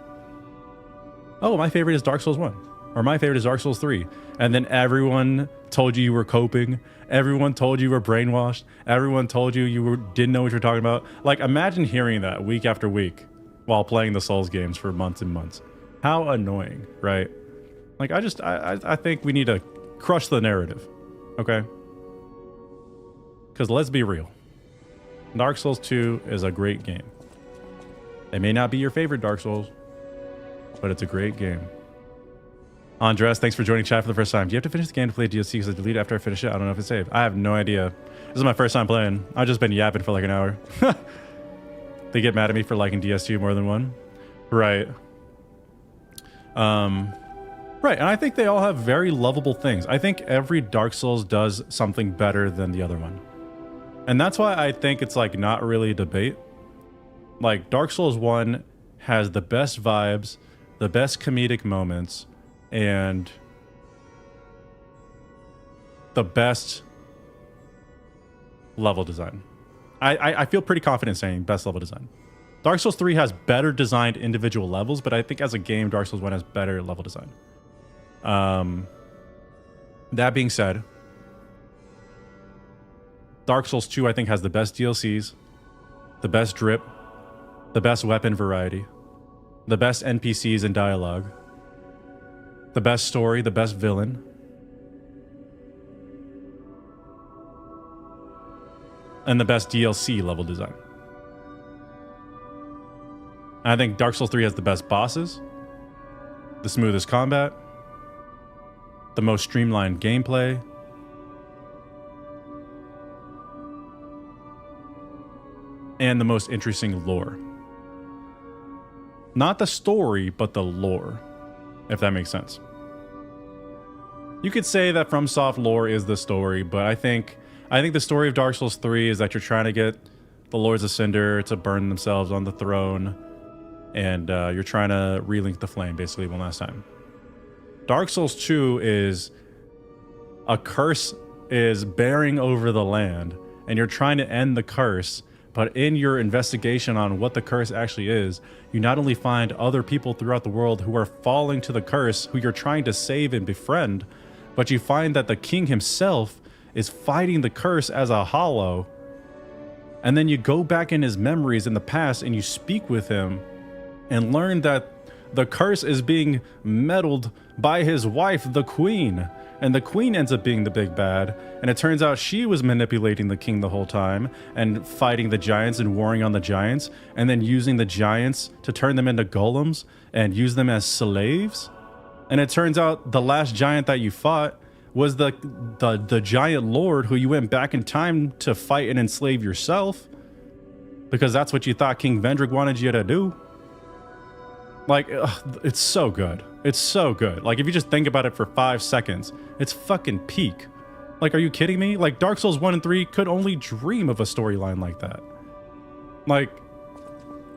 oh, my favorite is Dark Souls 1. Or my favorite is Dark Souls 3. And then everyone told you were coping. Everyone told you were brainwashed. Everyone told you didn't know what you were talking about. Like, imagine hearing that week after week while playing the Souls games for months and months. How annoying, right? Like, I think we need to crush the narrative, okay? Because let's be real. Dark Souls 2 is a great game. It may not be your favorite Dark Souls, but it's a great game. Andres, thanks for joining chat for the first time. Do you have to finish the game to play DLC? Because I delete it after I finish it. I don't know if it's saved. I have no idea. This is my first time playing. I've just been yapping for like an hour. They get mad at me for liking DS2 more than one. Right. Right, and I think they all have very lovable things. I think every Dark Souls does something better than the other one. And that's why I think it's like not really a debate. Like, Dark Souls 1 has the best vibes, the best comedic moments, and the best level design. I feel pretty confident saying best level design. Dark Souls 3 has better designed individual levels, but I think as a game, Dark Souls 1 has better level design. That being said, Dark Souls 2, I think, has the best DLCs, the best drip, the best weapon variety, the best NPCs and dialogue, the best story, the best villain, and the best DLC level design. I think Dark Souls 3 has the best bosses, the smoothest combat, the most streamlined gameplay, and the most interesting lore. Not the story, but the lore, if that makes sense. You could say that FromSoft lore is the story, but I think the story of Dark Souls 3 is that you're trying to get the Lords of Cinder to burn themselves on the throne, and you're trying to relink the flame, basically, one last time. Dark Souls 2 is a curse is bearing over the land, and you're trying to end the curse But in your investigation on what the curse actually is, you not only find other people throughout the world who are falling to the curse, who you're trying to save and befriend, but you find that the king himself is fighting the curse as a hollow. And then you go back in his memories in the past and you speak with him and learn that the curse is being meddled by his wife, the queen. And the queen ends up being the big bad. And it turns out she was manipulating the king the whole time and fighting the giants and warring on the giants and then using the giants to turn them into golems and use them as slaves. And it turns out the last giant that you fought was the giant lord who you went back in time to fight and enslave yourself, because that's what you thought King Vendrick wanted you to do. Like, it's so good. It's so good. Like, if you just think about it for 5 seconds, it's fucking peak. Like, are you kidding me? Like, Dark Souls 1 and 3 could only dream of a storyline like that. Like,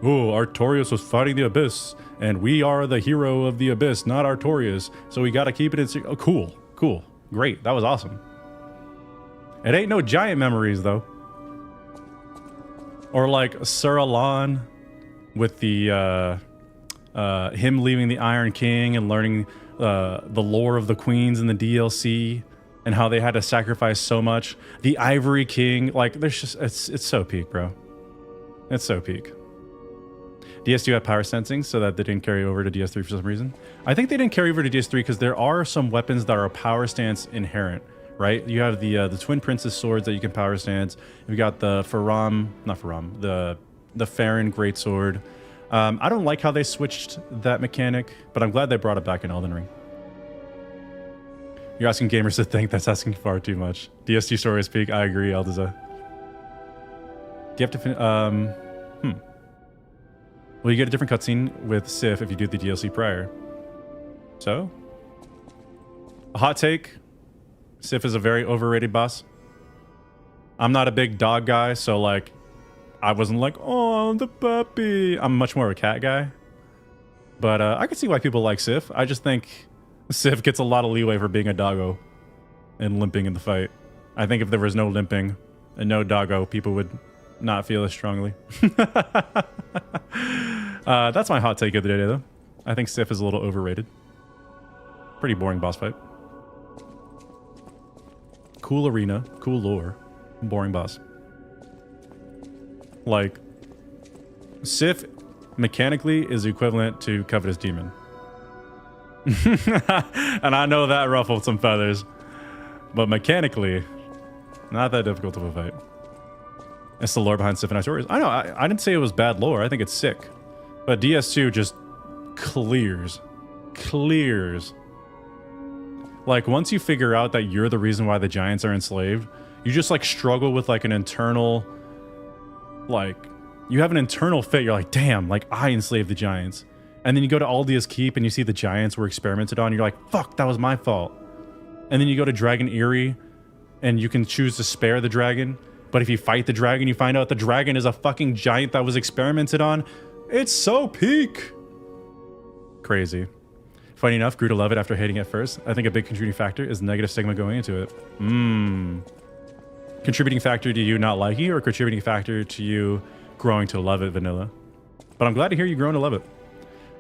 oh, Artorias was fighting the Abyss, and we are the hero of the Abyss, not Artorias, so we gotta keep it in secret. Oh, cool. Cool. Great. That was awesome. It ain't no giant memories, though. Or like Sir Alan with the him leaving the Iron King and learning the lore of the queens in the DLC and how they had to sacrifice so much. The Ivory King, like, there's just, it's so peak, bro. It's so peak. DS2 had power sensing, so that they didn't carry over to DS3 for some reason. I think they didn't carry over to DS3 because there are some weapons that are power stance inherent, right? You have the Twin Princess swords that you can power stance. We got the the Farron Greatsword. I don't like how they switched that mechanic, but I'm glad they brought it back in Elden Ring. You're asking gamers to think, that's asking far too much. DS2 story is peak. I agree, Aldiza. Do you have to Well, you get a different cutscene with Sif if you do the DLC prior. So, a hot take: Sif is a very overrated boss. I'm not a big dog guy, so like, I wasn't like, oh, the puppy. I'm much more of a cat guy. But I can see why people like Sif. I just think Sif gets a lot of leeway for being a doggo and limping in the fight. I think if there was no limping and no doggo, people would not feel as strongly. That's my hot take of the day, though. I think Sif is a little overrated. Pretty boring boss fight. Cool arena, cool lore, boring boss. Like, Sif mechanically is equivalent to Covetous Demon. And I know that ruffled some feathers, but mechanically, not that difficult of a fight. It's the lore behind Sif and Artorias. I know, I didn't say it was bad lore. I think it's sick. But DS2 just clears. Like, once you figure out that you're the reason why the giants are enslaved, you just, like, struggle with, like, an internal... Like, you have an internal fit. You're like, damn, like, I enslaved the giants. And then you go to Aldia's Keep and you see the giants were experimented on. You're like, fuck, that was my fault. And then you go to Dragon Eyrie and you can choose to spare the dragon. But if you fight the dragon, you find out the dragon is a fucking giant that was experimented on. It's so peak. Crazy. Funny enough, grew to love it after hating it first. I think a big contributing factor is negative stigma going into it. Contributing factor to you not liking, or contributing factor to you growing to love it, Vanilla? But I'm glad to hear you growing to love it.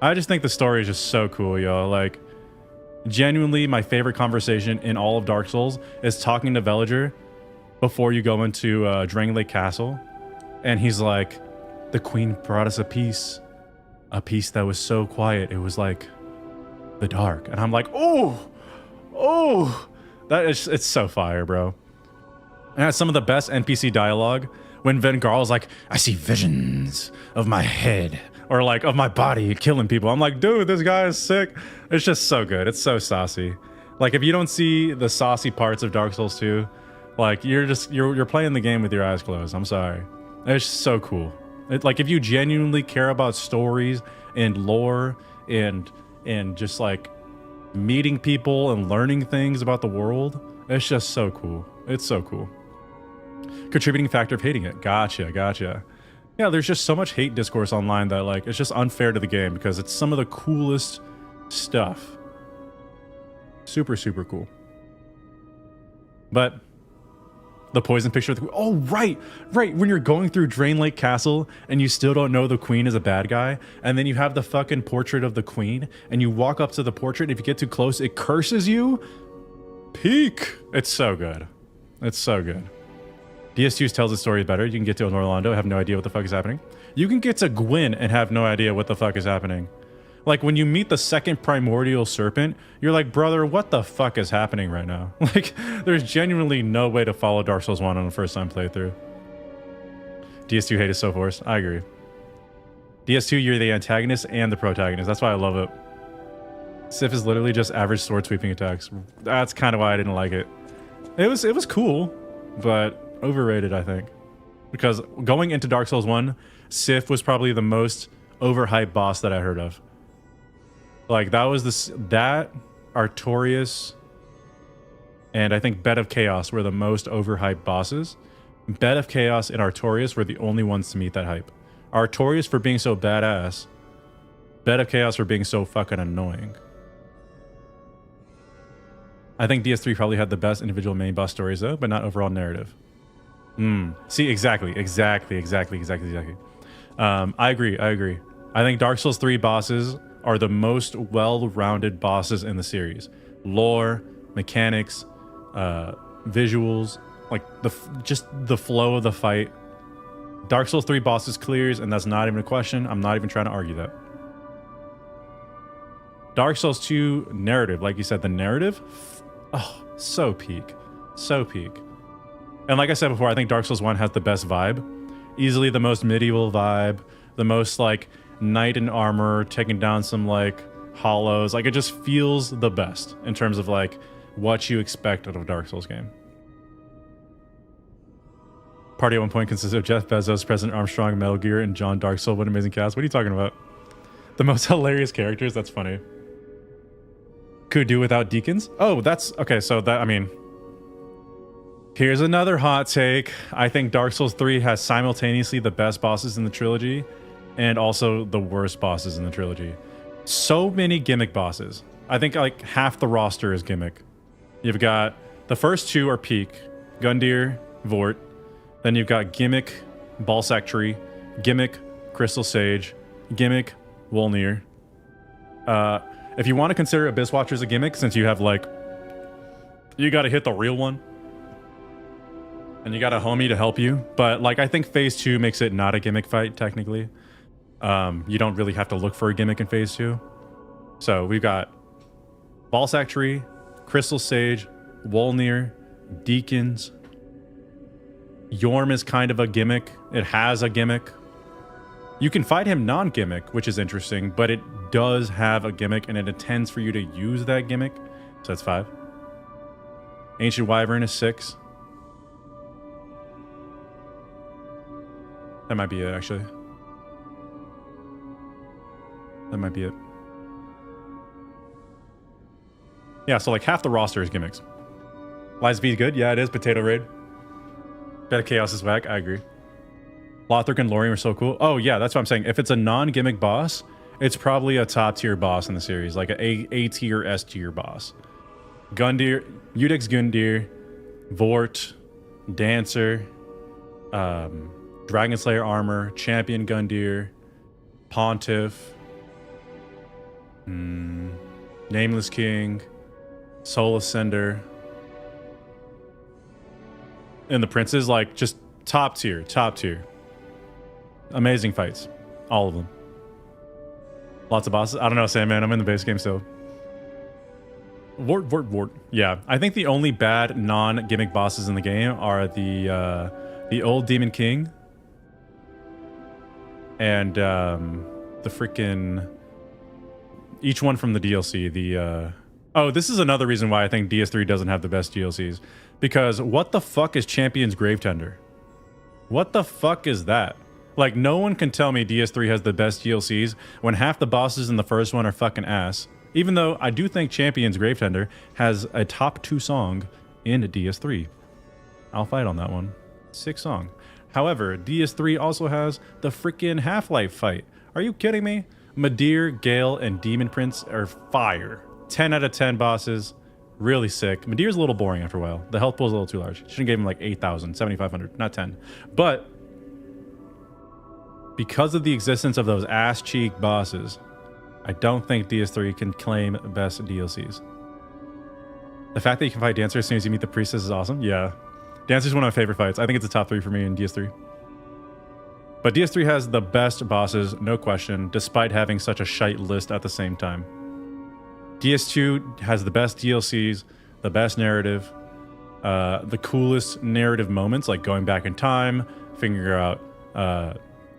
I just think the story is just so cool, yo. Like, genuinely, my favorite conversation in all of Dark Souls is talking to Villager before you go into Drangleic Castle. And he's like, the queen brought us a peace that was so quiet. It was like the dark. And I'm like, oh, it's so fire, bro. And it has some of the best NPC dialogue when Vengarl's like, I see visions of my head or like of my body killing people. I'm like, dude, this guy is sick. It's just so good. It's so saucy. Like, if you don't see the saucy parts of Dark Souls 2, like, you're playing the game with your eyes closed. I'm sorry. It's just so cool. Like, if you genuinely care about stories and lore and just like meeting people and learning things about the world, it's just so cool. It's so cool. Contributing factor of hating it. Gotcha. Yeah, there's just so much hate discourse online that, like, it's just unfair to the game because it's some of the coolest stuff. Super, super cool. But The poison picture of the, oh, right. When you're going through Drain Lake Castle and you still don't know the queen is a bad guy, and then you have the fucking portrait of the queen, and you walk up to the portrait, and if you get too close, it curses you. Peak. It's so good. It's so good. DS2 tells the story better. You can get to Orlando, have no idea what the fuck is happening. You can get to Gwyn and have no idea what the fuck is happening. Like, when you meet the second primordial serpent, you're like, brother, what the fuck is happening right now? Like, there's genuinely no way to follow Dark Souls 1 on a first-time playthrough. DS2 hate is so forced. I agree. DS2, you're the antagonist and the protagonist. That's why I love it. Sif is literally just average sword sweeping attacks. That's kind of why I didn't like it. It was cool, but overrated, I think. Because going into Dark Souls 1, Sif was probably the most overhyped boss that I heard of. Like, that was that, Artorias, and I think Bed of Chaos were the most overhyped bosses. Bed of Chaos and Artorias were the only ones to meet that hype. Artorias for being so badass. Bed of Chaos for being so fucking annoying. I think DS3 probably had the best individual main boss stories though, but not overall narrative. See, exactly. I agree. I think Dark Souls 3 bosses are the most well-rounded bosses in the series. Lore, mechanics, visuals, like just the flow of the fight. Dark Souls 3 bosses clears, and that's not even a question. I'm not even trying to argue that. Dark Souls 2 narrative, like you said, the narrative, oh, so peak. And like I said before, I think Dark Souls 1 has the best vibe. Easily the most medieval vibe, the most like knight in armor taking down some like hollows. Like, it just feels the best in terms of like what you expect out of a Dark Souls game. Party at one point consists of Jeff Bezos, President Armstrong, Metal Gear, and John Dark Soul. What an amazing cast. What are you talking about? The most hilarious characters? That's funny. Could do without deacons? Oh, that's okay. So that, I mean, here's another hot take. I think Dark Souls 3 has simultaneously the best bosses in the trilogy and also the worst bosses in the trilogy. So many gimmick bosses. I think like half the roster is gimmick. You've got the first two are peak, Gundyr, Vort. Then you've got gimmick, Balsac Tree, gimmick, Crystal Sage, gimmick, Wolnir. If you want to consider Abyss Watchers a gimmick, since you have like, you got to hit the real one. And you got a homie to help you. But like, I think phase 2 makes it not a gimmick fight, technically. You don't really have to look for a gimmick in phase 2. So we've got Balsac Tree, Crystal Sage, Wolnir, Deacons. Yorm is kind of a gimmick. It has a gimmick. You can fight him non-gimmick, which is interesting, but it does have a gimmick and it intends for you to use that gimmick. So that's 5. Ancient Wyvern is 6. That might be it, actually. That might be it. Yeah, so like half the roster is gimmicks. Lies V is good? Yeah, it is. Potato Raid. Bed of Chaos is whack. I agree. Lothric and Lorien are so cool. Oh, yeah, that's what I'm saying. If it's a non-gimmick boss, it's probably a top-tier boss in the series. Like an A-tier, S-tier boss. Gundyr, Udex Gundyr, Vort, Dancer, Dragon Slayer Armor, Champion Gundyr, Pontiff, Nameless King, Soul Ascender. And the princes, like, just top tier. Amazing fights. All of them. Lots of bosses. I don't know, Sandman. I'm in the base game still. Vort. Yeah, I think the only bad non-gimmick bosses in the game are the old Demon King and the freaking each one from the DLC. Oh, this is another reason why I think DS3 doesn't have the best DLCs. Because what the fuck is Champion's Gravetender? What the fuck is that? Like, no one can tell me DS3 has the best DLCs when half the bosses in the first one are fucking ass. Even though I do think Champion's Gravetender has a top 2 song in DS3. I'll fight on that one. 6 song. However, DS3 also has the freaking Half-Life fight. Are you kidding me? Midir, Gale, and Demon Prince are fire. 10 out of 10 bosses. Really sick. Medivh's a little boring after a while. The health pool is a little too large. Should have gave him like 8,000, 7,500, not 10. But because of the existence of those ass cheek bosses, I don't think DS3 can claim best DLCs. The fact that you can fight Dancer as soon as you meet the priestess is awesome. Yeah. Dancer's one of my favorite fights. I think it's a top 3 for me in DS3. But DS3 has the best bosses, no question, despite having such a shite list at the same time. DS2 has the best DLCs, the best narrative, the coolest narrative moments, like going back in time, figuring out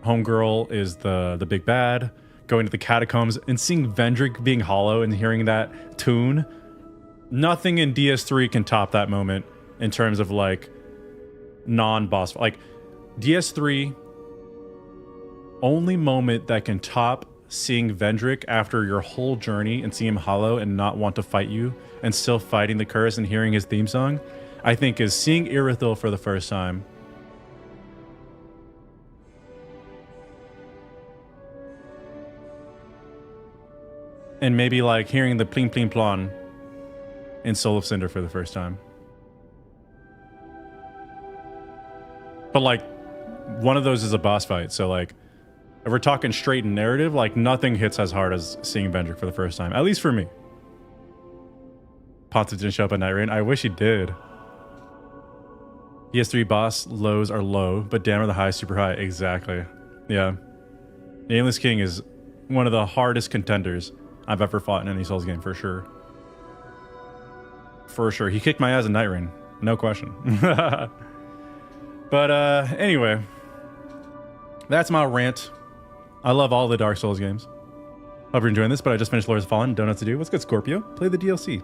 Homegirl is the big bad, going to the catacombs and seeing Vendrick being hollow and hearing that tune. Nothing in DS3 can top that moment in terms of like non-boss. Like DS3, only moment that can top seeing Vendrick after your whole journey and seeing him hollow and not want to fight you and still fighting the curse and hearing his theme song, I think is seeing Irithyll for the first time. And maybe like hearing the pling pling plon in Soul of Cinder for the first time. But like, one of those is a boss fight, so like, if we're talking straight narrative, like nothing hits as hard as seeing Vendrick for the first time, at least for me. Pontiff didn't show up at Night Rain. I wish he did. PS3 boss lows are low, but damn are the highs super high. Exactly. Yeah. Nameless King is one of the hardest contenders I've ever fought in any Souls game, for sure. For sure. He kicked my ass in Night Rain. No question. But anyway, that's my rant. I love all the Dark Souls games. Hope you're enjoying this, but I just finished Lords of Fallen. Don't know what to do. What's good, Scorpio? Play the DLC.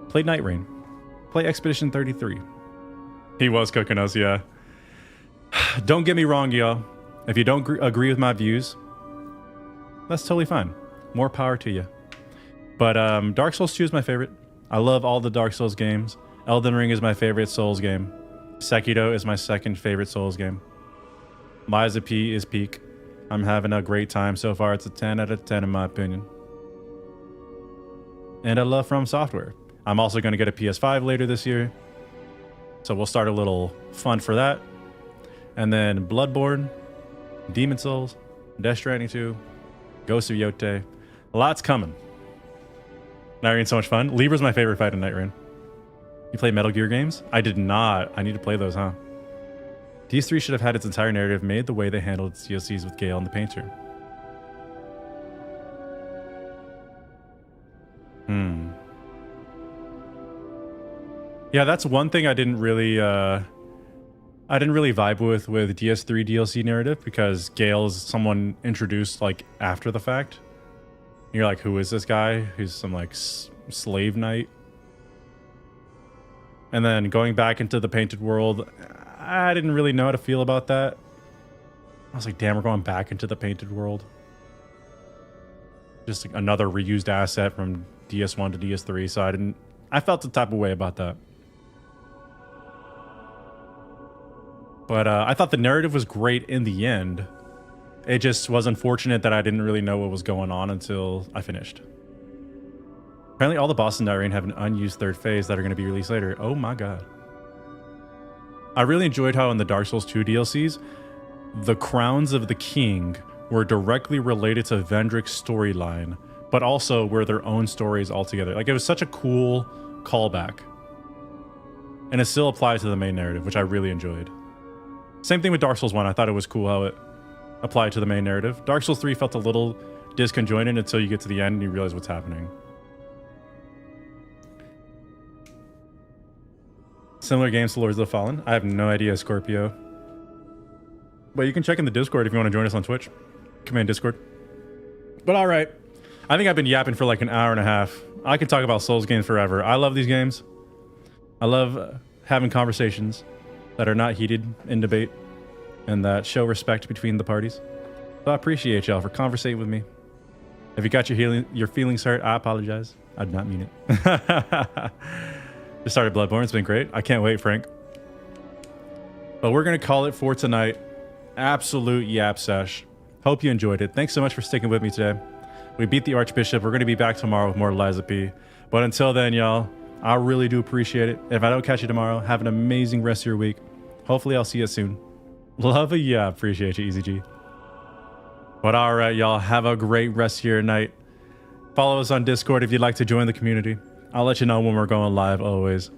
Play Night Rain. Play Expedition 33. He was cooking us, yeah. Don't get me wrong, y'all. If you don't agree with my views, that's totally fine. More power to you. But Dark Souls 2 is my favorite. I love all the Dark Souls games. Elden Ring is my favorite Souls game. Sekiro is my second favorite Souls game. Lies of P is peak. I'm having a great time so far. It's a 10 out of 10 in my opinion. And I love From Software. I'm also going to get a PS5 later this year. So we'll start a little fun for that. And then Bloodborne, Demon Souls, Death Stranding 2, Ghost of Yotei. Lots coming. Night Rain's so much fun. Libra's my favorite fight in Night Rain. You play Metal Gear games? I did not. I need to play those, huh? DS3 should have had its entire narrative made the way they handled its DLCs with Gale and the Painter. Yeah, that's one thing I didn't really vibe with DS3 DLC narrative, because Gale is someone introduced like after the fact. And you're like, who is this guy? Who's some like slave knight? And then going back into the Painted World, I didn't really know how to feel about that. I was like, damn, we're going back into the Painted World. Just like another reused asset from DS1 to DS3, so I felt the type of way about that. But I thought the narrative was great in the end. It just was unfortunate that I didn't really know what was going on until I finished. Apparently all the bosses in Night Rain have an unused third phase that are going to be released later. Oh my god. I really enjoyed how in the Dark Souls 2 DLCs, the Crowns of the King were directly related to Vendrick's storyline, but also were their own stories altogether. Like, it was such a cool callback. And it still applies to the main narrative, which I really enjoyed. Same thing with Dark Souls 1. I thought it was cool how it applied to the main narrative. Dark Souls 3 felt a little disconjointed until you get to the end and you realize what's happening. Similar games to Lords of the Fallen. I have no idea, Scorpio. But you can check in the Discord if you want to join us on Twitch. Come in, Discord. But alright. I think I've been yapping for like an hour and a half. I can talk about Souls games forever. I love these games. I love having conversations that are not heated in debate and that show respect between the parties. So I appreciate y'all for conversating with me. If you got your feelings hurt, I apologize. I did not mean it. Just started Bloodborne. It's been great. I can't wait, Frank. But we're going to call it for tonight. Absolute yap sesh. Hope you enjoyed it. Thanks so much for sticking with me today. We beat the Archbishop. We're going to be back tomorrow with more Liza P. But until then, y'all, I really do appreciate it. If I don't catch you tomorrow, have an amazing rest of your week. Hopefully I'll see you soon. Love you. Yeah, appreciate you, Easy G. But all right, y'all, have a great rest of your night. Follow us on Discord if you'd like to join the community. I'll let you know when we're going live always.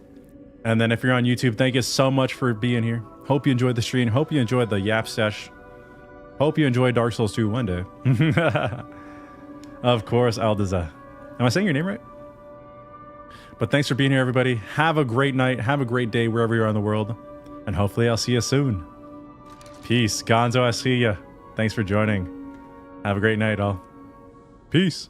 And then if you're on YouTube, thank you so much for being here. Hope you enjoyed the stream. Hope you enjoyed the Yap Sesh. Hope you enjoy Dark Souls 2 one day. Of course, Aldaza. Am I saying your name right? But thanks for being here, everybody. Have a great night. Have a great day wherever you are in the world. And hopefully I'll see you soon. Peace. Gonzo, I see ya. Thanks for joining. Have a great night, all. Peace.